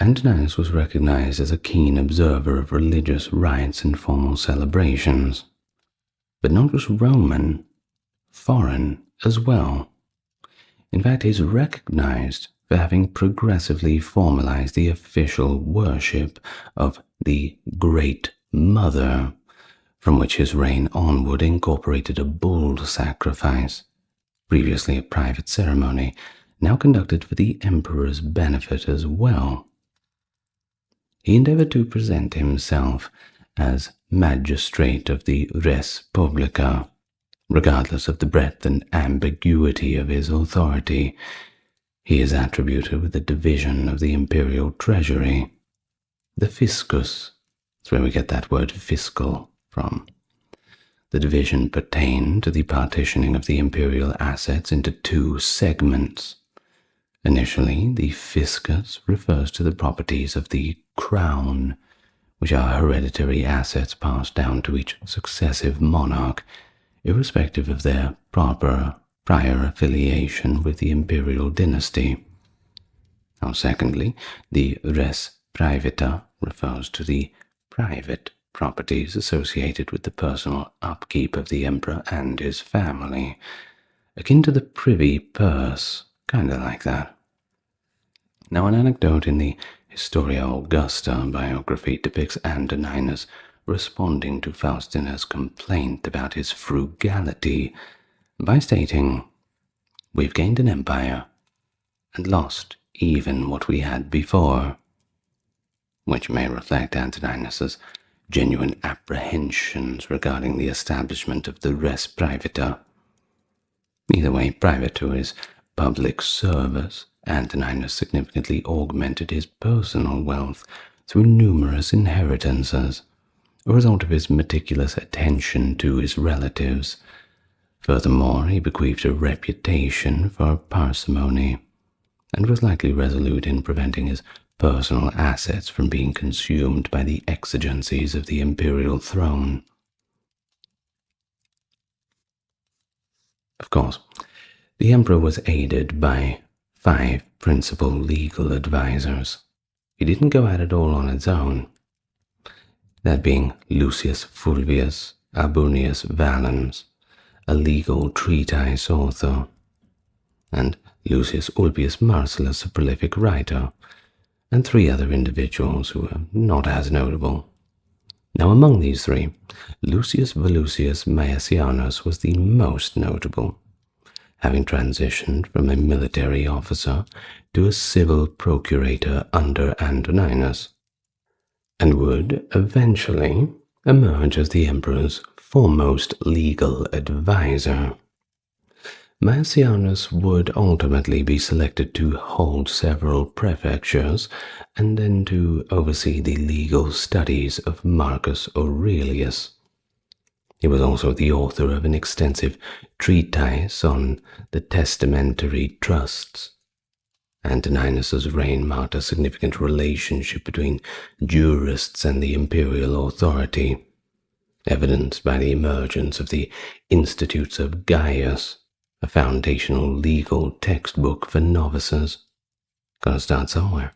Antoninus was recognized as a keen observer of religious rites and formal celebrations, but not just Roman, foreign as well. In fact, he's recognized for having progressively formalized the official worship of the Great Mother, from which his reign onward incorporated a bull sacrifice, previously a private ceremony, now conducted for the emperor's benefit as well. He endeavored to present himself as magistrate of the res publica, regardless of the breadth and ambiguity of his authority. He is attributed with the division of the imperial treasury, the fiscus. That's where we get that word fiscal from. The division pertained to the partitioning of the imperial assets into 2 segments. Initially, the fiscus refers to the properties of the crown, which are hereditary assets passed down to each successive monarch, irrespective of their prior affiliation with the imperial dynasty. Now, secondly, the res privata refers to the private properties associated with the personal upkeep of the emperor and his family, akin to the privy purse, kind of like that. Now, an anecdote in the Historia Augusta biography depicts Antoninus responding to Faustina's complaint about his frugality by stating, "We've gained an empire and lost even what we had before," which may reflect Antoninus's genuine apprehensions regarding the establishment of the res privata. Either way, private to his public service, Antoninus significantly augmented his personal wealth through numerous inheritances, a result of his meticulous attention to his relatives. Furthermore, he bequeathed a reputation for parsimony, and was likely resolute in preventing his personal assets from being consumed by the exigencies of the imperial throne. Of course, the emperor was aided by 5 principal legal advisors. He didn't go at it all on his own, that being Lucius Fulvius Abunius Valens, a legal treatise author, and Lucius Ulpius Marcellus, a prolific writer, and 3 other individuals who are not as notable. Now, among these 3, Lucius Volusius Maesianus was the most notable, having transitioned from a military officer to a civil procurator under Antoninus, and would eventually emerge as the emperor's foremost legal advisor. Maesianus would ultimately be selected to hold several prefectures and then to oversee the legal studies of Marcus Aurelius. He was also the author of an extensive treatise on the testamentary trusts. Antoninus's reign marked a significant relationship between jurists and the imperial authority, evidenced by the emergence of the Institutes of Gaius, a foundational legal textbook for novices. Gotta start somewhere.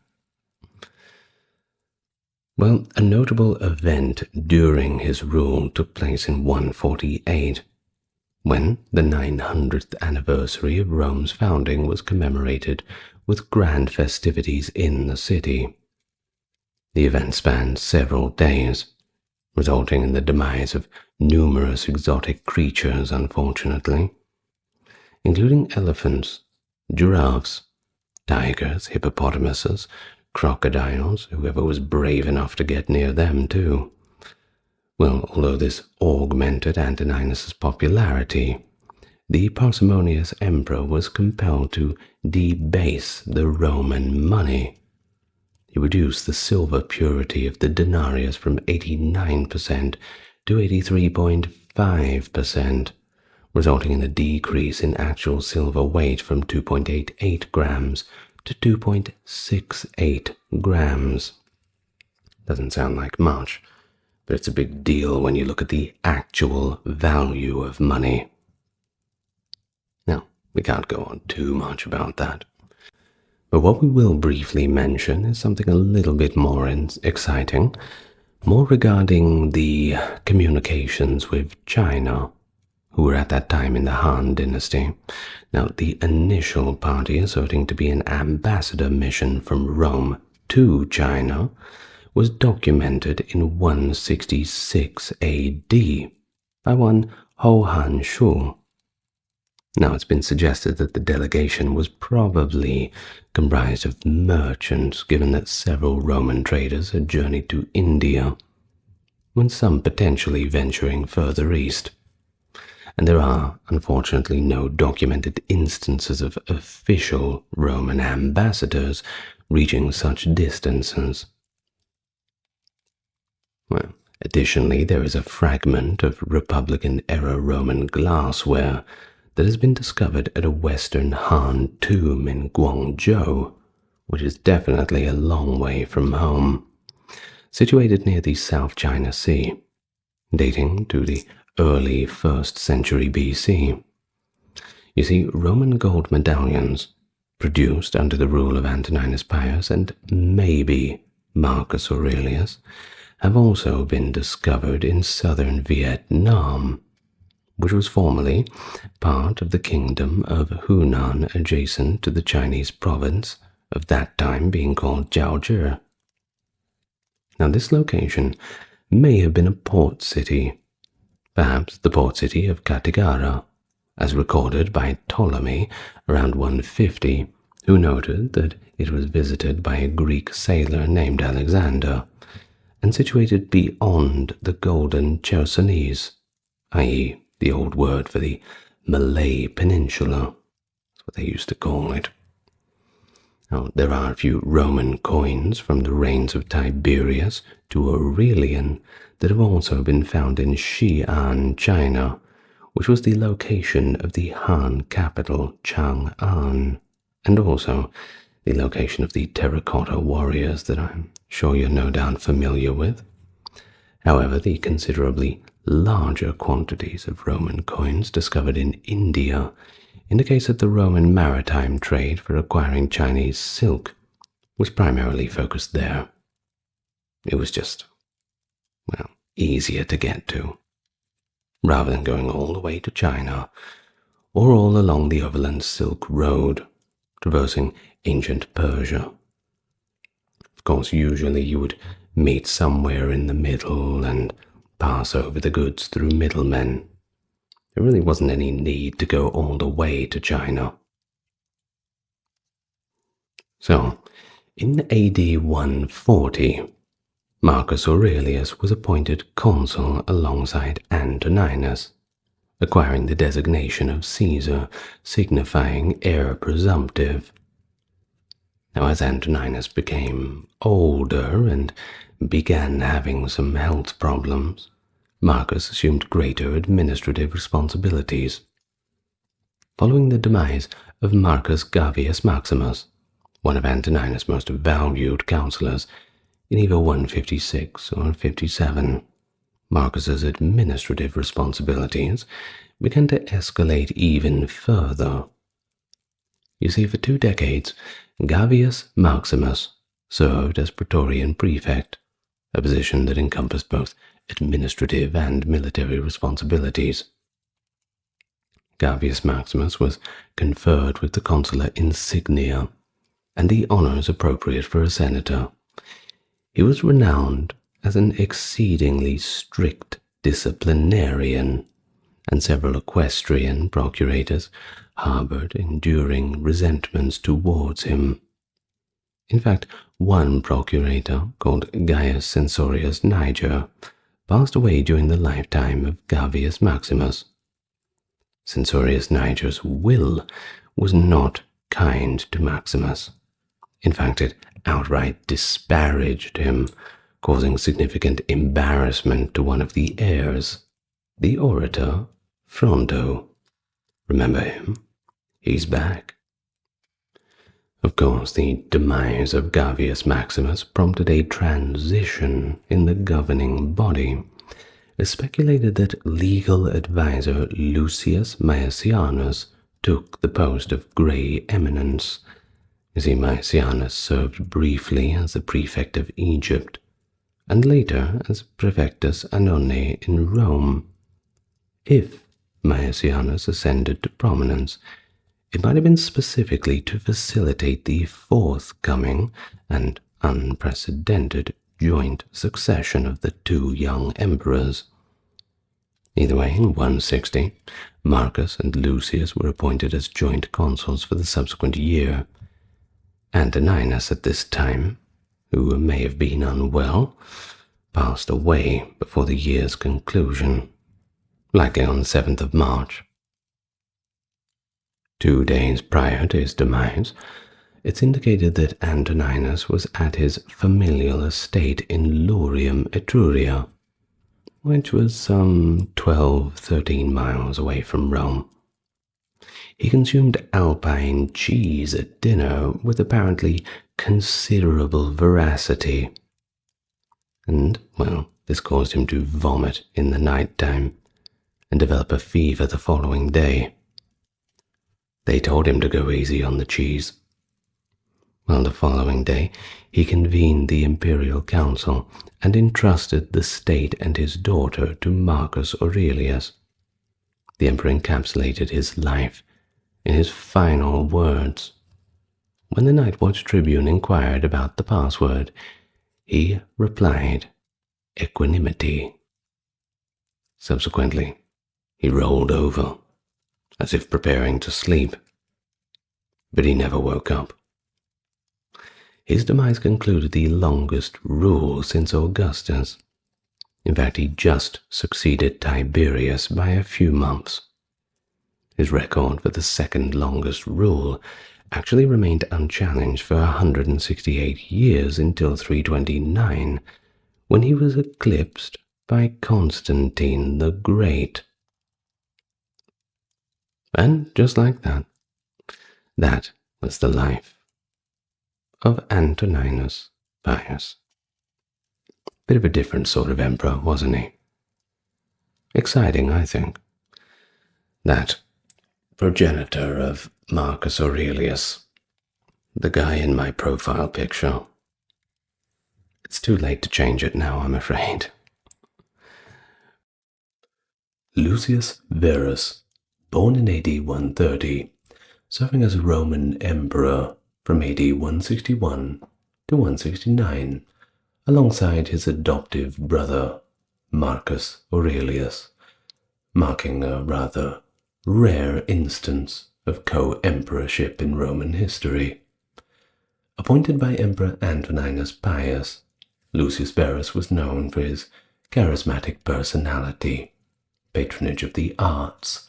Well, a notable event during his rule took place in 148, when the 900th anniversary of Rome's founding was commemorated with grand festivities in the city. The event spanned several days, resulting in the demise of numerous exotic creatures, unfortunately, including elephants, giraffes, tigers, hippopotamuses, crocodiles, whoever was brave enough to get near them too. Well, although this augmented Antoninus's popularity, the parsimonious emperor was compelled to debase the Roman money. He reduced the silver purity of the denarius from 89% to 83.5%, resulting in a decrease in actual silver weight from 2.88 grams to 2.68 grams. Doesn't sound like much, but it's a big deal when you look at the actual value of money. Now, we can't go on too much about that. But what we will briefly mention is something a little bit more exciting, more regarding the communications with China, who were at that time in the Han Dynasty. Now, the initial party asserting to be an ambassador mission from Rome to China was documented in 166 AD by one Ho Han Shu. Now, it's been suggested that the delegation was probably comprised of merchants, given that several Roman traders had journeyed to India, with some potentially venturing further east. And there are, unfortunately, no documented instances of official Roman ambassadors reaching such distances. Well, additionally, there is a fragment of Republican-era Roman glassware that has been discovered at a Western Han tomb in Guangzhou, which is definitely a long way from home, situated near the South China Sea, dating to the early 1st century BC. You see, Roman gold medallions, produced under the rule of Antoninus Pius and maybe Marcus Aurelius, have also been discovered in southern Vietnam, which was formerly part of the kingdom of Hunan adjacent to the Chinese province of that time being called Jiaozhi. Now, this location may have been a port city, perhaps the port city of Cattigara, as recorded by Ptolemy around 150, who noted that it was visited by a Greek sailor named Alexander, and situated beyond the Golden Chersonese, i.e., the old word for the Malay Peninsula. That's what they used to call it. Now, there are a few Roman coins from the reigns of Tiberius to Aurelian that have also been found in Xi'an, China, which was the location of the Han capital Chang'an, and also the location of the terracotta warriors that I'm sure you're no doubt familiar with. However, the considerably larger quantities of Roman coins discovered in India indicates that the Roman maritime trade for acquiring Chinese silk was primarily focused there. It was just, well, easier to get to, rather than going all the way to China or all along the overland Silk Road, traversing ancient Persia. Of course, usually you would meet somewhere in the middle and pass over the goods through middlemen. There really wasn't any need to go all the way to China. So, in AD 140, Marcus Aurelius was appointed consul alongside Antoninus, acquiring the designation of Caesar, signifying heir presumptive. Now, as Antoninus became older and began having some health problems, Marcus assumed greater administrative responsibilities. Following the demise of Marcus Gavius Maximus, one of Antoninus' most valued counselors, in either 156 or 57, Marcus's administrative responsibilities began to escalate even further. You see, for 2 decades, Gavius Maximus served as Praetorian prefect, a position that encompassed both administrative and military responsibilities. Gavius Maximus was conferred with the consular insignia and the honors appropriate for a senator. He was renowned as an exceedingly strict disciplinarian, and several equestrian procurators harbored enduring resentments towards him. In fact, one procurator, called Gaius Censorius Niger, passed away during the lifetime of Gavius Maximus. Censorius Niger's will was not kind to Maximus. In fact, it outright disparaged him, causing significant embarrassment to one of the heirs, the orator Fronto. Remember him? He's back. Of course, the demise of Gavius Maximus prompted a transition in the governing body. It is speculated that legal advisor Lucius Maesianus took the post of grey eminence. You see, Maesianus served briefly as the prefect of Egypt, and later as Prefectus Annone in Rome. If Maesianus ascended to prominence, it might have been specifically to facilitate the forthcoming and unprecedented joint succession of the 2 young emperors. Either way, in 160, Marcus and Lucius were appointed as joint consuls for the subsequent year. Antoninus at this time, who may have been unwell, passed away before the year's conclusion, likely on the 7th of March. 2 days prior to his demise, it's indicated that Antoninus was at his familial estate in Lurium, Etruria, which was some 12-13 miles away from Rome. He consumed Alpine cheese at dinner with apparently considerable voracity, and, well, this caused him to vomit in the night time and develop a fever the following day. They told him to go easy on the cheese. Well, the following day, he convened the imperial council and entrusted the state and his daughter to Marcus Aurelius. The emperor encapsulated his life in his final words. When the Night Watch Tribune inquired about the password, he replied, "Equanimity." Subsequently, he rolled over, as if preparing to sleep, but he never woke up. His demise concluded the longest rule since Augustus. In fact, he just succeeded Tiberius by a few months. His record for the second longest rule actually remained unchallenged for 168 years until 329, when he was eclipsed by Constantine the Great. And just like that, that was the life of Antoninus Pius. Bit of a different sort of emperor, wasn't he? Exciting, I think. That progenitor of Marcus Aurelius, the guy in my profile picture. It's too late to change it now, I'm afraid. Lucius Verus, born in AD 130, serving as a Roman emperor from AD 161 to 169, alongside his adoptive brother, Marcus Aurelius, marking a rather rare instance of co-emperorship in Roman history. Appointed by Emperor Antoninus Pius, Lucius Verus was known for his charismatic personality, patronage of the arts,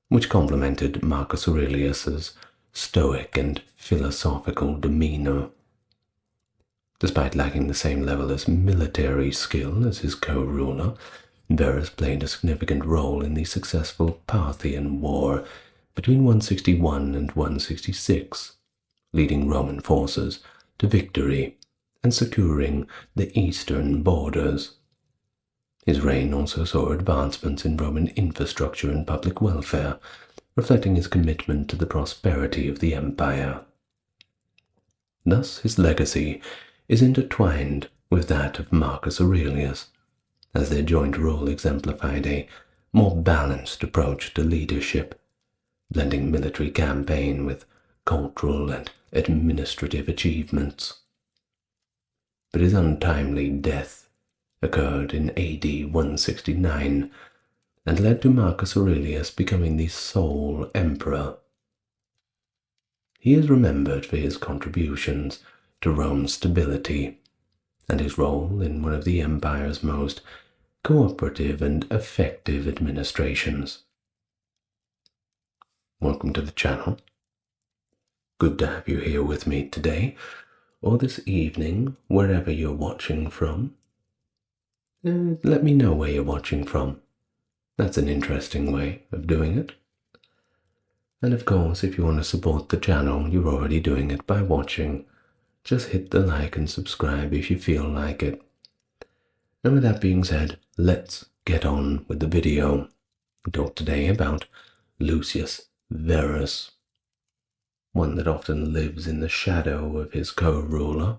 which complemented Marcus Aurelius's stoic and philosophical demeanor. Despite lacking the same level of military skill as his co-ruler, Verus played a significant role in the successful Parthian War between 161 and 166, leading Roman forces to victory and securing the eastern borders. His reign also saw advancements in Roman infrastructure and public welfare, reflecting his commitment to the prosperity of the empire. Thus his legacy is intertwined with that of Marcus Aurelius, as their joint rule exemplified a more balanced approach to leadership, blending military campaign with cultural and administrative achievements. But his untimely death occurred in AD 169 and led to Marcus Aurelius becoming the sole emperor. He is remembered for his contributions to Rome's stability and his role in one of the empire's most cooperative and effective administrations. Welcome to the channel. Good to have you here with me today, or this evening, wherever you're watching from. Let me know where you're watching from. That's an interesting way of doing it. And of course, if you want to support the channel, you're already doing it by watching. Just hit the like and subscribe if you feel like it. And with that being said, let's get on with the video. We talk today about Lucius Verus, one that often lives in the shadow of his co-ruler.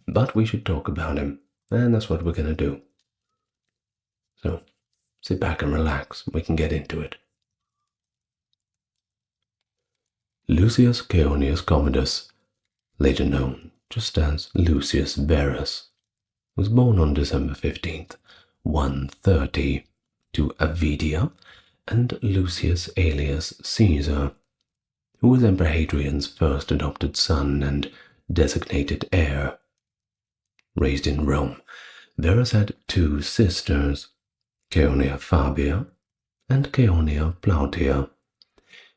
But we should talk about him, and that's what we're going to do. So, sit back and relax, we can get into it. Lucius Commodus, later known just as Lucius Verus, was born on December 15th, 130, to Avidia and Lucius alias Caesar, who was Emperor Hadrian's first adopted son and designated heir. Raised in Rome, Verus had two sisters, Caeonia Fabia and Caeonia Plautia.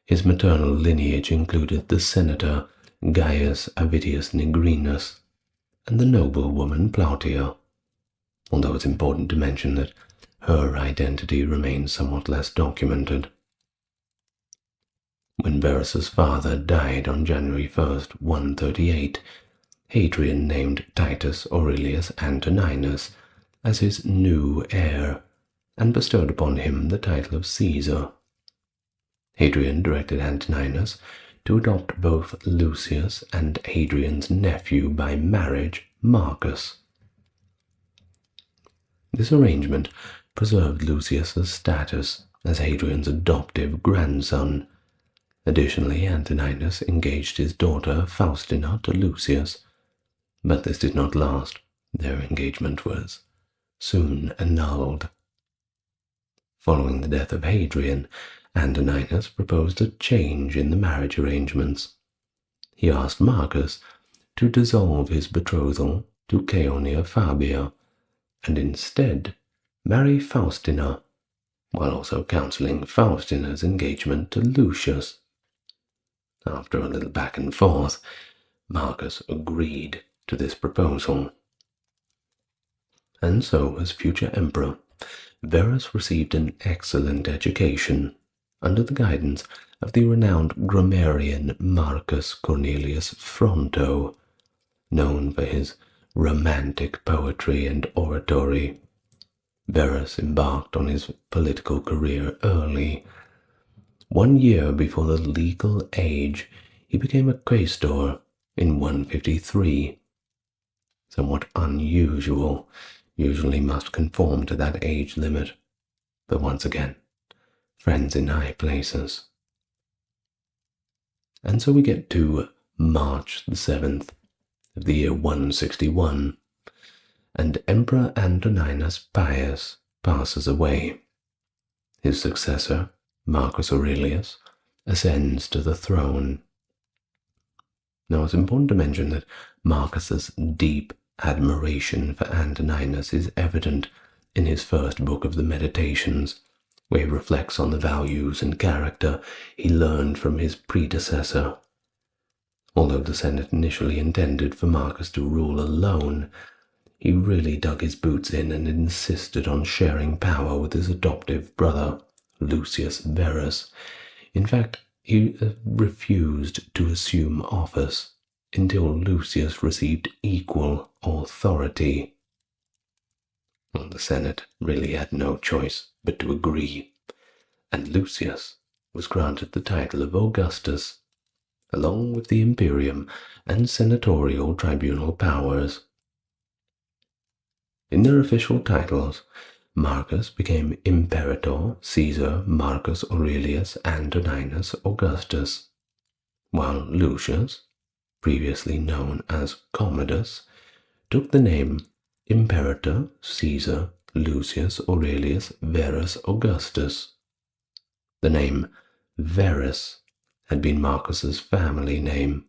His maternal lineage included the senator Gaius Avidius Nigrinus and the noblewoman Plautia, although it's important to mention that her identity remains somewhat less documented. When Verus's father died on January 1st, 138, Hadrian named Titus Aurelius Antoninus as his new heir and bestowed upon him the title of Caesar. Hadrian directed Antoninus to adopt both Lucius and Hadrian's nephew by marriage, Marcus. This arrangement preserved Lucius's status as Hadrian's adoptive grandson. Additionally, Antoninus engaged his daughter Faustina to Lucius, but this did not last. Their engagement was soon annulled. Following the death of Hadrian, Antoninus proposed a change in the marriage arrangements. He asked Marcus to dissolve his betrothal to Caeonia Fabia and instead marry Faustina, while also counseling Faustina's engagement to Lucius. After a little back and forth, Marcus agreed to this proposal. And so, as future emperor, Verus received an excellent education under the guidance of the renowned grammarian Marcus Cornelius Fronto, known for his romantic poetry and oratory. Verus embarked on his political career early. 1 year before the legal age, he became a quaestor in 153. Somewhat unusual, usually must conform to that age limit, but once again, friends in high places. And so we get to March the 7th of the year 161, and Emperor Antoninus Pius passes away. His successor, Marcus Aurelius, ascends to the throne. Now it's important to mention that Marcus's deep admiration for Antoninus is evident in his first book of the Meditations, where he reflects on the values and character he learned from his predecessor. Although the Senate initially intended for Marcus to rule alone, he really dug his boots in and insisted on sharing power with his adoptive brother, Lucius Verus. In fact, he refused to assume office until Lucius received equal authority. Well, the Senate really had no choice but to agree, and Lucius was granted the title of Augustus, along with the imperium and senatorial tribunal powers. In their official titles, Marcus became Imperator, Caesar, Marcus Aurelius, Antoninus Augustus, while Lucius, previously known as Commodus, took the name Imperator Caesar Lucius Aurelius Verus Augustus. The name Verus had been Marcus's family name,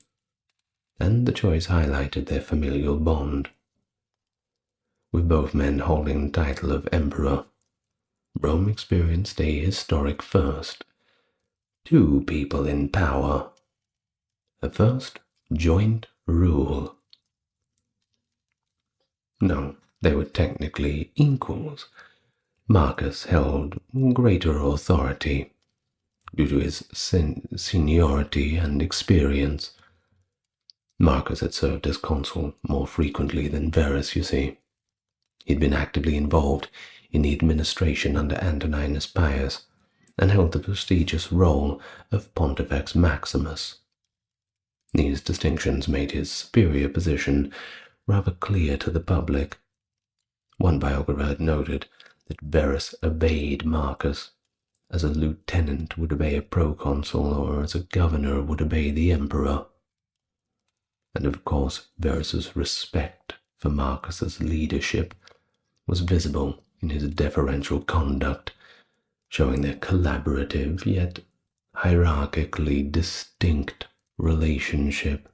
and the choice highlighted their familial bond. With both men holding the title of emperor, Rome experienced a historic first. Two people in power. A first joint rule. No, they were technically equals. Marcus held greater authority due to his seniority and experience. Marcus had served as consul more frequently than Verus, you see. He'd been actively involved in the administration under Antoninus Pius and held the prestigious role of Pontifex Maximus. These distinctions made his superior position rather clear to the public. One biographer had noted that Verus obeyed Marcus, as a lieutenant would obey a proconsul or as a governor would obey the emperor. And of course, Verus's respect for Marcus's leadership was visible in his deferential conduct, showing their collaborative yet hierarchically distinct relationship.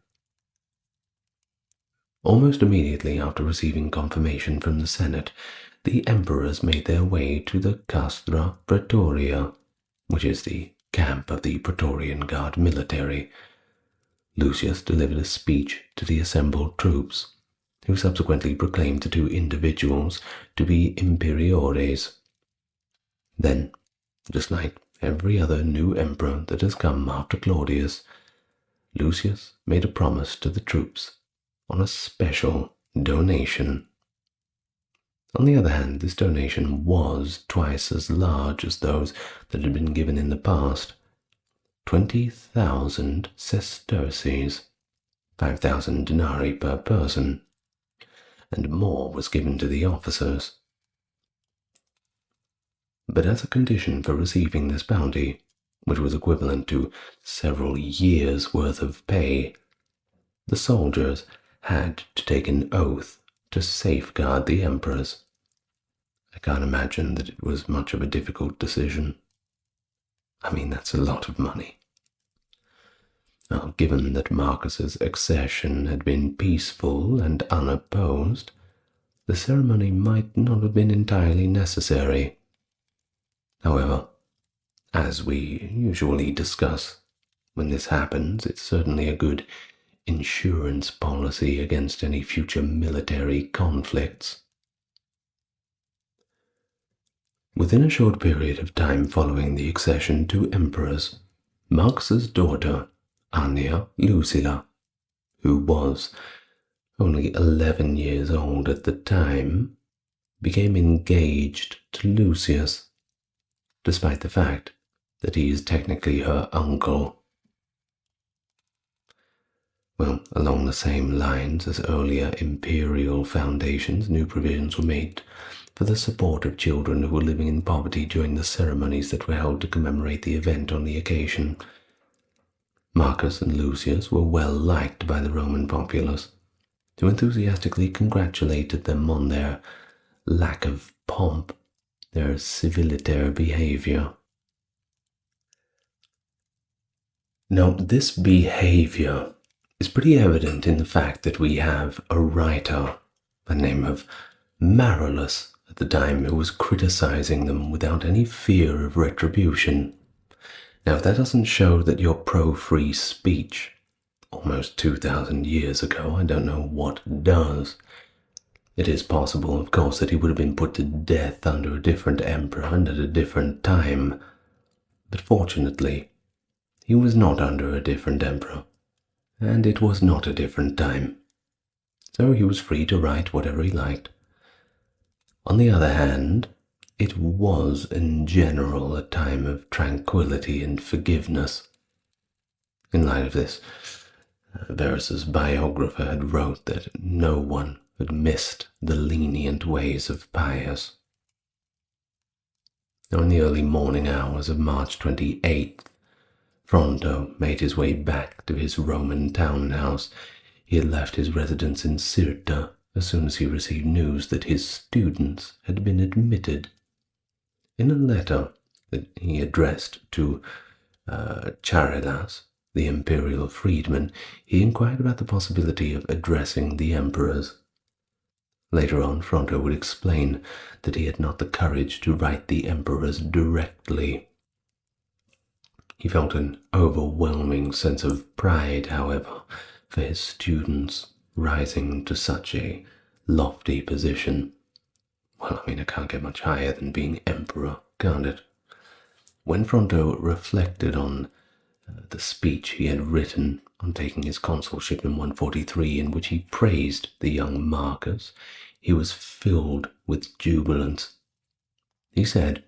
Almost immediately after receiving confirmation from the Senate, the emperors made their way to the Castra Praetoria, which is the camp of the Praetorian Guard military. Lucius delivered a speech to the assembled troops, who subsequently proclaimed the two individuals to be imperiores. Then, just like every other new emperor that has come after Claudius, Lucius made a promise to the troops on a special donation. On the other hand, this donation was twice as large as those that had been given in the past. 20,000 sesterces, 5,000 denarii per person, and more was given to the officers. But as a condition for receiving this bounty, which was equivalent to several years' worth of pay, the soldiers had to take an oath to safeguard the emperors. I can't imagine that it was much of a difficult decision. I mean, that's a lot of money. Now, given that Marcus's accession had been peaceful and unopposed, the ceremony might not have been entirely necessary. However, as we usually discuss, when this happens, it's certainly a good insurance policy against any future military conflicts. Within a short period of time following the accession to emperors, Marcus's daughter, Annia Lucilla, who was only 11 years old at the time, became engaged to Lucius, despite the fact that he is technically her uncle. Well, along the same lines as earlier imperial foundations, new provisions were made for the support of children who were living in poverty during the ceremonies that were held to commemorate the event on the occasion. Marcus and Lucius were well liked by the Roman populace, who enthusiastically congratulated them on their lack of pomp, their civilitary behavior. Now, this behavior is pretty evident in the fact that we have a writer by the name of Marullus at the time who was criticizing them without any fear of retribution. Now, if that doesn't show that you're pro-free speech almost 2,000 years ago, I don't know what does. It is possible, of course, that he would have been put to death under a different emperor and at a different time, but fortunately, he was not under a different emperor, and it was not a different time, so he was free to write whatever he liked. On the other hand, it was in general a time of tranquility and forgiveness. In light of this, Verus's biographer had wrote that no one had missed the lenient ways of Pius. Now, in the early morning hours of March 28th, Fronto made his way back to his Roman townhouse. He had left his residence in Cirta as soon as he received news that his students had been admitted. In a letter that he addressed to Charilas, the imperial freedman, he inquired about the possibility of addressing the emperors. Later on, Fronto would explain that he had not the courage to write the emperors directly. He felt an overwhelming sense of pride, however, for his students rising to such a lofty position. Well, it can't get much higher than being emperor, can't it? When Fronto reflected on the speech he had written on taking his consulship in 143, in which he praised the young Marcus, he was filled with jubilance. He said,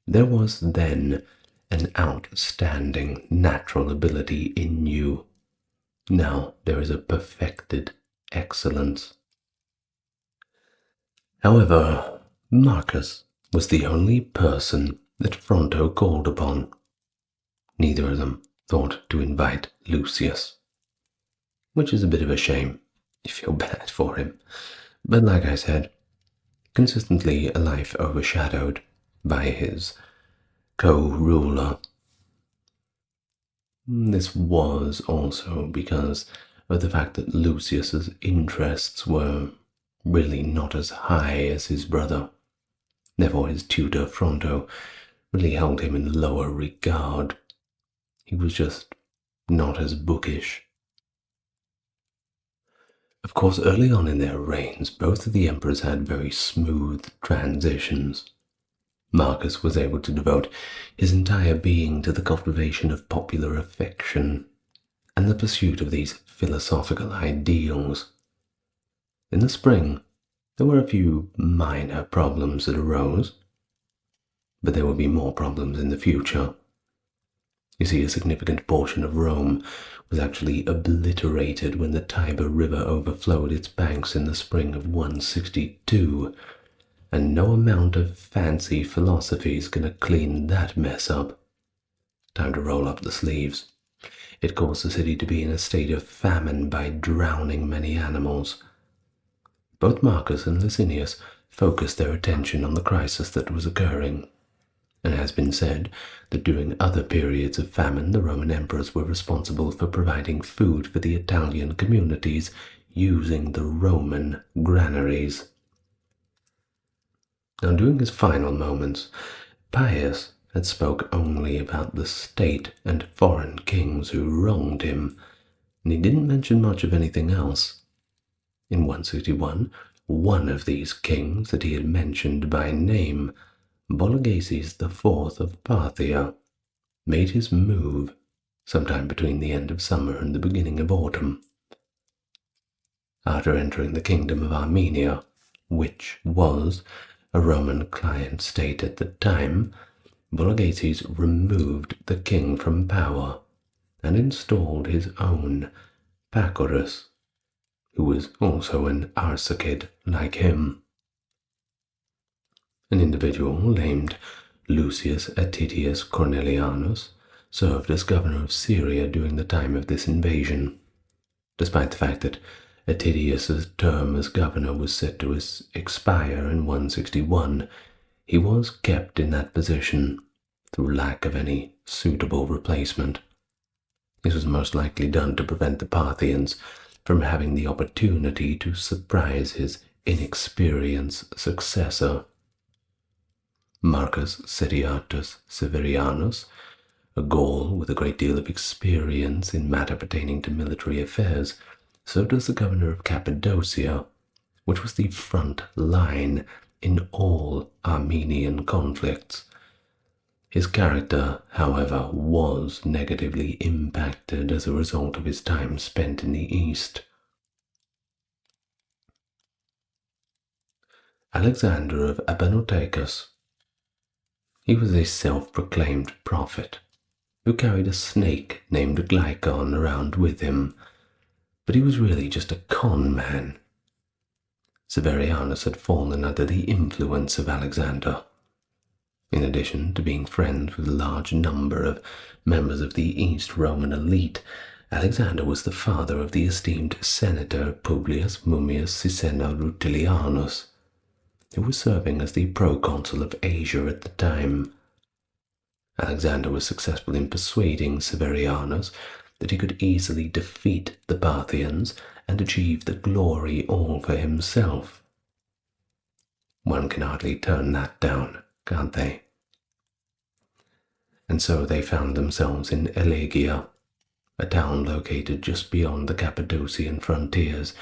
"There was then an outstanding natural ability in you. Now there is a perfected excellence." However, Marcus was the only person that Fronto called upon. Neither of them thought to invite Lucius, which is a bit of a shame. You feel bad for him. But like I said, consistently a life overshadowed by his co-ruler. This was also because of the fact that Lucius's interests were really not as high as his brother. Therefore his tutor Fronto really held him in lower regard. He was just not as bookish. Of course, early on in their reigns, both of the emperors had very smooth transitions. Marcus was able to devote his entire being to the cultivation of popular affection and the pursuit of these philosophical ideals. In the spring, there were a few minor problems that arose, but there will be more problems in the future. You see, a significant portion of Rome was actually obliterated when the Tiber River overflowed its banks in the spring of 162, and no amount of fancy philosophy is going to clean that mess up. Time to roll up the sleeves. It caused the city to be in a state of famine by drowning many animals. Both Marcus and Licinius focused their attention on the crisis that was occurring. And it has been said that during other periods of famine, the Roman emperors were responsible for providing food for the Italian communities using the Roman granaries. Now, during his final moments, Pius had spoke only about the state and foreign kings who wronged him, and he didn't mention much of anything else. In 161, one of these kings that he had mentioned by name, Vologases IV of Parthia, made his move sometime between the end of summer and the beginning of autumn. After entering the kingdom of Armenia, which was a Roman client state at the time, Vologases removed the king from power and installed his own Pacorus, who was also an Arsacid like him. An individual named Lucius Attidius Cornelianus served as governor of Syria during the time of this invasion. Despite the fact that Attidius's term as governor was set to expire in 161, he was kept in that position through lack of any suitable replacement. This was most likely done to prevent the Parthians from having the opportunity to surprise his inexperienced successor. Marcus Sediatus Severianus, a Gaul with a great deal of experience in matter pertaining to military affairs, served as the governor of Cappadocia, which was the front line in all Armenian conflicts. His character, however, was negatively impacted as a result of his time spent in the East. Alexander of Abanoticus. He was a self-proclaimed prophet who carried a snake named Glycon around with him, but he was really just a con man. Severianus had fallen under the influence of Alexander. In addition to being friends with a large number of members of the East Roman elite, Alexander was the father of the esteemed senator Publius Mummius Sisenna Rutilianus, who was serving as the proconsul of Asia at the time. Alexander was successful in persuading Severianus that he could easily defeat the Parthians and achieve the glory all for himself. One can hardly turn that down, can't they? And so they found themselves in Elegia, a town located just beyond the Cappadocian frontiers,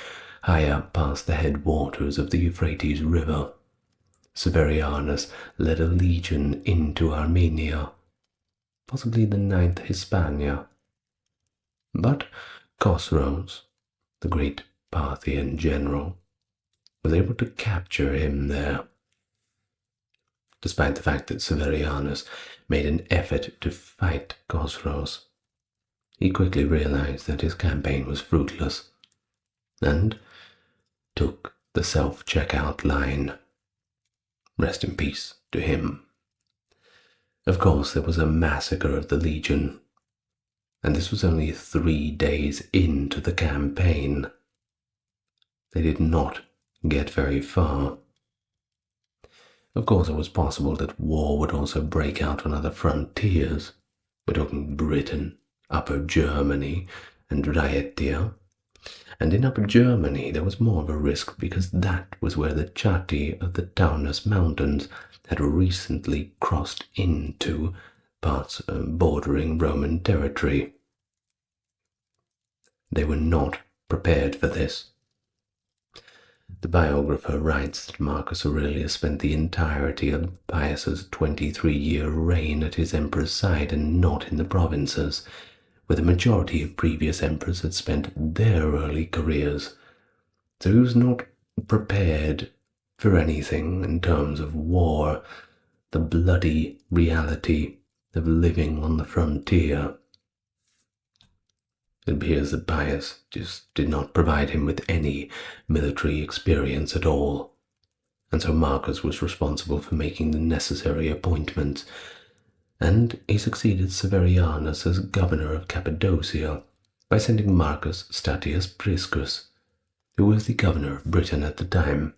high up past the headwaters of the Euphrates River. Severianus led a legion into Armenia, possibly the 9th Hispania. But Chosroes, the great Parthian general, was able to capture him there. Despite the fact that Severianus made an effort to fight Chosroes, he quickly realized that his campaign was fruitless and took the self-checkout line. Rest in peace to him. Of course, there was a massacre of the legion, and this was only 3 days into the campaign. They did not get very far. Of course, it was possible that war would also break out on other frontiers. We're talking Britain, Upper Germany, and Raetia. And in Upper Germany there was more of a risk because that was where the Chatti of the Taunus Mountains had recently crossed into parts bordering Roman territory. They were not prepared for this. The biographer writes that Marcus Aurelius spent the entirety of Pius's 23-year reign at his emperor's side and not in the provinces, where the majority of previous emperors had spent their early careers. So he was not prepared for anything in terms of war, the bloody reality of living on the frontier. It appears that Pius just did not provide him with any military experience at all, and so Marcus was responsible for making the necessary appointments, and he succeeded Severianus as governor of Cappadocia by sending Marcus Statius Priscus, who was the governor of Britain at the time.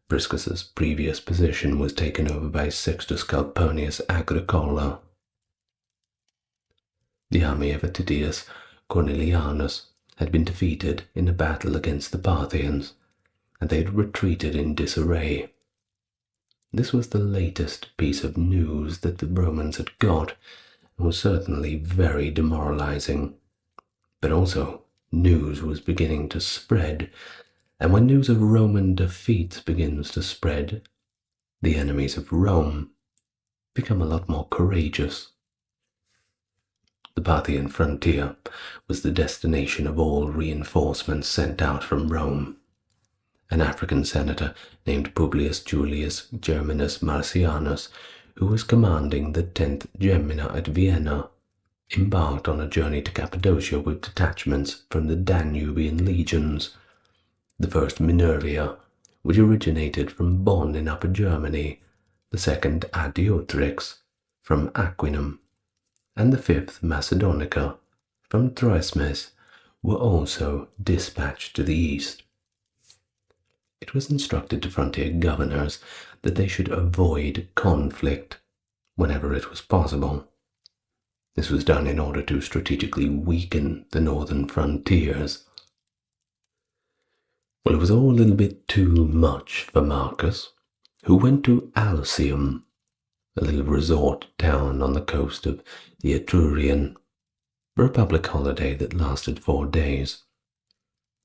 Priscus's previous position was taken over by Sextus Calpurnius Agricola. The army of Attidius Cornelianus had been defeated in a battle against the Parthians, and they had retreated in disarray. This was the latest piece of news that the Romans had got, and was certainly very demoralizing. But also, news was beginning to spread, and when news of Roman defeats begins to spread, the enemies of Rome become a lot more courageous. The Parthian frontier was the destination of all reinforcements sent out from Rome. An African senator named Publius Julius Germanus Marcianus, who was commanding the 10th Gemina at Vienna, embarked on a journey to Cappadocia with detachments from the Danubian legions. The first Minerva, which originated from Bonn in Upper Germany, the second Adiotrix from Aquinum, and the 5th Macedonica from Troesmes were also dispatched to the east. It was instructed to frontier governors that they should avoid conflict whenever it was possible. This was done in order to strategically weaken the northern frontiers. Well, it was all a little bit too much for Marcus, who went to Alsium, a little resort town on the coast of the Etrurian, for a public holiday that lasted 4 days,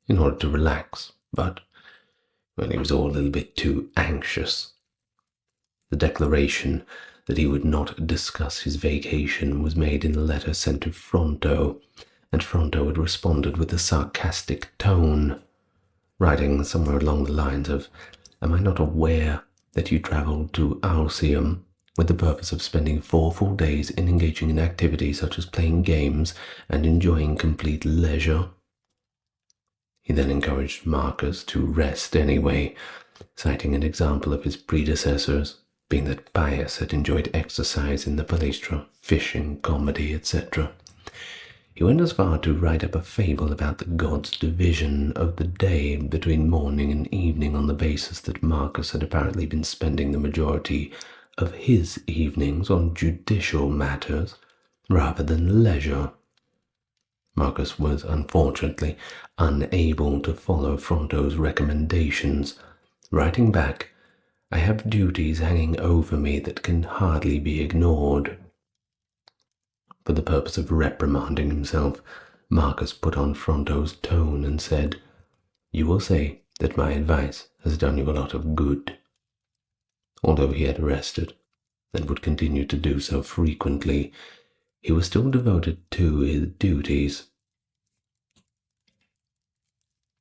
in order to relax, but Well, he was all a little bit too anxious. The declaration that he would not discuss his vacation was made in a letter sent to Fronto, and Fronto had responded with a sarcastic tone, writing somewhere along the lines of, "Am I not aware that you travelled to Alsium with the purpose of spending 4 full days in engaging in activities such as playing games and enjoying complete leisure?" He then encouraged Marcus to rest anyway, citing an example of his predecessors, being that Pius had enjoyed exercise in the palestra, fishing, comedy, etc. He went as far to write up a fable about the gods' division of the day between morning and evening on the basis that Marcus had apparently been spending the majority of his evenings on judicial matters rather than leisure. Marcus was unfortunately unable to follow Fronto's recommendations, writing back, "I have duties hanging over me that can hardly be ignored." For the purpose of reprimanding himself, Marcus put on Fronto's tone and said, "You will say that my advice has done you a lot of good." Although he had rested, and would continue to do so frequently, he was still devoted to his duties.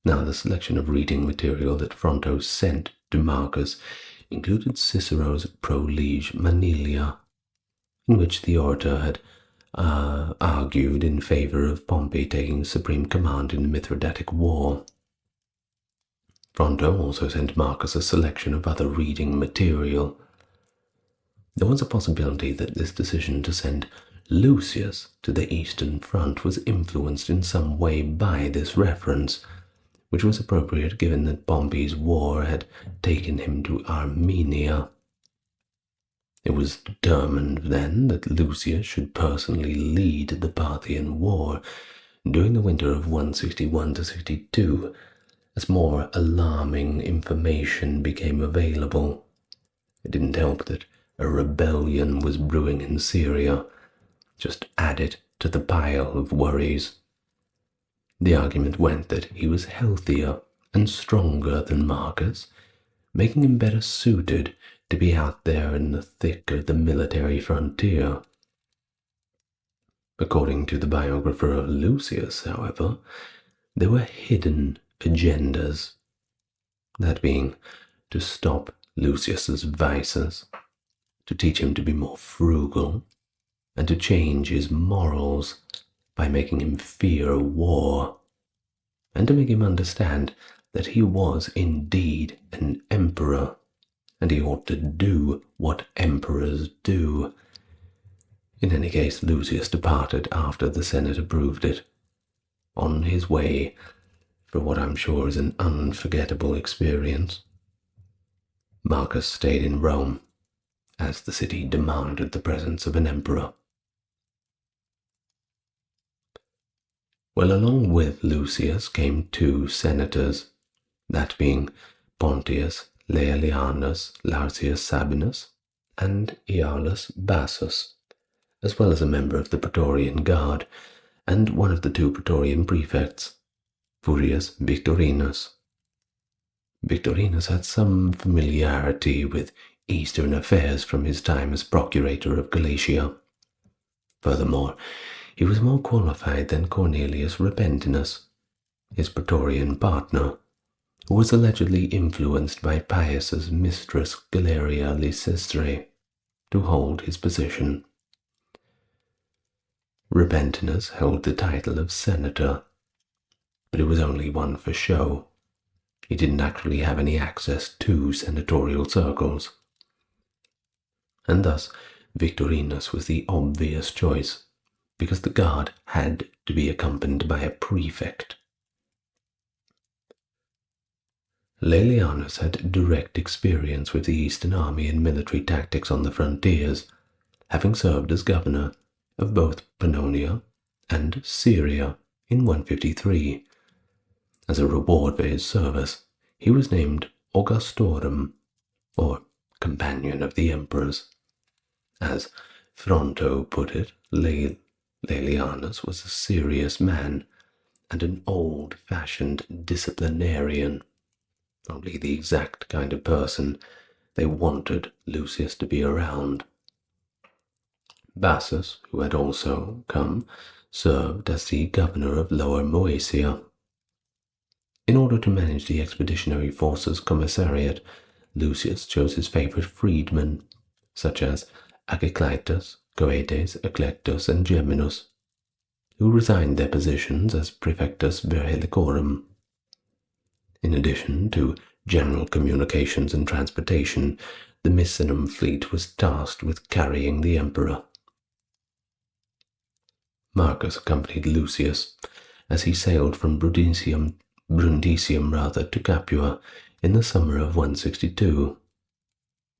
Now, the selection of reading material that Fronto sent to Marcus included Cicero's Prolege Manilia, in which the orator had argued in favor of Pompey taking supreme command in the Mithridatic War. Fronto also sent Marcus a selection of other reading material. There was a possibility that this decision to send Lucius to the Eastern Front was influenced in some way by this reference, which was appropriate given that Pompey's war had taken him to Armenia. It was determined then that Lucius should personally lead the Parthian War during the winter of 161–62, as more alarming information became available. It didn't help that a rebellion was brewing in Syria, just added to the pile of worries. The argument went that he was healthier and stronger than Marcus, making him better suited to be out there in the thick of the military frontier. According to the biographer of Lucius, however, there were hidden agendas, that being to stop Lucius's vices, to teach him to be more frugal, and to change his morals by making him fear war, and to make him understand that he was indeed an emperor, and he ought to do what emperors do. In any case, Lucius departed after the Senate approved it, on his way for what I'm sure is an unforgettable experience. Marcus stayed in Rome, as the city demanded the presence of an emperor. Well, along with Lucius came 2 senators, that being Pontius Laelianus Lartius Sabinus and Iarlus Bassus, as well as a member of the Praetorian Guard and one of the 2 Praetorian prefects, Furius Victorinus. Victorinus had some familiarity with Eastern affairs from his time as procurator of Galatia. Furthermore, he was more qualified than Cornelius Repentinus, his Praetorian partner, who was allegedly influenced by Pius's mistress Galeria Lysistre to hold his position. Repentinus held the title of senator, but it was only one for show. He didn't actually have any access to senatorial circles. And thus Victorinus was the obvious choice, because the guard had to be accompanied by a prefect. Laelianus had direct experience with the Eastern Army and military tactics on the frontiers, having served as governor of both Pannonia and Syria in 153. As a reward for his service, he was named Augustorum, or companion of the emperors. As Fronto put it, Laelianus was a serious man and an old-fashioned disciplinarian. Probably the exact kind of person they wanted Lucius to be around. Bassus, who had also come, served as the governor of Lower Moesia. In order to manage the expeditionary forces commissariat, Lucius chose his favorite freedmen, such as Agiclitus, Coetes, Eclectus, and Geminus, who resigned their positions as praefectus verhelicorum. In addition to general communications and transportation, the Misenum fleet was tasked with carrying the emperor. Marcus accompanied Lucius as he sailed from Brundisium to Capua in the summer of 162.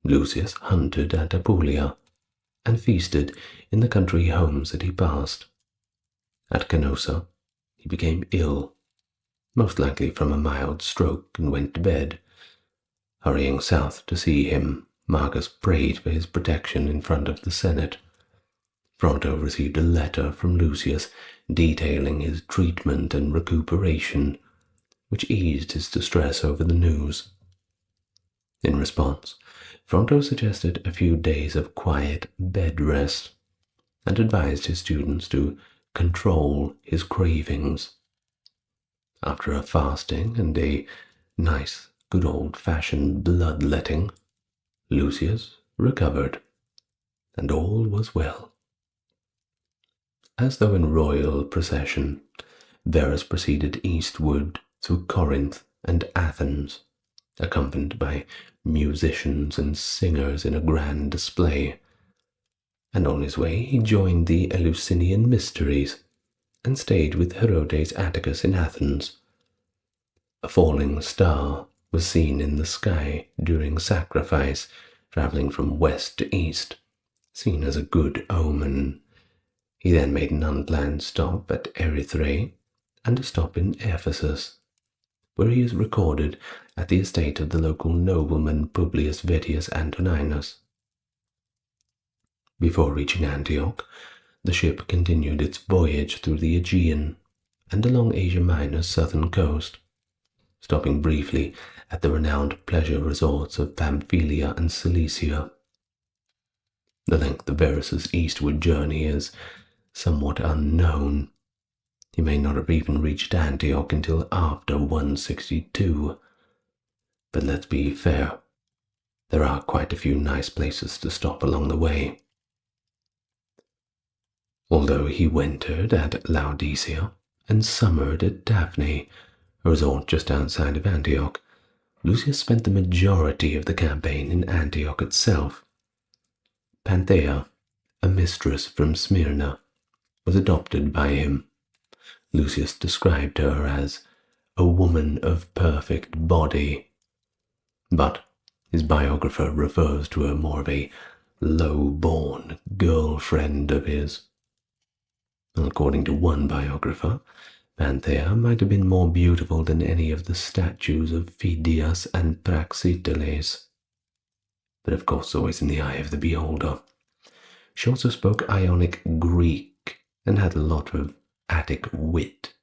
Lucius hunted at Apulia and feasted in the country homes that he passed. At Canossa, he became ill, most likely from a mild stroke, and went to bed. Hurrying south to see him, Marcus prayed for his protection in front of the Senate. Fronto received a letter from Lucius detailing his treatment and recuperation, which eased his distress over the news. In response, Fronto suggested a few days of quiet bed rest and advised his students to control his cravings. After a fasting and a nice, good old-fashioned bloodletting, Lucius recovered, and all was well. As though in royal procession, Verus proceeded eastward through Corinth and Athens, accompanied by musicians and singers in a grand display, and on his way he joined the Eleusinian mysteries and stayed with Herodes Atticus in Athens. A falling star was seen in the sky during sacrifice, traveling from west to east, seen as a good omen. He then made an unplanned stop at Erythrae and a stop in Ephesus, where he is recorded at the estate of the local nobleman Publius Vettius Antoninus. Before reaching Antioch, the ship continued its voyage through the Aegean and along Asia Minor's southern coast, stopping briefly at the renowned pleasure resorts of Pamphylia and Cilicia. The length of Verus's eastward journey is somewhat unknown. He may not have even reached Antioch until after 162. But let's be fair, there are quite a few nice places to stop along the way. Although he wintered at Laodicea and summered at Daphne, a resort just outside of Antioch, Lucius spent the majority of the campaign in Antioch itself. Panthea, a mistress from Smyrna, was adopted by him. Lucius described her as a woman of perfect body, but his biographer refers to her more of a low-born girlfriend of his. According to one biographer, Panthea might have been more beautiful than any of the statues of Phidias and Praxiteles. But of course, always in the eye of the beholder. She also spoke Ionic Greek and had a lot of Attic wit.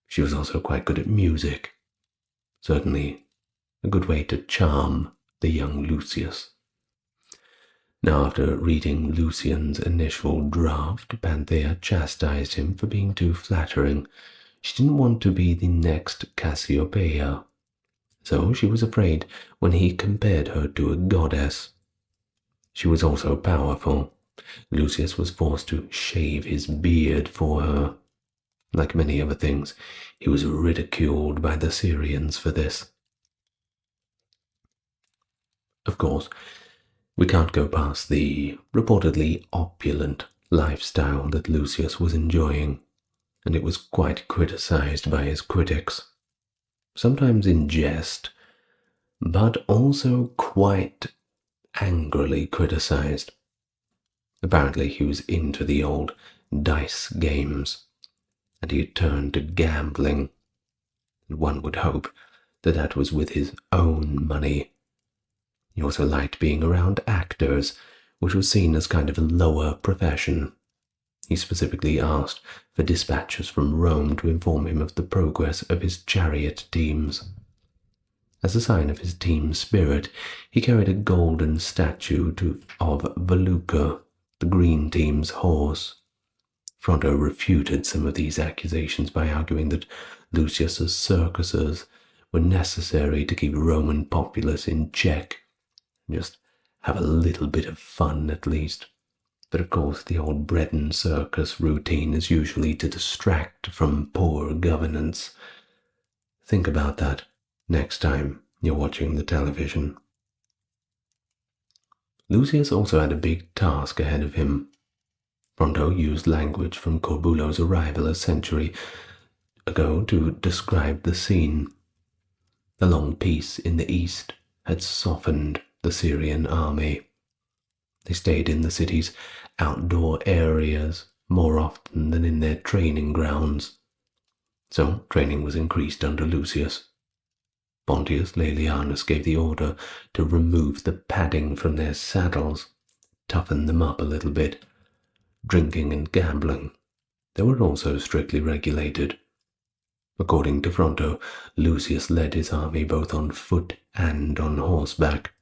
She was also quite good at music. Certainly a good way to charm the young Lucius. Now, after reading Lucian's initial draft, Panthea chastised him for being too flattering. She didn't want to be the next Cassiopeia, so she was afraid when he compared her to a goddess. She was also powerful. Lucius was forced to shave his beard for her. Like many other things, he was ridiculed by the Syrians for this. Of course, we can't go past the reportedly opulent lifestyle that Lucius was enjoying, and it was quite criticized by his critics, sometimes in jest, but also quite angrily criticized. Apparently he was into the old dice games, and he had turned to gambling, and one would hope that that was with his own money. He also liked being around actors, which was seen as kind of a lower profession. He specifically asked for dispatches from Rome to inform him of the progress of his chariot teams. As a sign of his team spirit, he carried a golden statue of Valuca, the green team's horse. Fronto refuted some of these accusations by arguing that Lucius's circuses were necessary to keep Roman populace in check, just have a little bit of fun at least. But of course the old Breton circus routine is usually to distract from poor governance. Think about that next time you're watching the television. Lucius also had a big task ahead of him. Fronto used language from Corbulo's arrival a century ago to describe the scene. The long peace in the east had softened the Syrian army. They stayed in the city's outdoor areas more often than in their training grounds. So training was increased under Lucius. Pontius Laelianus gave the order to remove the padding from their saddles, toughen them up a little bit. Drinking and gambling, they were also strictly regulated. According to Fronto, Lucius led his army both on foot and on horseback.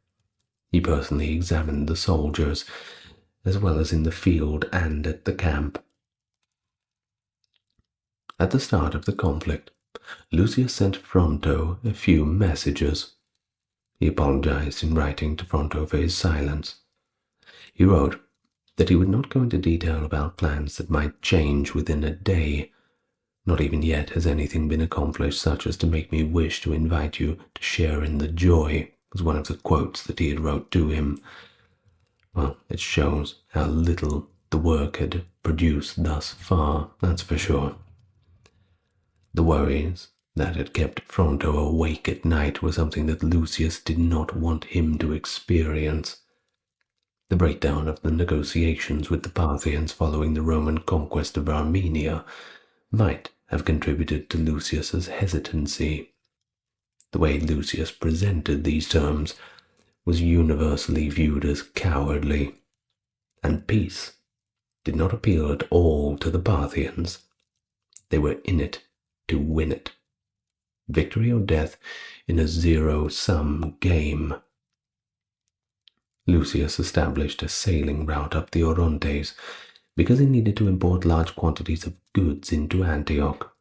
He personally examined the soldiers, as well as in the field and at the camp. At the start of the conflict, Lucius sent Fronto a few messages. He apologized in writing to Fronto for his silence. He wrote that he would not go into detail about plans that might change within a day. Not even yet has anything been accomplished such as to make me wish to invite you to share in the joy, was one of the quotes that he had wrote to him. Well, it shows how little the work had produced thus far, that's for sure. The worries that had kept Fronto awake at night were something that Lucius did not want him to experience. The breakdown of the negotiations with the Parthians following the Roman conquest of Armenia might have contributed to Lucius's hesitancy. The way Lucius presented these terms was universally viewed as cowardly, and peace did not appeal at all to the Parthians. They were in it to win it. Victory or death in a zero-sum game. Lucius established a sailing route up the Orontes because he needed to import large quantities of goods into Antioch.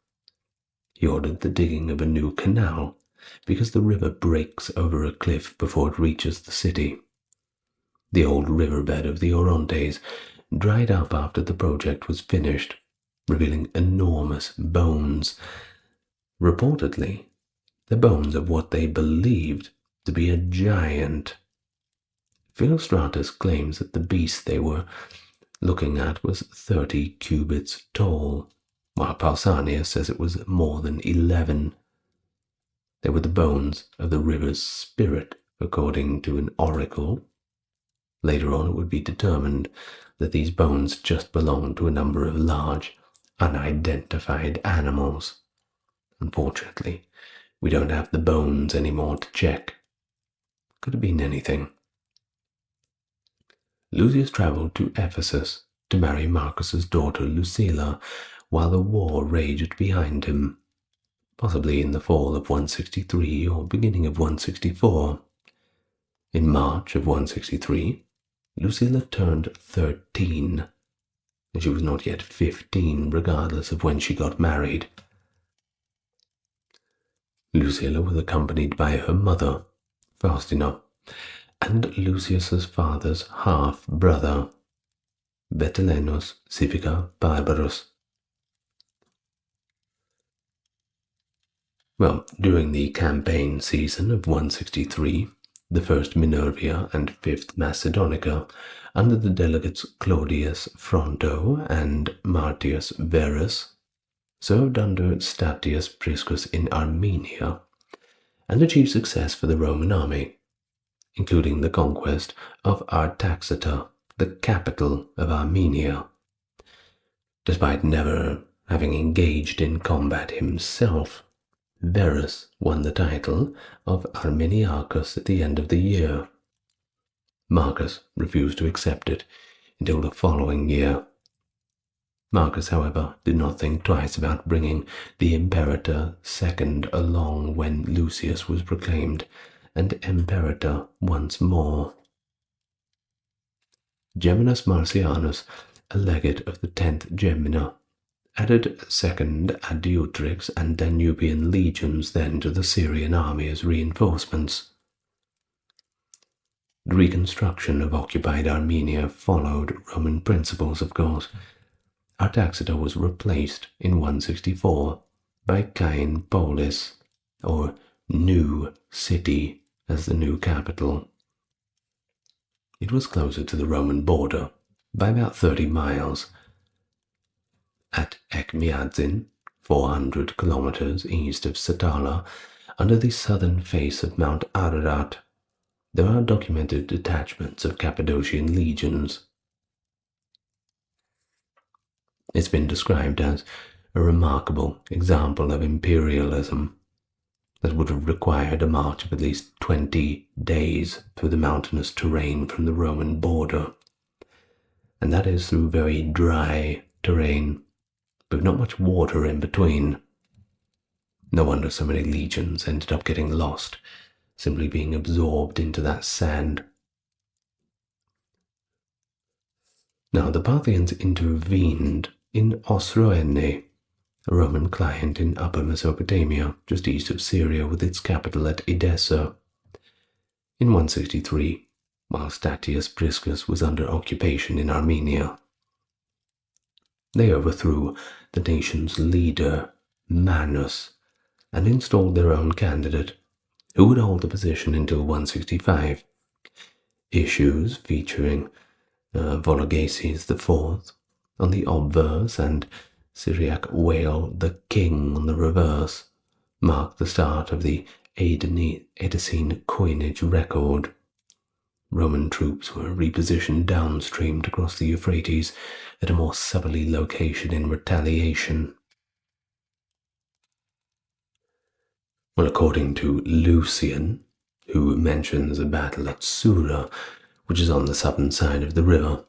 He ordered the digging of a new canal because the river breaks over a cliff before it reaches the city. The old riverbed of the Orontes dried up after the project was finished, revealing enormous bones. Reportedly, the bones of what they believed to be a giant. Philostratus claims that the beast they were looking at was 30 cubits tall, while Pausanias says it was more than 11. They were the bones of the river's spirit, according to an oracle. Later on it would be determined that these bones just belonged to a number of large, unidentified animals. Unfortunately, we don't have the bones anymore to check. Could have been anything. Lucius traveled to Ephesus to marry Marcus's daughter Lucilla while the war raged behind him, possibly in the fall of 163 or beginning of 164. In March of 163, Lucilla turned 13, and she was not yet 15 regardless of when she got married. Lucilla was accompanied by her mother, Faustina, and Lucius's father's half-brother, Vetelenus Civica Barbarus. Well, during the campaign season of 163, the First Minervia and Fifth Macedonica, under the delegates Claudius Fronto and Martius Verus, served under Statius Priscus in Armenia, and achieved success for the Roman army, including the conquest of Artaxata, the capital of Armenia. Despite never having engaged in combat himself, Verus won the title of Armeniacus at the end of the year. Marcus refused to accept it until the following year. Marcus, however, did not think twice about bringing the Imperator II along when Lucius was proclaimed and Imperator once more. Geminus Marcianus, a legate of the 10th Gemina, added 2nd Adeutrix and Danubian legions then to the Syrian army as reinforcements. The reconstruction of occupied Armenia followed Roman principles, of course. Artaxata was replaced in 164 by Cain Polis, or New City, as the new capital. It was closer to the Roman border by about 30 miles. At Ekmiadzin, 400 kilometers east of Satala, under the southern face of Mount Ararat, there are documented detachments of Cappadocian legions. It's been described as a remarkable example of imperialism that would have required a march of at least 20 days through the mountainous terrain from the Roman border, and that is through very dry terrain, with not much water in between. No wonder so many legions ended up getting lost, simply being absorbed into that sand. Now the Parthians intervened in Osroene, a Roman client in Upper Mesopotamia, just east of Syria, with its capital at Edessa. In 163, while Statius Priscus was under occupation in Armenia. They overthrew the nation's leader, Manus, and installed their own candidate, who would hold the position until 165. Issues featuring Vologases IV on the obverse and Syriac whale the king on the reverse marked the start of the Edessene coinage record. Roman troops were repositioned downstream to cross the Euphrates at a more southerly location in retaliation. Well, according to Lucian, who mentions a battle at Sura, which is on the southern side of the river,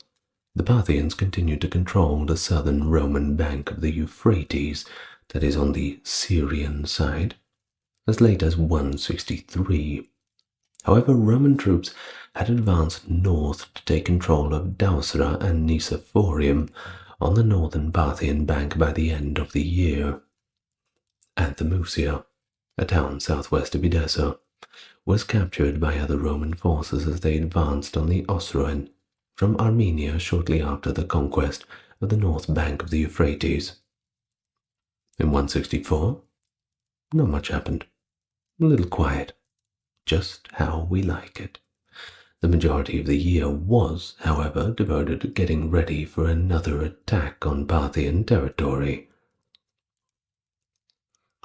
the Parthians continued to control the southern Roman bank of the Euphrates, that is on the Syrian side, as late as 163. However, Roman troops had advanced north to take control of Dausra and Nicephorium on the northern Parthian bank by the end of the year. Anthemusia, a town southwest of Edessa, was captured by other Roman forces as they advanced on the Osroene from Armenia shortly after the conquest of the north bank of the Euphrates. In 164, not much happened. A little quiet. Just how we like it. The majority of the year was, however, devoted to getting ready for another attack on Parthian territory.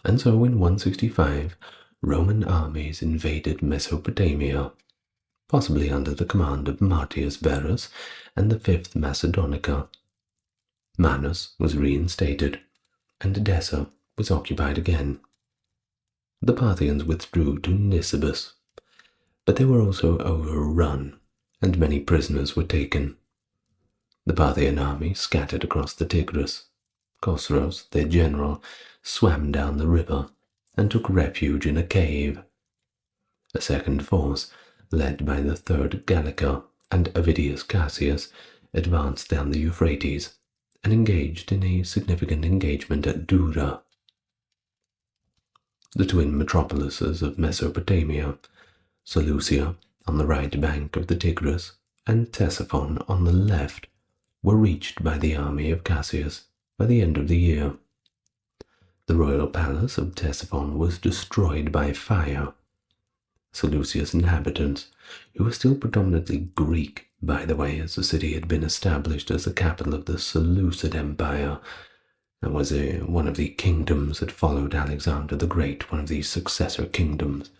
And so in 165, Roman armies invaded Mesopotamia, possibly under the command of Lucius Verus and the 5th Macedonica. Manus was reinstated, and Edessa was occupied again. The Parthians withdrew to Nisibis, but they were also overrun, and many prisoners were taken. The Parthian army scattered across the Tigris. Khosros, their general, swam down the river and took refuge in a cave. A second force, led by the 3rd Gallica and Avidius Cassius, advanced down the Euphrates and engaged in a significant engagement at Dura. The twin metropolises of Mesopotamia, Seleucia on the right bank of the Tigris and Ctesiphon on the left, were reached by the army of Cassius by the end of the year. The royal palace of Ctesiphon was destroyed by fire. Seleucia's inhabitants, who were still predominantly Greek, by the way, as the city had been established as the capital of the Seleucid Empire, and was one of the kingdoms that followed Alexander the Great, one of the successor kingdoms.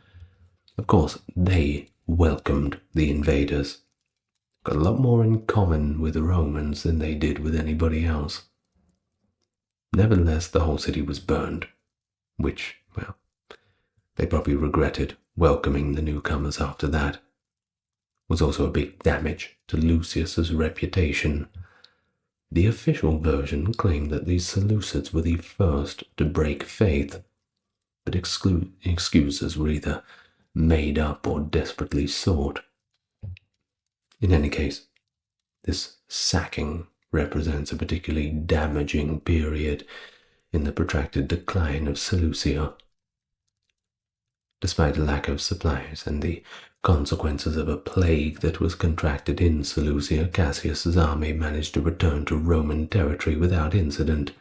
Of course, they welcomed the invaders. Got a lot more in common with the Romans than they did with anybody else. Nevertheless, the whole city was burned, which, well, they probably regretted welcoming the newcomers after that. It was also a big damage to Lucius's reputation. The official version claimed that these Seleucids were the first to break faith, but excuses were either made up or desperately sought. In any case, this sacking represents a particularly damaging period in the protracted decline of Seleucia. Despite a lack of supplies and the consequences of a plague that was contracted in Seleucia, Cassius's army managed to return to Roman territory without incident.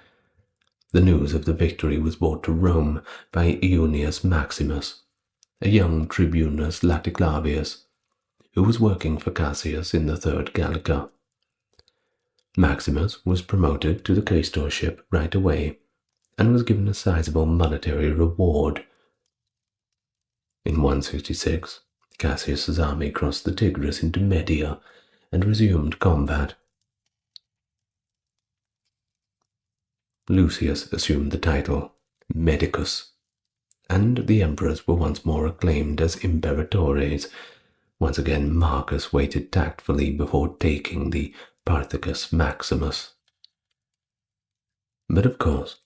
The news of the victory was brought to Rome by Iunius Maximus, a young tribunus Laticlavius, who was working for Cassius in the Third Gallica. Maximus was promoted to the quaestorship right away and was given a sizable monetary reward. In 166, Cassius's army crossed the Tigris into Media and resumed combat. Lucius assumed the title Medicus, and the emperors were once more acclaimed as imperatores. Once again, Marcus waited tactfully before taking the Parthicus Maximus. But of course,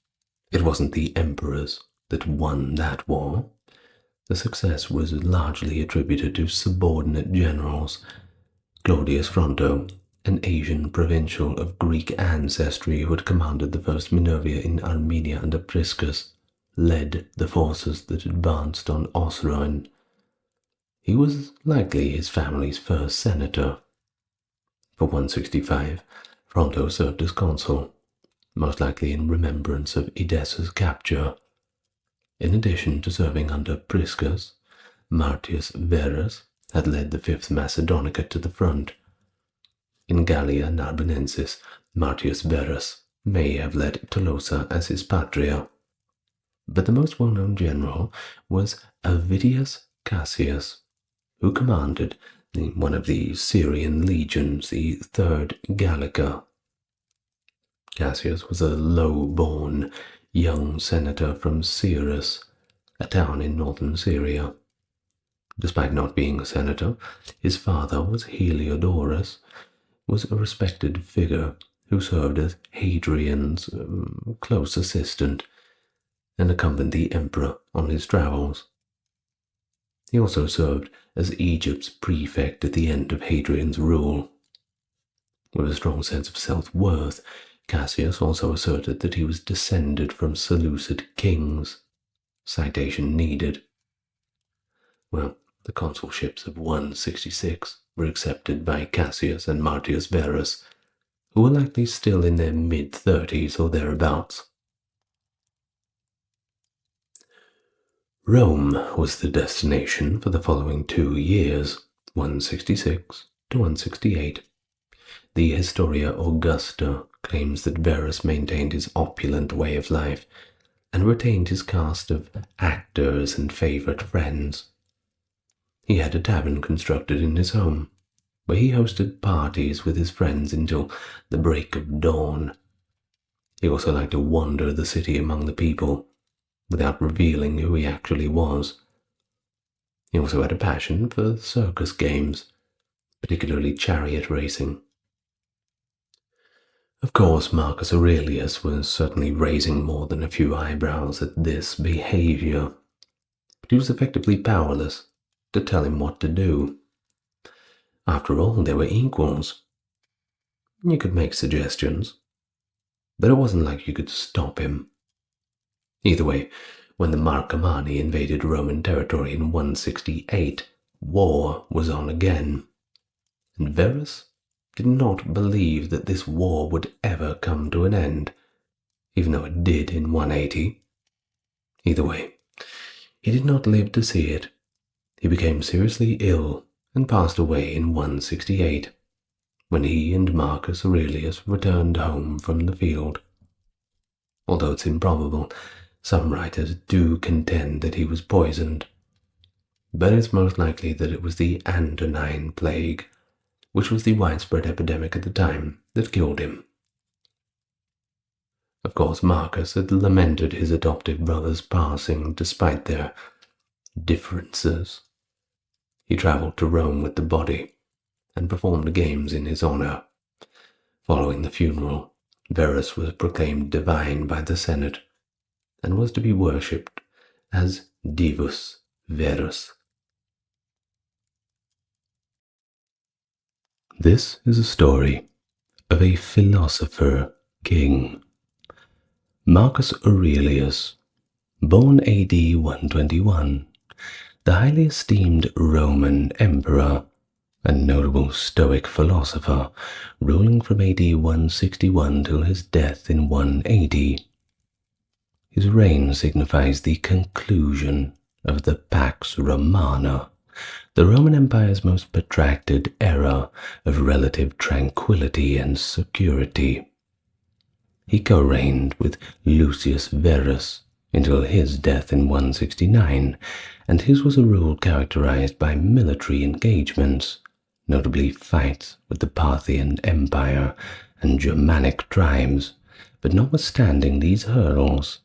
it wasn't the emperors that won that war. The success was largely attributed to subordinate generals. Claudius Fronto, an Asian provincial of Greek ancestry who had commanded the first Minerva in Armenia under Priscus, led the forces that advanced on Osroene. He was likely his family's first senator. For 165, Fronto served as consul, most likely in remembrance of Edessa's capture. In addition to serving under Priscus, Lucius Verus had led the 5th Macedonica to the front. In Gallia Narbonensis, Lucius Verus may have led Tolosa as his patria. But the most well-known general was Avidius Cassius, who commanded one of the Syrian legions, the 3rd Gallica. Cassius was a low-born young senator from Cyrus, a town in northern Syria. Despite not being a senator, his father was Heliodorus, was a respected figure who served as Hadrian's close assistant and accompanied the emperor on his travels. He also served as Egypt's prefect at the end of Hadrian's rule. With a strong sense of self-worth, Cassius also asserted that he was descended from Seleucid kings. Citation needed. Well, the consulships of 166 were accepted by Cassius and Lucius Verus, who were likely still in their mid-30s or thereabouts. Rome was the destination for the following 2 years, 166 to 168. The Historia Augusta claims that Verus maintained his opulent way of life and retained his cast of actors and favorite friends. He had a tavern constructed in his home, where he hosted parties with his friends until the break of dawn. He also liked to wander the city among the people, without revealing who he actually was. He also had a passion for circus games, particularly chariot racing. Of course, Marcus Aurelius was certainly raising more than a few eyebrows at this behavior, but he was effectively powerless to tell him what to do. After all, they were equals. You could make suggestions, but it wasn't like you could stop him. Either way, when the Marcomanni invaded Roman territory in 168, war was on again, and Verus did not believe that this war would ever come to an end, even though it did in 180. Either way, he did not live to see it. He became seriously ill and passed away in 168, when he and Marcus Aurelius returned home from the field. Although it's improbable, some writers do contend that he was poisoned, but it's most likely that it was the Antonine plague, which was the widespread epidemic at the time, that killed him. Of course, Marcus had lamented his adoptive brother's passing despite their differences. He traveled to Rome with the body and performed games in his honor. Following the funeral, Verus was proclaimed divine by the Senate and was to be worshipped as Divus Verus. This is a story of a philosopher king. Marcus Aurelius, born AD 121, the highly esteemed Roman emperor and notable Stoic philosopher, ruling from AD 161 till his death in 180. His reign signifies the conclusion of the Pax Romana, the Roman Empire's most protracted era of relative tranquility and security. He co-reigned with Lucius Verus until his death in 169, and his was a rule characterized by military engagements, notably fights with the Parthian Empire and Germanic tribes. But notwithstanding these hurdles,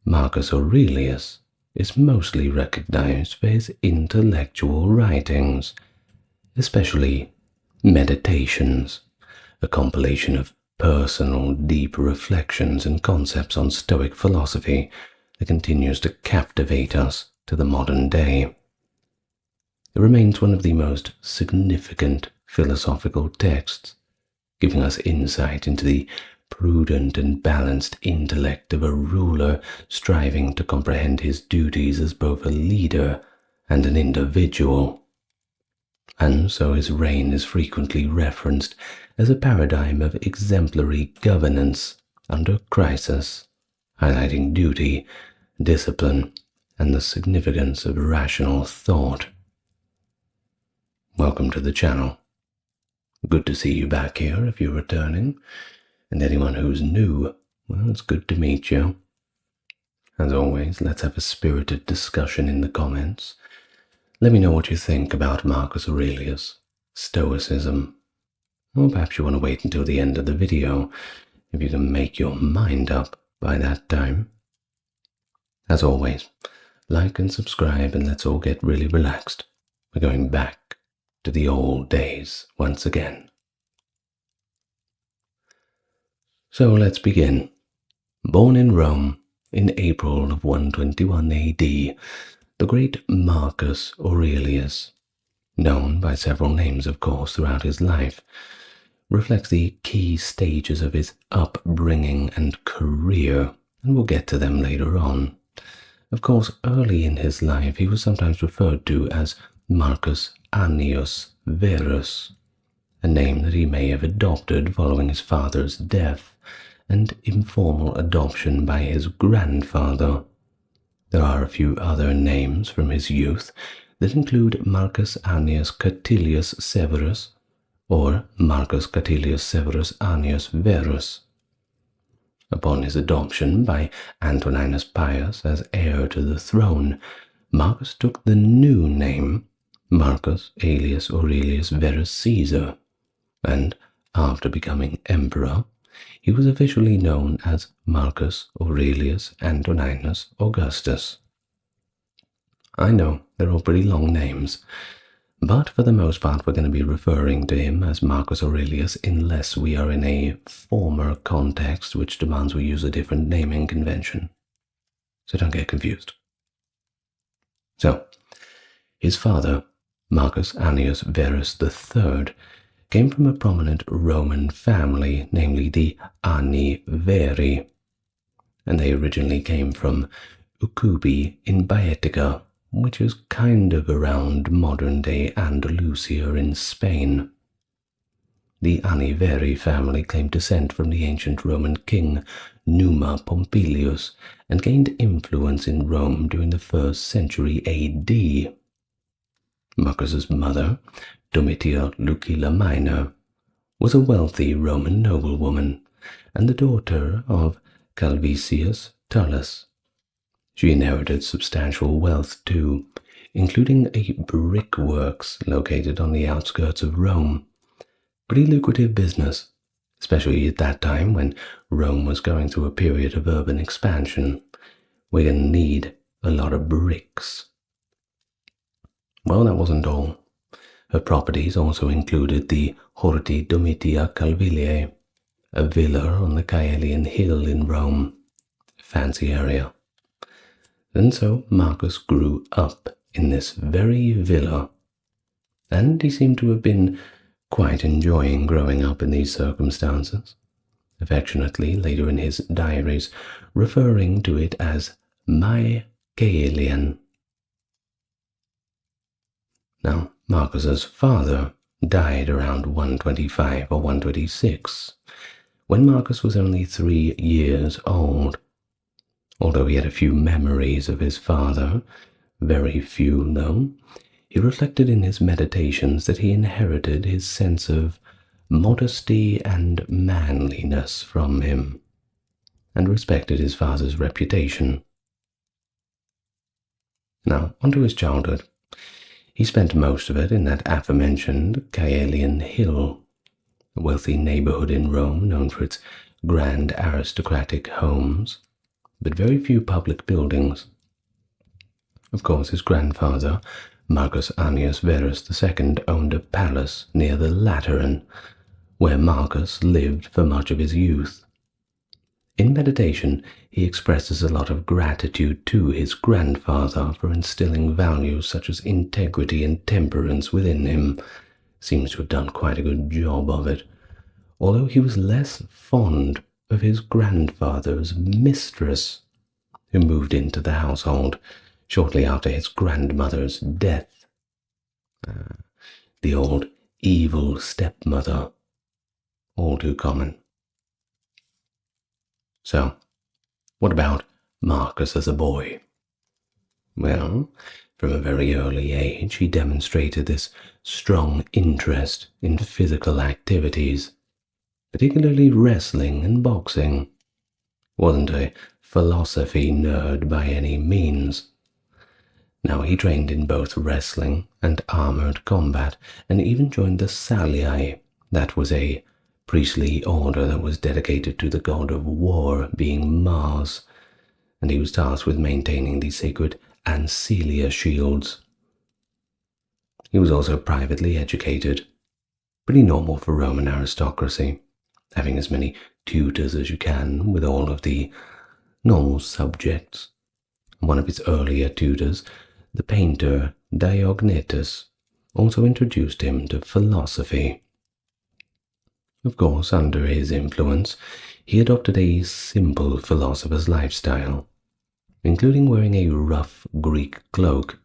Marcus Aurelius is mostly recognized for his intellectual writings, especially Meditations, a compilation of personal, deep reflections and concepts on Stoic philosophy that continues to captivate us to the modern day. It remains one of the most significant philosophical texts, giving us insight into the prudent and balanced intellect of a ruler striving to comprehend his duties as both a leader and an individual. And so his reign is frequently referenced as a paradigm of exemplary governance under crisis, highlighting duty, discipline, and the significance of rational thought. Welcome to the channel. Good to see you back here if you're returning, and anyone who's new, well, it's good to meet you. As always, let's have a spirited discussion in the comments. Let me know what you think about Marcus Aurelius, Stoicism, or perhaps you want to wait until the end of the video if you can make your mind up by that time. As always, like and subscribe and let's all get really relaxed. We're going back to the old days once again. So let's begin. Born in Rome in April of 121 AD, the great Marcus Aurelius, known by several names of course throughout his life, reflects the key stages of his upbringing and career, and we'll get to them later on. Of course, early in his life he was sometimes referred to as Marcus Annius Verus, a name that he may have adopted following his father's death and informal adoption by his grandfather. There are a few other names from his youth that include Marcus Annius Catilius Severus or Marcus Catilius Severus Annius Verus. Upon his adoption by Antoninus Pius as heir to the throne, Marcus took the new name Marcus Aelius Aurelius Verus Caesar, and after becoming emperor, he was officially known as Marcus Aurelius Antoninus Augustus. I know they're all pretty long names, but for the most part we're going to be referring to him as Marcus Aurelius unless we are in a former context which demands we use a different naming convention. So don't get confused. So, his father, Marcus Annius Verus III, came from a prominent Roman family, namely the Anni Veri, and they originally came from Ucubi in Baetica, which is kind of around modern-day Andalusia in Spain. The Anni Veri family claimed descent from the ancient Roman king Numa Pompilius and gained influence in Rome during the 1st century AD. Marcus's mother, Domitia Lucilla Minor, was a wealthy Roman noblewoman and the daughter of Calvisius Tullus. She inherited substantial wealth too, including a brickworks located on the outskirts of Rome. Pretty lucrative business, especially at that time when Rome was going through a period of urban expansion. We're going to need a lot of bricks. Well, that wasn't all. Her properties also included the Horti Domitia Calviliae, a villa on the Caelian Hill in Rome. Fancy area. And so Marcus grew up in this very villa, and he seemed to have been quite enjoying growing up in these circumstances, affectionately later in his diaries referring to it as my Caelian. Now, Marcus's father died around 125 or 126, when Marcus was only 3 years old. Although he had a few memories of his father, very few though, he reflected in his meditations that he inherited his sense of modesty and manliness from him, and respected his father's reputation. Now, onto his childhood. He spent most of it in that aforementioned Caelian Hill, a wealthy neighborhood in Rome known for its grand aristocratic homes, but very few public buildings. Of course, his grandfather, Marcus Annius Verus II, owned a palace near the Lateran, where Marcus lived for much of his youth. In meditation, he expresses a lot of gratitude to his grandfather for instilling values such as integrity and temperance within him. Seems to have done quite a good job of it, although he was less fond of his grandfather's mistress, who moved into the household shortly after his grandmother's death. The old evil stepmother, all too common. So, what about Marcus as a boy? Well, from a very early age he demonstrated this strong interest in physical activities, particularly wrestling and boxing. Wasn't a philosophy nerd by any means. Now, he trained in both wrestling and armored combat, and even joined the Salii. That was a priestly order that was dedicated to the god of war, being Mars, and he was tasked with maintaining the sacred Ancilia shields. He was also privately educated, pretty normal for Roman aristocracy, having as many tutors as you can with all of the normal subjects. One of his earlier tutors, the painter Diognetus, also introduced him to philosophy. Of course, under his influence, he adopted a simple philosopher's lifestyle, including wearing a rough Greek cloak,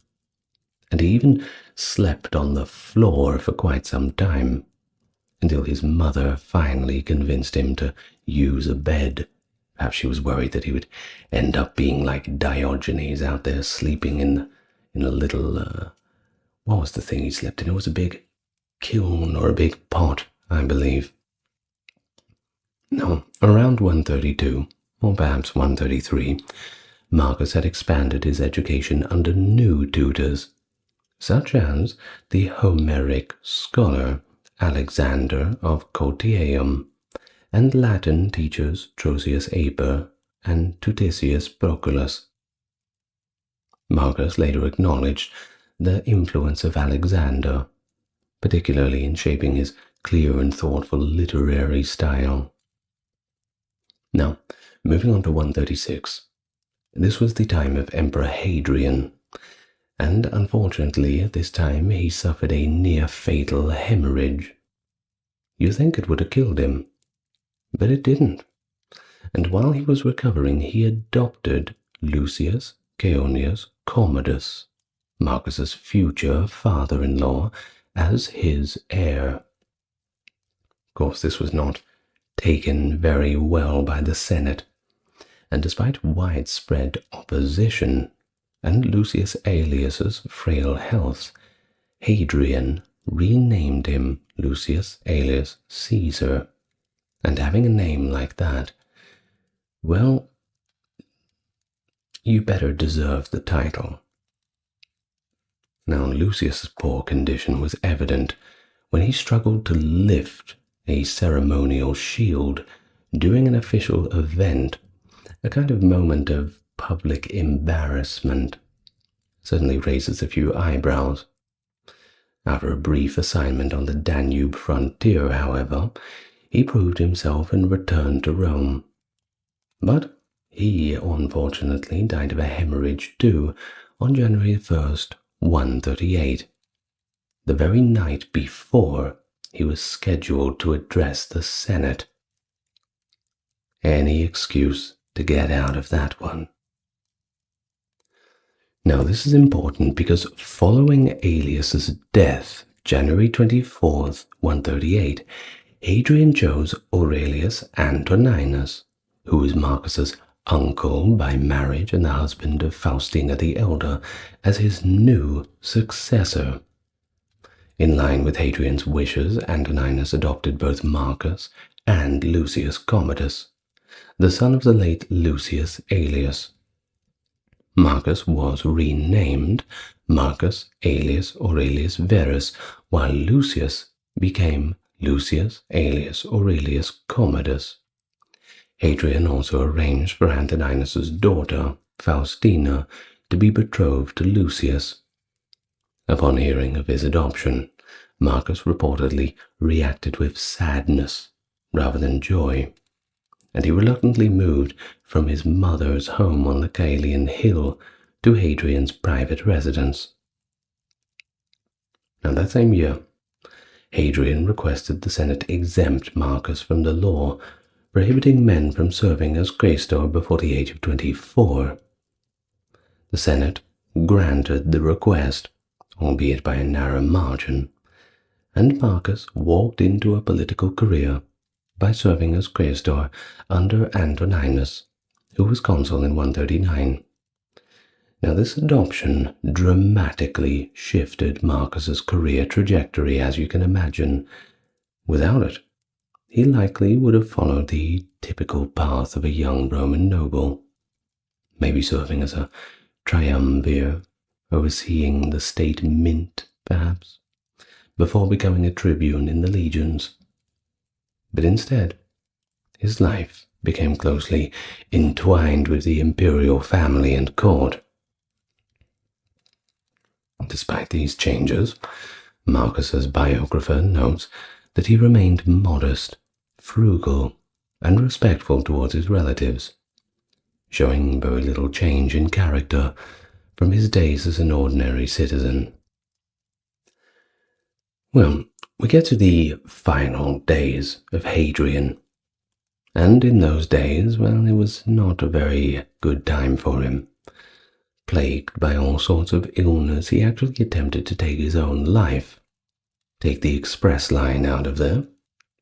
and he even slept on the floor for quite some time, until his mother finally convinced him to use a bed. Perhaps she was worried that he would end up being like Diogenes out there sleeping in a little, what was the thing he slept in? It was a big kiln or a big pot, I believe. Now, around 132, or perhaps 133, Marcus had expanded his education under new tutors, such as the Homeric scholar Alexander of Cotiaeum, and Latin teachers Trosius Aper and Tuticius Proculus. Marcus later acknowledged the influence of Alexander, particularly in shaping his clear and thoughtful literary style. Now, moving on to 136. This was the time of Emperor Hadrian, and unfortunately at this time he suffered a near-fatal hemorrhage. You think it would have killed him, but it didn't. And while he was recovering, he adopted Lucius Caonius Commodus, Marcus's future father-in-law, as his heir. Of course, this was not taken very well by the Senate, and despite widespread opposition and Lucius Aelius's frail health, Hadrian renamed him Lucius Aelius Caesar. And having a name like that, well, you better deserve the title. Now, Lucius's poor condition was evident when he struggled to lift a ceremonial shield during an official event, a kind of moment of public embarrassment. Certainly raises a few eyebrows. After a brief assignment on the Danube frontier, however, he proved himself and returned to Rome. But he unfortunately died of a hemorrhage too on January 1st, 138, the very night before he was scheduled to address the Senate. Any excuse to get out of that one. Now this is important because following Aelius's death, January 24th, 138, Hadrian chose Aurelius Antoninus, who was Marcus's uncle by marriage and the husband of Faustina the Elder, as his new successor. In line with Hadrian's wishes, Antoninus adopted both Marcus and Lucius Commodus, the son of the late Lucius Aelius. Marcus was renamed Marcus Aelius Aurelius Verus, while Lucius became Lucius Aelius Aurelius Commodus. Hadrian also arranged for Antoninus's daughter, Faustina, to be betrothed to Lucius. Upon hearing of his adoption, Marcus reportedly reacted with sadness rather than joy, and he reluctantly moved from his mother's home on the Caelian hill to Hadrian's private residence. Now that same year, Hadrian requested the Senate exempt Marcus from the law prohibiting men from serving as quaestor before the age of 24. The Senate granted the request, albeit by a narrow margin, and Marcus walked into a political career by serving as quaestor under Antoninus, who was consul in 139. Now this adoption dramatically shifted Marcus's career trajectory, as you can imagine. Without it, he likely would have followed the typical path of a young Roman noble, maybe serving as a triumvir, overseeing the state mint, perhaps, before becoming a tribune in the legions. But instead, his life became closely entwined with the imperial family and court. Despite these changes, Marcus's biographer notes that he remained modest, frugal, and respectful towards his relatives, showing very little change in character from his days as an ordinary citizen. Well, we get to the final days of Hadrian, and in those days, well, it was not a very good time for him. Plagued by all sorts of illness, he actually attempted to take his own life. Take the express line out of there,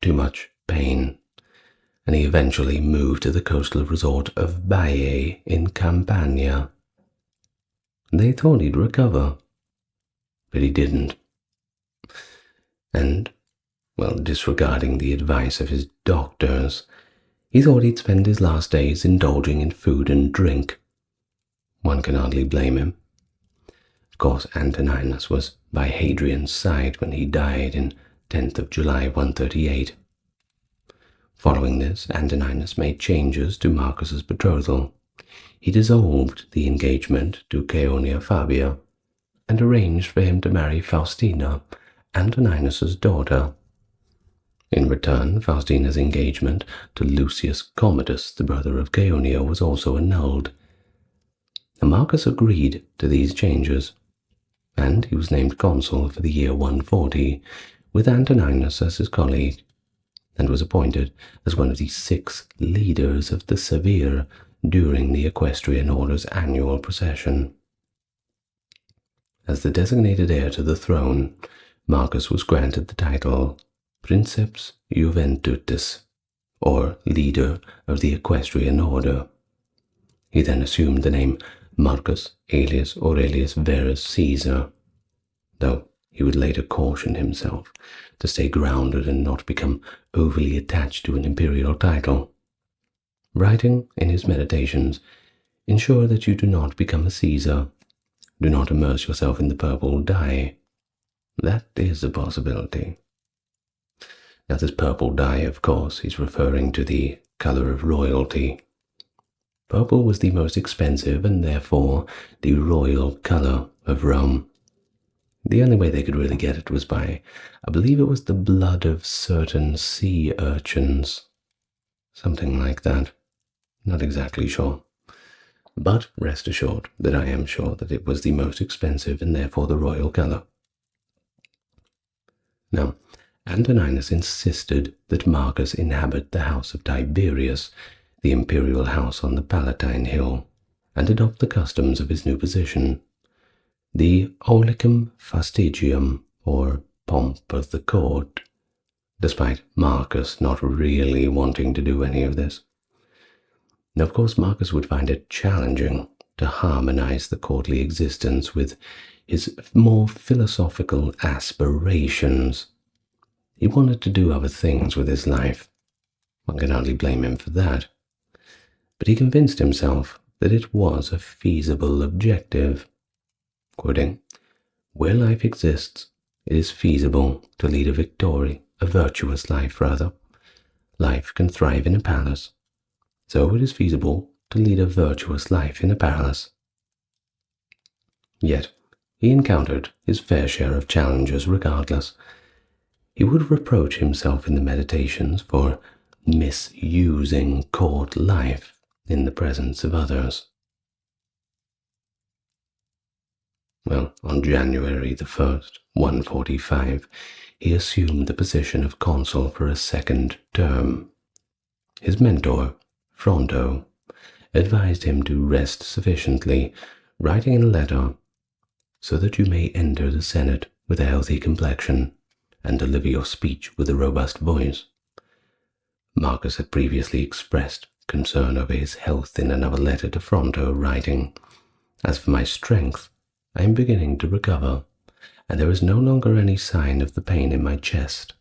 too much pain, and he eventually moved to the coastal resort of Baiae in Campania. They thought he'd recover, but he didn't. And, well, disregarding the advice of his doctors, he thought he'd spend his last days indulging in food and drink. One can hardly blame him. Of course, Antoninus was by Hadrian's side when he died in 10th of July 138. Following this, Antoninus made changes to Marcus's betrothal. He dissolved the engagement to Caeonia Fabia and arranged for him to marry Faustina, Antoninus's daughter. In return, Faustina's engagement to Lucius Commodus, the brother of Caeonia, was also annulled. Marcus agreed to these changes, and he was named consul for the year 140, with Antoninus as his colleague, and was appointed as one of the 6 leaders of the Severe during the Equestrian Order's annual procession. As the designated heir to the throne, Marcus was granted the title Princeps Juventutis, or leader of the Equestrian Order. He then assumed the name Marcus Aelius Aurelius Verus Caesar, though he would later caution himself to stay grounded and not become overly attached to an imperial title. Writing in his meditations, ensure that you do not become a Caesar. Do not immerse yourself in the purple dye. That is a possibility. Now this purple dye, of course, is referring to the color of royalty. Purple was the most expensive and therefore the royal color of Rome. The only way they could really get it was by, I believe it was the blood of certain sea urchins. Something like that. Not exactly sure. But rest assured that I am sure that it was the most expensive and therefore the royal colour. Now, Antoninus insisted that Marcus inhabit the house of Tiberius, the imperial house on the Palatine Hill, and adopt the customs of his new position, the olicum fastigium, or pomp of the court, despite Marcus not really wanting to do any of this. Now, of course, Marcus would find it challenging to harmonize the courtly existence with his more philosophical aspirations. He wanted to do other things with his life. One can hardly blame him for that. But he convinced himself that it was a feasible objective. Quoting, "Where life exists, it is feasible to lead a virtuous life rather. Life can thrive in a palace, so it is feasible to lead a virtuous life in a palace." Yet, he encountered his fair share of challenges regardless. He would reproach himself in the Meditations for misusing court life in the presence of others. Well, on January the 1st, 145, he assumed the position of consul for a second term. His mentor, Fronto, advised him to rest sufficiently, writing in a letter, "so that you may enter the Senate with a healthy complexion, and deliver your speech with a robust voice." Marcus had previously expressed concern over his health in another letter to Fronto, writing, "As for my strength, I am beginning to recover, and there is no longer any sign of the pain in my chest."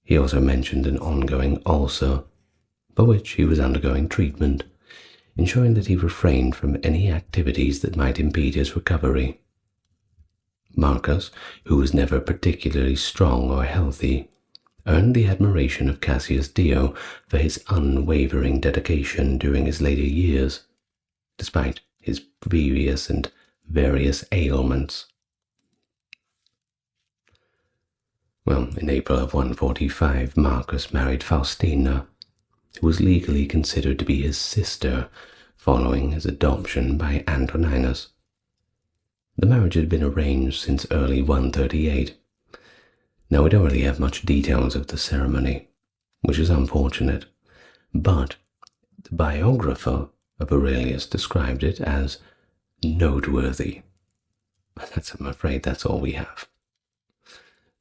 He also mentioned an ongoing ulcer, for which he was undergoing treatment, ensuring that he refrained from any activities that might impede his recovery. Marcus, who was never particularly strong or healthy, earned the admiration of Cassius Dio for his unwavering dedication during his later years, despite his previous and various ailments. Well, in April of 145, Marcus married Faustina, who was legally considered to be his sister following his adoption by Antoninus. The marriage had been arranged since early 138. Now, we don't really have much details of the ceremony, which is unfortunate, but the biographer of Aurelius described it as noteworthy. I'm afraid that's all we have.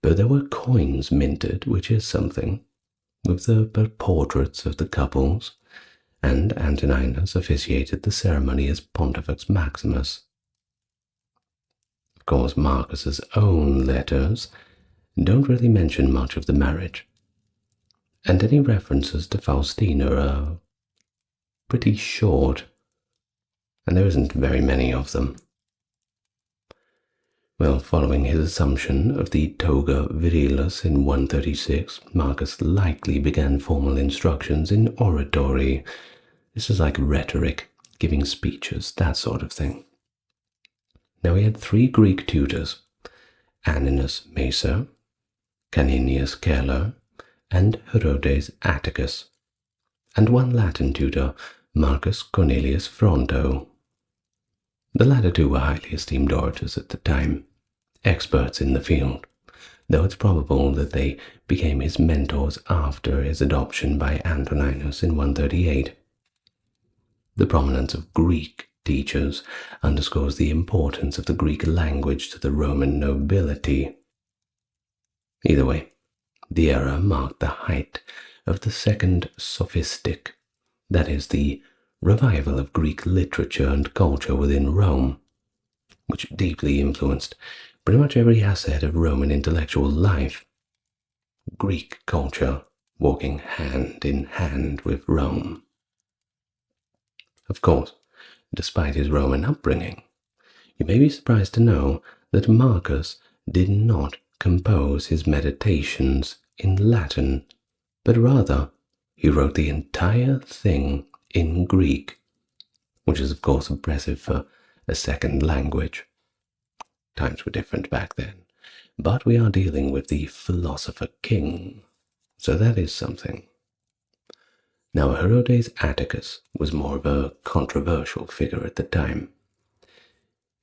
But there were coins minted, which is something, with the portraits of the couples, and Antoninus officiated the ceremony as Pontifex Maximus. Of course, Marcus's own letters don't really mention much of the marriage, and any references to Faustina are pretty short, and there isn't very many of them. Well, following his assumption of the toga virilis in 136, Marcus likely began formal instructions in oratory. This is like rhetoric, giving speeches, that sort of thing. Now, he had 3 Greek tutors, Anninus Macer, Caninius Celer, and Herodes Atticus, and 1 Latin tutor, Marcus Cornelius Fronto. The latter 2 were highly esteemed orators at the time, experts in the field, though it's probable that they became his mentors after his adoption by Antoninus in 138. The prominence of Greek teachers underscores the importance of the Greek language to the Roman nobility. Either way, the era marked the height of the Second Sophistic, that is, the revival of Greek literature and culture within Rome, which deeply influenced pretty much every asset of Roman intellectual life. Greek culture walking hand in hand with Rome. Of course, despite his Roman upbringing, you may be surprised to know that Marcus did not compose his meditations in Latin, but rather he wrote the entire thing in Greek, which is of course impressive for a second language. times were different back then. But we are dealing with the philosopher king, so that is something. Now, Herodes Atticus was more of a controversial figure at the time.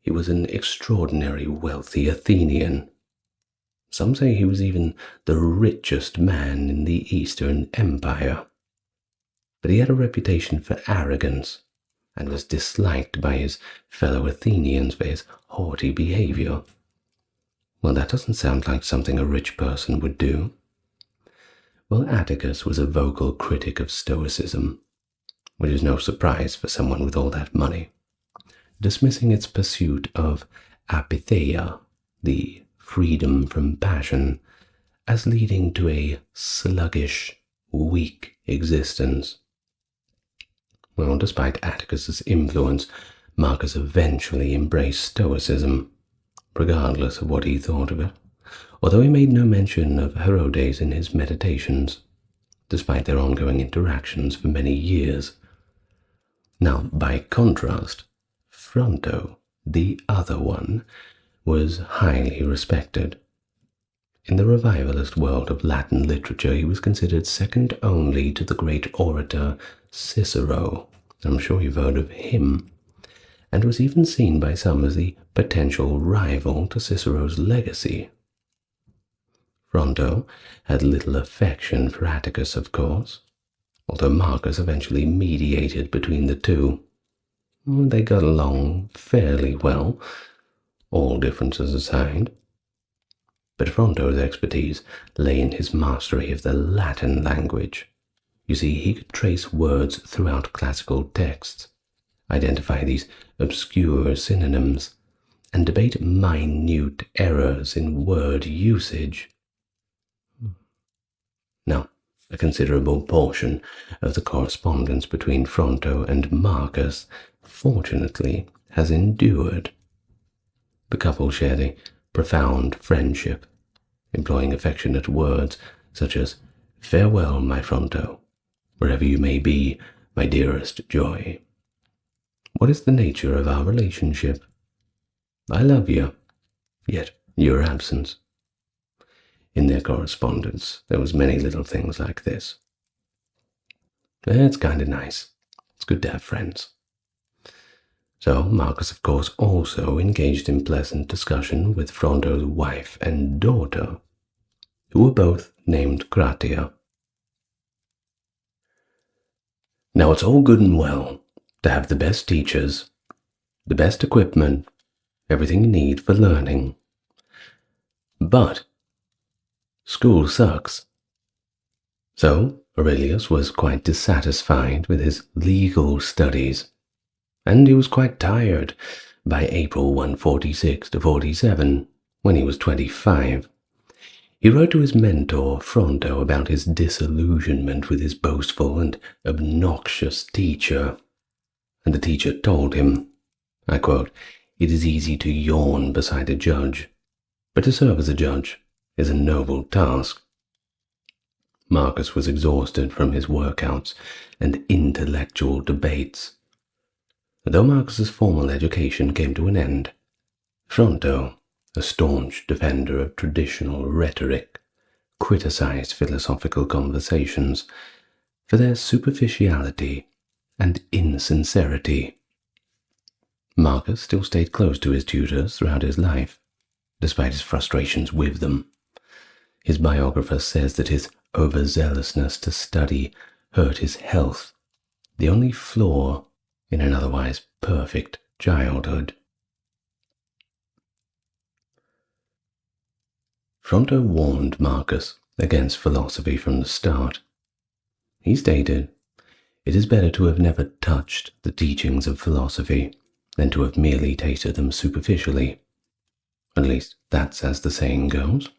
He was an extraordinarily wealthy Athenian. Some say he was even the richest man in the Eastern Empire. But he had a reputation for arrogance and was disliked by his fellow Athenians for his haughty behavior. Well, that doesn't sound like something a rich person would do. Well, Atticus was a vocal critic of Stoicism, which is no surprise for someone with all that money, dismissing its pursuit of apatheia, the freedom from passion, as leading to a sluggish, weak existence. Well, despite Atticus's influence, Marcus eventually embraced Stoicism, regardless of what he thought of it, although he made no mention of Herodes in his meditations, despite their ongoing interactions for many years. Now, by contrast, Fronto, the other one, was highly respected. In the revivalist world of Latin literature, he was considered second only to the great orator Cicero. I'm sure you've heard of him, and was even seen by some as the potential rival to Cicero's legacy. Fronto had little affection for Atticus, of course, although Marcus eventually mediated between the two. They got along fairly well, all differences aside. But Fronto's expertise lay in his mastery of the Latin language. You see, he could trace words throughout classical texts, identify these obscure synonyms, and debate minute errors in word usage. Now, a considerable portion of the correspondence between Fronto and Marcus, fortunately, has endured. The couple shared a profound friendship, employing affectionate words such as, "Farewell, my Fronto, wherever you may be, my dearest joy. What is the nature of our relationship? I love you, yet your absence." In their correspondence, there was many little things like this. It's kind of nice. It's good to have friends. So Marcus, of course, also engaged in pleasant discussion with Fronto's wife and daughter, who were both named Gratia. Now, it's all good and well to have the best teachers, the best equipment, everything you need for learning. But school sucks. So Aurelius was quite dissatisfied with his legal studies, and he was quite tired by April 146 to 47, when he was 25. He wrote to his mentor Fronto about his disillusionment with his boastful and obnoxious teacher, and the teacher told him, I quote, "It is easy to yawn beside a judge, but to serve as a judge is a noble task." Marcus was exhausted from his workouts and intellectual debates. Though Marcus's formal education came to an end, Fronto, a staunch defender of traditional rhetoric, criticized philosophical conversations for their superficiality and insincerity. Marcus still stayed close to his tutors throughout his life, despite his frustrations with them. His biographer says that his overzealousness to study hurt his health, the only flaw in an otherwise perfect childhood. Fronto warned Marcus against philosophy from the start. He stated, "It is better to have never touched the teachings of philosophy than to have merely tasted them superficially. At least that's as the saying goes."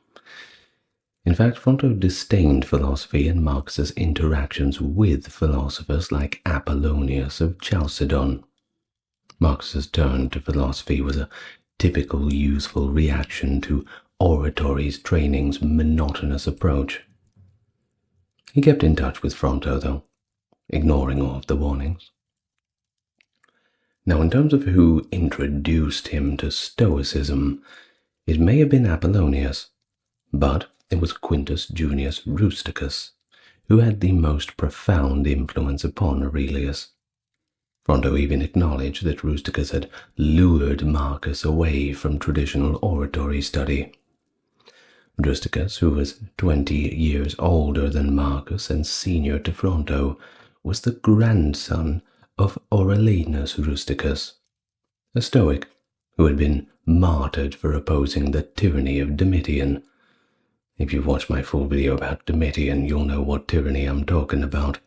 In fact, Fronto disdained philosophy and Marcus's interactions with philosophers like Apollonius of Chalcedon. Marcus's turn to philosophy was a typical useful reaction to oratory's training's monotonous approach. He kept in touch with Fronto, though, ignoring all of the warnings. Now, in terms of who introduced him to Stoicism, it may have been Apollonius, but it was Quintus Junius Rusticus who had the most profound influence upon Aurelius. Fronto even acknowledged that Rusticus had lured Marcus away from traditional oratory study. Rusticus, who was 20 years older than Marcus and senior to Fronto, was the grandson of Aurelianus Rusticus, a Stoic who had been martyred for opposing the tyranny of Domitian. If you've watched my full video about Domitian, you'll know what tyranny I'm talking about.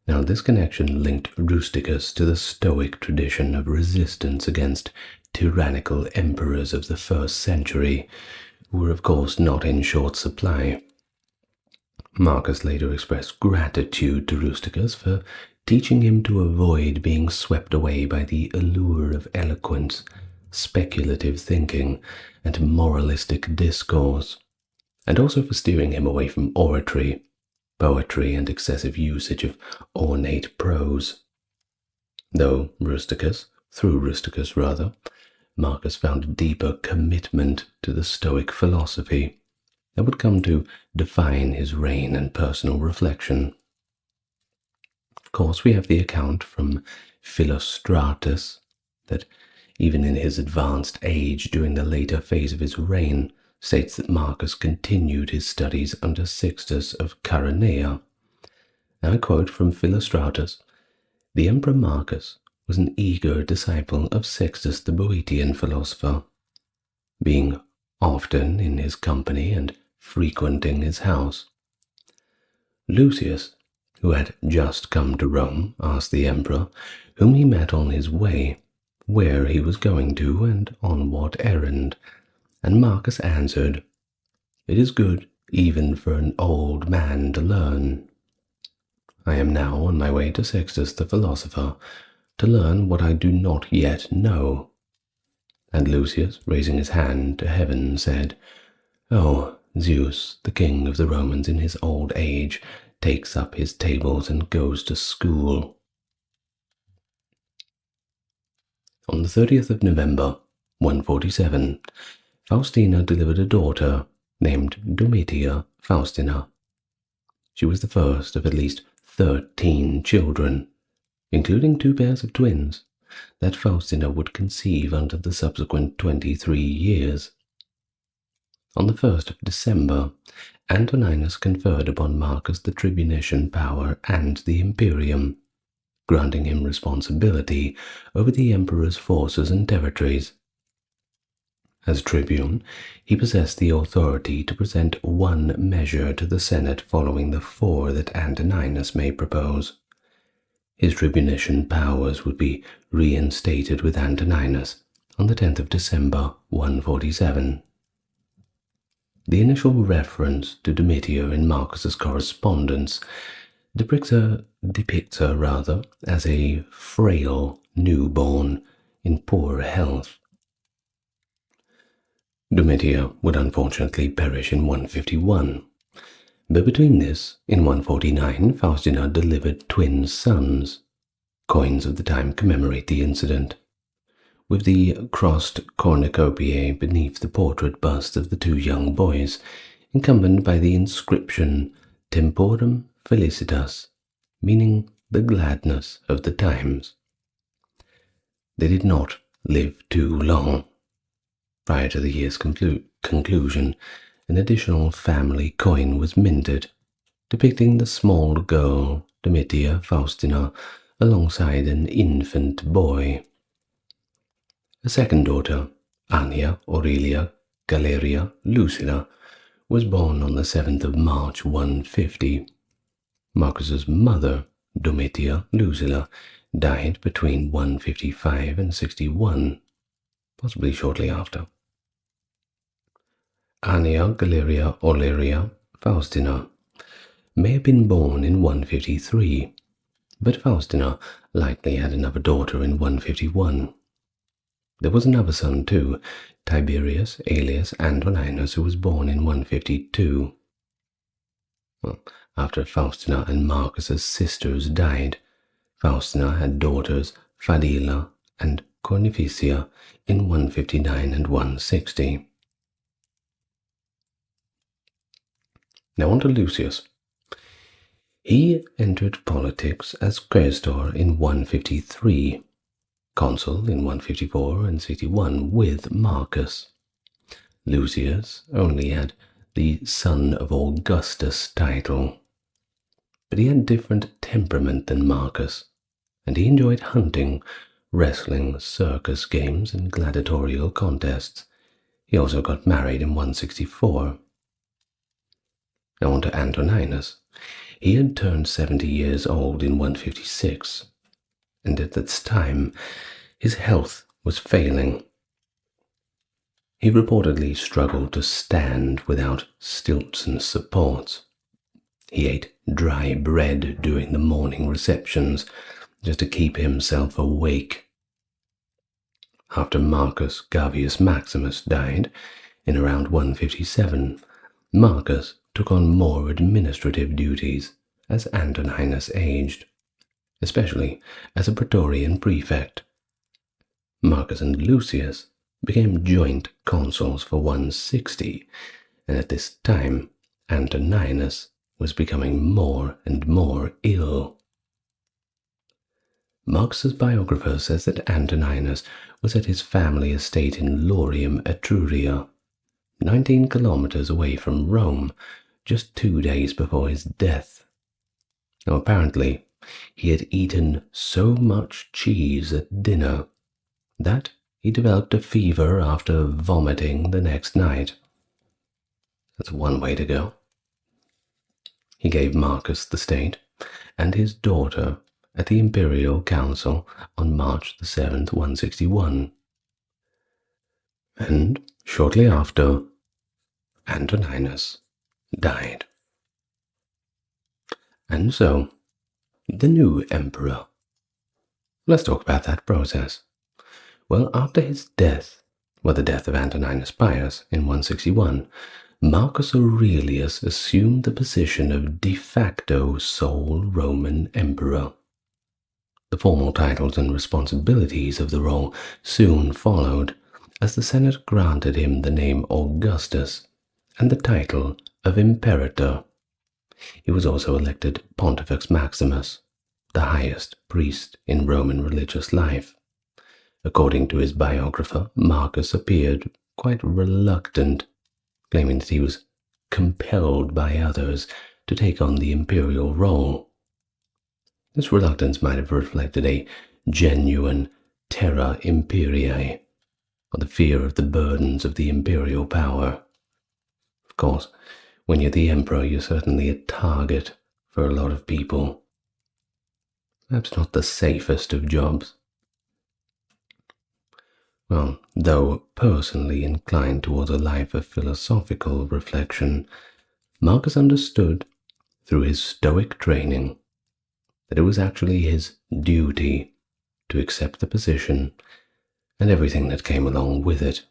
Now, this connection linked Rusticus to the Stoic tradition of resistance against tyrannical emperors of the 1st century, who were of course not in short supply. Marcus later expressed gratitude to Rusticus for teaching him to avoid being swept away by the allure of eloquence, speculative thinking, and moralistic discourse, and also for steering him away from oratory, poetry, and excessive usage of ornate prose. Through Rusticus, Marcus found a deeper commitment to the Stoic philosophy that would come to define his reign and personal reflection. Of course, we have the account from Philostratus that even in his advanced age during the later phase of his reign, states that Marcus continued his studies under Sixtus of Chaeronea. I quote from Philostratus, "The Emperor Marcus was an eager disciple of Sextus the Boeotian philosopher, being often in his company and frequenting his house. Lucius, who had just come to Rome, asked the emperor, whom he met on his way, where he was going to and on what errand, and Marcus answered, 'It is good even for an old man to learn. I am now on my way to Sextus the philosopher, to learn what I do not yet know.' And Lucius, raising his hand to heaven, said, 'Oh, Zeus, the king of the Romans in his old age, takes up his tables and goes to school.'" On the 30th of November, 147, Faustina delivered a daughter named Domitia Faustina. She was the first of at least 13 children, including 2 pairs of twins, that Faustina would conceive under the subsequent 23 years. On the 1st of December, Antoninus conferred upon Marcus the tribunician power and the imperium, granting him responsibility over the emperor's forces and territories. As tribune, he possessed the authority to present one measure to the Senate following the 4 that Antoninus may propose. His tribunician powers would be reinstated with Antoninus on the 10th of December, 147. The initial reference to Domitia in Marcus's correspondence depicts her as a frail newborn in poor health. Domitia would unfortunately perish in 151, but between this, in 149, Faustina delivered twin sons. Coins of the time commemorate the incident, with the crossed cornucopiae beneath the portrait bust of the 2 young boys, encumbered by the inscription Temporum Felicitas, meaning the gladness of the times. They did not live too long. Prior to the year's conclusion, an additional family coin was minted, depicting the small girl Domitia Faustina alongside an infant boy. A second daughter, Annia Aurelia Galeria Lucilla, was born on the 7th of March 150. Marcus's mother, Domitia Lucilla, died between 155 and 61, possibly shortly after. Annia Galeria Aurelia Faustina may have been born in 153, but Faustina likely had another daughter in 151. There was another son too, Tiberius alias Antoninus, who was born in 152. After Faustina and Marcus's sisters died, Faustina had daughters Fadila, and Cornificia in 159 and 160. Now on to Lucius. He entered politics as quaestor in 153, consul in 154 and 61 with Marcus. Lucius only had the son of Augustus title, but he had different temperament than Marcus, and he enjoyed hunting, wrestling, circus games, and gladiatorial contests. He also got married in 164. Now on to Antoninus. He had turned 70 years old in 156, and at this time his health was failing. He reportedly struggled to stand without stilts and supports. He ate dry bread during the morning receptions just to keep himself awake. After Marcus Gavius Maximus died in around 157, Marcus took on more administrative duties as Antoninus aged, especially as a praetorian prefect. Marcus and Lucius became joint consuls for 160, and at this time Antoninus was becoming more and more ill. Marcus's biographer says that Antoninus was at his family estate in Lorium, Etruria, 19 kilometers away from Rome, just 2 days before his death. Now apparently he had eaten so much cheese at dinner that he developed a fever after vomiting the next night. That's one way to go. He gave Marcus the state and his daughter at the Imperial Council on March the 7th, 161. And shortly after, Antoninus died. And so, the new emperor. Let's talk about that process. Well, after his death, the death of Antoninus Pius in 161, Marcus Aurelius assumed the position of de facto sole Roman emperor. The formal titles and responsibilities of the role soon followed, as the Senate granted him the name Augustus and the title of Imperator. He was also elected Pontifex Maximus, the highest priest in Roman religious life. According to his biographer, Marcus appeared quite reluctant, claiming that he was compelled by others to take on the imperial role. This reluctance might have reflected a genuine terra imperii, or the fear of the burdens of the imperial power. Of course, when you're the emperor, you're certainly a target for a lot of people. Perhaps not the safest of jobs. Well, though personally inclined towards a life of philosophical reflection, Marcus understood, through his Stoic training, that it was actually his duty to accept the position and everything that came along with it.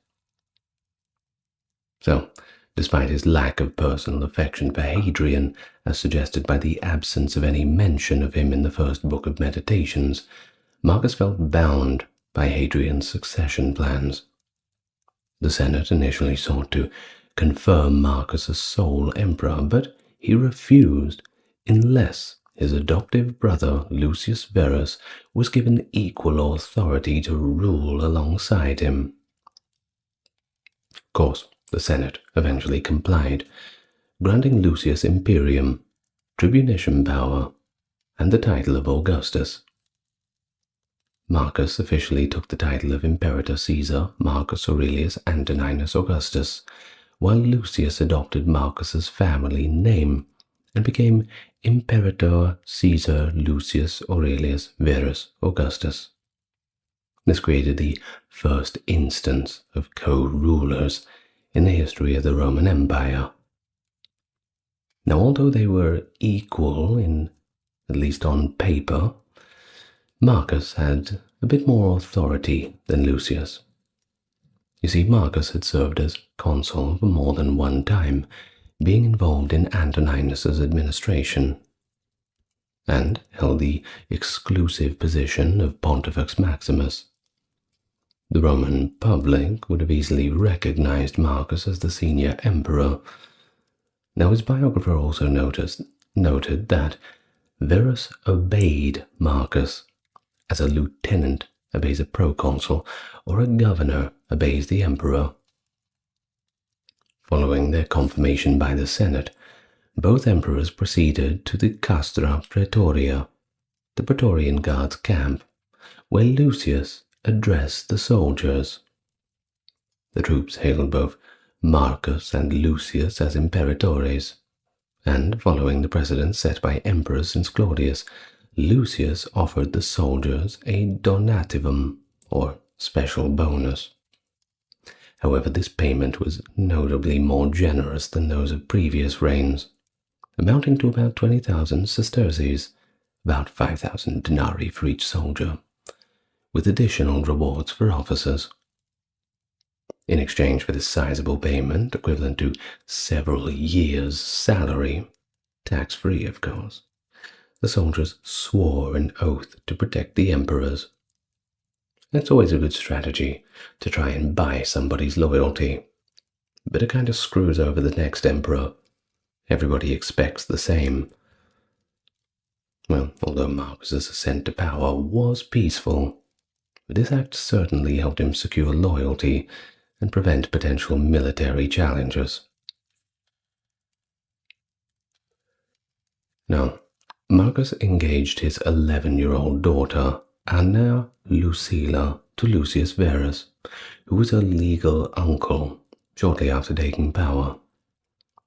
So, despite his lack of personal affection for Hadrian, as suggested by the absence of any mention of him in the first book of Meditations, Marcus felt bound by Hadrian's succession plans. The Senate initially sought to confirm Marcus as sole emperor, but he refused unless his adoptive brother Lucius Verus was given equal authority to rule alongside him. Of course, the Senate eventually complied, granting Lucius imperium, tribunician power, and the title of Augustus. Marcus officially took the title of Imperator Caesar Marcus Aurelius Antoninus Augustus, while Lucius adopted Marcus's family name and became Imperator Caesar Lucius Aurelius Verus Augustus. This created the first instance of co-rulers in the history of the Roman Empire. Now, although they were equal at least on paper, Marcus had a bit more authority than Lucius. You see, Marcus had served as consul for more than one time, being involved in Antoninus's administration. and held the exclusive position of Pontifex Maximus. The Roman public would have easily recognized Marcus as the senior emperor. Now his biographer also noted that Verus obeyed Marcus, as a lieutenant obeys a proconsul or a governor obeys the emperor. Following their confirmation by the Senate, both emperors proceeded to the Castra Praetoria, the Praetorian Guards camp, where Lucius addressed the soldiers. The troops hailed both Marcus and Lucius as imperatores, and following the precedent set by emperors since Claudius, Lucius offered the soldiers a donativum, or special bonus. However, this payment was notably more generous than those of previous reigns, amounting to about 20,000 sesterces, about 5,000 denarii for each soldier, with additional rewards for officers. In exchange for this sizable payment, equivalent to several years' salary, tax-free of course, the soldiers swore an oath to protect the emperors. It's always a good strategy to try and buy somebody's loyalty, but it kind of screws over the next emperor. Everybody expects the same. Well, although Marcus's ascent to power was peaceful, this act certainly helped him secure loyalty and prevent potential military challenges. Now, Marcus engaged his 11-year-old daughter, Anna Lucilla, to Lucius Verus, who was her legal uncle, shortly after taking power.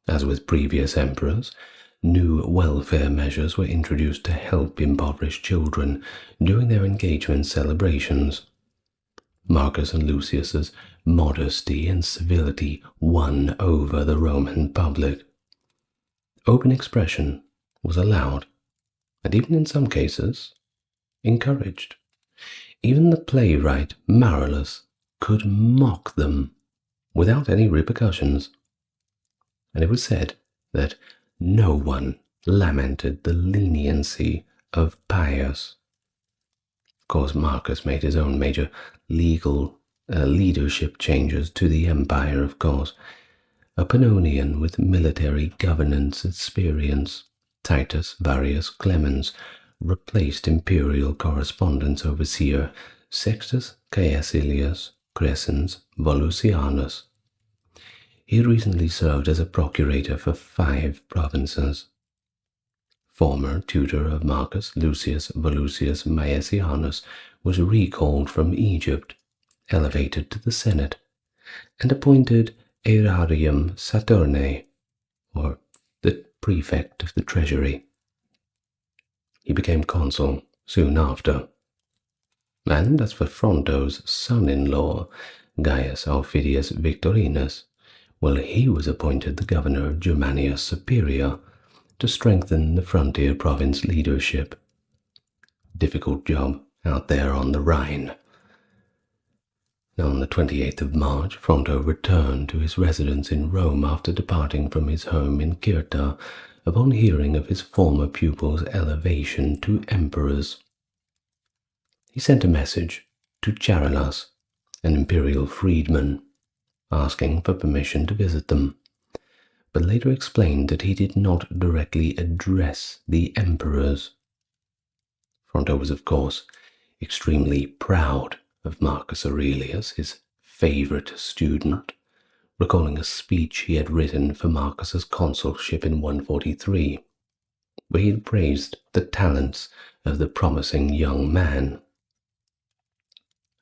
As with previous emperors, new welfare measures were introduced to help impoverished children during their engagement celebrations. Marcus and Lucius's modesty and civility won over the Roman public. Open expression was allowed, and even in some cases, encouraged. Even the playwright Marullus could mock them without any repercussions, and it was said that no one lamented the leniency of Pius. Of course, Marcus made his own major leadership changes to the empire, of course. A Pannonian with military governance experience, Titus Varius Clemens, replaced imperial correspondence overseer Sextus Caecilius Crescens Volusianus. He had recently served as a procurator for 5 provinces. Former tutor of Marcus, Lucius Volusius Maesianus, was recalled from Egypt, elevated to the Senate, and appointed aerarium Saturnae, or the prefect of the treasury. He became consul soon after. And as for Fronto's son-in-law, Gaius Aufidius Victorinus, well, he was appointed the governor of Germania Superior to strengthen the frontier province leadership. Difficult job out there on the Rhine. Now, on the 28th of March, Fronto returned to his residence in Rome after departing from his home in Cirta upon hearing of his former pupil's elevation to emperors. He sent a message to Charillus, an imperial freedman, asking for permission to visit them, but later explained that he did not directly address the emperors. Fronto was, of course, extremely proud of Marcus Aurelius, his favorite student, recalling a speech he had written for Marcus's consulship in 143, where he had praised the talents of the promising young man.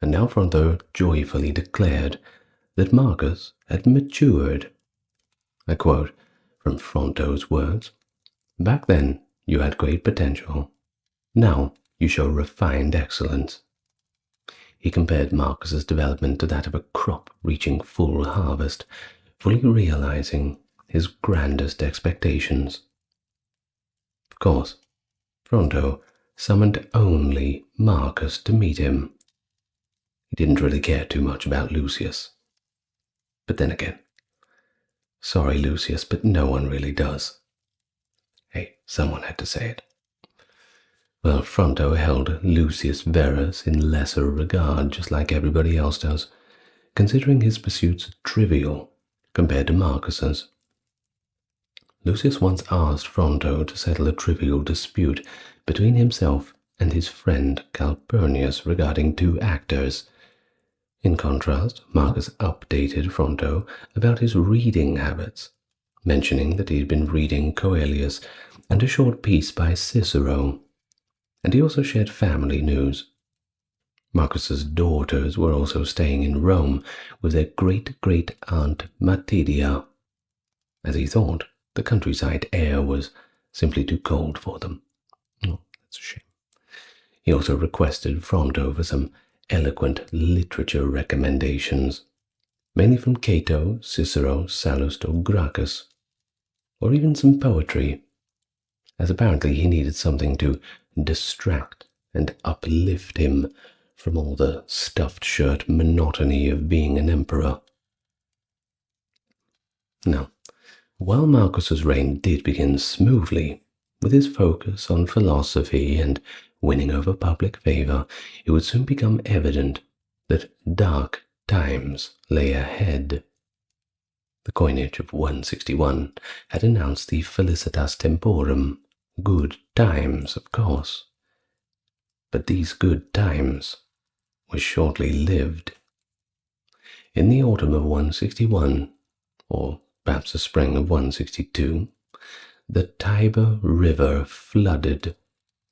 And now Fronto joyfully declared that Marcus had matured. I quote from Fronto's words, "Back then you had great potential. Now you show refined excellence." He compared Marcus's development to that of a crop reaching full harvest, fully realizing his grandest expectations. Of course, Fronto summoned only Marcus to meet him. He didn't really care too much about Lucius. But then again, sorry Lucius, but no one really does. Hey, someone had to say it. Well, Fronto held Lucius Verus in lesser regard, just like everybody else does, considering his pursuits trivial compared to Marcus's. Lucius once asked Fronto to settle a trivial dispute between himself and his friend Calpurnius regarding two actors. In contrast, Marcus updated Fronto about his reading habits, mentioning that he had been reading Coelius and a short piece by Cicero, and he also shared family news. Marcus's daughters were also staying in Rome with their great-great-aunt Matidia. As he thought, the countryside air was simply too cold for them. Oh, that's a shame. He also requested Fronto for some eloquent literature recommendations, mainly from Cato, Cicero, Sallust, or Gracchus, or even some poetry, as apparently he needed something to distract and uplift him from all the stuffed shirt monotony of being an emperor. Now, while Marcus's reign did begin smoothly, with his focus on philosophy and winning over public favor, it would soon become evident that dark times lay ahead. The coinage of 161 had announced the felicitas temporum, good times, of course. But these good times were shortly lived. In the autumn of 161, or perhaps the spring of 162, the Tiber River flooded,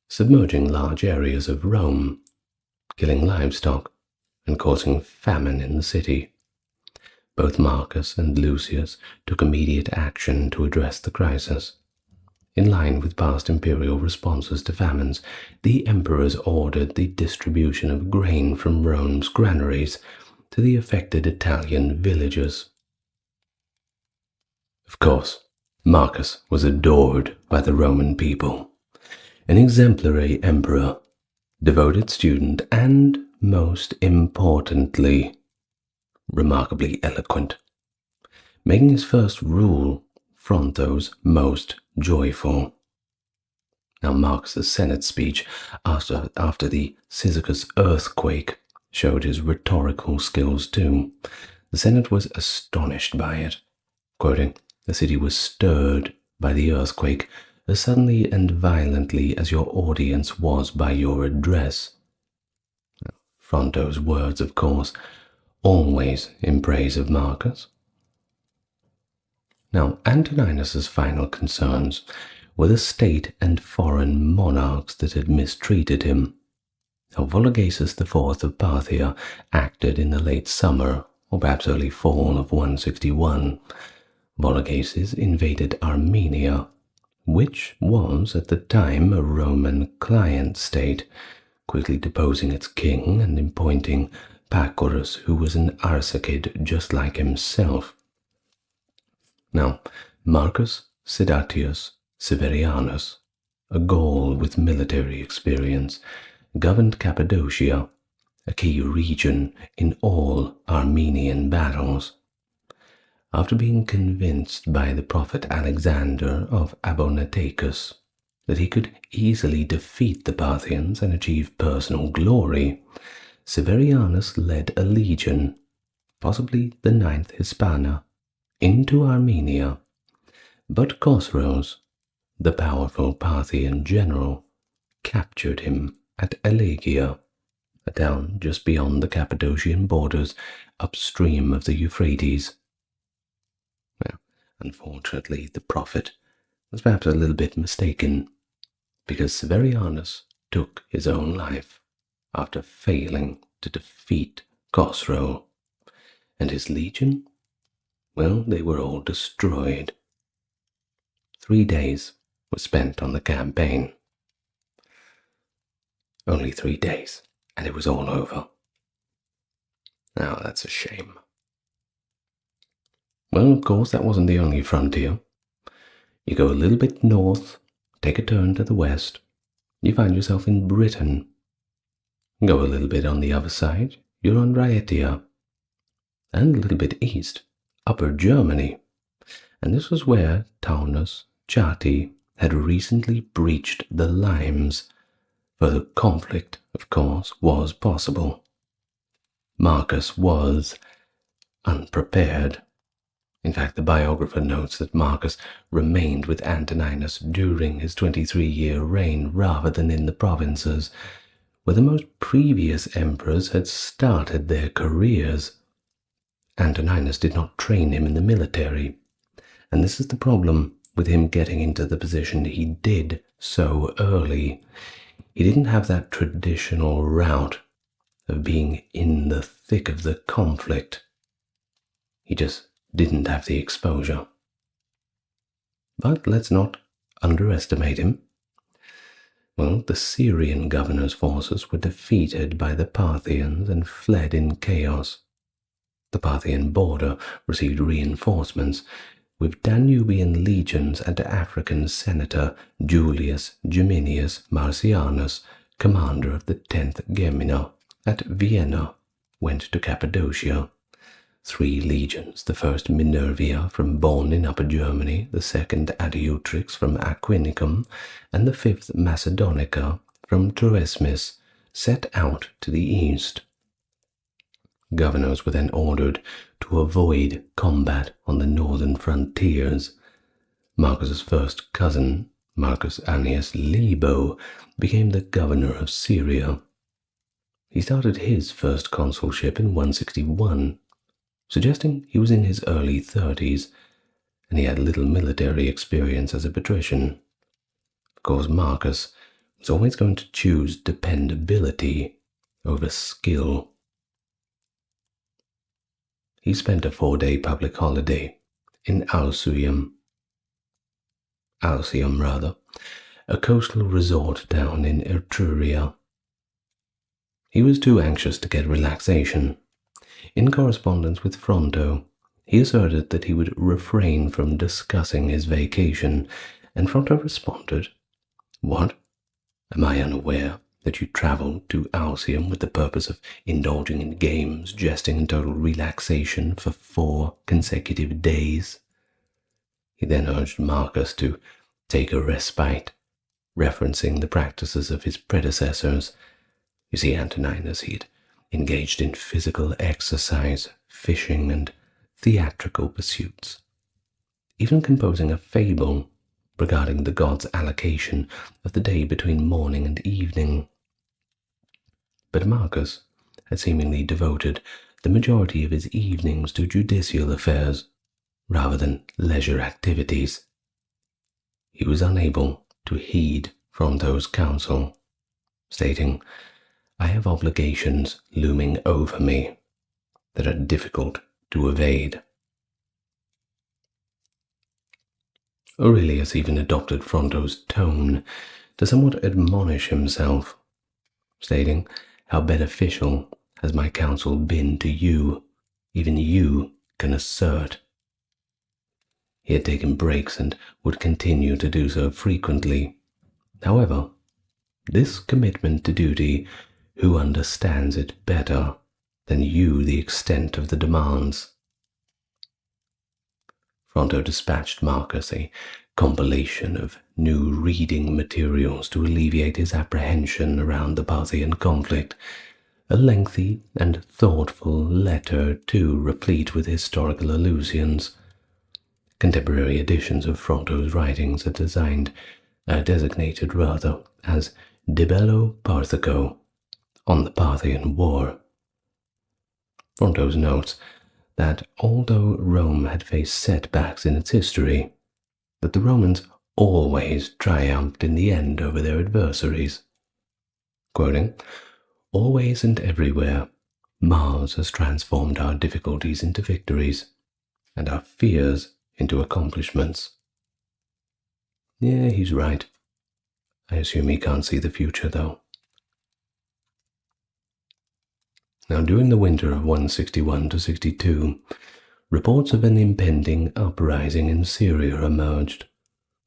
submerging large areas of Rome, killing livestock and causing famine in the city. Both Marcus and Lucius took immediate action to address the crisis. In line with past imperial responses to famines, the emperors ordered the distribution of grain from Rome's granaries to the affected Italian villages. Of course, Marcus was adored by the Roman people, an exemplary emperor, devoted student, and, most importantly, remarkably eloquent, making his first rule Fronto's most joyful. Now, Marcus's Senate speech after the Cyzicus earthquake showed his rhetorical skills too. The Senate was astonished by it. Quoting, "The city was stirred by the earthquake as suddenly and violently as your audience was by your address." Fronto's words, of course, always in praise of Marcus. Now, Antoninus's final concerns were the state and foreign monarchs that had mistreated him. Now, Vologases IV of Parthia acted in the late summer, or perhaps early fall of 161. Vologases invaded Armenia, which was at the time a Roman client state, quickly deposing its king and appointing Pacorus, who was an Arsacid just like himself. Now, Marcus Sedatius Severianus, a Gaul with military experience, governed Cappadocia, a key region in all Armenian battles. After being convinced by the prophet Alexander of Abonatacus that he could easily defeat the Parthians and achieve personal glory, Severianus led a legion, possibly the 9th Hispana, into Armenia, but Chosroes, the powerful Parthian general, captured him at Elegia, a town just beyond the Cappadocian borders, upstream of the Euphrates. Well, unfortunately, the prophet was perhaps a little bit mistaken, because Severianus took his own life after failing to defeat Chosroe, and his legion, well, they were all destroyed. 3 days were spent on the campaign. Only 3 days, and it was all over. Now, that's a shame. Well, of course, that wasn't the only frontier. You go a little bit north, take a turn to the west, you find yourself in Britain. Go a little bit on the other side, you're on Raetia. And a little bit east, Upper Germany, and this was where Taunus Chati had recently breached the limes, Further conflict, of course, was possible. Marcus was unprepared. In fact, the biographer notes that Marcus remained with Antoninus during his 23-year reign rather than in the provinces, where the most previous emperors had started their careers. Antoninus did not train him in the military, and this is the problem with him getting into the position he did so early. He didn't have that traditional route of being in the thick of the conflict. He just didn't have the exposure. But let's not underestimate him. Well, the Syrian governor's forces were defeated by the Parthians and fled in chaos. The Parthian border received reinforcements, with Danubian legions and African senator Julius Geminius Marcianus, commander of the 10th Gemina, at Vienna, went to Cappadocia. 3 legions, the first Minervia from Bonn in Upper Germany, the second Adiutrix from Aquincum, and the 5th Macedonica from Troesmis, set out to the east. Governors were then ordered to avoid combat on the northern frontiers. Marcus's first cousin, Marcus Annius Libo, became the governor of Syria. He started his first consulship in 161, suggesting he was in his early 30s, and he had little military experience as a patrician. Of course, Marcus was always going to choose dependability over skill. He spent a 4-day public holiday in Alsium, a coastal resort down in Etruria. He was too anxious to get relaxation. In correspondence with Fronto, he asserted that he would refrain from discussing his vacation, and Fronto responded, "What? Am I unaware that you travelled to Alsium with the purpose of indulging in games, jesting, and total relaxation for 4 consecutive days?" He then urged Marcus to take a respite, referencing the practices of his predecessors. You see, Antoninus, he'd engaged in physical exercise, fishing, and theatrical pursuits, even composing a fable regarding the gods' allocation of the day between morning and evening. But Marcus had seemingly devoted the majority of his evenings to judicial affairs rather than leisure activities. He was unable to heed Fronto's counsel, stating, "I have obligations looming over me that are difficult to evade." Aurelius even adopted Fronto's tone to somewhat admonish himself, stating, "How beneficial has my counsel been to you? Even you can assert." He had taken breaks and would continue to do so frequently. However, this commitment to duty, who understands it better than you the extent of the demands? Fronto dispatched Marcus a compilation of new reading materials to alleviate his apprehension around the Parthian conflict, a lengthy and thoughtful letter too, replete with historical allusions. Contemporary editions of Fronto's writings are designated as De Bello Parthico, on the Parthian War. Fronto's notes that although Rome had faced setbacks in its history, that the Romans always triumphed in the end over their adversaries. Quoting, "Always and everywhere, Mars has transformed our difficulties into victories, and our fears into accomplishments." Yeah, he's right. I assume he can't see the future, though. Now, during the winter of 161 to 62, reports of an impending uprising in Syria emerged,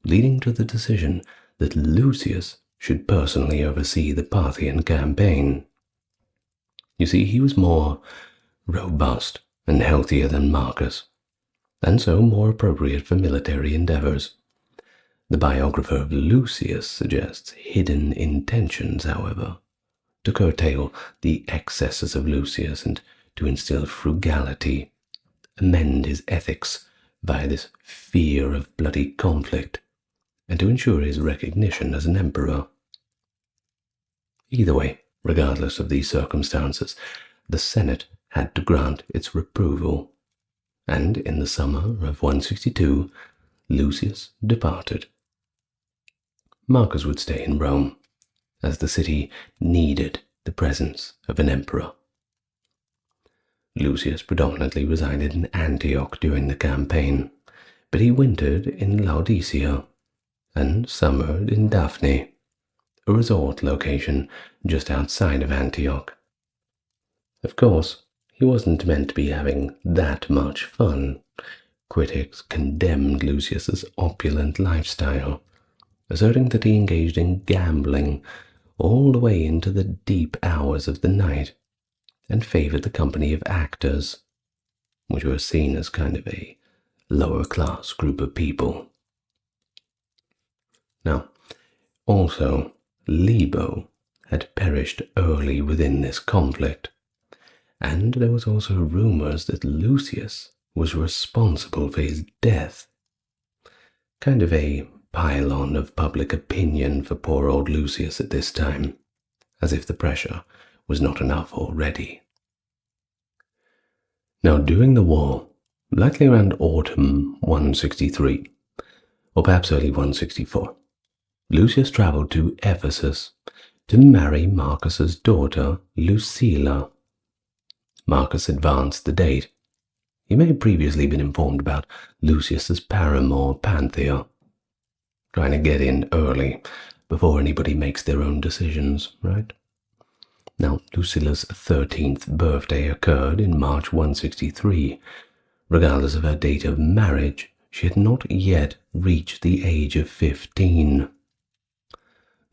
leading to the decision that Lucius should personally oversee the Parthian campaign. You see, he was more robust and healthier than Marcus, and so more appropriate for military endeavors. The biographer of Lucius suggests hidden intentions, however, to curtail the excesses of Lucius and to instill frugality, amend his ethics by this fear of bloody conflict, and to ensure his recognition as an emperor. Either way, regardless of these circumstances, the Senate had to grant its reproval, and in the summer of 162, Lucius departed. Marcus would stay in Rome, as the city needed the presence of an emperor. Lucius predominantly resided in Antioch during the campaign, but he wintered in Laodicea and summered in Daphne, a resort location just outside of Antioch. Of course, he wasn't meant to be having that much fun. Critics condemned Lucius's opulent lifestyle, asserting that he engaged in gambling all the way into the deep hours of the night and favored the company of actors, which were seen as kind of a lower-class group of people. Now, also, Libo had perished early within this conflict, and there was also rumors that Lucius was responsible for his death. Kind of a pylon of public opinion for poor old Lucius at this time, as if the pressure was not enough already. Now, during the war, likely around autumn 163, or perhaps early 164, Lucius travelled to Ephesus to marry Marcus's daughter, Lucilla. Marcus advanced the date. He may have previously been informed about Lucius's paramour, Panthia, trying to get in early before anybody makes their own decisions, right? Now, Lucilla's 13th birthday occurred in March 163. Regardless of her date of marriage, she had not yet reached the age of 15.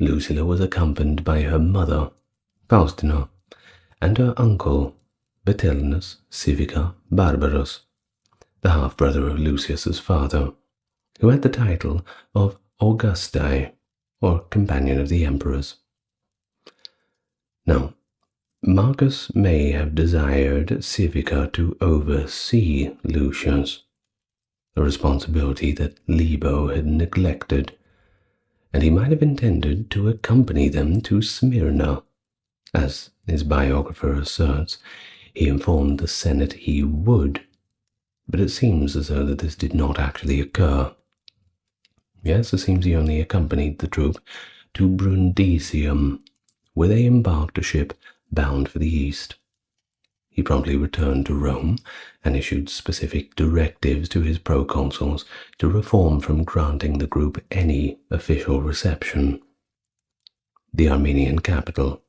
Lucilla was accompanied by her mother, Faustina, and her uncle, Betellinus Civica Barbarus, the half-brother of Lucius's father, who had the title of Augusti, or companion of the emperors. Now, Marcus may have desired Civica to oversee Lucius, a responsibility that Libo had neglected, and he might have intended to accompany them to Smyrna. As his biographer asserts, he informed the Senate he would, but it seems as though that this did not actually occur. Yes, it seems he only accompanied the troop to Brundisium, where they embarked a ship bound for the east. He promptly returned to Rome and issued specific directives to his proconsuls to refrain from granting the group any official reception. The Armenian capital,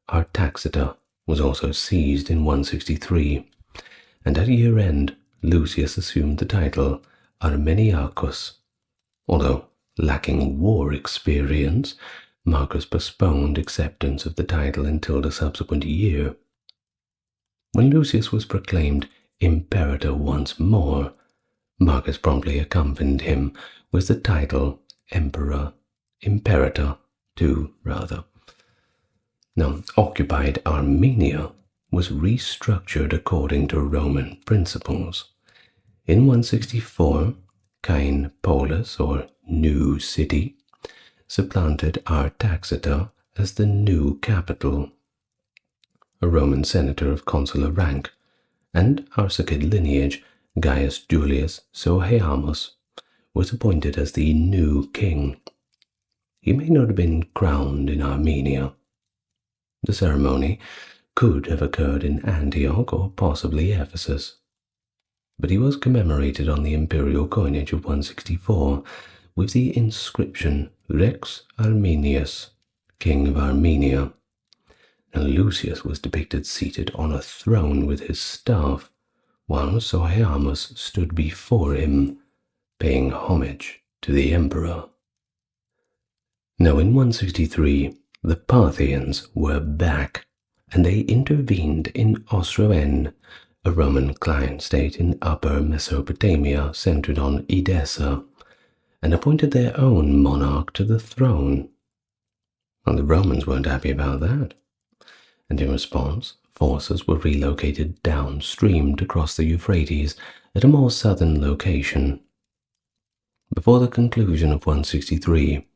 Artaxata, was also seized in 163, and at year-end Lucius assumed the title Armeniacus. Although lacking war experience, Marcus postponed acceptance of the title until the subsequent year. When Lucius was proclaimed imperator once more, Marcus promptly accompanied him with the title Emperor, Imperator too, rather. Now, occupied Armenia was restructured according to Roman principles. In 164, Cain Polis, or New City, supplanted Artaxata as the new capital. A Roman senator of consular rank, and Arsacid lineage, Gaius Julius Sohaemus, was appointed as the new king. He may not have been crowned in Armenia. The ceremony could have occurred in Antioch or possibly Ephesus, but he was commemorated on the imperial coinage of 164 with the inscription Rex Armenius, King of Armenia, and Lucius was depicted seated on a throne with his staff, while Sohaemus stood before him, paying homage to the emperor. Now in 163, the Parthians were back, and they intervened in Osroene, a Roman client state in Upper Mesopotamia centered on Edessa, and appointed their own monarch to the throne. Well, the Romans weren't happy about that, and in response, forces were relocated downstream to cross the Euphrates at a more southern location. Before the conclusion of 163,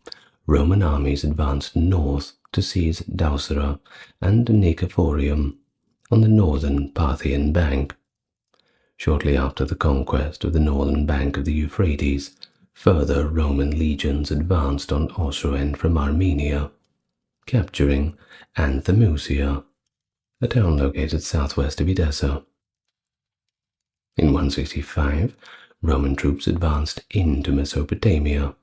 Roman armies advanced north to seize Dacia and Nicephorium on the northern Parthian bank. Shortly after the conquest of the northern bank of the Euphrates, further Roman legions advanced on Osroene from Armenia, capturing Anthemusia, a town located southwest of Edessa. In 165, Roman troops advanced into Mesopotamia.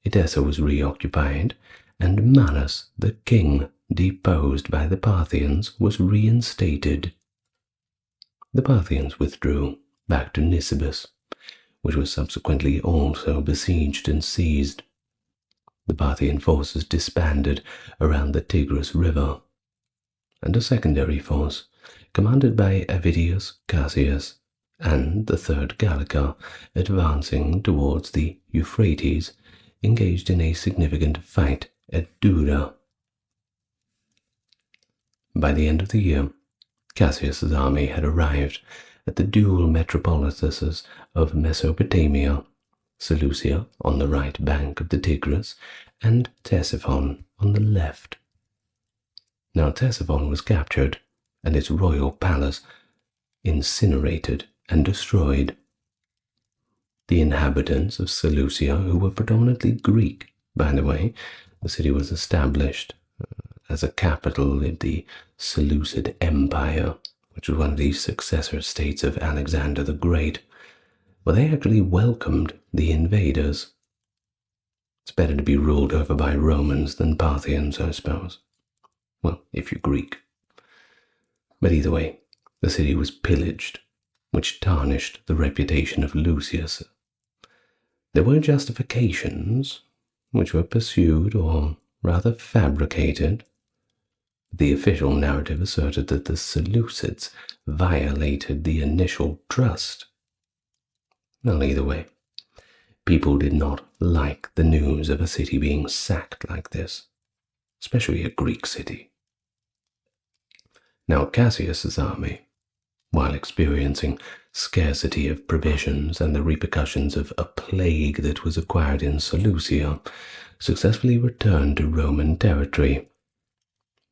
Edessa was reoccupied, and Manas, the king deposed by the Parthians, was reinstated. The Parthians withdrew back to Nisibis, which was subsequently also besieged and seized. The Parthian forces disbanded around the Tigris River, and a secondary force, commanded by Avidius Cassius and the Third Gallica, advancing towards the Euphrates, engaged in a significant fight at Dura. By the end of the year, Cassius's army had arrived at the dual metropolises of Mesopotamia, Seleucia on the right bank of the Tigris, and Ctesiphon on the left. Now Ctesiphon was captured, and its royal palace incinerated and destroyed. The inhabitants of Seleucia, who were predominantly Greek, by the way, the city was established as a capital in the Seleucid Empire, which was one of the successor states of Alexander the Great. Well, they actually welcomed the invaders. It's better to be ruled over by Romans than Parthians, I suppose. Well, if you're Greek. But either way, the city was pillaged, which tarnished the reputation of Lucius. There were justifications, which were pursued or rather fabricated. The official narrative asserted that the Seleucids violated the initial trust. Well, either way, people did not like the news of a city being sacked like this, especially a Greek city. Now Cassius's army, while experiencing scarcity of provisions and the repercussions of a plague that was acquired in Seleucia, successfully returned to Roman territory.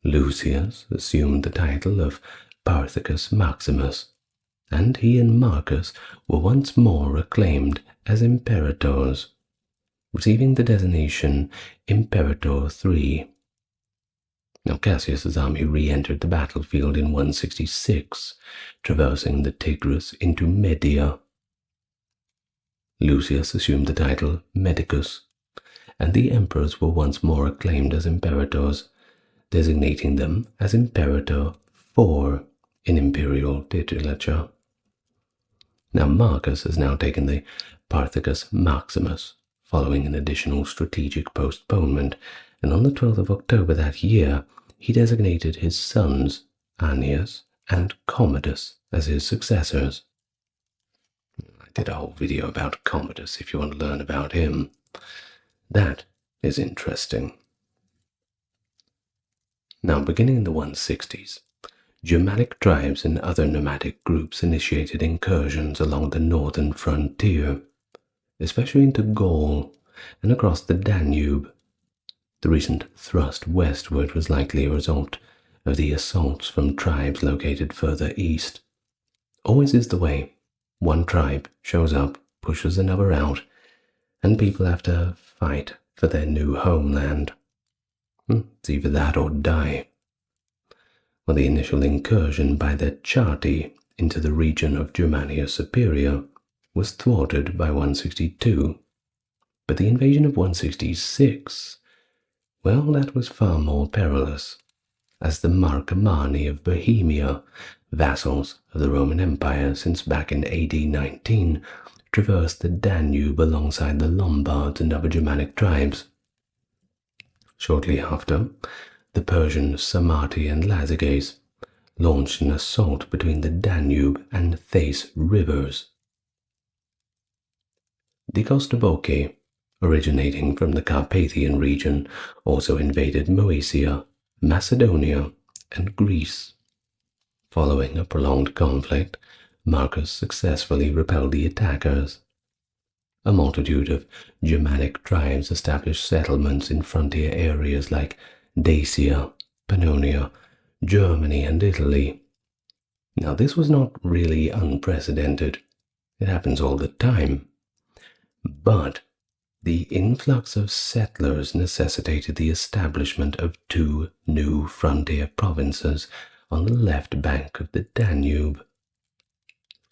Lucius assumed the title of Parthicus Maximus, and he and Marcus were once more acclaimed as imperators, receiving the designation Imperator III. Now Cassius's army re-entered the battlefield in 166, traversing the Tigris into Media. Lucius assumed the title Medicus, and the emperors were once more acclaimed as imperators, designating them as Imperator IV in imperial titulature. Now Marcus has now taken the Parthicus Maximus, following an additional strategic postponement, and on the 12th of October that year, he designated his sons, Annius and Commodus, as his successors. I did a whole video about Commodus if you want to learn about him. That is interesting. Now, beginning in the 160s, Germanic tribes and other nomadic groups initiated incursions along the northern frontier, especially into Gaul and across the Danube. The recent thrust westward was likely a result of the assaults from tribes located further east. Always is the way. One tribe shows up, pushes another out, and people have to fight for their new homeland. It's either that or die. Well, the initial incursion by the Chatti into the region of Germania Superior was thwarted by 162, but the invasion of 166, well, that was far more perilous, as the Marcomanni of Bohemia, vassals of the Roman Empire since back in AD 19, traversed the Danube alongside the Lombards and other Germanic tribes. Shortly after, the Persian Sarmati and Lazyges launched an assault between the Danube and Theiss rivers. The Kostoboki originating from the Carpathian region, also invaded Moesia, Macedonia, and Greece. Following a prolonged conflict, Marcus successfully repelled the attackers. A multitude of Germanic tribes established settlements in frontier areas like Dacia, Pannonia, Germany, and Italy. Now, this was not really unprecedented. It happens all the time. But the influx of settlers necessitated the establishment of two new frontier provinces on the left bank of the Danube,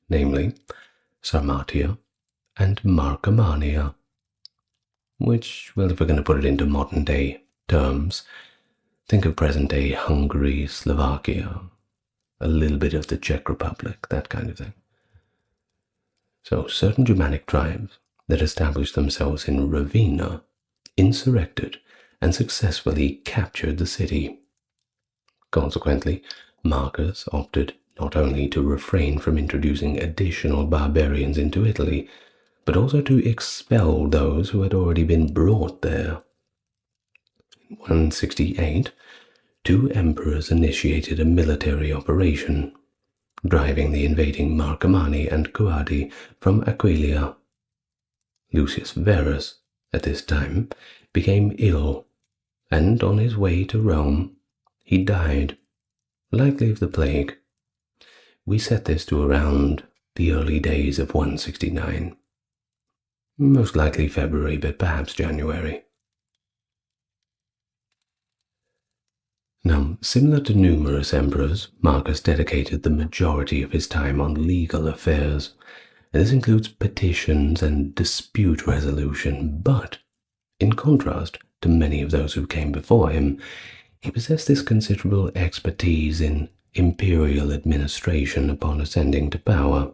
namely Sarmatia and Marcomannia, which, well, if we're going to put it into modern-day terms, think of present-day Hungary, Slovakia, a little bit of the Czech Republic, that kind of thing. So certain Germanic tribes that established themselves in Ravenna insurrected and successfully captured the city. Consequently, Marcus opted not only to refrain from introducing additional barbarians into Italy, but also to expel those who had already been brought there. In 168, two emperors initiated a military operation, driving the invading Marcomanni and Coadi from Aquileia. Lucius Verus, at this time, became ill, and on his way to Rome, he died, likely of the plague. We set this to around the early days of 169. Most likely February, but perhaps January. Now, similar to numerous emperors, Marcus dedicated the majority of his time on legal affairs, and this includes petitions and dispute resolution, but, in contrast to many of those who came before him, he possessed this considerable expertise in imperial administration upon ascending to power.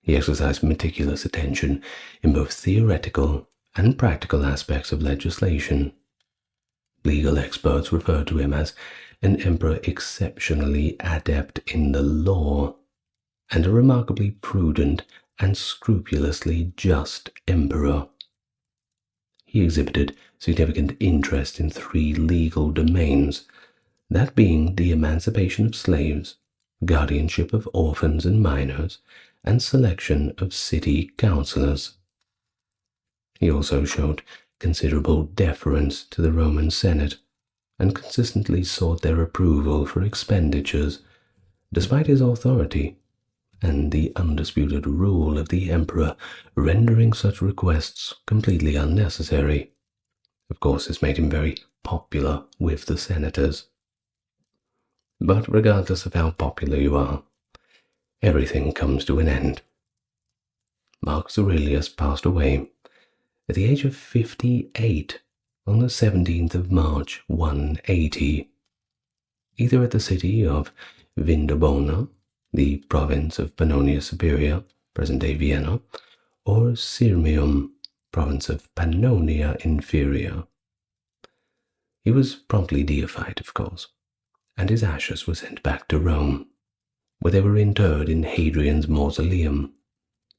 He exercised meticulous attention in both theoretical and practical aspects of legislation. Legal experts refer to him as an emperor exceptionally adept in the law, and a remarkably prudent and scrupulously just emperor. He exhibited significant interest in three legal domains, that being the emancipation of slaves, guardianship of orphans and minors, and selection of city councillors. He also showed considerable deference to the Roman Senate, and consistently sought their approval for expenditures, despite his authority and the undisputed rule of the emperor rendering such requests completely unnecessary. Of course, this made him very popular with the senators. But regardless of how popular you are, everything comes to an end. Marcus Aurelius passed away at the age of 58 on the 17th of March 180, either at the city of Vindobona, the province of Pannonia Superior, present-day Vienna, or Sirmium, province of Pannonia Inferior. He was promptly deified, of course, and his ashes were sent back to Rome, where they were interred in Hadrian's mausoleum,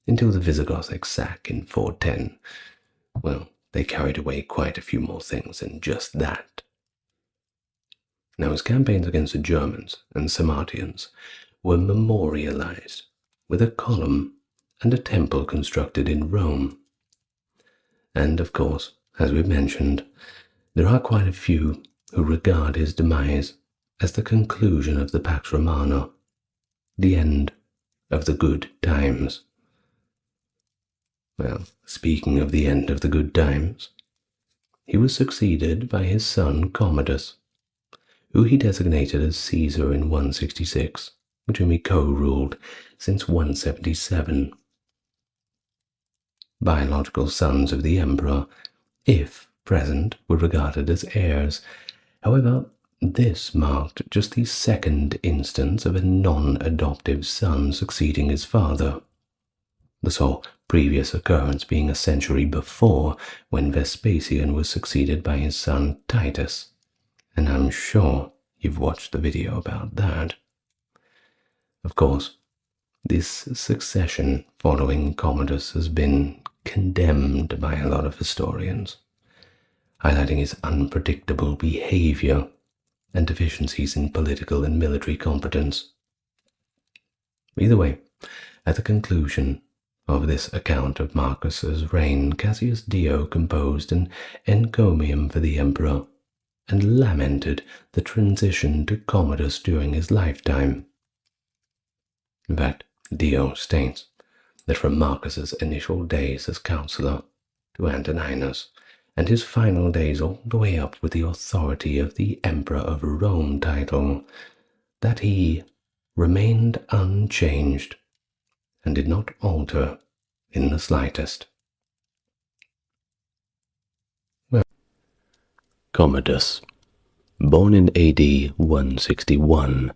until the Visigothic sack in 410. Well, they carried away quite a few more things than just that. Now, his campaigns against the Germans and Sarmatians were memorialized with a column and a temple constructed in Rome. And, of course, as we've mentioned, there are quite a few who regard his demise as the conclusion of the Pax Romana, the end of the good times. Well, speaking of the end of the good times, he was succeeded by his son Commodus, who he designated as Caesar in 166, with whom he co-ruled since 177. Biological sons of the emperor, if present, were regarded as heirs. However, this marked just the second instance of a non-adoptive son succeeding his father, the sole previous occurrence being a century before, when Vespasian was succeeded by his son Titus, and I'm sure you've watched the video about that. Of course, this succession following Commodus has been condemned by a lot of historians, highlighting his unpredictable behavior and deficiencies in political and military competence. Either way, at the conclusion of this account of Marcus's reign, Cassius Dio composed an encomium for the emperor and lamented the transition to Commodus during his lifetime. In fact, Dio states that from Marcus's initial days as counselor to Antoninus, and his final days all the way up with the authority of the Emperor of Rome title, that he remained unchanged and did not alter in the slightest. Commodus, born in AD 161,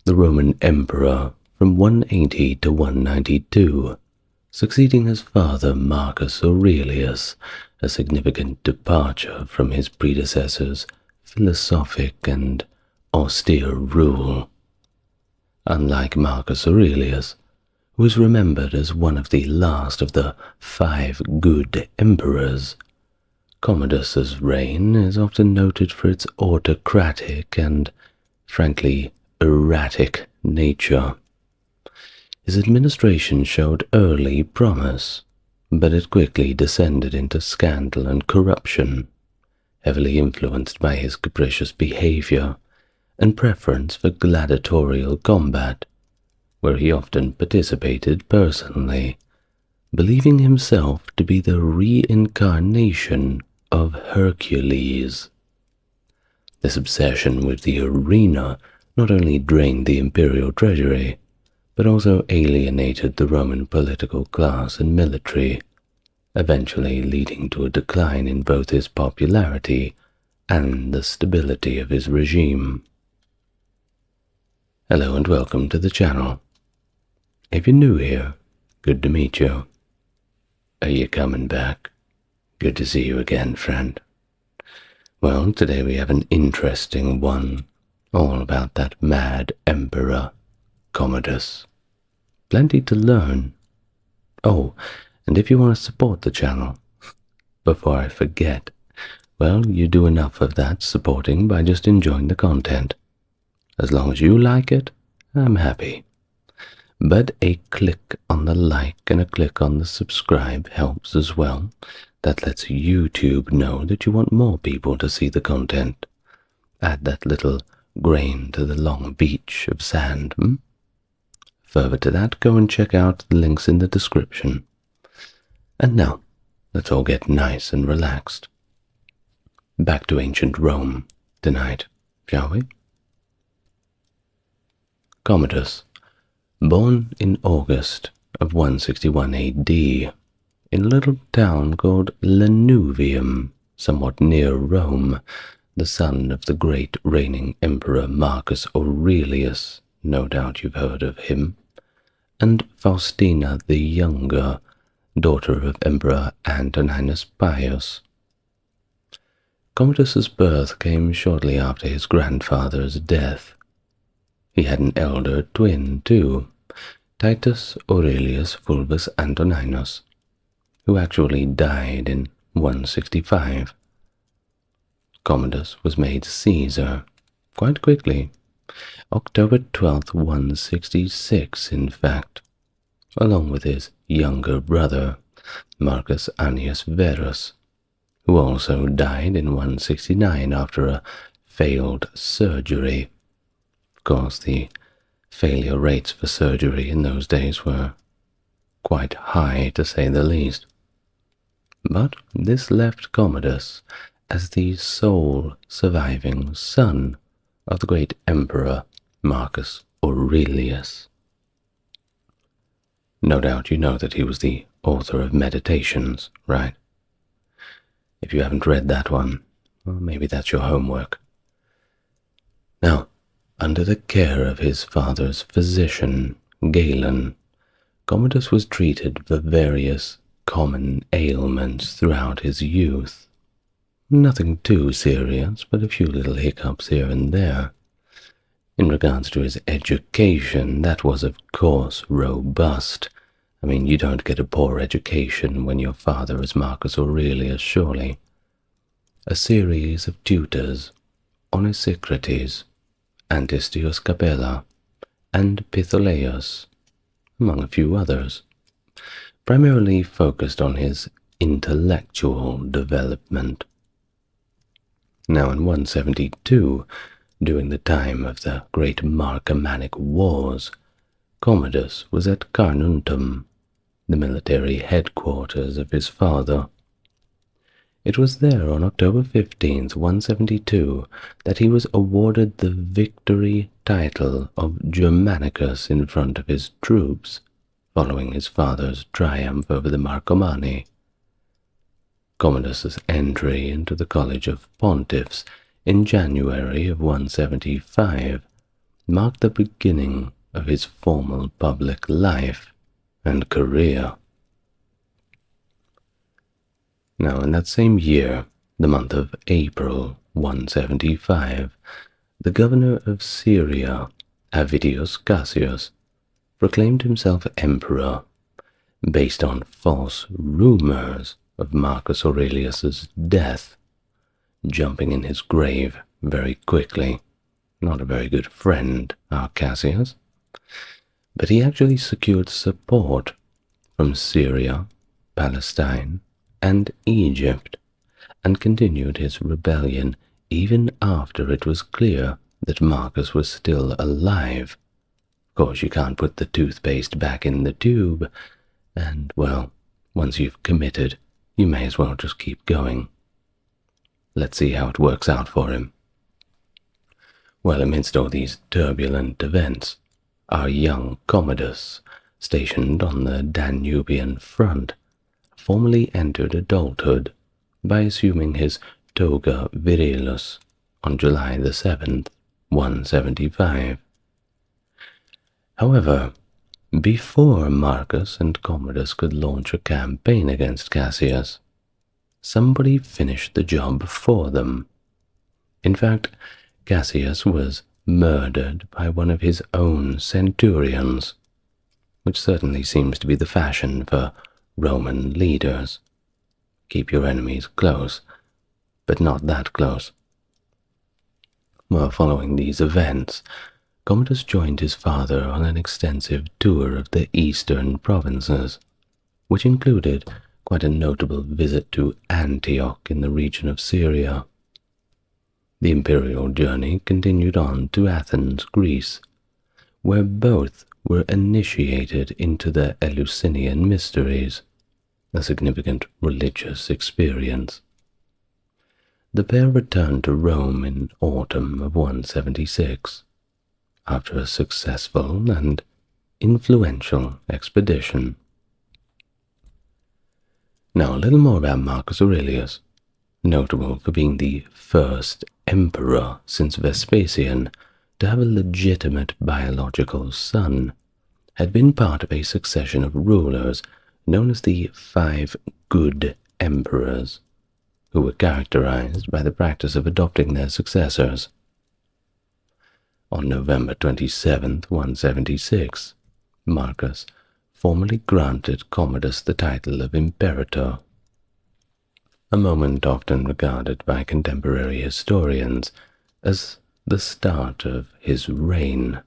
the Roman emperor from 180 to 192, succeeding his father Marcus Aurelius, a significant departure from his predecessor's philosophic and austere rule. Unlike Marcus Aurelius, who is remembered as one of the last of the 5 good emperors, Commodus's reign is often noted for its autocratic and, frankly, erratic nature. His administration showed early promise, but it quickly descended into scandal and corruption, heavily influenced by his capricious behavior and preference for gladiatorial combat, where he often participated personally, believing himself to be the reincarnation of Hercules. This obsession with the arena not only drained the imperial treasury, but also alienated the Roman political class and military, eventually leading to a decline in both his popularity and the stability of his regime. Hello and welcome to the channel. If you're new here, good to meet you. Are you coming back? Good to see you again, friend. Well, today we have an interesting one, all about that mad emperor, Commodus. Plenty to learn. Oh, and if you want to support the channel, before I forget, well, you do enough of that supporting by just enjoying the content. As long as you like it, I'm happy. But a click on the like and a click on the subscribe helps as well. That lets YouTube know that you want more people to see the content. Add that little grain to the long beach of sand. Further to that, go and check out the links in the description. And now, let's all get nice and relaxed. Back to ancient Rome tonight, shall we? Commodus, born in August of 161 AD, in a little town called Lanuvium, somewhat near Rome, the son of the great reigning emperor Marcus Aurelius, no doubt you've heard of him, and Faustina the Younger, daughter of Emperor Antoninus Pius. Commodus's birth came shortly after his grandfather's death. He had an elder twin, too, Titus Aurelius Fulvus Antoninus, who actually died in 165. Commodus was made Caesar quite quickly, October 12th, 166 in fact, along with his younger brother, Marcus Annius Verus, who also died in 169 after a failed surgery. Of course, the failure rates for surgery in those days were quite high, to say the least. But this left Commodus as the sole surviving son of the great emperor Marcus Aurelius. No doubt you know that he was the author of Meditations, right? If you haven't read that one, well, maybe that's your homework. Now, under the care of his father's physician, Galen, Commodus was treated for various common ailments throughout his youth. Nothing too serious, but a few little hiccups here and there. In regards to his education, that was of course robust, I mean, you don't get a poor education when your father is Marcus Aurelius, surely. A series of tutors, Onesicrates, Antistius Capella, and Pitholeus, among a few others, primarily focused on his intellectual development. Now in 172, during the time of the great Marcomannic Wars, Commodus was at Carnuntum, the military headquarters of his father. It was there on October 15th, 172, that he was awarded the victory title of Germanicus in front of his troops, following his father's triumph over the Marcomanni. Commodus's entry into the College of Pontiffs in January of 175 marked the beginning of his formal public life and career. Now, in that same year, the month of April 175, the governor of Syria, Avidius Cassius, proclaimed himself emperor based on false rumors of Marcus Aurelius's death, jumping in his grave very quickly. Not a very good friend, our Cassius. But he actually secured support from Syria, Palestine, and Egypt, and continued his rebellion even after it was clear that Marcus was still alive. Of course, you can't put the toothpaste back in the tube, and, well, once you've committed, you may as well just keep going. Let's see how it works out for him. Well, amidst all these turbulent events, our young Commodus, stationed on the Danubian front, formally entered adulthood by assuming his toga virilus on July the 7th, 175. However, before Marcus and Commodus could launch a campaign against Cassius, somebody finished the job for them. In fact, Cassius was murdered by one of his own centurions, which certainly seems to be the fashion for Roman leaders. Keep your enemies close, but not that close. Well, following these events, Commodus joined his father on an extensive tour of the eastern provinces, which included quite a notable visit to Antioch in the region of Syria. The imperial journey continued on to Athens, Greece, where both were initiated into the Eleusinian mysteries, a significant religious experience. The pair returned to Rome in autumn of 176, after a successful and influential expedition. Now, a little more about Marcus Aurelius, notable for being the first emperor since Vespasian to have a legitimate biological son, had been part of a succession of rulers known as the 5 good emperors, who were characterized by the practice of adopting their successors. On November 27th, 176, Marcus formally granted Commodus the title of imperator, a moment often regarded by contemporary historians as the start of his reign,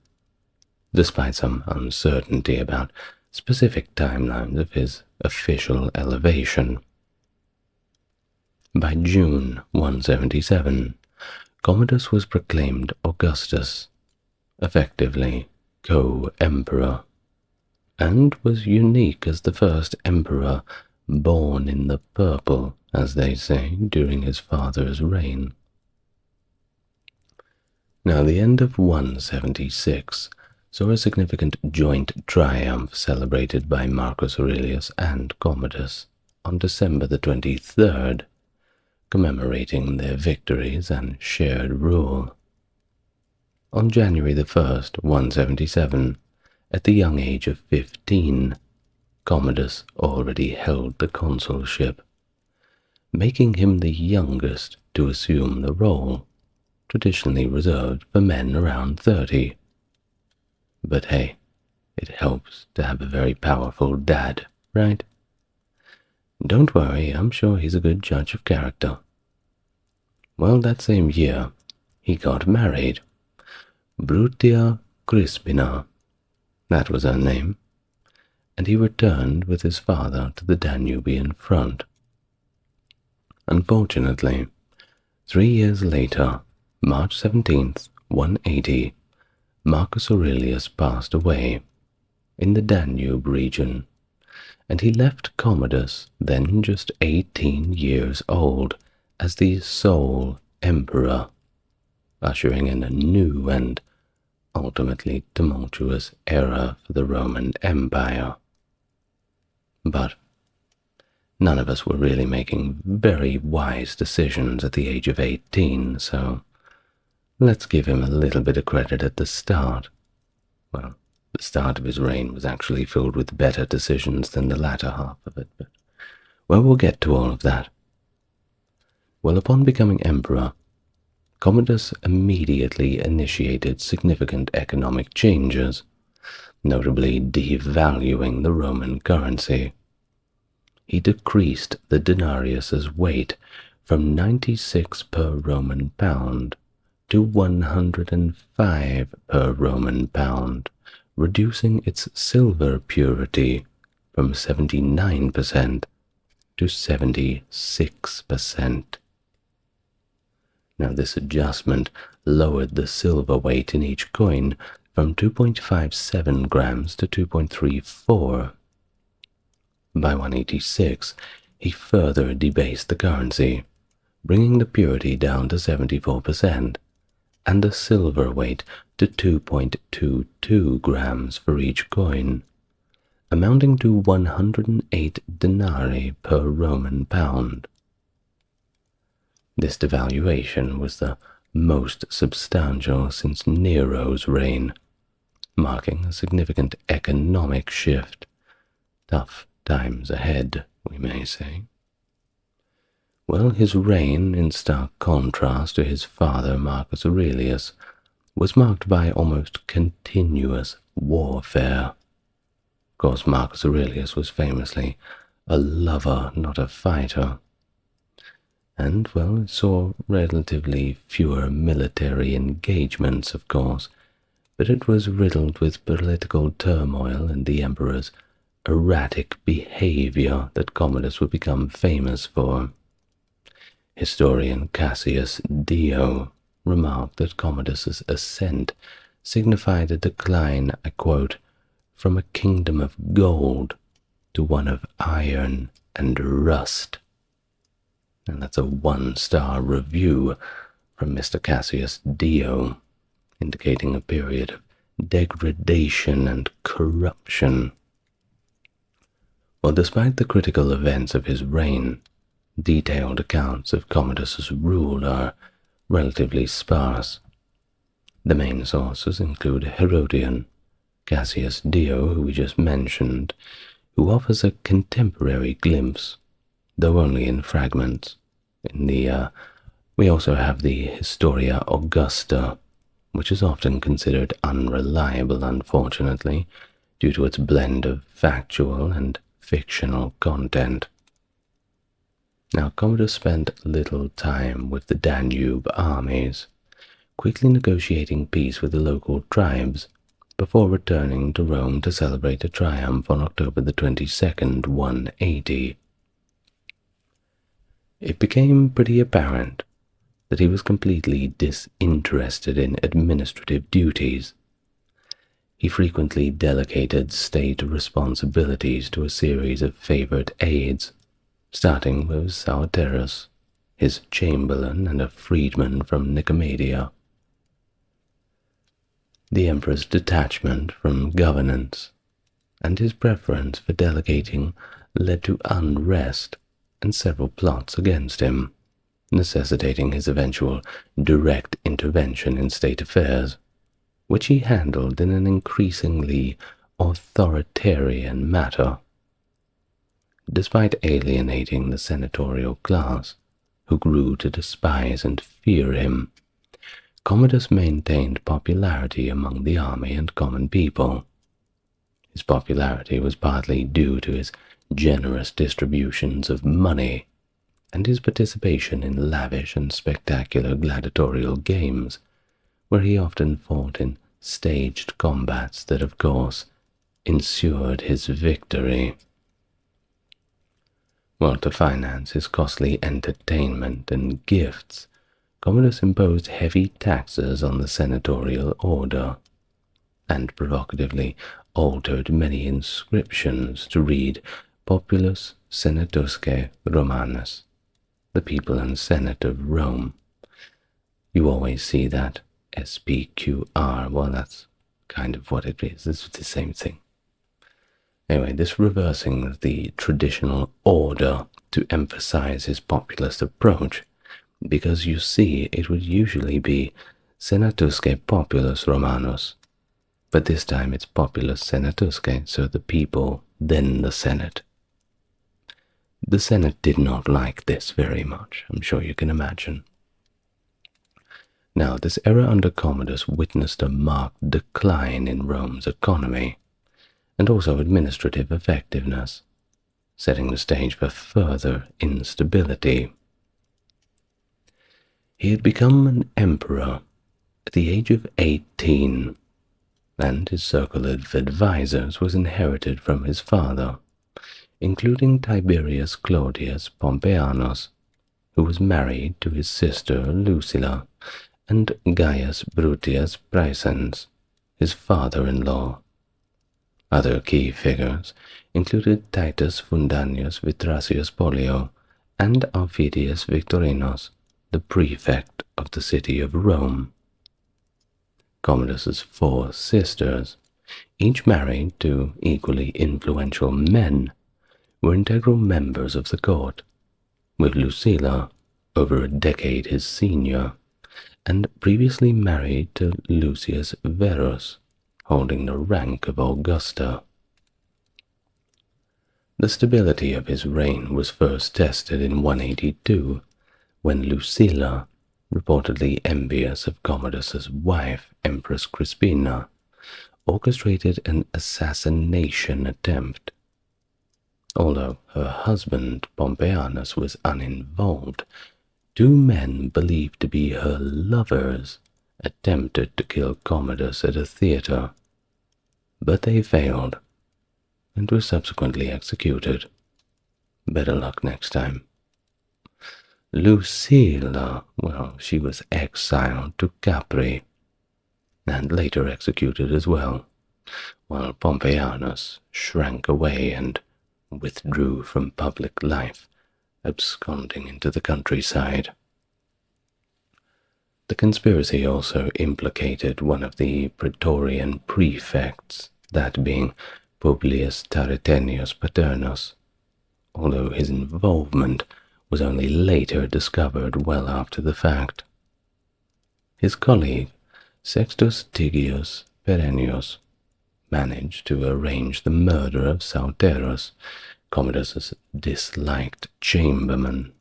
despite some uncertainty about specific timelines of his official elevation. By June 177, Commodus was proclaimed Augustus, effectively co-emperor, and was unique as the first emperor born in the purple, as they say, during his father's reign. Now, the end of 176 saw a significant joint triumph celebrated by Marcus Aurelius and Commodus on December the 23rd, commemorating their victories and shared rule. On January the 1st, 177, at the young age of 15, Commodus already held the consulship, making him the youngest to assume the role, traditionally reserved for men around 30. But hey, It helps to have a very powerful dad, right? Don't worry, I'm sure he's a good judge of character. Well, that same year, he got married. Brutia Crispina, that was her name, and he returned with his father to the Danubian front. Unfortunately, 3 years later, March 17th, 180, Marcus Aurelius passed away in the Danube region, and he left Commodus, then just 18 years old, as the sole emperor, ushering in a new and ultimately tumultuous era for the Roman Empire. But none of us were really making very wise decisions at the age of 18, so let's give him a little bit of credit at the start. Well, the start of his reign was actually filled with better decisions than the latter half of it, but we'll get to all of that. Well, upon becoming emperor, Commodus immediately initiated significant economic changes, notably devaluing the Roman currency. He decreased the denarius's weight from 96 per Roman pound to 105 per Roman pound, reducing its silver purity from 79% to 76%. Now, this adjustment lowered the silver weight in each coin from 2.57 grams to 2.34. By 186, he further debased the currency, bringing the purity down to 74%, and the silver weight to 2.22 grams for each coin, amounting to 108 denarii per Roman pound. This devaluation was the most substantial since Nero's reign, marking a significant economic shift. Tough times ahead, we may say. Well, his reign, in stark contrast to his father Marcus Aurelius, was marked by almost continuous warfare. Of course, Marcus Aurelius was famously a lover, not a fighter. And, well, it saw relatively fewer military engagements, of course, but it was riddled with political turmoil and the emperor's erratic behavior that Commodus would become famous for. Historian Cassius Dio remarked that Commodus's ascent signified a decline, I quote, from a kingdom of gold to one of iron and rust. And that's a 1-star review from Mr. Cassius Dio, indicating a period of degradation and corruption. Well, despite the critical events of his reign, detailed accounts of Commodus's rule are relatively sparse. The main sources include Hadrian, Cassius Dio, who we just mentioned, who offers a contemporary glimpse, though only in fragments. We also have the Historia Augusta, which is often considered unreliable, unfortunately, due to its blend of factual and fictional content. Now, Commodus spent little time with the Danube armies, quickly negotiating peace with the local tribes before returning to Rome to celebrate a triumph on October the 22nd, 180. It became pretty apparent that he was completely disinterested in administrative duties. He frequently delegated state responsibilities to a series of favored aides, starting with Sauterus, his chamberlain and a freedman from Nicomedia. The emperor's detachment from governance and his preference for delegating led to unrest and several plots against him, necessitating his eventual direct intervention in state affairs, which he handled in an increasingly authoritarian manner. Despite alienating the senatorial class, who grew to despise and fear him, Commodus maintained popularity among the army and common people. His popularity was partly due to his generous distributions of money and his participation in lavish and spectacular gladiatorial games, where he often fought in staged combats that, of course, ensured his victory. Well, to finance his costly entertainment and gifts, Commodus imposed heavy taxes on the senatorial order, and provocatively altered many inscriptions to read Populus Senatusque Romanus, the people and senate of Rome. You always see that SPQR, well, that's kind of what it is. It's the same thing. Anyway, this reversing the traditional order to emphasize his populist approach, because you see it would usually be Senatusque Populus Romanus, but this time it's Populus Senatusque, so the people, then the Senate. The Senate did not like this very much, I'm sure you can imagine. Now, this era under Commodus witnessed a marked decline in Rome's economy, and also administrative effectiveness, setting the stage for further instability. He had become an emperor at the age of 18, and his circle of advisors was inherited from his father, including Tiberius Claudius Pompeianus, who was married to his sister Lucilla, and Gaius Bruttius Praesens, his father-in-law. Other key figures included Titus Fundanius Vitrasius Pollio and Aufidius Victorinus, the prefect of the city of Rome. Commodus's 4 sisters, each married to equally influential men, were integral members of the court, with Lucilla, over a decade his senior, and previously married to Lucius Verus, holding the rank of Augusta. The stability of his reign was first tested in 182, when Lucilla, reportedly envious of Commodus's wife, Empress Crispina, orchestrated an assassination attempt. Although her husband, Pompeianus, was uninvolved, 2 men believed to be her lovers attempted to kill Commodus at a theatre, but they failed and were subsequently executed. Better luck next time. Lucilla, well, she was exiled to Capri and later executed as well, while Pompeianus shrank away and withdrew from public life, absconding into the countryside. The conspiracy also implicated one of the Praetorian prefects, that being Publius Tarquinius Paternus, although his involvement was only later discovered well after the fact. His colleague, Sextus Tigius Perennius, managed to arrange the murder of Sauterus, Commodus's disliked chamberlain,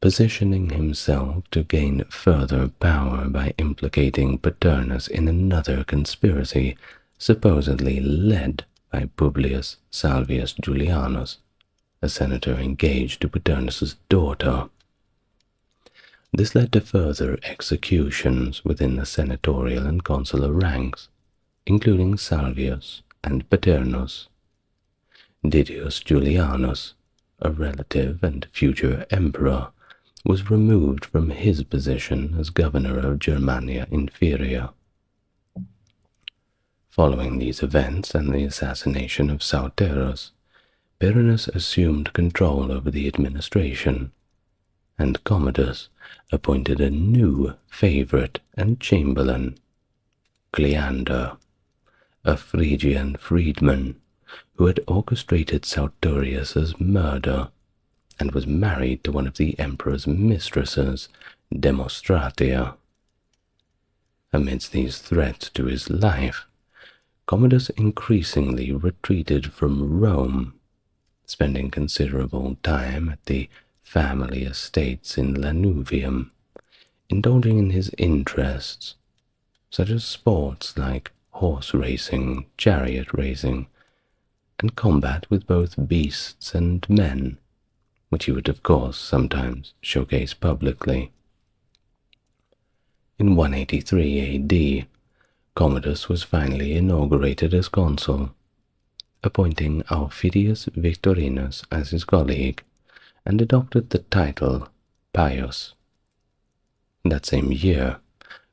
positioning himself to gain further power by implicating Paternus in another conspiracy supposedly led by Publius Salvius Julianus, a senator engaged to Paternus's daughter. This led to further executions within the senatorial and consular ranks, including Salvius and Paternus. Didius Julianus, a relative and future emperor, was removed from his position as governor of Germania Inferior. Following these events and the assassination of Sauterus, Perennius assumed control over the administration, and Commodus appointed a new favorite and chamberlain, Cleander, a Phrygian freedman who had orchestrated Sauterius's murder and was married to one of the emperor's mistresses, Demostratia. Amidst these threats to his life, Commodus increasingly retreated from Rome, spending considerable time at the family estates in Lanuvium, indulging in his interests, such as sports like horse racing, chariot racing, and combat with both beasts and men, which he would of course sometimes showcase publicly. In 183 AD, Commodus was finally inaugurated as consul, appointing Aufidius Victorinus as his colleague, and adopted the title Pius. That same year,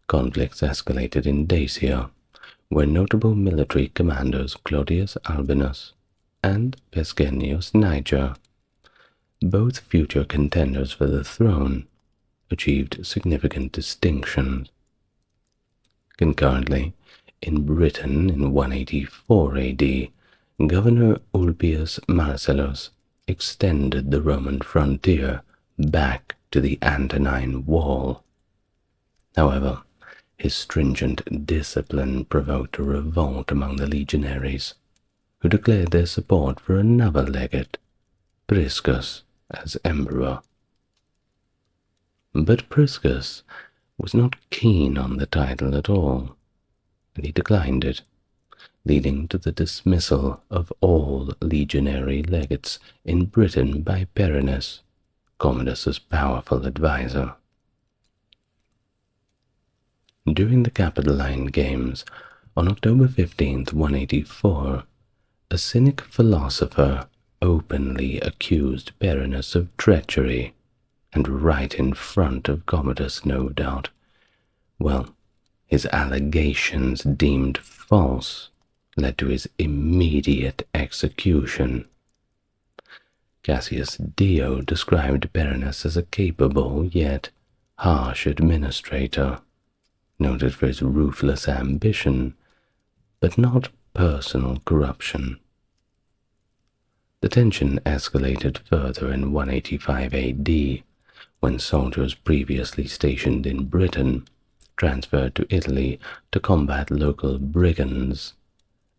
conflicts escalated in Dacia, where notable military commanders Clodius Albinus and Pescennius Niger, both future contenders for the throne, achieved significant distinctions. Concurrently, in Britain in 184 AD, Governor Ulpius Marcellus extended the Roman frontier back to the Antonine Wall. However, his stringent discipline provoked a revolt among the legionaries, who declared their support for another legate, Priscus, as emperor. But Priscus was not keen on the title at all, and he declined it, leading to the dismissal of all legionary legates in Britain by Perinus, Commodus's powerful advisor. During the Capitoline Games, on October 15th, 184, a Cynic philosopher openly accused Perinus of treachery, and right in front of Commodus, no doubt. Well, his allegations deemed false led to his immediate execution. Cassius Dio described Perinus as a capable yet harsh administrator, noted for his ruthless ambition, but not personal corruption. The tension escalated further in 185 AD, when soldiers previously stationed in Britain transferred to Italy to combat local brigands,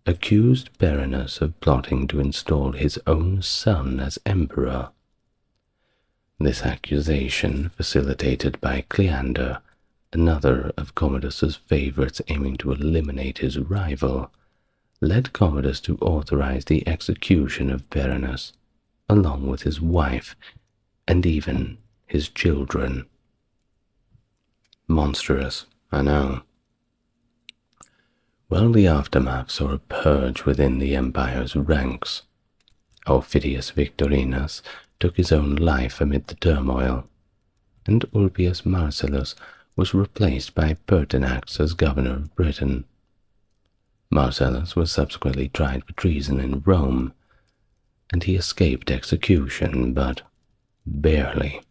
accused Perinus of plotting to install his own son as emperor. This accusation, facilitated by Cleander, another of Commodus's favorites aiming to eliminate his rival, led Commodus to authorize the execution of Perinus, along with his wife and even his children. Monstrous, I know. Well, the aftermath saw a purge within the empire's ranks. Aufidius Victorinus took his own life amid the turmoil, and Ulpius Marcellus was replaced by Pertinax as governor of Britain. Marcellus was subsequently tried for treason in Rome, and he escaped execution, but barely.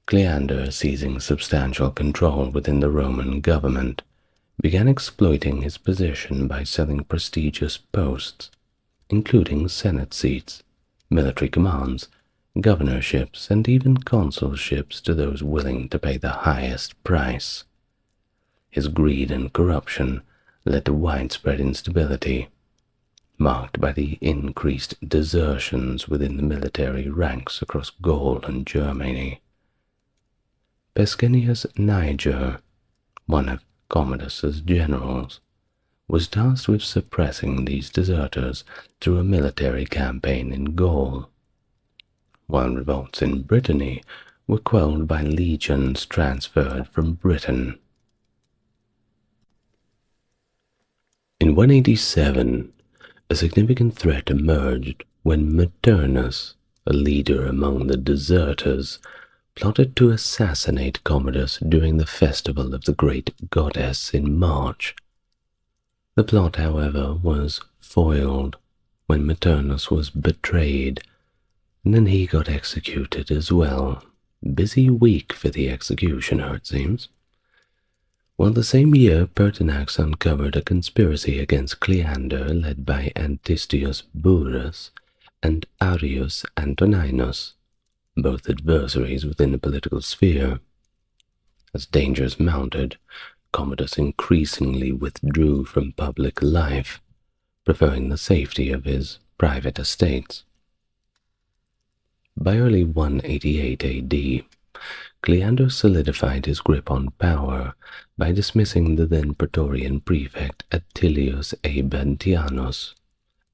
Cleander, seizing substantial control within the Roman government, began exploiting his position by selling prestigious posts, including senate seats, military commands, governorships, and even consulships to those willing to pay the highest price. His greed and corruption led to widespread instability, marked by the increased desertions within the military ranks across Gaul and Germany. Pescennius Niger, one of Commodus's generals, was tasked with suppressing these deserters through a military campaign in Gaul, while revolts in Brittany were quelled by legions transferred from Britain. In 187, a significant threat emerged when Maternus, a leader among the deserters, plotted to assassinate Commodus during the festival of the great goddess in March. The plot, however, was foiled when Maternus was betrayed, and then he got executed as well. Busy week for the executioner, it seems. Well, the same year, Pertinax uncovered a conspiracy against Cleander led by Antistius Burrus and Arrius Antoninus, both adversaries within the political sphere. As dangers mounted, Commodus increasingly withdrew from public life, preferring the safety of his private estates. By early 188 AD, Cleander solidified his grip on power by dismissing the then Praetorian prefect Attilius Abantianus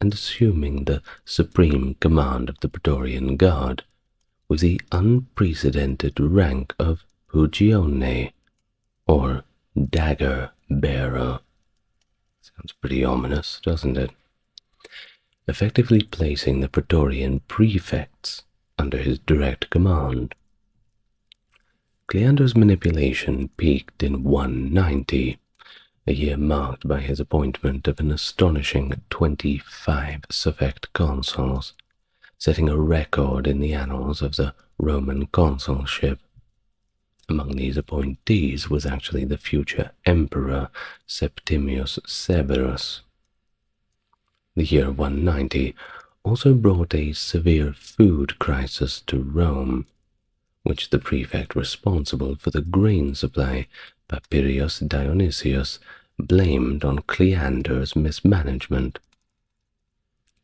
and assuming the supreme command of the Praetorian Guard with the unprecedented rank of Pugione, or dagger bearer. Sounds pretty ominous, doesn't it? Effectively placing the Praetorian prefects under his direct command. Cleander's manipulation peaked in 190, a year marked by his appointment of an astonishing 25 suffect consuls, setting a record in the annals of the Roman consulship. Among these appointees was actually the future emperor Septimius Severus. The year 190 also brought a severe food crisis to Rome, which the prefect responsible for the grain supply, Papirius Dionysius, blamed on Cleander's mismanagement.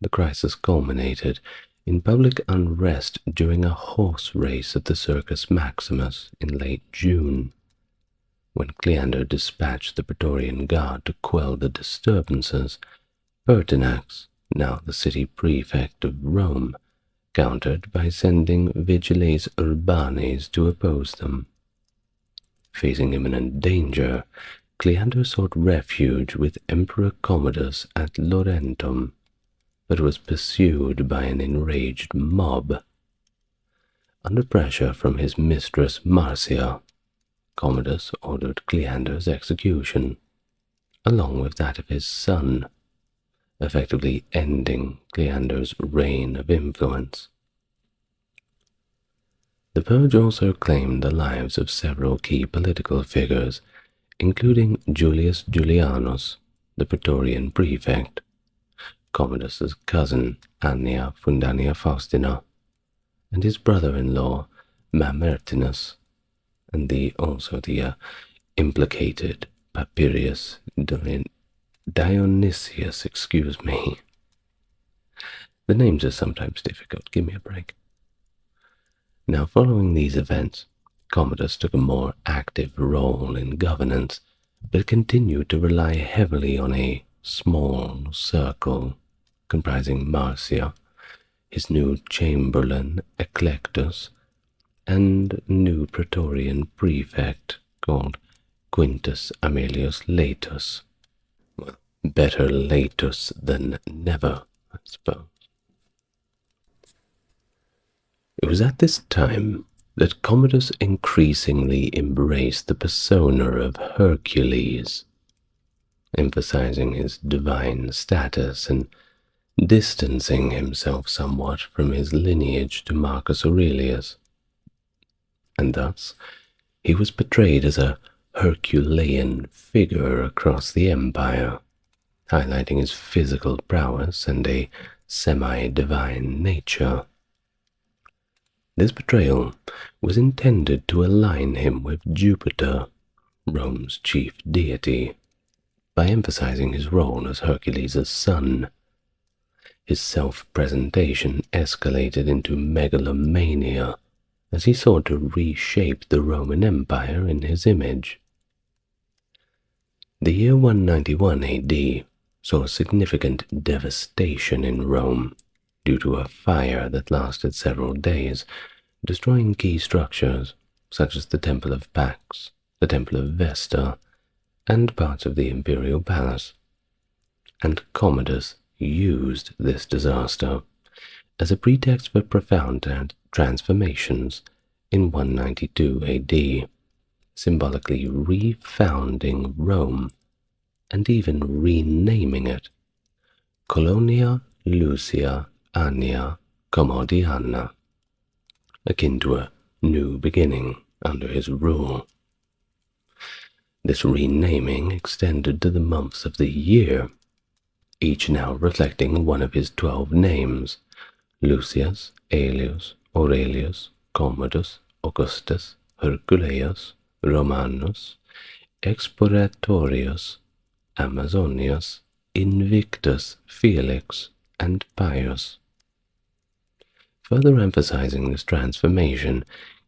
The crisis culminated in public unrest during a horse race at the Circus Maximus in late June, when Cleander dispatched the Praetorian Guard to quell the disturbances. Pertinax, now the city prefect of Rome, countered by sending vigiles urbanes to oppose them. Facing imminent danger, Cleander sought refuge with Emperor Commodus at Laurentum, but was pursued by an enraged mob. Under pressure from his mistress Marcia, Commodus ordered Cleander's execution, along with that of his son, effectively ending Cleander's reign of influence. The purge also claimed the lives of several key political figures, including Julius Julianus, the Praetorian prefect, Commodus's cousin Annia Fundania Faustina, and his brother-in-law Mamertinus, and the implicated Papirius Dionysius, excuse me. The names are sometimes difficult, give me a break. Now, following these events, Commodus took a more active role in governance, but continued to rely heavily on a small circle comprising Marcia, his new chamberlain Eclectus, and new Praetorian prefect called Quintus Aemilius Laetus. Well, better Laetus than never, I suppose. It was at this time that Commodus increasingly embraced the persona of Hercules, emphasizing his divine status and distancing himself somewhat from his lineage to Marcus Aurelius. And thus, he was portrayed as a Herculean figure across the empire, highlighting his physical prowess and a semi-divine nature. This portrayal was intended to align him with Jupiter, Rome's chief deity, by emphasizing his role as Hercules' son. His self-presentation escalated into megalomania as he sought to reshape the Roman Empire in his image. The year 191 AD saw significant devastation in Rome due to a fire that lasted several days, destroying key structures such as the Temple of Pax, the Temple of Vesta, and parts of the imperial palace. And Commodus used this disaster as a pretext for profound transformations in 192 AD, symbolically refounding Rome and even renaming it Colonia Lucia Annia Commodiana, akin to a new beginning under his rule. This renaming extended to the months of the year, each now reflecting one of his 12 names: Lucius, Aelius, Aurelius, Commodus, Augustus, Herculeus, Romanus, Expurgatorius, Amazonius, Invictus, Felix, and Pius. Further emphasizing this transformation,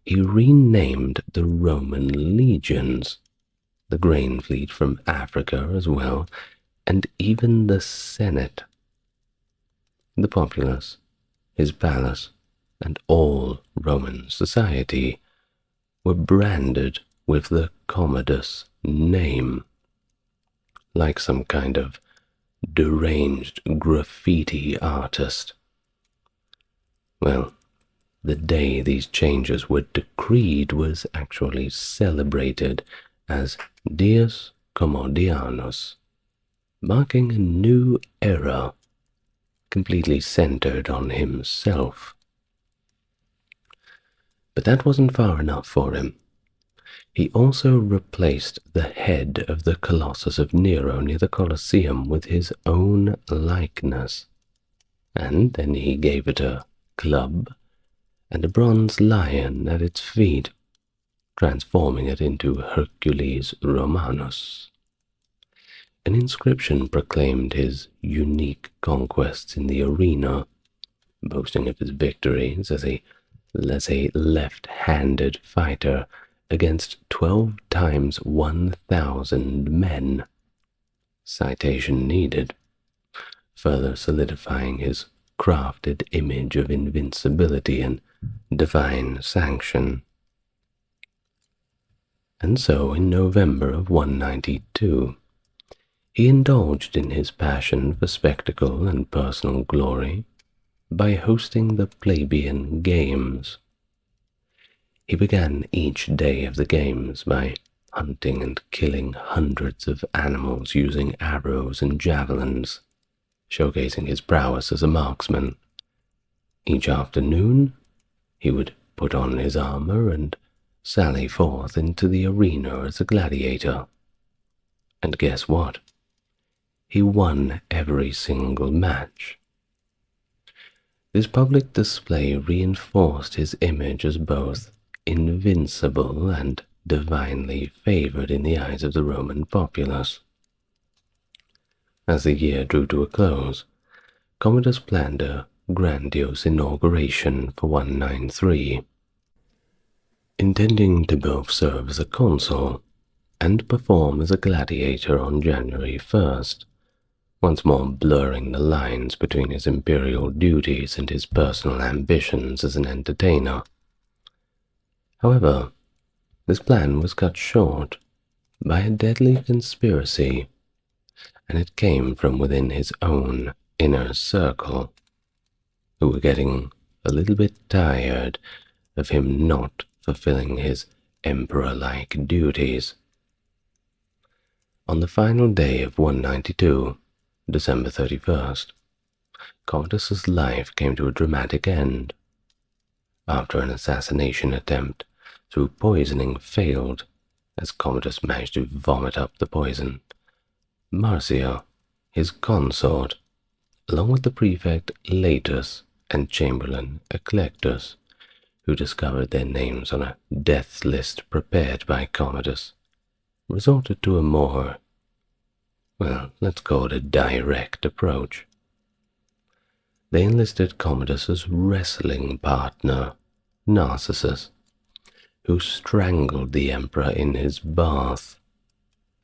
he renamed the Roman legions, the grain fleet from Africa as well, and even the Senate. The populace, his palace, and all Roman society were branded with the Commodus name, like some kind of deranged graffiti artist. Well, the day these changes were decreed was actually celebrated as Dies Commodianus, marking a new era completely centered on himself. But that wasn't far enough for him. He also replaced the head of the Colossus of Nero near the Colosseum with his own likeness, and then he gave it a club and a bronze lion at its feet, transforming it into Hercules Romanus. An inscription proclaimed his unique conquests in the arena, boasting of his victories as a left-handed fighter against 12 times 1,000 men. Citation needed, further solidifying his crafted image of invincibility and divine sanction. And so, in November of 192, he indulged in his passion for spectacle and personal glory by hosting the Flavian Games. He began each day of the games by hunting and killing hundreds of animals using arrows and javelins, showcasing his prowess as a marksman. Each afternoon, he would put on his armor and sally forth into the arena as a gladiator. And guess what? He won every single match. This public display reinforced his image as both invincible and divinely favored in the eyes of the Roman populace. As the year drew to a close, Commodus planned a grandiose inauguration for 193, intending to both serve as a consul and perform as a gladiator on January 1st, once more blurring the lines between his imperial duties and his personal ambitions as an entertainer. However, this plan was cut short by a deadly conspiracy, and it came from within his own inner circle, who were getting a little bit tired of him not fulfilling his emperor-like duties. On the final day of 192, December 31st, Commodus's life came to a dramatic end. After an assassination attempt through poisoning failed, as Commodus managed to vomit up the poison, Marcia, his consort, along with the prefect Latus and chamberlain Eclectus, who discovered their names on a death list prepared by Commodus, resorted to a more, well, let's call it a direct approach. They enlisted Commodus's wrestling partner, Narcissus, who strangled the emperor in his bath,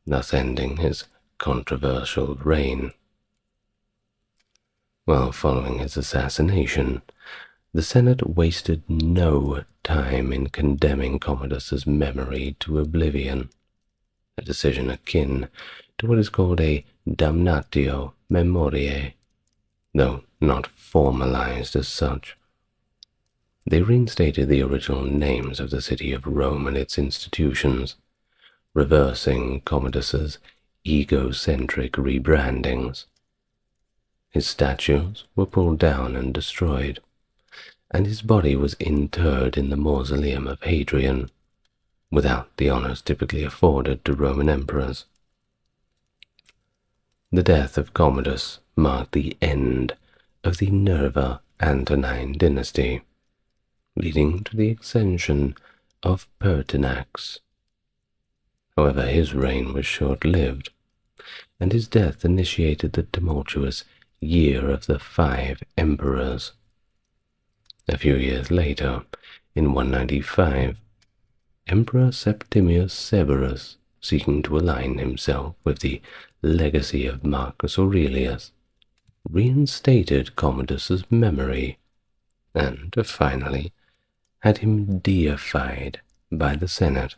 thus ending his controversial reign. While following his assassination, the Senate wasted no time in condemning Commodus's memory to oblivion, a decision akin to what is called a damnatio memoriae, though not formalized as such. They reinstated the original names of the city of Rome and its institutions, reversing Commodus's egocentric rebrandings. His statues were pulled down and destroyed, and his body was interred in the mausoleum of Hadrian, without the honors typically afforded to Roman emperors. The death of Commodus marked the end of the Nerva Antonine dynasty, leading to the accession of Pertinax. However, his reign was short-lived, and his death initiated the tumultuous Year of the 5 Emperors. A few years later, In 195, Emperor Septimius Severus, seeking to align himself with the legacy of Marcus Aurelius, reinstated Commodus's memory and, finally, had him deified by the Senate.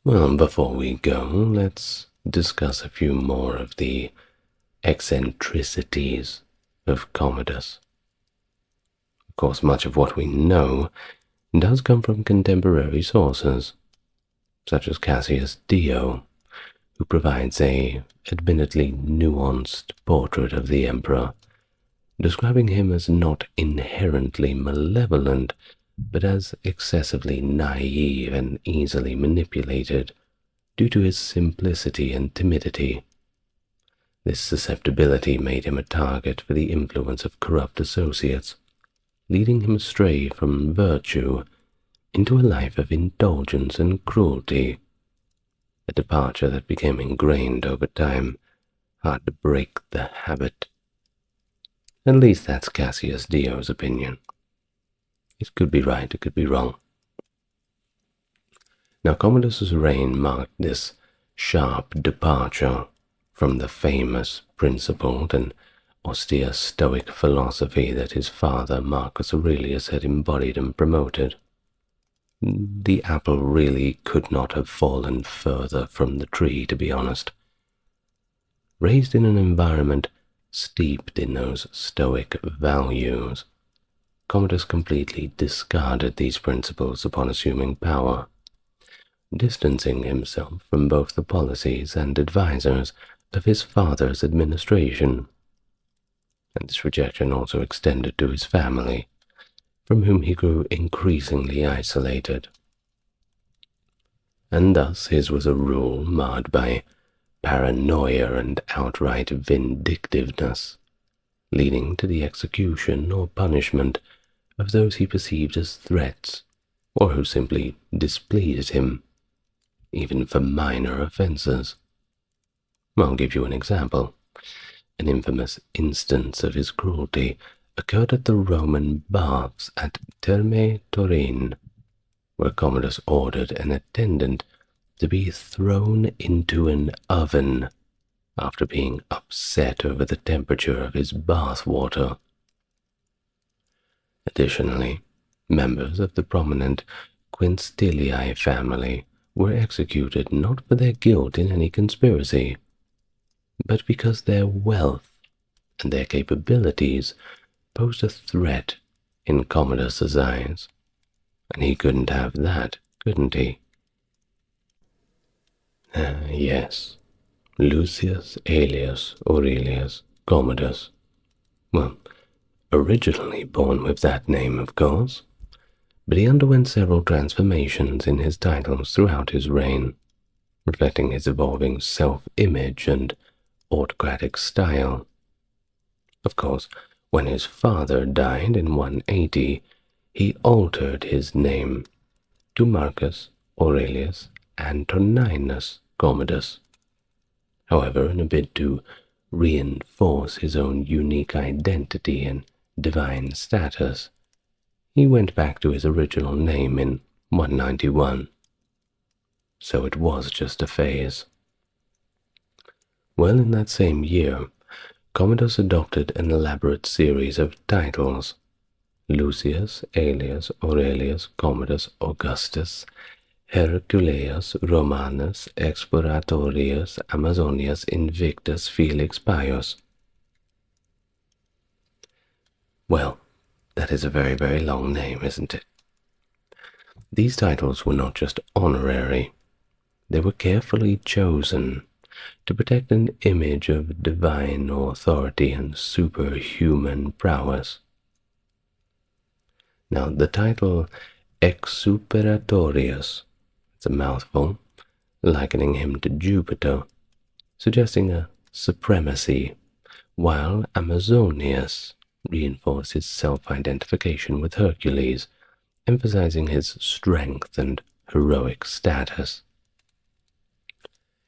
Well, before we go, let's discuss a few more of the eccentricities of Commodus. Of course, much of what we know does come from contemporary sources, such as Cassius Dio, who provides a admittedly nuanced portrait of the emperor, describing him as not inherently malevolent, but as excessively naive and easily manipulated due to his simplicity and timidity. This susceptibility made him a target for the influence of corrupt associates, leading him astray from virtue into a life of indulgence and cruelty, a departure that became ingrained over time, hard to break the habit. At least that's Cassius Dio's opinion. It could be right, it could be wrong. Now, Commodus's reign marked this sharp departure from the famous, principled, and austere Stoic philosophy that his father, Marcus Aurelius, had embodied and promoted. The apple really could not have fallen further from the tree, to be honest. Raised in an environment steeped in those Stoic values, Commodus completely discarded these principles upon assuming power, distancing himself from both the policies and advisors of his father's administration. And this rejection also extended to his family, from whom he grew increasingly isolated. And thus his was a rule marred by paranoia and outright vindictiveness, leading to the execution or punishment of those he perceived as threats, or who simply displeased him, even for minor offences. I'll give you an example. An infamous instance of his cruelty occurred at the Roman baths at Termae Taurine, where Commodus ordered an attendant to be thrown into an oven after being upset over the temperature of his bath water. Additionally, members of the prominent Quinctilii family were executed not for their guilt in any conspiracy, but because their wealth and their capabilities posed a threat in Commodus's eyes, and he couldn't have that, couldn't he? Yes, Lucius Aelius Aurelius Commodus. Well, originally born with that name, of course, but he underwent several transformations in his titles throughout his reign, reflecting his evolving self-image and autocratic style. Of course, when his father died in 180, he altered his name to Marcus Aurelius Antoninus Commodus. However, in a bid to reinforce his own unique identity and divine status, he went back to his original name in 191. So it was just a phase. Well, in that same year, Commodus adopted an elaborate series of titles: Lucius Aelius Aurelius Commodus Augustus Herculeus Romanus Exploratorius Amazonius Invictus Felix Pius. Well, that is a very, very long name, isn't it? These titles were not just honorary. They were carefully chosen to protect an image of divine authority and superhuman prowess. Now, the title Exuperatorius, it's a mouthful, likening him to Jupiter, suggesting a supremacy, while Amazonius reinforced his self-identification with Hercules, emphasizing his strength and heroic status.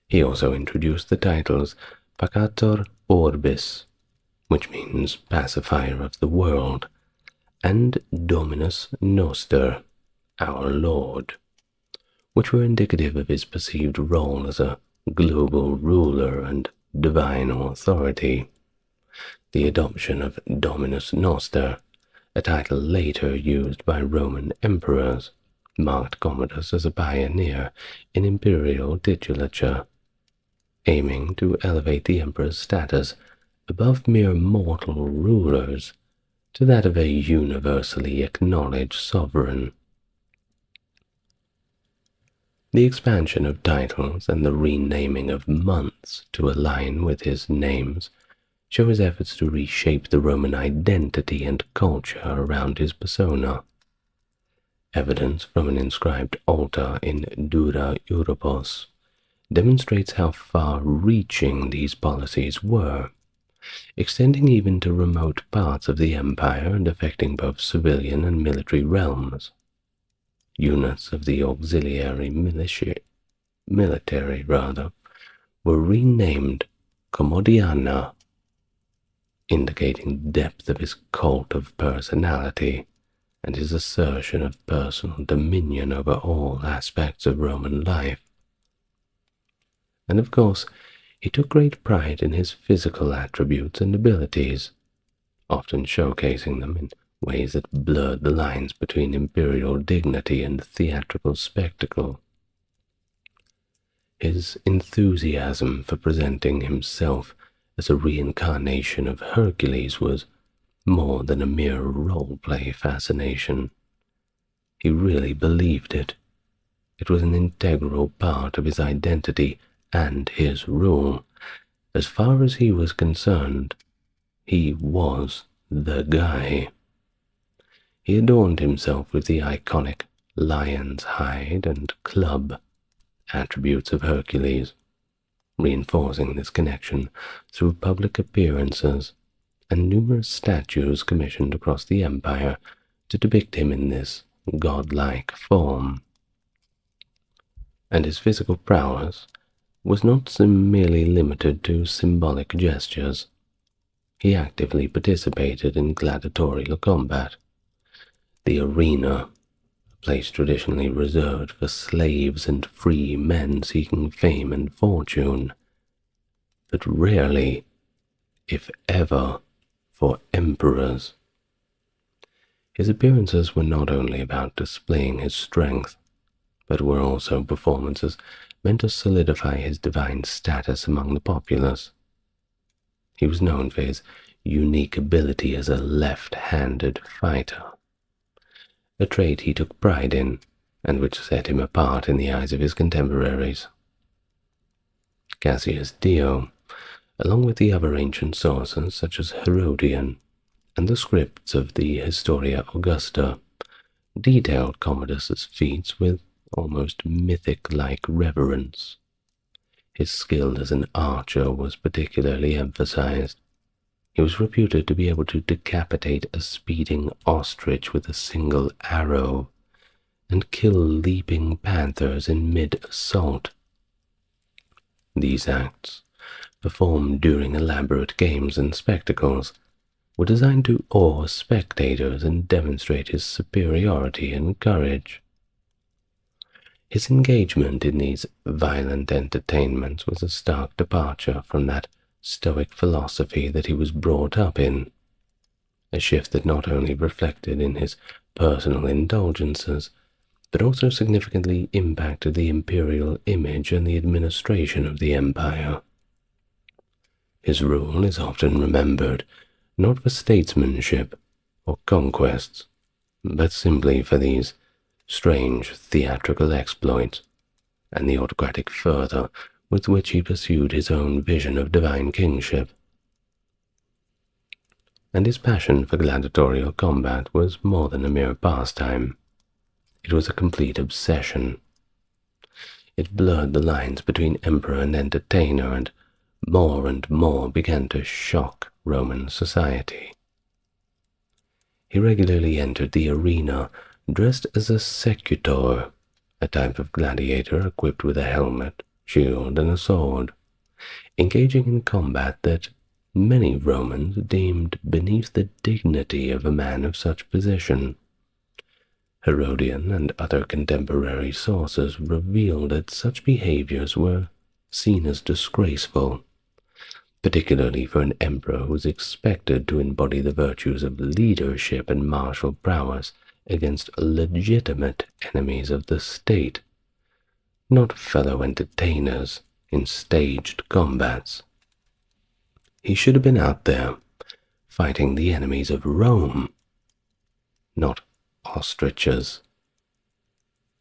He also introduced the titles Pacator Orbis, which means pacifier of the world, and Dominus Noster, our Lord, which were indicative of his perceived role as a global ruler and divine authority. The adoption of Dominus Noster, a title later used by Roman emperors, marked Commodus as a pioneer in imperial titulature, aiming to elevate the emperor's status above mere mortal rulers to that of a universally acknowledged sovereign. The expansion of titles and the renaming of months to align with his names show his efforts to reshape the Roman identity and culture around his persona. Evidence from an inscribed altar in Dura Europos demonstrates how far-reaching these policies were, extending even to remote parts of the empire and affecting both civilian and military realms. Units of the auxiliary military were renamed Commodiana, indicating the depth of his cult of personality and his assertion of personal dominion over all aspects of Roman life. And of course, he took great pride in his physical attributes and abilities, often showcasing them in ways that blurred the lines between imperial dignity and theatrical spectacle. His enthusiasm for presenting himself as a reincarnation of Hercules was more than a mere role-play fascination. He really believed it. It was an integral part of his identity and his rule. As far as he was concerned, he was the guy. He adorned himself with the iconic lion's hide and club attributes of Hercules, reinforcing this connection through public appearances and numerous statues commissioned across the empire to depict him in this godlike form. And his physical prowess was not merely limited to symbolic gestures. He actively participated in gladiatorial combat. The arena, a place traditionally reserved for slaves and free men seeking fame and fortune, but rarely, if ever, for emperors. His appearances were not only about displaying his strength, but were also performances meant to solidify his divine status among the populace. He was known for his unique ability as a left-handed fighter, a trait he took pride in and which set him apart in the eyes of his contemporaries. Cassius Dio, along with the other ancient sources such as Hadrian and the scripts of the Historia Augusta, detailed Commodus's feats with almost mythic-like reverence. His skill as an archer was particularly emphasized. He was reputed to be able to decapitate a speeding ostrich with a single arrow and kill leaping panthers in mid-assault. These acts, performed during elaborate games and spectacles, were designed to awe spectators and demonstrate his superiority and courage. His engagement in these violent entertainments was a stark departure from that Stoic philosophy that he was brought up in, a shift that not only reflected in his personal indulgences, but also significantly impacted the imperial image and the administration of the empire. His rule is often remembered not for statesmanship or conquests, but simply for these strange theatrical exploits and the autocratic fervor with which he pursued his own vision of divine kingship. And his passion for gladiatorial combat was more than a mere pastime. It was a complete obsession. It blurred the lines between emperor and entertainer, and more began to shock Roman society. He regularly entered the arena dressed as a secutor, a type of gladiator equipped with a helmet, shield, and a sword, engaging in combat that many Romans deemed beneath the dignity of a man of such position. Hadrian and other contemporary sources reveal that such behaviors were seen as disgraceful, particularly for an emperor who was expected to embody the virtues of leadership and martial prowess against legitimate enemies of the state, not fellow entertainers in staged combats. He should have been out there fighting the enemies of Rome, not ostriches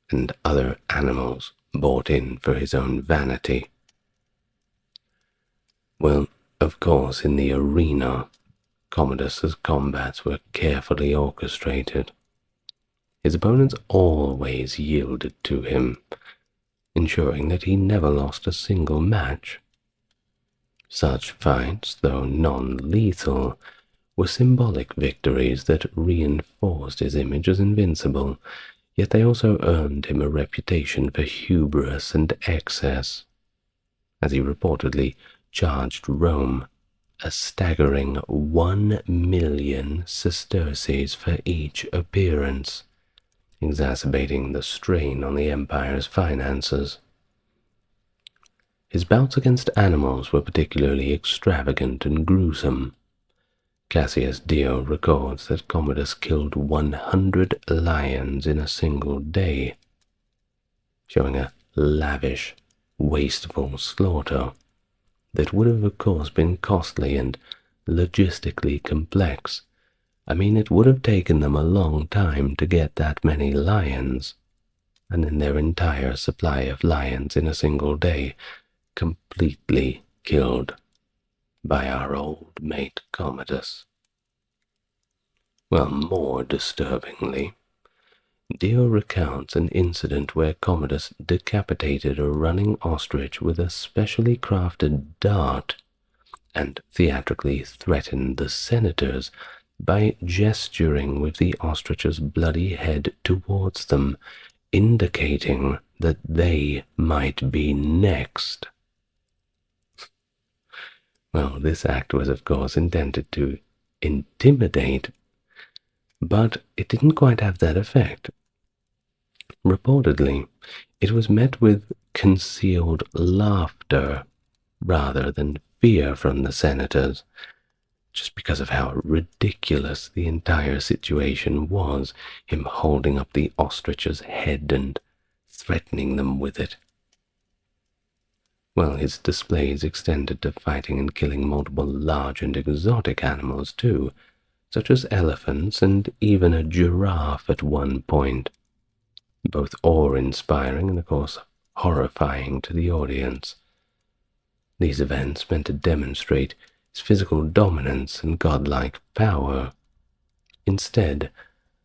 and other animals bought in for his own vanity. Well, of course, in the arena, Commodus's combats were carefully orchestrated. His opponents always yielded to him, ensuring that he never lost a single match. Such fights, though non-lethal, were symbolic victories that reinforced his image as invincible, yet they also earned him a reputation for hubris and excess, as he reportedly charged Rome a staggering 1,000,000 sesterces for each appearance, exacerbating the strain on the empire's finances. His bouts against animals were particularly extravagant and gruesome. Cassius Dio records that Commodus killed 100 lions in a single day, showing a lavish, wasteful slaughter that would have, of course, been costly and logistically complex. I mean, it would have taken them a long time to get that many lions, and then their entire supply of lions in a single day completely killed by our old mate Commodus. Well, more disturbingly, Dio recounts an incident where Commodus decapitated a running ostrich with a specially crafted dart and theatrically threatened the senators by gesturing with the ostrich's bloody head towards them, indicating that they might be next. Well, this act was, of course, intended to intimidate, but it didn't quite have that effect. Reportedly, it was met with concealed laughter rather than fear from the senators, just because of how ridiculous the entire situation was, him holding up the ostrich's head and threatening them with it. Well, his displays extended to fighting and killing multiple large and exotic animals too, such as elephants and even a giraffe at one point, both awe-inspiring and, of course, horrifying to the audience. These events meant to demonstrate his physical dominance and godlike power. Instead,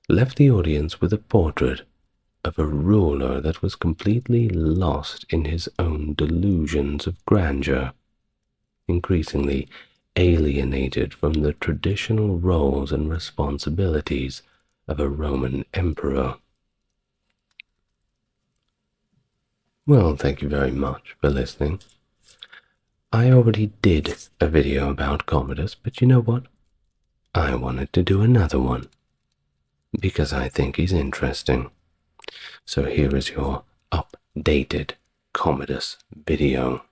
left the audience with a portrait of a ruler that was completely lost in his own delusions of grandeur, increasingly alienated from the traditional roles and responsibilities of a Roman emperor. Well, thank you very much for listening. I already did a video about Commodus, but you know what? I wanted to do another one, because I think he's interesting. So here is your updated Commodus video.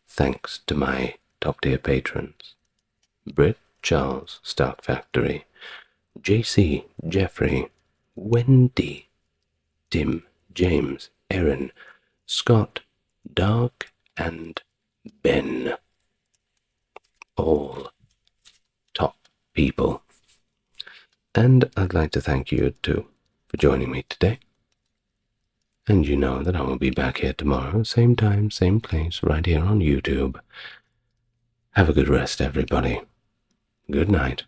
Thanks to my top-tier patrons: Britt, Charles, Stark Factory, JC, Jeffrey, Wendy, Tim, James, Aaron, Scott, Dark, and Ben. All top people. And I'd like to thank you too for joining me today. And you know that I will be back here tomorrow, same time, same place, right here on YouTube. Have a good rest, everybody. Good night.